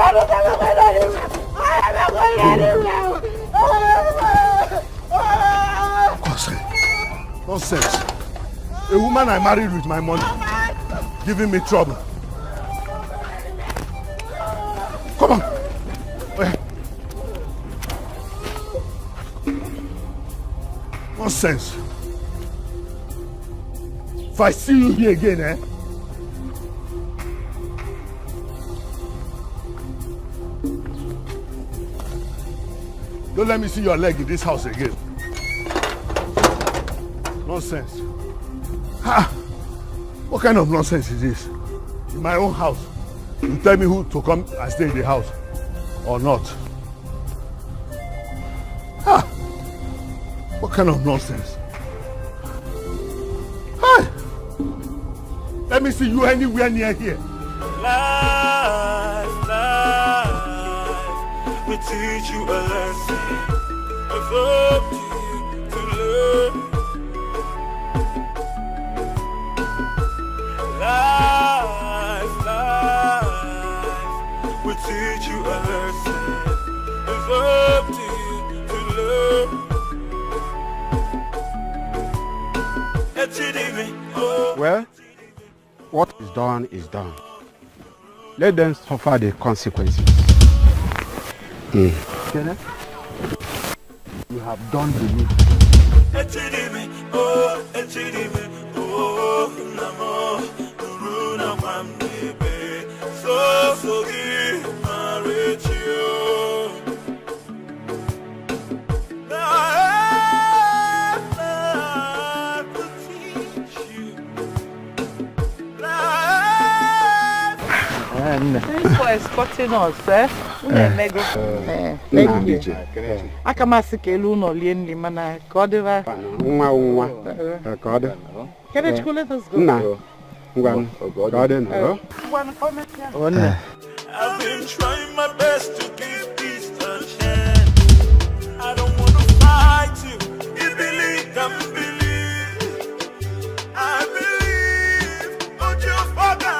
not going anywhere. Nonsense. A woman I married with my money, giving me trouble. Come on. Nonsense. If I see you here again, don't let me see your leg in this house again. Nonsense. What kind of nonsense is this? In my own house, you tell me who to come and stay in the house or not. What kind of nonsense? Let me see you anywhere near here. Life will teach you a lesson. It's up to you to learn. Life teach you a lesson. It's up to you to learn. Well, what is done is done. Let them suffer the consequences. Kenneth, you have done the needful. Thanks for escorting us, eh? Thank you. Aka masị ka elu ụlọ lie nri mana ka ọ dịba. Ka ọ dị. Kenechukwu, let us go. Nna, ngwa ka ọ dị na. I've been trying my best to give peace a chance. I don't want to fight you. You believe, don't believe. I believe, but you forgot.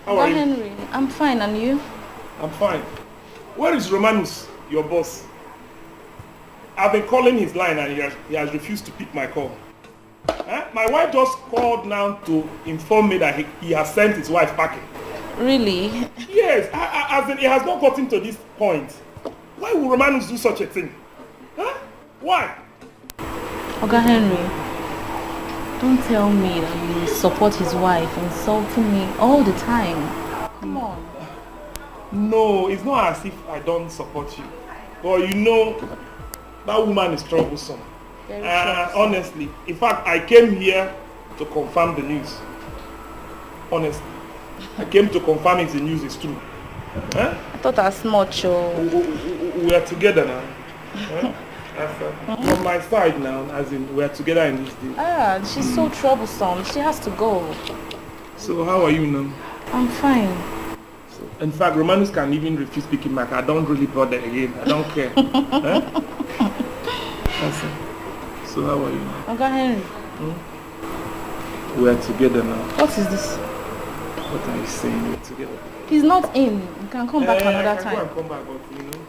How are you? Henry, I'm fine, and you? I'm fine. Where is Romanus, your boss? I've been calling his line and he has refused to pick my call. My wife just called now to inform me that he has sent his wife packing. Really? Yes, as in he has not gotten to this point. Why would Romanus do such a thing? Huh? Why? Oga Henry, don't tell me that you support his wife, insulting me all the time. Come on. No, it's not as if I don't support you. But you know, that woman is troublesome. Honestly, in fact, I came here to confirm the news. Honestly, I came to confirm if the news is true. Huh? I thought as much. We are together now. Huh? From my side now, as in we are together in this deal. She's so troublesome. She has to go. So how are you now? I'm fine. In fact, Romanus can even refuse picking back. I don't really bother again. I don't care. Huh? So how are you now? Oga Henry. We are together now. What is this? What are you saying? We're together. He's not in. You can come back another time. I can go and come back, but you know.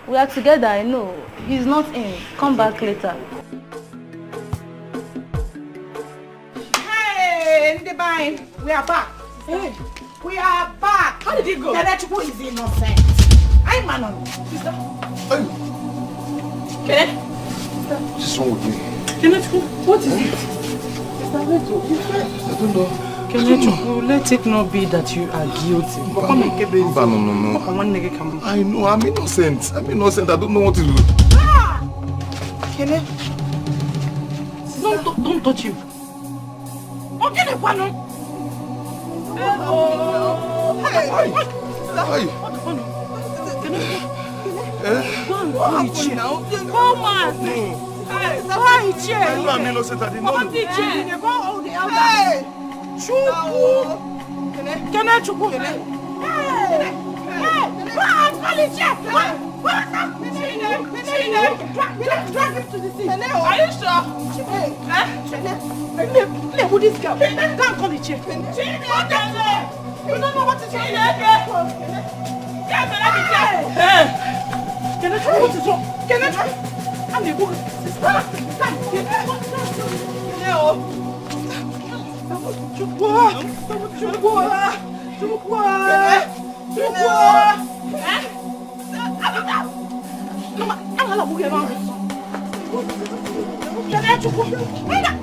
We are together, I know. He's not in. Come back later. Hey, Divine, we are back. Hey, we are back. How did it go? Kenechukwu is innocent. I'm Manon. Sister. Hey. Kenneth? What's wrong with me? Kenechukwu, what is it? I don't know. Kenechukwu, let it not be that you are guilty. No. I know, I'm innocent. I don't know what to do. Kenneth? Don't touch him. Okay, the one. I'm innocent. I didn't know. Kenechukwu. Drag him to the sea. Are you sure? Who this girl? Go and call the chief. You don't know what to say. Kenechukwu, what is wrong? Kenechukwu, I'm the book.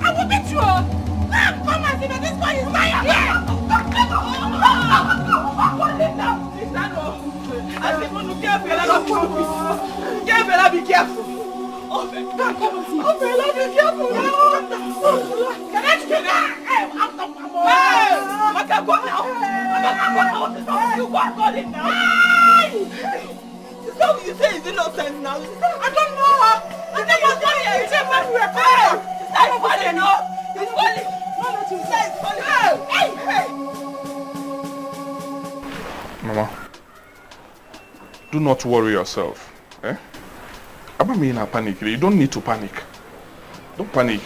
I will beat you. Come and see that this boy is mine. Be careful. So you say he's innocent now? I don't know. I think he's funny. He said when we were caught. Is that funny enough? Do not worry yourself. Eh? I don't mean a panic. You don't need to panic. Don't panic.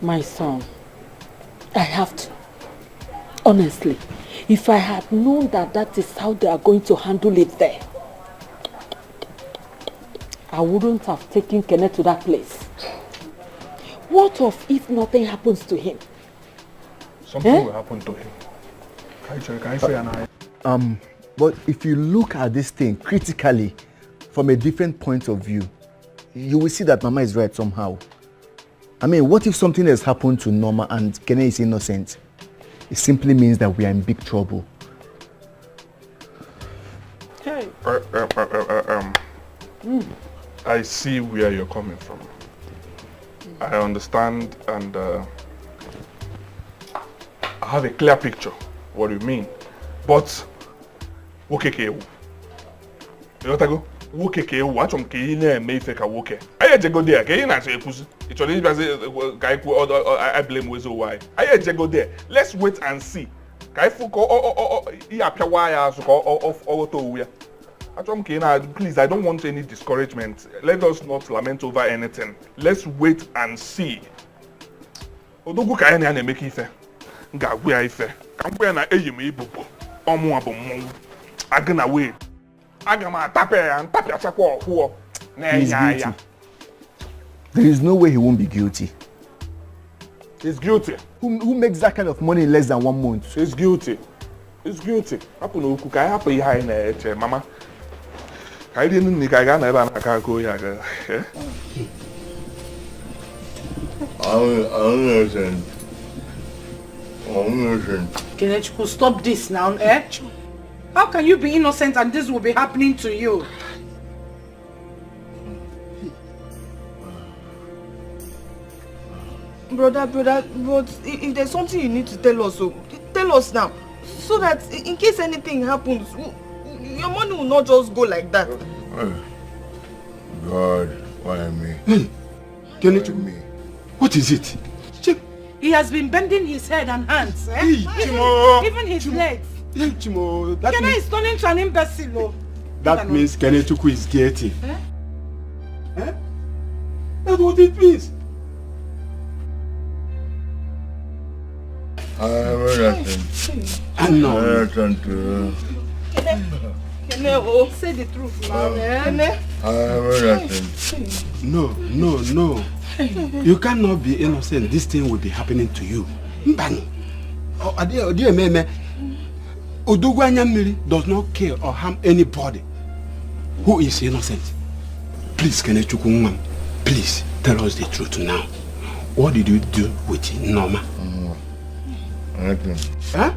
My son, I have to. Honestly, if I had known that that is how they are going to handle it there, I wouldn't have taken Kenneth to that place. What if nothing happens to him? Something will happen to him. But if you look at this thing critically from a different point of view, you will see that Mama is right somehow. I mean, what if something has happened to Norma and Kenneth is innocent? It simply means that we are in big trouble. Hey. I see where you're coming from. I understand, and I have a clear picture what you mean. But woke ke you gotta go woke ke you watch ke na me ife ka woke aye je go there ke na so ekuzi it only say guy I blame Wezo why aye je go there. Let's wait and see kai fu ko I apia why so ko of to we please, I don't want any discouragement. Let us not lament over anything. Let's wait and see. Odogu ka na make ife ga gwe ife ka mpo na eyim ibubo omu abom agna wait agama tape and tape achakwa ohuo na ya. There is no way he won't be guilty. He's guilty. Who makes that kind of money in less than 1 month? He's guilty. He's guilty. Happen oku ka happen ihe na eche mama. I didn't think I got never go yaga. Kenechku, stop this now, eh? How can you be innocent and this will be happening to you? Brother, but if there's something you need to tell us, so tell us now. So that in case anything happens, your money will not just go like that. God, why me? Hey, Kenechku, what is it? He has been bending his head and hands, eh? Hey, Chimo. Even his legs. Hey, Chimo, Kenneth is turning to an imbecile. Oh. That means Kenechku is guilty. Eh? Eh? That's what it means. I know. Kenneth, say the truth now. No. You cannot be innocent. This thing will be happening to you. Odogwanyamiri does not kill or harm anybody who is innocent. Please, Kenechku, please tell us the truth now. What did you do with Norma? Nothing. Huh?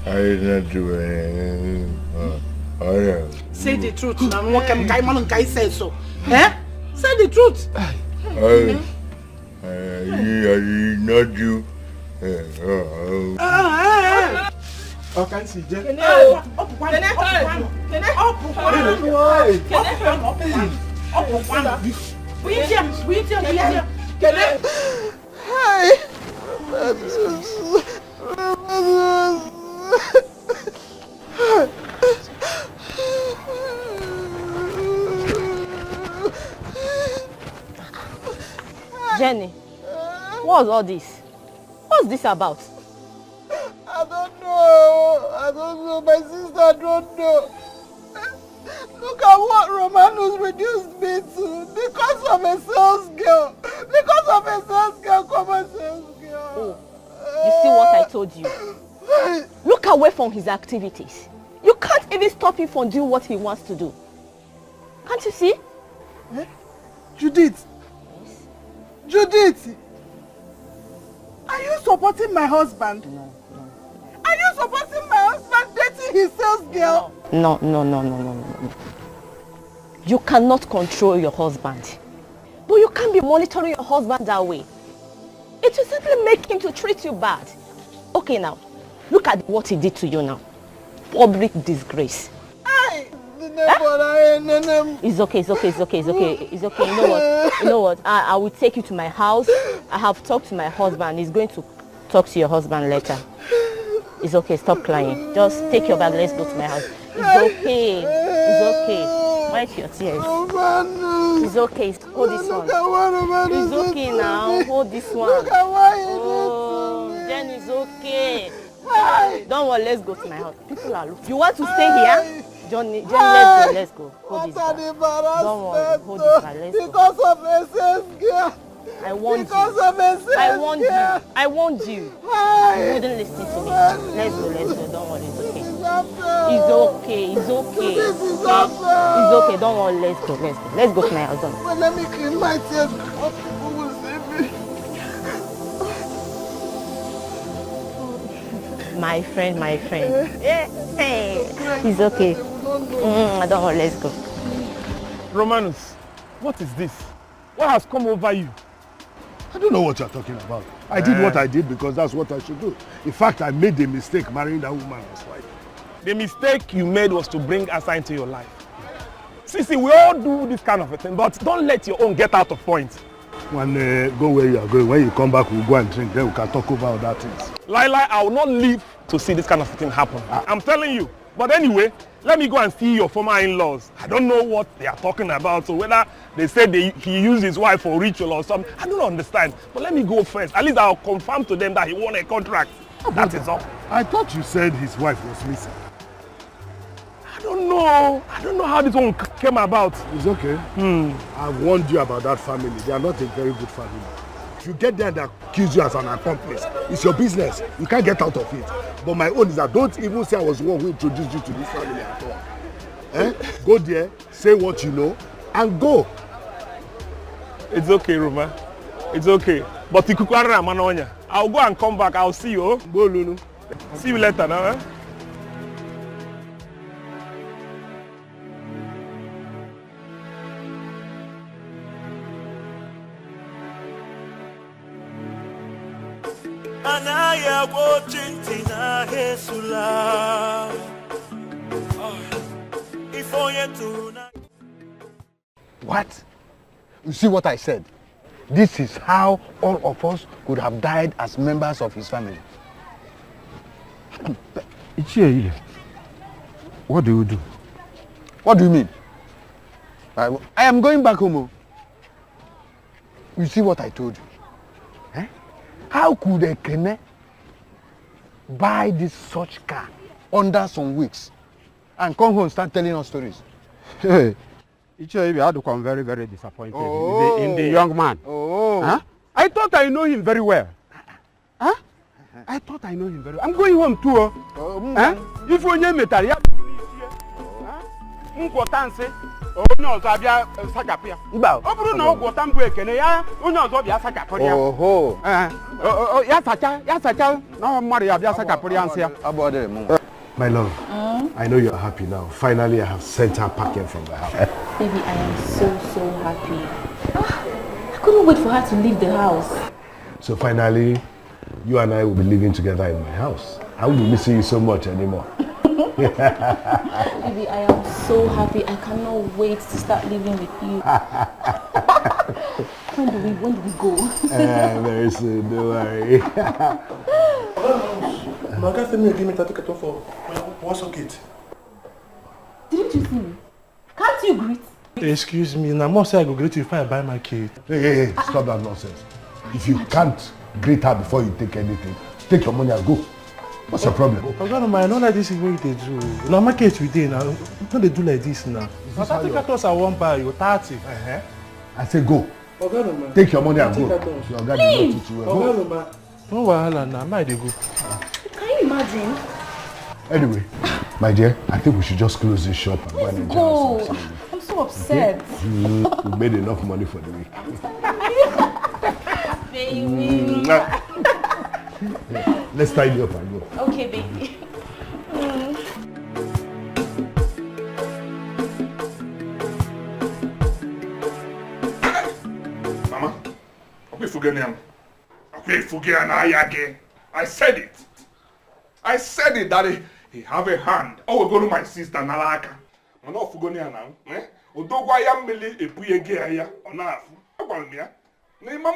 I did not do anything. Say the truth now. What can Kai say so? Eh? Say the truth. I did not do. Okay, see, Jenny, what's all this? What's this about? I don't know. My sister don't know. Look at what Romanus reduced me to because of a sales girl. Common sales girl. Oh, you see what I told you? Look away from his activities. You can't even stop him from doing what he wants to do. Can't you see? Eh? Judith! Judith! Are you supporting my husband? No. Are you supporting my husband dating his sales girl? No. You cannot control your husband. But you can't be monitoring your husband that way. It will simply make him to treat you bad. Okay now, look at what he did to you now. Public disgrace. It's okay. You know what? I will take you to my house. I have talked to my husband. He's going to talk to your husband later. It's okay, stop crying. Just take your bag, let's go to my house. okay. It's okay. Wipe your tears. It's okay. Hold this one. It's okay now. Hold this one. Oh, then it's okay. Don't worry, let's go to my house. People are looking. You want to stay here? Johnny, let's go. Hold this bag. Don't worry, hold this bag. Let's go. Because of SS girl. I warned you. I warned you. You wouldn't listen to me. Let's go. Don't worry, it's okay. It's okay. It's okay. Don't worry, let's go. Let's go to my house. Well, let me clean my tears before people will see me. My friend. Hey. It's okay. Don't worry, let's go. Romanus, what is this? What has come over you? I don't know what you're talking about. I did what I did because that's what I should do. In fact, I made the mistake marrying that woman as wife. The mistake you made was to bring Asa into your life. See, we all do this kind of a thing, but don't let your own get out of point. When go where you are going, when you come back, we'll go and drink, then we can talk about other things. Laila, I will not live to see this kind of a thing happen. I'm telling you. But anyway, let me go and see your former in-laws. I don't know what they are talking about, so whether they said he used his wife for ritual or something, I don't understand. But let me go first. At least I'll confirm to them that he won a contract. That is all. I thought you said his wife was missing. I don't know how this one came about. It's okay. I've warned you about that family. They are not a very good family. If you get there and they accuse you as an accomplice, it's your business. You can't get out of it. But my own is that don't even say I was the one who introduced you to this family at all. Go there, say what you know, and go. It's okay, Roma. It's okay. But I'll go and come back. I'll see you. Go, Lulu. See you later now. Anaya watching Tina Hesula. If only tonight. What? You see what I said? This is how all of us could have died as members of his family. What do you do? What do you mean? I am going back home. You see what I told you? How could a Kene buy this such car under some weeks and come home and start telling us stories? Hey, I had to come very, very disappointed in the young man. Huh? I thought I know him very well. Huh? I thought I know him very well. I'm going home too. If you name it, My love, I know you're happy now. Finally, I have sent her packing from the house. Baby, I am so happy. I couldn't wait for her to leave the house. So finally, you and I will be living together in my house. I won't be missing you so much anymore. Baby, I am so happy. I cannot wait to start living with you. When do we go? Very soon, don't worry. Didn't you see me? Can't you greet? Excuse me, now must say I go greet you if I buy my cake. Hey, stop that nonsense. If you can't greet her before you take anything, take your money and go. What's your problem? I don't like this way they do. Now market we did now. Don't they do like this now? I think I thought I won't buy you 30. I say go. Take your money and go. Your guy did not teach you well. Go. No wahala now. Might they go? Can you imagine? Anyway, my dear, I think we should just close this shop and go and enjoy ourselves. I'm so upset. Okay? We made enough money for the week. Baby. Let's tidy up and go. Okay, baby. Mama, I said it. I said it that he have a hand. Oh, we go to my sister Nalaka. I'm not forgetting now. Odogwa ya mmeli epuye ge ya onafu. Agwa m ya. Na imam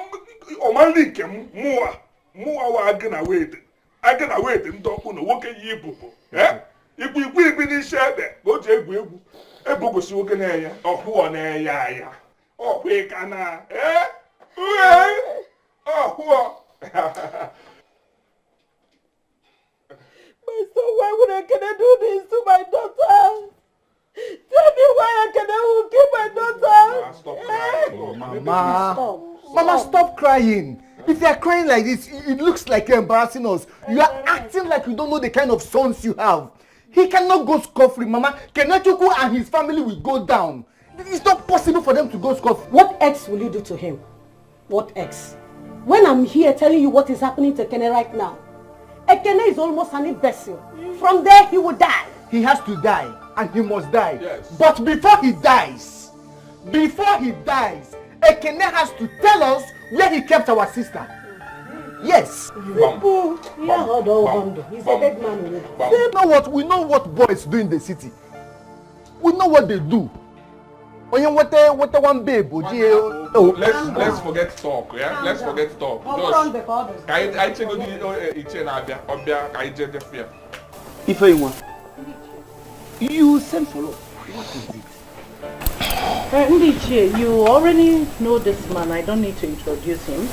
o man link muwa wa agna wait. Agna wait ndo ku no woke yi bubu. Ikwi n'isi ede ka o ji egwu ebogosi nwoke na-enye ọhụọ na-enye ya ọhụ ịka na ọhụọ. My son, why would I do this to my daughter? Tell me why I kill my daughter. Stop crying. Mama, stop crying. If you are crying like this, it looks like you're embarrassing us. You are acting like you don't know the kind of sons you have. He cannot go scot-free, Mama. Kenechukwu and his family will go down. It's not possible for them to go scot-free. What else will you do to him? What else? When I'm here telling you what is happening to Ekene right now, Ekene is almost an imbecile. From there, he will die. He has to die, and he must die. Yes. But before he dies, Ekene has to tell us where he kept our sister. Yes. He's a dead man already. You know what? We know what boys do in the city. We know what they do. What one babe? Let's forget talk, yeah? Let's forget talk. You sent for love. What is it? Ndiche, you already know this man. I don't need to introduce him.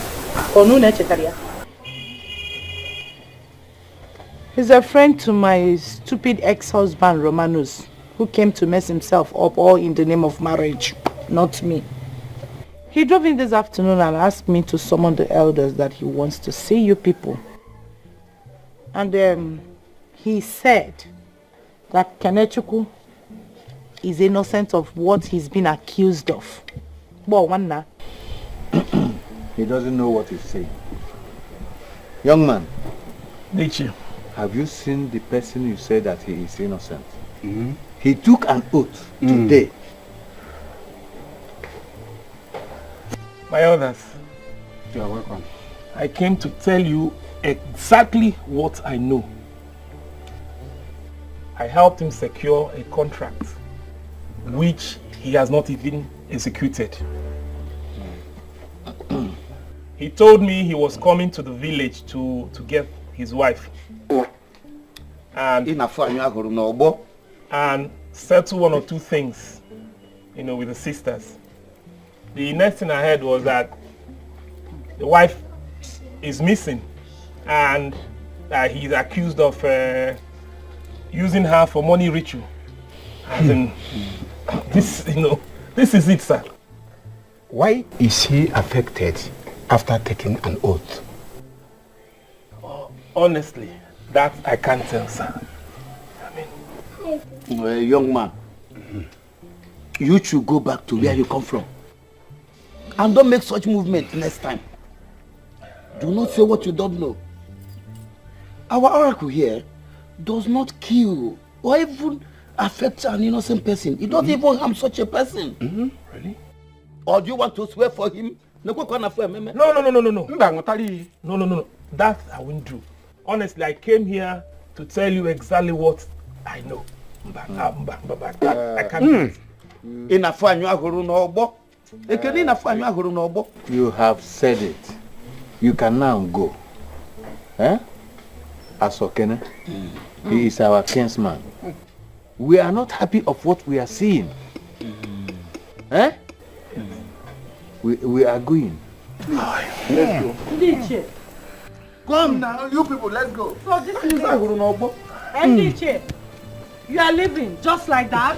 He's a friend to my stupid ex-husband, Romanus, who came to mess himself up all in the name of marriage, not me. He drove in this afternoon and asked me to summon the elders that he wants to see you people. And he said that Kenechukwu is innocent of what he's been accused of. He doesn't know what he's saying. Young man, Nichi, have you seen the person you say that he is innocent? Mm-hmm. He took an oath today. My elders, you are welcome. I came to tell you exactly what I know. I helped him secure a contract which he has not even executed. He told me he was coming to the village to get his wife and settle one or two things, with the sisters. The next thing I heard was that the wife is missing and he's accused of using her for money ritual. As in, this is it, sir. Why is he affected after taking an oath? Honestly, that I can't tell, sir. Young man, you should go back to where you come from. And don't make such movement next time. Do not say what you don't know. Our oracle here does not kill or even affect an innocent person. It doesn't even harm such a person. Really? Or do you want to swear for him? No. No. That I won't do. Honestly, I came here to tell you exactly what I know. I can't do it. You have said it. You can now go. Asokene, he is our kinsman. We are not happy of what we are seeing. We are going. Let's go. Come now, you people, let's go. So this is it. Ndiche, you are leaving just like that?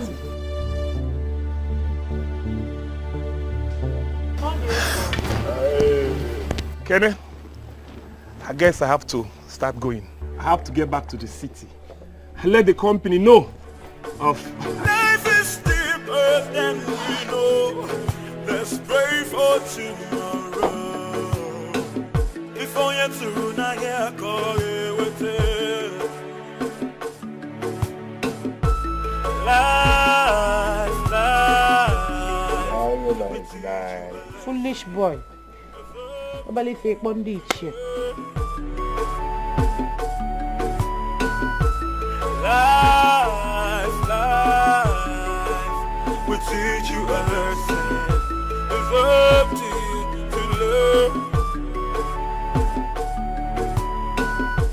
Kenny, I guess I have to start going. I have to get back to the city and let the company know of... Life is deeper than we know. Let's pray for tomorrow. If only to not hear call with it. Life. Foolish boy. Nobody fake Ndiche. Life will teach you a lesson. It's up to you to learn.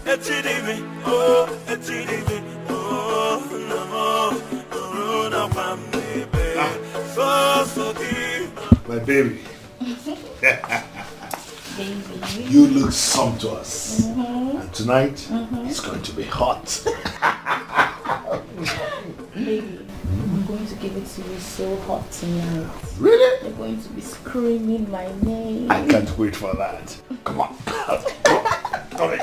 A GDV, oh, My baby. Baby. You look sumptuous. Mm-hmm. And tonight, Mm-hmm. it's going to be hot. Baby, I'm going to give it to you so hot tonight. Really? You're going to be screaming my name. I can't wait for that. Come on. Come on.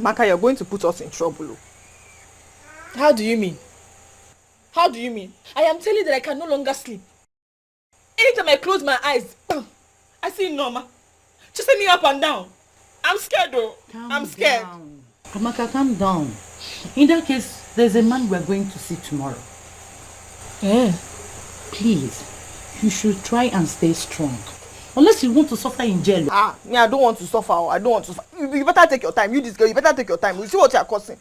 Maka, you're going to put us in trouble. How do you mean? How do you mean? I am telling you that I can no longer sleep. Anytime I close my eyes, I see Norma. Just send me up and down. I'm scared though. I'm scared. Amaka, calm down. In that case, there's a man we're going to see tomorrow. Yeah. Please, you should try and stay strong. Unless you want to suffer in jail. Me, I don't want to suffer. I don't want to suffer. You better take your time. You this girl, you better take your time. You see what you're causing.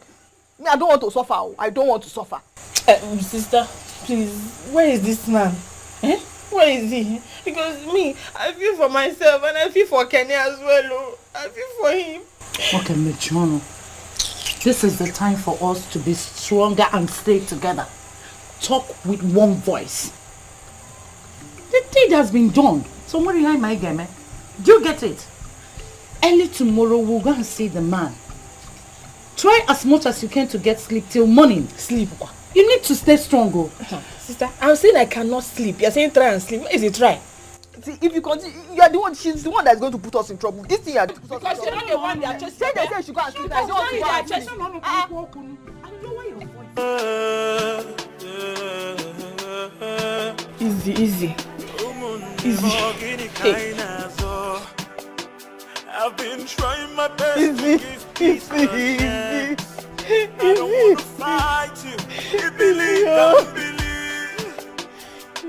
Me, I don't want to suffer. I don't want to suffer. Sister, please, where is this man? Where is he? Because me, I feel for myself and I feel for Kenny as well. Oh. I feel for him. Okay, Mejono. This is the time for us to be stronger and stay together. Talk with one voice. The deed has been done. So what do you like, my guy, man? Do you get it? Early tomorrow, we'll go and see the man. Try as much as you can to get sleep till morning. Sleep? You need to stay strong, oh. Sister, I'm saying I cannot sleep. You're saying try and sleep. What is it try? See, if you continue, you are the one. She's the one that's going to put us in trouble. This thing, you are going to put us in trouble. Because you're not the one they are chasing. Say they say she go and sleep. I don't want to go and sleep. Easy. Hey. I've been trying my best to give peace a chance. I don't want to fight you. You believe, don't believe.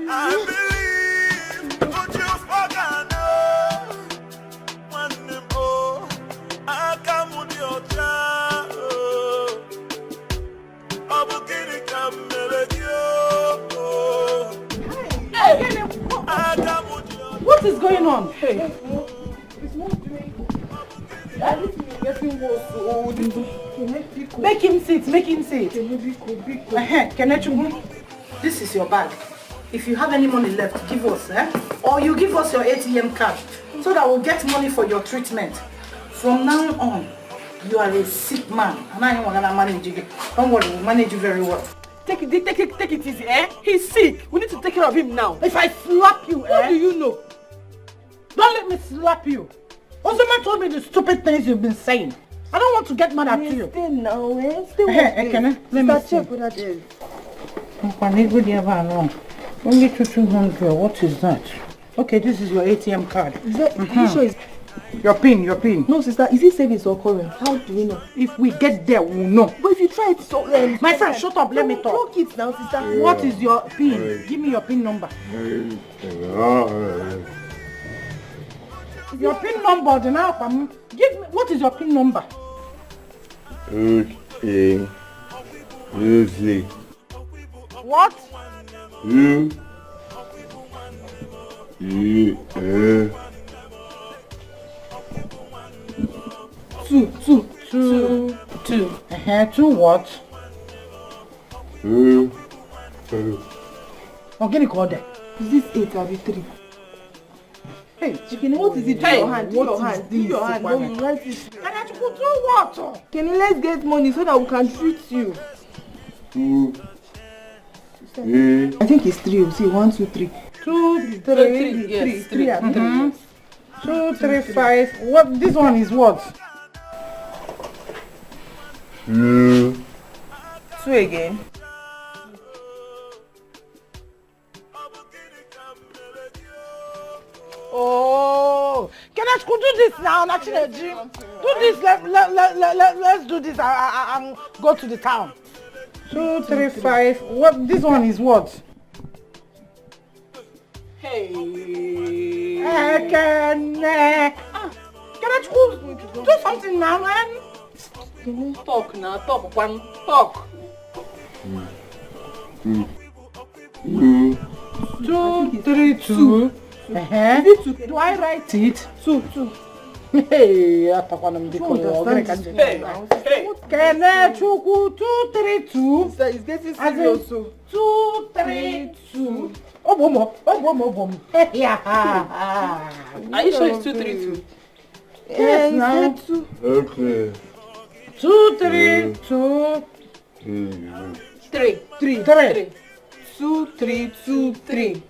I believe, but you fucking know. When them oh, I come with your child. I'm gonna come with you. Hey, what is going on? Hey. Make him sit. Kenechukwu, this is your bag. If you have any money left, give us, or you give us your ATM card so that we'll get money for your treatment. From now on, you are a sick man, and I don't want to manage you. Don't worry, we'll manage you very well. Take it easy, He's sick. We need to take care of him now. If I slap you, what do you know? Don't let me slap you. Osama told me the stupid things you've been saying. I don't want to get mad at you. Stay now, Stay let me see. Only 200. What is that? Okay, this is your ATM card. Is that, you sure it's... Your pin. No, sister, is it savings or current? How do you know? If we get there, we'll know. But if you try it, so... my friend, shut up, let me talk. Talk it now, sister. Yeah. What is your pin? Give me your pin number. Your pin number, then give me, what is your pin number? What? Two. Two what? Okay, call that. Is this 8 or 3? Hey, chicken, what is it? Do your hand. No, you write it. And I could do what? Kenny, let's get money so that we can treat you. 2, I think it's 3. See, 1, 2, 3. 2, 3. 3 and 3. 2, 3, 5. What? This one is what? 2 again. Oh, Kenneth, could do this now, Nachineji. Do this. Let's do this. I'm go to the town. 2, 3, 5. What? This one is what? Hey. Kenneth, do something now, man. Talk now, talk one, talk. 2, 3, 2. Do I write it? 2. Hey, I talk on them because hey. Kenechuku 2, 3, 2. It's getting serious. 2, 3, 2. Oh, yeah. Are you sure it's 2, 3, 2? Yes, now. 2. Okay. 2, 3, 2. 3. 2, 3, 2, 3.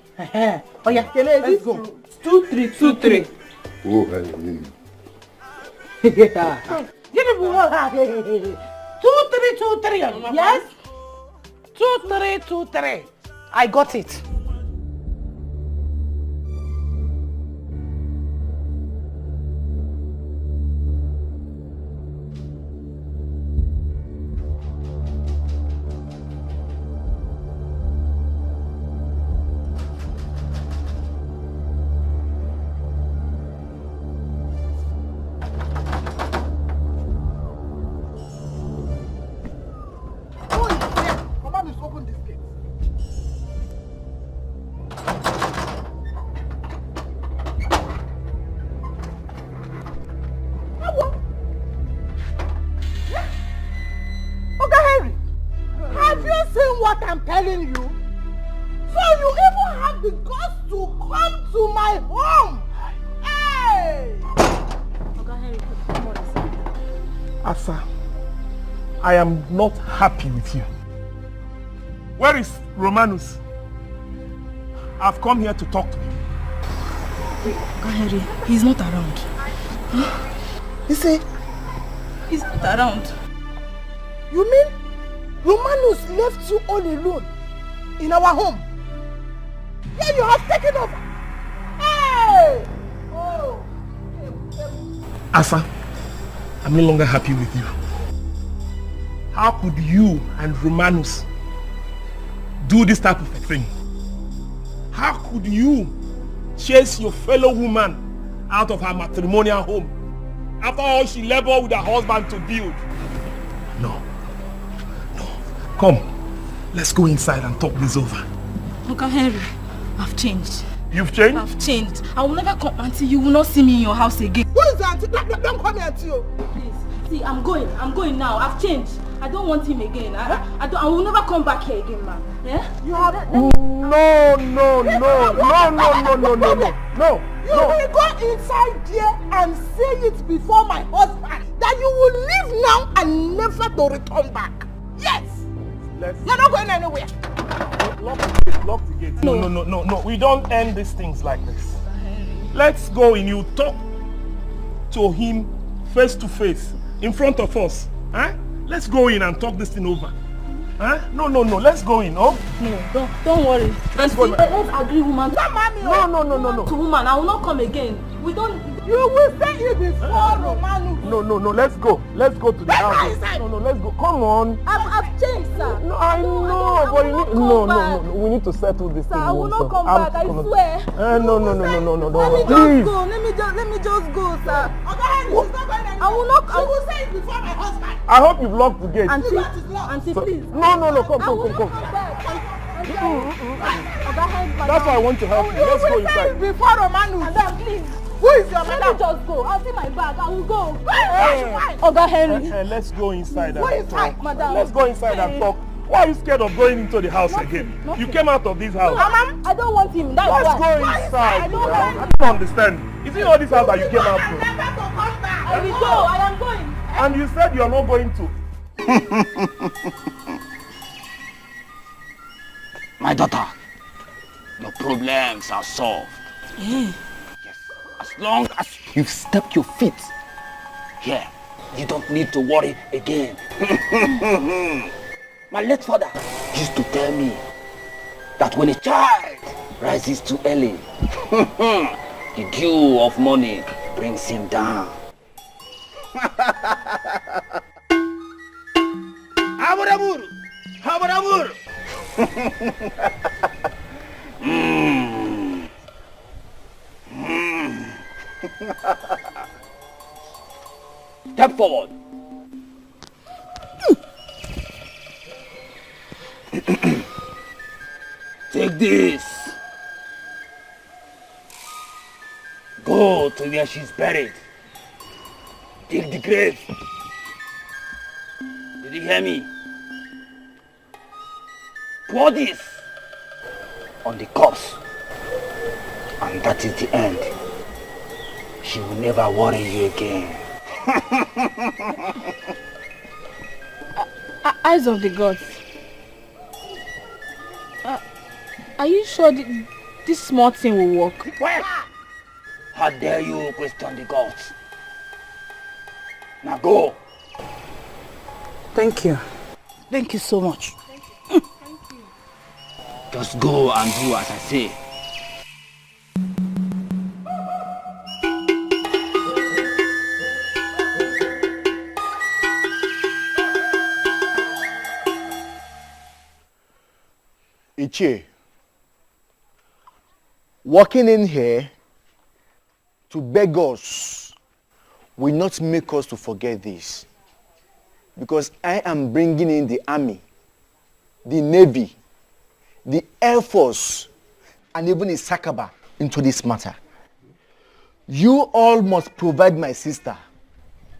Oh yeah, let's go. 2, 3, 2, 3. Oh, Get it, 2, 3, 2, 3. Yes? 2, 3, 2, 3. I got it. telling you. So you even have the guts to come to my home. Hey! Asa, I am not happy with you. Where is Romanus? I've come here to talk to him. Henry, he's not around. You see? He's not around. You mean Romanus left you all alone in our home? Yeah, you have taken over. Hey! Oh. Asa, I'm no longer happy with you. How could you and Romanus do this type of a thing? How could you chase your fellow woman out of her matrimonial home after all she labored with her husband to build? No. Come, let's go inside and talk this over. Uncle Henry, I've changed. You've changed? I've changed. I will never come until you will not see me in your house again. Who is the auntie? Don't come here, auntie. Please, see, I'm going now. I've changed. I don't want him again. I will never come back here again, ma'am. Yeah? You have... No. You will go inside there and say it before my husband that you will leave now and never to return back. Yes. You're not going anywhere. Lock the gate. No. We don't end these things like this. Let's go in. You talk to him face to face in front of us. Huh? Let's go in and talk this thing over. Huh? No. Let's go in. Oh? No, don't worry. Let's go. Let's agree, woman. No. To woman, I will not come again. We don't. You will say it before Romanus. No. Let's go. Let's go to the house. No. Let's go. Come on. I've changed, sir. No, I know, but you need. No. We need to settle this thing. Sir, I will not come back. I swear. No. Let me just go, sir. I will not. You will say it before my husband. I hope you've locked the gate. Auntie, please. No. Come. That's why I want to help you. Let's go inside. Before Romanus. Madam, please. Who is your madam? Let me just go. I'll see my bag. I will go. Hey. Oga Henry. Let's go inside and talk. Madam. Let's go inside and talk. Why are you scared of going into the house again? You came out of this house. No, I don't want him. That's Let's go inside. I don't understand. Is it all this house that you came out from? I will go. I am going. And you said you are not going to. My daughter, your problems are solved. Yeah. As long as you've stepped your feet here, you don't need to worry again. My late father used to tell me that when a child rises too early, the dew of money brings him down. Habarabur! Step forward. this. Go to where she's buried. Dig the grave. Did you hear me? Pour this on the corpse. And that is the end. She will never worry you again. Eyes of the gods. Are you sure this small thing will work? Well, how dare you question the gods? Now go. Thank you. Thank you so much. Just go and do as I say. Ichie, walking in here to beg us will not make us to forget this. Because I am bringing in the army, the navy, the air force, and even the Sakaba into this matter. You all must provide my sister,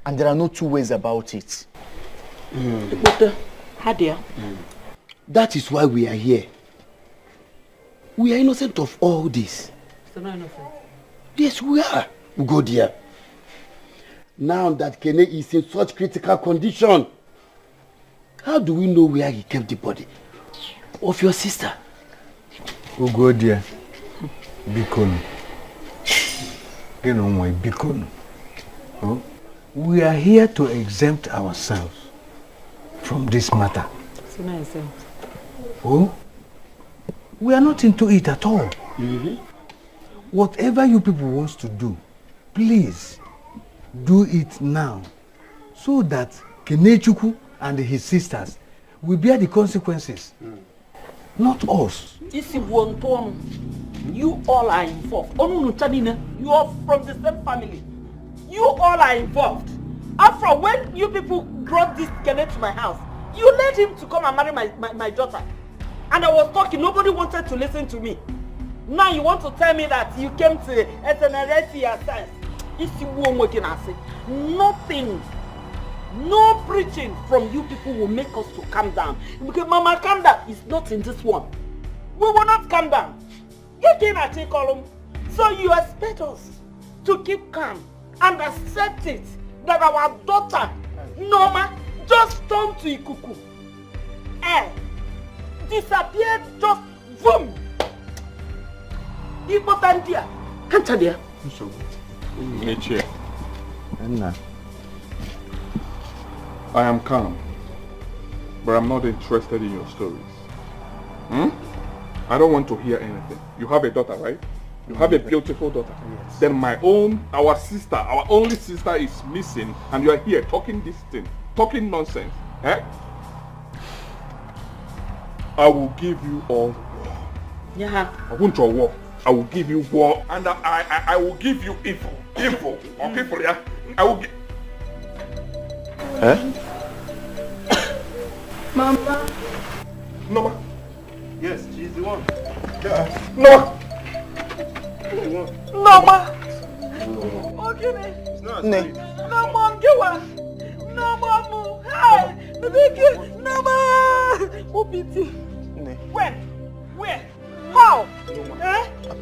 and there are no two ways about it. But, Hadia. That is why we are here. We are innocent of all this. So not innocent. Yes, we are. We go there. Now that Kene is in such critical condition, how do we know where he kept the body of your sister? We go there. Bikon. You know my Bikon. We are here to exempt ourselves from this matter. So not innocent. Oh? We are not into it at all. Whatever you people want to do, please do it now, so that Kenechukwu and his sisters will bear the consequences. Not us. You all are involved. You are from the same family. You all are involved. After when you people brought this Kenneth to my house, you led him to come and marry my daughter. And I was talking, nobody wanted to listen to me. Now you want to tell me that you came to SNRS yourself. Nothing, no preaching from you people will make us to calm down. Because Mama, calm down. It's not in this one. We will not calm down. So you expect us to keep calm and accept it that our daughter, Norma, just turned to Ikuku. Disappeared just boom. Ibotandia. Kantadia. Nietzsche. I am calm, but I'm not interested in your stories. I don't want to hear anything. You have a daughter, right? You have a beautiful daughter. Yes. Then our sister, our only sister is missing, and you are here talking this thing, talking nonsense. I will give you all war. Yeah. I want your war. I will give you war, and I will give you evil. Evil. Okay, for ya. I will give. Mama. Norma. Yes, she's the one. Norma. Norma. Okay. Ne. Norma, give her. Norma, hey, baby, Norma. Upiti. When? Where? How?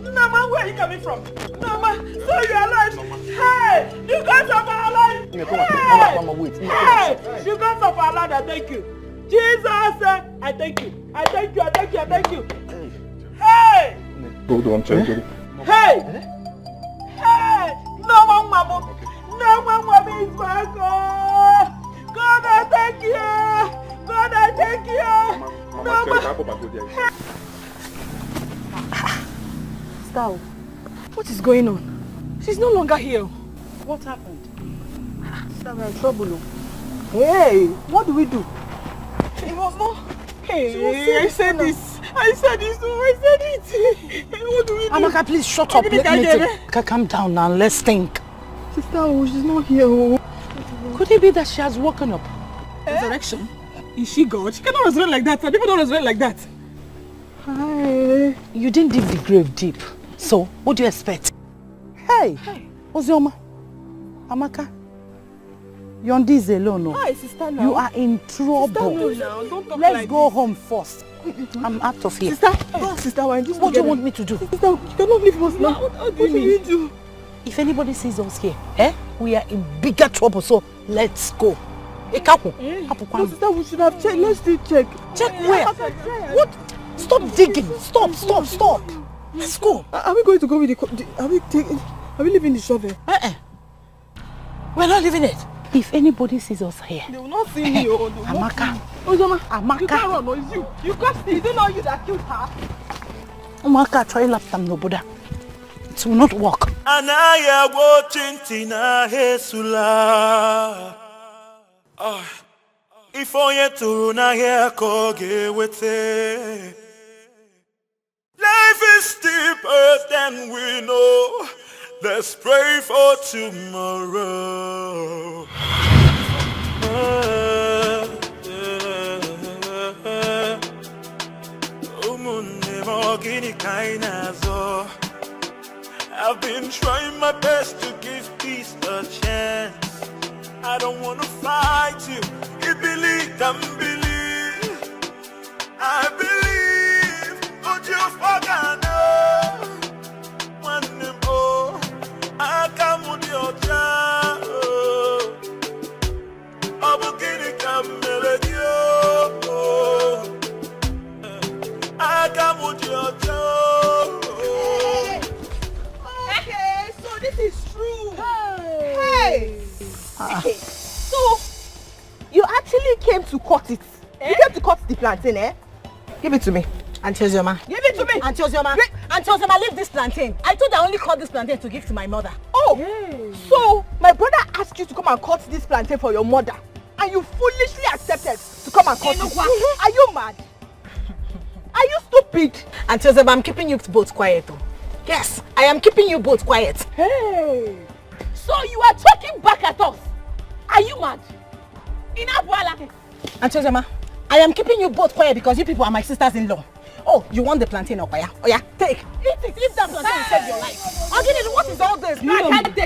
Norma, where are you coming from? Norma, so you are alive. Hey, you guys are alive. Hey, Mama, wait. Hey, you guys are alive. I thank you. Jesus, I thank you. I thank you. I thank you. I thank you. Hey. Hold on, check it. Hey. Hey. No one, Mama. No one, Mama is back. Oh. God, I thank you. God, I thank you. Mama. Star, what is going on? She's no longer here. What happened? Star, we're in trouble. Hey, what do we do? It was not. Hey, I said this. I said this. I said it. What do we do? Amaka, please shut up. Calm down now. Let's think. Sister, she's not here. Could it be that she has woken up? Resurrection? Is she God? She cannot resurrect like that. People don't resurrect like that. Hi. You didn't dig the grave deep. So, what do you expect? Hey, Ozioma, Amaka, you're on this alone. No? Hi, sister, now. You are in trouble. Sister, no, now. Don't talk Let's like go this. home first. I'm out of here. Sister, sister, why just what do you want me to do? Sister, you cannot leave us now. What do you do? If anybody sees us here, we are in bigger trouble. So let's go. No, sister, we should have checked. Let's still check. Check where? What? Stop digging. Stop. Let's go. Are we going to go with the are we leaving the shovel? We're not leaving it. If anybody sees us here, they will not see me. Amaka. You can't run, no, it's you. You can't see. Is it not you that killed her? Amaka, try lap them no Buddha. It will not work. Anaya watching Tina Hesula. If only to na here koge wete. Life is deeper than we know. Let's pray for tomorrow. I've been trying my best to give peace a chance. I don't wanna fight you. You believe, I believe. But you forgot. One more, I come with your child. I'm gonna come with you. I come with your child. Okay, so this is true. Hey. Okay, so you actually came to cut it. You came to cut the plantain, eh? Give it to me. Auntie Ozioma. Give it to me. Auntie Ozioma. Auntie Ozioma, leave this plantain. I told I only cut this plantain to give to my mother. Oh, so my brother asked you to come and cut this plantain for your mother, and you foolishly accepted to come and cut it. Are you mad? Are you stupid? Auntie Ozioma, I'm keeping you both quiet. Though. Yes, I am keeping you both quiet. Hey, so you are talking back at us? Are you mad? Auntie Ozioma, I am keeping you both quiet because you people are my sisters-in-law. Oh, you want the plantain, Okoya? Oh yeah, take. Eat it. If that plantain will save your life. Ogini, what is all this?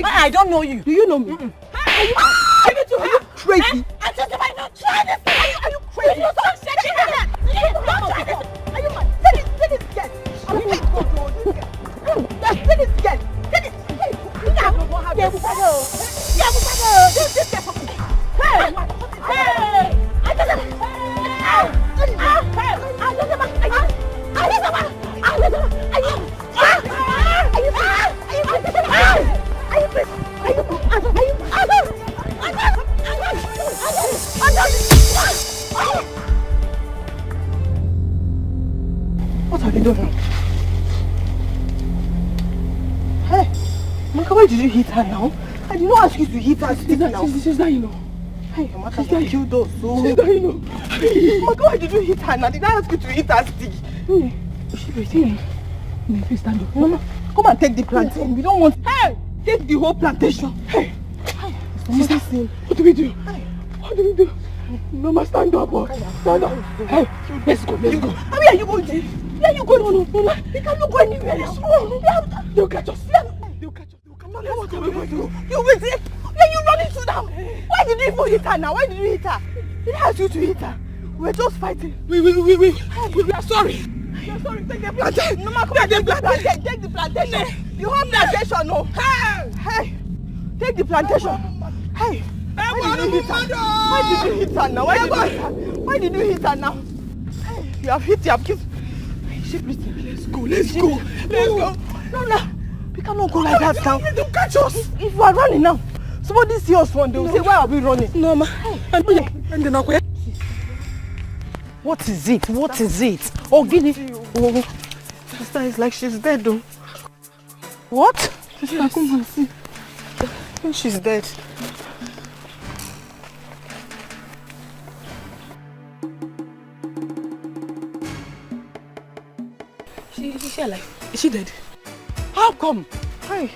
I don't know you. Do you know me? Are you crazy? Auntie Ozioma, I'm not trying this. Are you crazy? Don't try this. Are you mad? Take it, get. I mean, let's go, yes, take it, get. Take it. What have you done? Hey, Maka, why did you hit her now? I did not ask you to hit her now. She's dying, you know. Hey, Maka, you killed us. She's dying, you know. Maka, why did you hit her now? Did I ask you to hit her stick? She breathing. Please stand up. Mama, come and take the plantain. We don't want... Hey! Take the whole plantation. Hey! Sister, what do we do? What do we do? Mama, stand up. Stand up. Hey, let's go. Where are you going? Where are you going? No. We cannot go anywhere now. They'll catch us. They'll catch us. Come on, what are we going to do? You will see. Where are you running to now? Why did you even hit her now? Why did you hit her? Did I ask you to hit her? We're just fighting. We are sorry. You're sorry. Take the plantation. Mama, come and take the plantation. Take the plantation. The whole plantation, no. Hey. Take the plantation. Hey. Why did you hit her? Why did you hit her now? Why did you hit her now? Hey, you have hit her. Is she breathing? Let's go. No. We cannot go like that now. Don't catch us. If we are running now, somebody see us one day, will say, why are we running? No, ma. What is it? Oh, Guinea. Oh, sister, it's like she's dead though. What? Sister, come and see. She's dead. Is she alive? Is she dead? How come? Hey.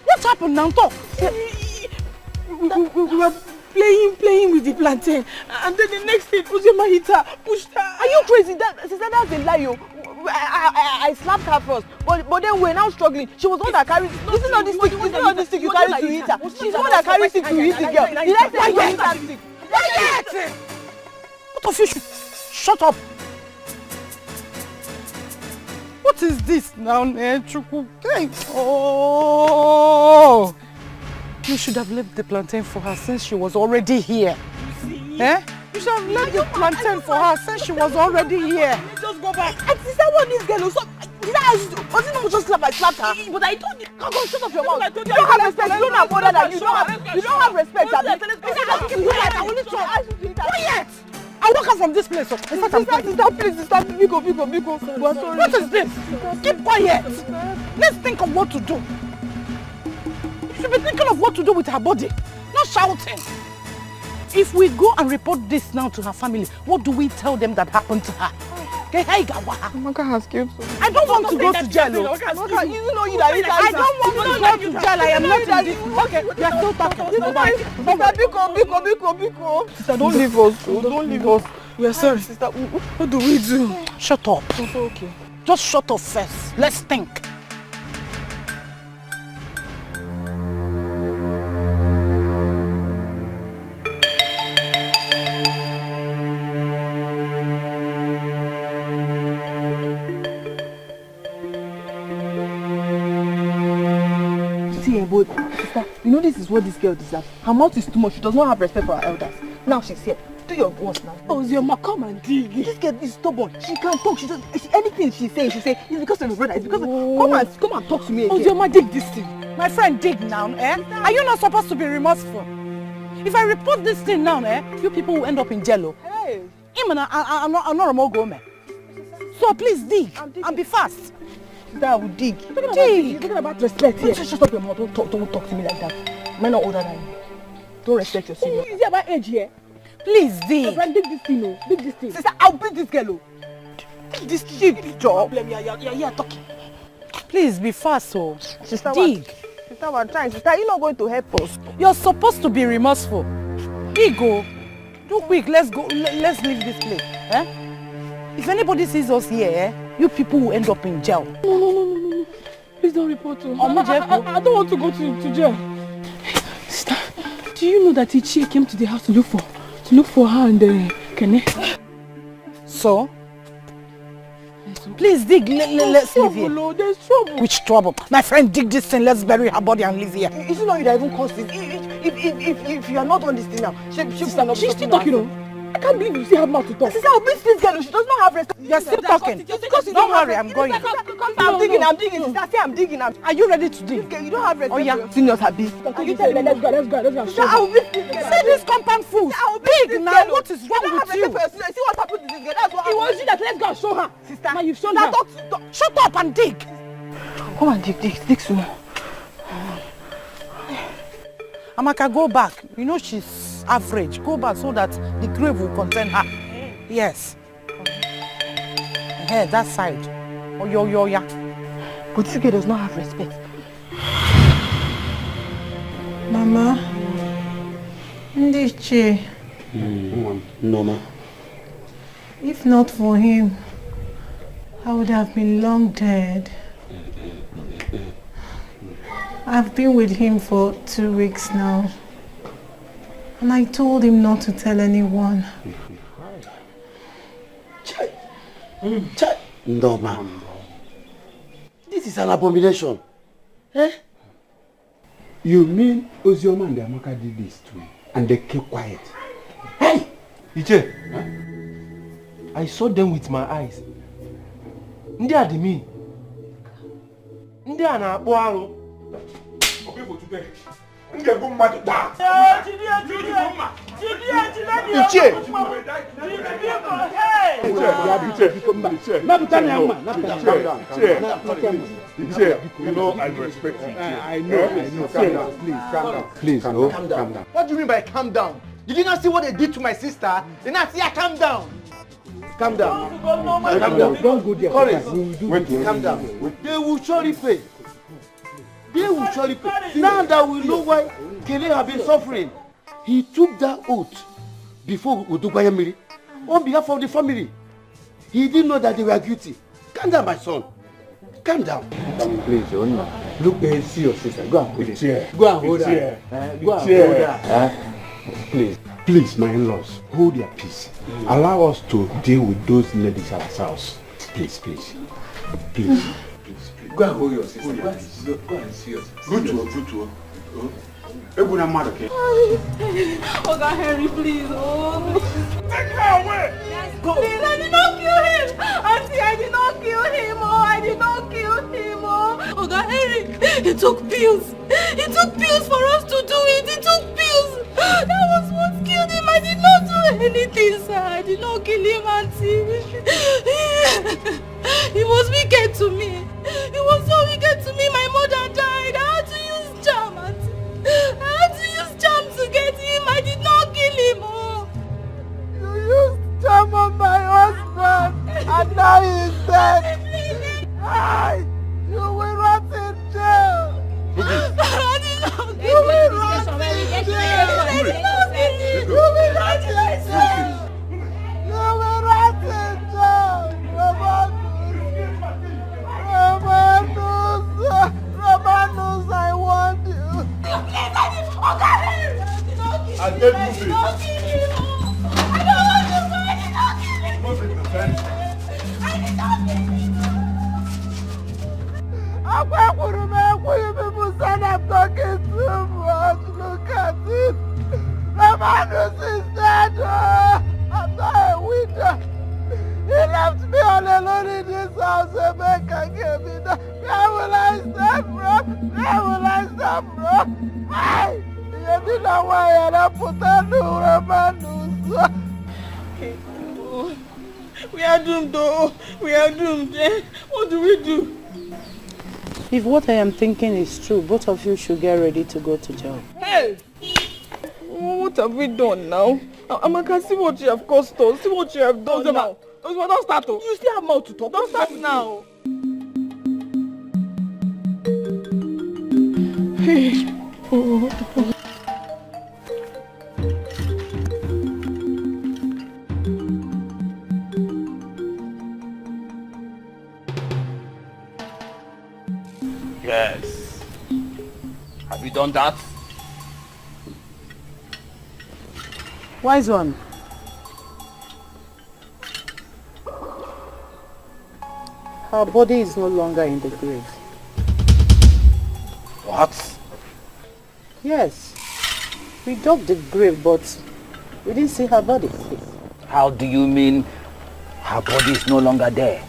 What happened now? Talk. We were playing with the plantain, and then the next thing, Ozioma hit her, pushed her. Are you crazy? Sister, that's a lie. I slapped her first, but then we're now struggling. She was the one that carried. This is not this stick. This is not this stick you carry to hit her. She's the one that carries it to hit the girl. Did I say you hit that stick? Quiet! Both of you should shut up. What is this now, Chuku? Oh! You should have left the plantain for her since she was already here. Eh? You should have left the plantain for her since she was already here. Just go back. And sister, what this girl? So, did I ask you? Was it not just slap? I slapped her. But I told you. Come on, shut up your mouth. You don't have respect. You don't have mother than you. You don't have respect. Quiet! I walk out from this place. In fact, I'm sister, please, sister, Biko. We're sorry. What is this? Keep quiet. Let's think of what to do. You should be thinking of what to do with her body, not shouting. If we go and report this now to her family, what do we tell them that happened to her? Amaka has killed someone. I don't want to go to jail. You know you that I don't want to go to jail. I am not in this. Okay, we are still talking. Biko. Sister, don't leave us. Don't leave us. We are sorry. Sister, what do we do? Shut up. Okay. Just shut up first. Let's think. But sister, you know this is what this girl deserves. Her mouth is too much. She does not have respect for her elders. Now she's here. Do your worst now. Oh, your come and dig. This girl is stubborn. She can't talk. Anything she says, it's because of her brother. It's because of, come and talk to me again. Oh, your dig this thing. My friend, dig now, eh? Are you not supposed to be remorseful? If I report this thing now, eh, you people will end up in jail. Hey. I'm not a mogul, man. So please dig and be fast. That will dig. You're talking about respect here. Shut up your mouth. Don't talk to me like that. I'm not older than you. Don't respect your senior. Is it about age here? Please dig. Friend, dig this thing, oh. Dig this thing. Sister, I'll beat this girl, oh. Dig this cheap job. You're talking. Please be fast, oh. Sister, dig. Sister, we're trying. Sister, you're not going to help us. You're supposed to be remorseful. Dig, oh. Do quick. Let's go. Let's leave this place. Eh? If anybody sees us here, eh, you people will end up in jail. No. Please don't report to her. I don't want to go to jail. Sister, do you know that Ichie came to the house to look for her and Kene? So? Please dig. Let's leave here. There's trouble. Which trouble? My friend, dig this thing. Let's bury her body and leave here. Is it not you that even caused it? If you are not on this thing now, she's still talking. I can't believe you still have mouth to talk. Sister, I'll beat this girl. She does not have respect. You're still talking. Don't worry, I'm going. I'm digging. Sister, say I'm digging. Are you ready to dig? You don't have respect. Oh, yeah. Seniors have been. Let's go. Sister, I'll beat this girl. See this compound fool. Dig now. What is wrong with you? See what happened to this girl. That's what it was you that let's go and show her. Sister, now you've shown her. Shut up and dig. Come and dig soon. Amaka, go back. You know she's average. Go back so that the grave will contain her. Yes. Here, that side. Oh, yeah. But this girl does not have respect. Mama. Ndiche. No, ma. If not for him, I would have been long dead. I've been with him for 2 weeks now. And I told him not to tell anyone. No, ma. This is an abomination. Eh? You mean Ozioma and Amaka did this too, and they kept quiet? Hey! Iche! Huh? I saw them with my eyes. Ndị a dị mean. Ndị a na-akpụ arụ. Iche! You know I respect you. I know. Please, calm down. What do you mean by calm down? Did you not see what they did to my sister? They not see her calm down. Calm down. Don't go there. Calm down. They will surely pay. Now that we know why Kele have been suffering, he took that oath before Udugbayamiri on behalf of the family. He didn't know that they were guilty. Calm down, my son. Calm down. Please, look and see your sister. Go and hold her. Go and hold her. Go and hold her. Please, my in-laws, hold your peace. Allow us to deal with those ladies ourselves. Please. Go and hold your sister. Go and see your sister. Good to her. Oga Henry, please. Take her away! Please, I did not kill him! Auntie, I did not kill him! I did not kill him! Oga Henry, he took pills! He took pills for us to do it! He took pills! That was what killed him! I did not do anything, sir! I did not kill him, Auntie! He was wicked to me! He was so wicked to me! My mother died! I had to use jam, Auntie! I had to use jam to get him! I did not kill him! You used jam on my husband, and now he's dead. Hi! You will rot in jail. I did not You will rot in jail. You will rot in jail. You will rot in jail. Romanus, I want you. Please, I did not kill him. I did not kill him. I don't want to go. I did not kill him. I did not kill him. People said I'm talking too much. Look at it. Romanus is dead. I'm not a widow. He left me all alone in this house and Becca gave me that. Where will I stand from? Where will I stand from? Hey! You didn't know why I put on new Romanus. We are doomed though. We are doomed. What do we do? If what I am thinking is true, both of you should get ready to go to jail. Hey! What have we done now? Amaka, see what you have caused us. See what you have done now. Don't start. You still have mouth to talk. Don't start now. Yes. Have you done that? Wise one. Her body is no longer in the grave. What? Yes. We dug the grave, but we didn't see her body. How do you mean her body is no longer there?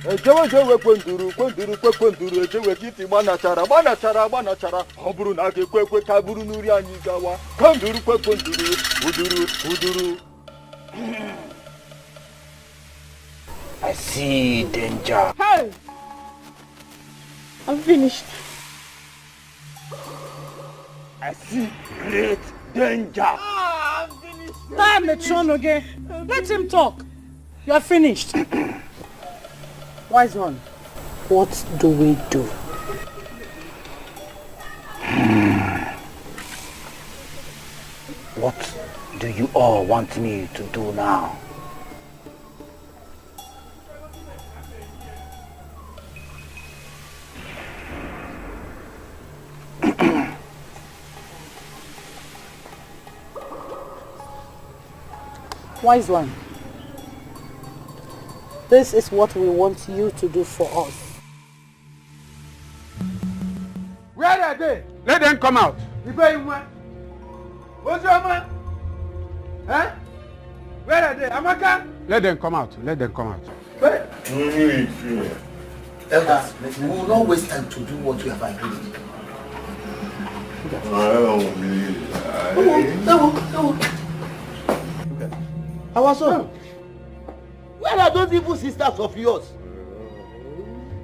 Echewe kwenduru echewe kiti gbanachara ọ bụrụ na aka ekwe ka buru n'uri anyị gawa kwenduru uduru. I see danger. Hey! I'm finished. I see great danger. I'm finished. Time the throne again. Let him talk. You are finished. Wise one, what do we do? What do you all want me to do now? Wise one, this is what we want you to do for us. Where are they? Let them come out. What's your man? Huh? Where are they? Amaka? Let them come out. Let them come out. Elders, we will not waste time to do what we have agreed. I don't believe that. Our son, where are those evil sisters of yours?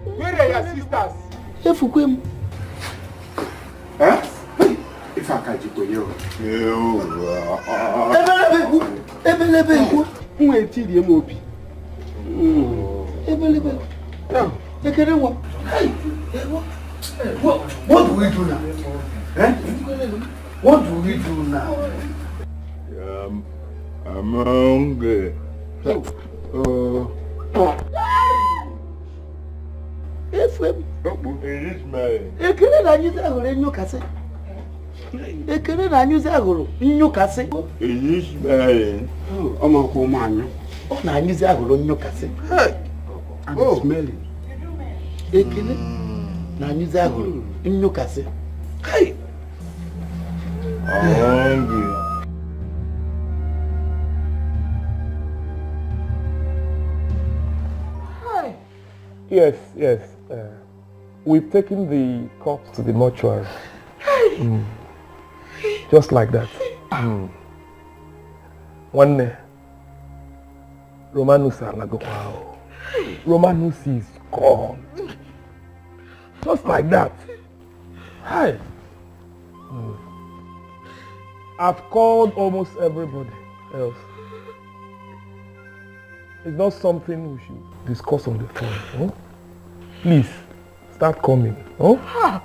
Where are your sisters? Efukwem. Huh? If I can't go, you. Ebelebe. Who ain't the MOP? Ebelebe. No. Take it away. Hey, what do we do now? What do we do now? I'm hungry. Efrem. Ekele na nyuze agoro nyukase. Ekele na nyuze agoro nyukase. Is this mine? Omo ko manyo. O na nyuze agoro nyukase. I'm smelling. Ekele na nyuze agoro nyukase. Hey. I'm hungry. Yes. We've taken the corpse to the mortuary. Just like that. One day, Romanus Alagokwao. Romanus is gone. Just like that. Hi. I've called almost everybody else. It's not something we should discuss on the phone. Huh? Please, start coming. Huh?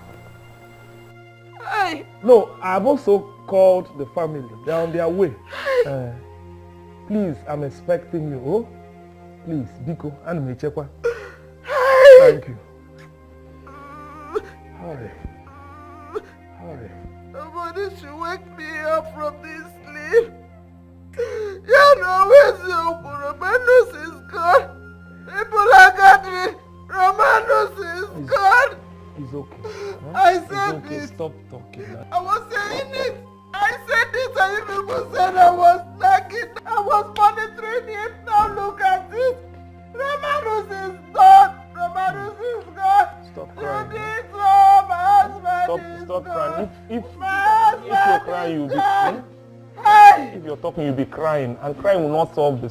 No, I've also called the family. They're on their way. Please, I'm expecting you. Oh? Please, Biko, and Mechekwa. Thank you. Hurry. Nobody should wake me up from this sleep. You know where's your Romanus is gone. People are gathering. Romanus is gone. It's okay. Huh? I said it's okay. it. Stop talking. I was saying it. I said it and you people said I was nagging. I was monitoring it. Now look at it. Romanus is gone. Romanus is gone. Stop crying. You did so. My husband is Stop gone. crying. If My you're crying, you'll be gone. If you're talking, you'll be crying, and crying will not solve the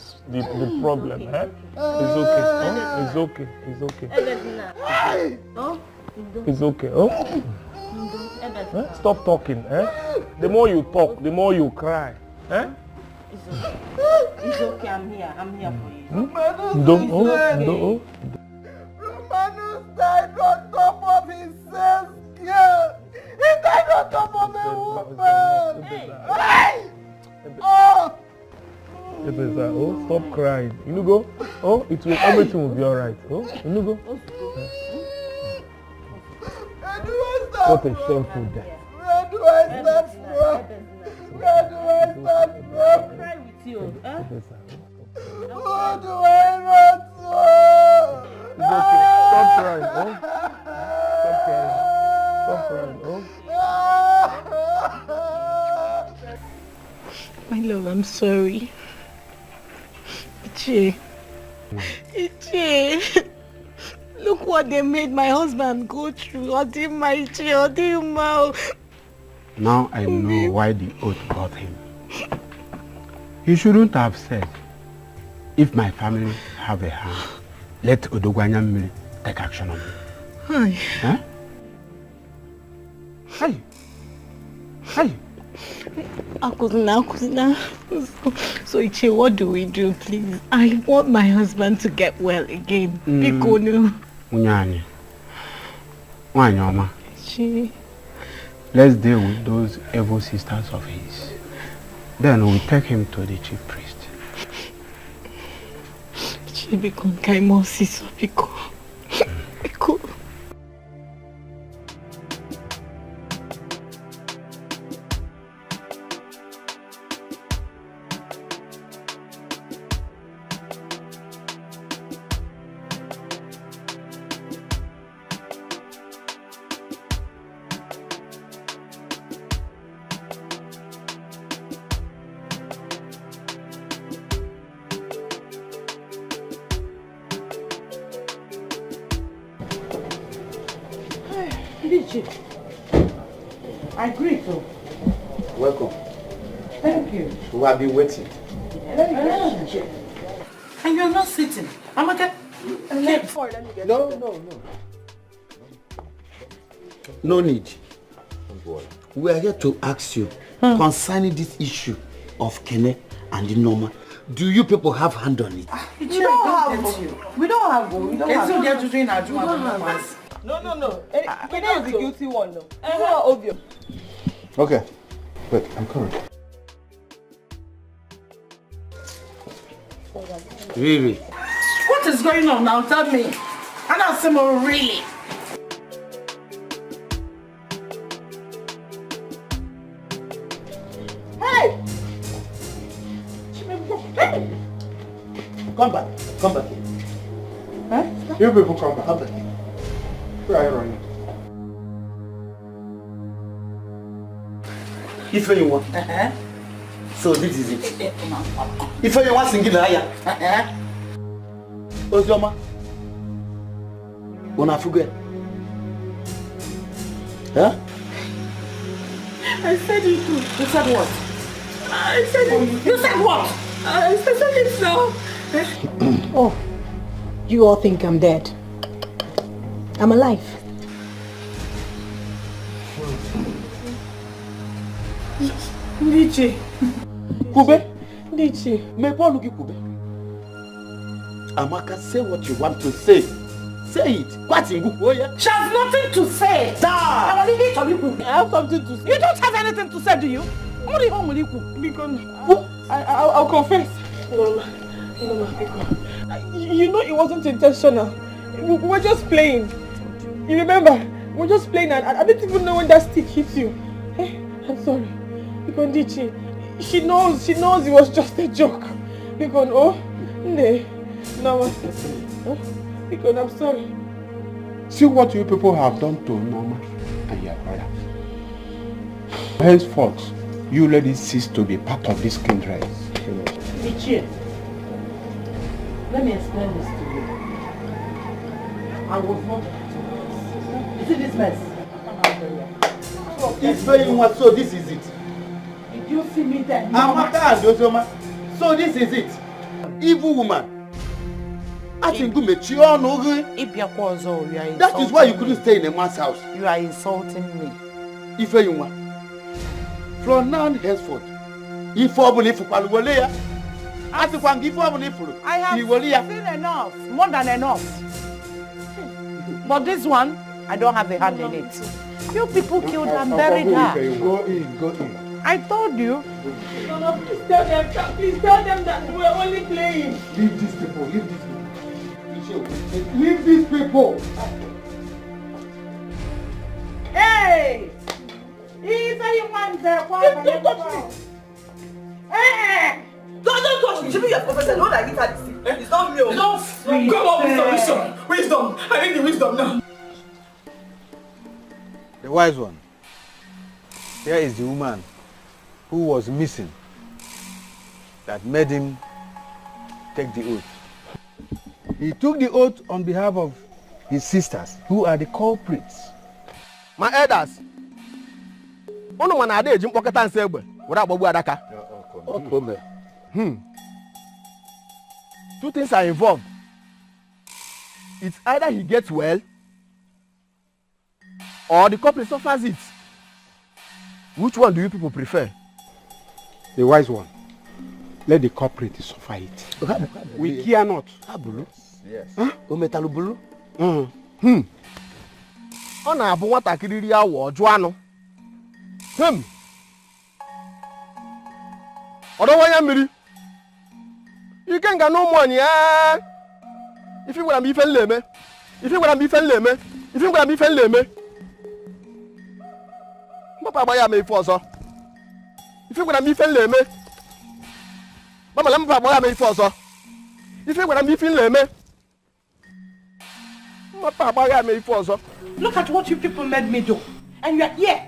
problem. Eh? It's okay. Huh? It's okay. It's okay. It's okay. Oh? Eh? Stop talking. Eh? The more you talk, the more you cry. Eh? It's okay. I'm here for you. Romanus died on top of his self. Yeah. He died on top of a woman. Hey! Oh! Stop crying. You go. Oh, everything will be alright. Oh, you go. What a shameful death. Where do I start from? Where do I start from? Cry with you. Who do I run to? It's okay. Stop crying. Oh. Stop crying. Oh. My love, I'm sorry. Ichi. Look what they made my husband go through. Now I know why the oath got him. He shouldn't have said, if my family have a hand, let Odogwanya take action on me. Hi. Huh? Hey. Akuzina. So Ichi, what do we do, please? I want my husband to get well again. Bikonu. Unyani. Wanyoma. Ichi. Let's deal with those evil sisters of his. Then we'll take him to the chief priest. Ichi, Bikon Kaimo Siso, Biko. Biko. I agree to. Welcome. Thank you. We have been waiting. And you're not sitting. I'm okay. No. No need. We are here to ask you concerning this issue of Kene and the Norma. Do you people have hand on it? We don't have. We don't have. No. Kene is the guilty one, no. It's not obvious. Okay. Wait, I'm coming. Really? What is going on now? Tell me. I don't see more really. Hey! Come back. Come back here. Huh? You people come back. Come back here. Where are you running? If you want. So this is it. If you want singing higher. Ozioma. Una forget. Huh? I said it too. You said what? I said it. You said what? I said it now. Oh, you all think I'm dead. I'm alive. DJ. Kube? DJ. Me Paul look Kube. Amaka, say what you want to say. Say it. What's in good? She has nothing to say. I have something to say. You don't have anything to say, do you? I'll confess. No, you know it wasn't intentional. We were just playing. You remember? We were just playing and I didn't even know when that stick hit you. Hey, I'm sorry. Because she knows it was just a joke. Because because I'm sorry. See what you people have done to Norma and your brother. Henceforth, you let it cease to be part of this kindred. Michie, let me explain this to you. I was not. You see this mess? It's very much so. This is it. Did you see me then? Amaka and Ozioma. So this is it. Evil woman. That is why you couldn't stay in a man's house. You are insulting me. If you want. From now henceforth. If I have seen enough. More than enough. But this one, I don't have a hand in it. You people killed her and buried her. Go in. I told you. No, please tell them that we're only playing. Leave these people. Leave these people. Hey! Don't touch me! Hey! Don't touch me! Jimmy, you're professor. Don't like it at this. It's not me. No, come on with solution. Wisdom. I need the wisdom now. The wise one. Here is the woman who was missing that made him take the oath. He took the oath on behalf of his sisters, who are the culprits. My elders. Two things are involved. It's either he gets well or the couple suffers it. Which one do you people prefer? The wise one. Let the culprit suffer it. We care not. Yes. Ometalubulu. Ọ na-abụ nwatakịrị iri awọ ọjụ anụ. Ọdọwanya mmiri. Ike nga na ụmụ anyị ife gwara m ife nleme. Papa agba ya ma ife ọzọ. Ife gwara m ife nleme. Mama la papa agba ya ma ife ọzọ. Ife gwara m ife nleme. Look at what you people made me do. And you are here,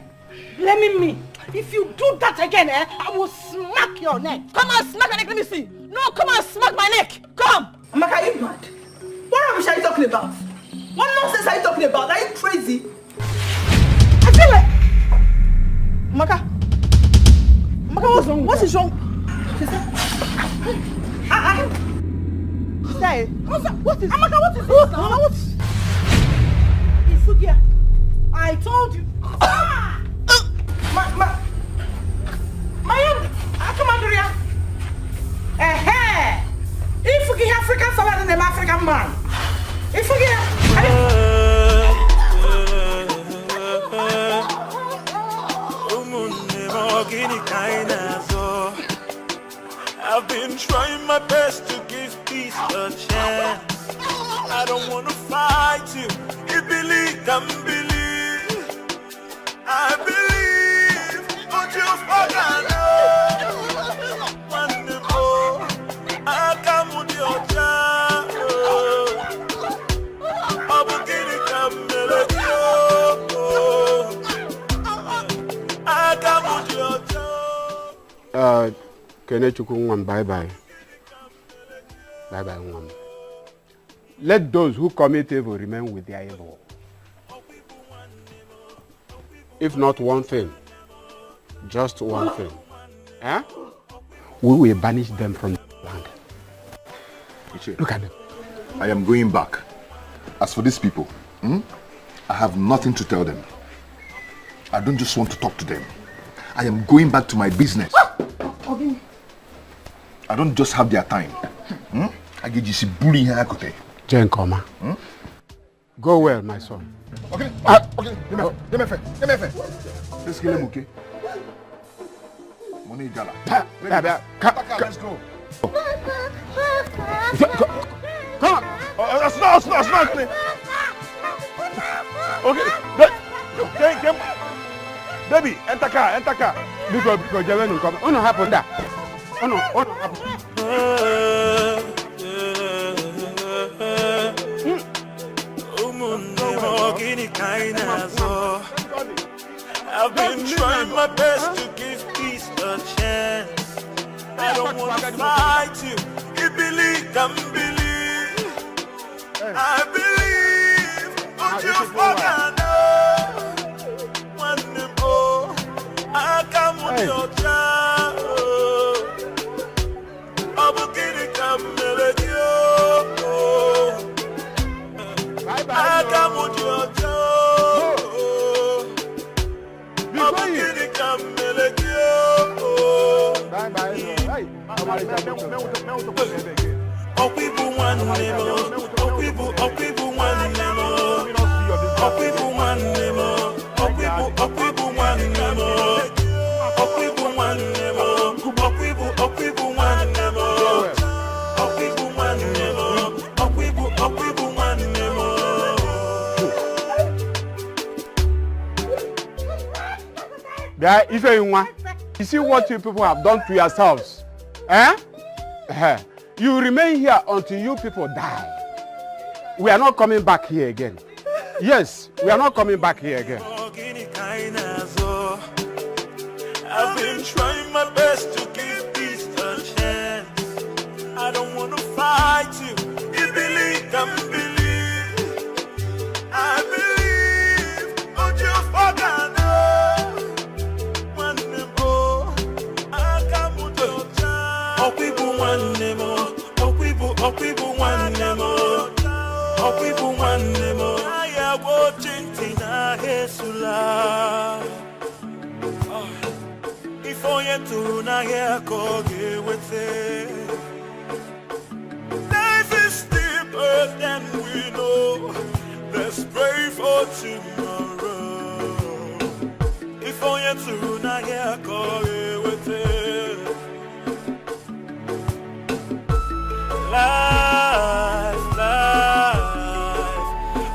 blaming me. If you do that again, I will smack your neck. Come on, smack my neck, let me see. No, come on, smack my neck. Come. Amaka, are you mad? What rubbish are you talking about? What nonsense are you talking about? Are you crazy? I feel like... Amaka, what's wrong? What is wrong? Say, what is... Amaka, what is this now? What is... Isugia, I told you. Come on, Doria. If you get African salad and an African man. If you get... You believe, can believe. I believe. Don't you forget. One more. I come with your child. I'm beginning to melody. I come with your child. Kenechukwu Nwam, bye-bye. Bye-bye, Nwam. Let those who commit evil remain with their evil. If not one thing, just one thing. Eh? We will banish them from the land. Look at them. I am going back. As for these people, I have nothing to tell them. I don't just want to talk to them. I am going back to my business. I don't just have their time. I get you see bullying here. Jen Koma. Go well, my son. Okay, okay. Give me a fair. Let's kill him, okay? Money gala. Let's go. Come on. That's not. Okay. Baby, enter car. Because Javen will come. Oh no, happen that. Oh no, happen. I've been trying my best to give peace a chance. I don't want to fight you. You believe, can believe. I believe. Don't you forget. One more. I come with your child. I'm beginning to melody. I come with your child. I'm beginning to melody. Oh, people want them. Oh, people want them. Oh, people want them. Oh, people want them. Oh, people want them. Oh, people want them. Oh, people want them. Oh, people want them. Yeah, if you see what you people have done to yourselves. You remain here until you people die. We are not coming back here again. Yes, we are not coming back here again. I've been trying my best to give peace a chance. I don't want to fight you. You believe, can believe. I believe. Don't you forget. One more. I come with your child. Oh, people want them. Oh, people want them. Oh, people want them. I am watching Tina Hesula. Before you to na here koge with it. Life is deeper than we know. Let's pray for tomorrow. Before you to na here koge with it. Life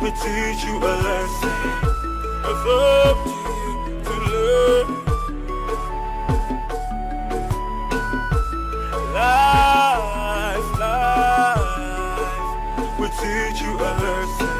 will teach you a lesson. It's up to you to learn. Life will teach you a lesson.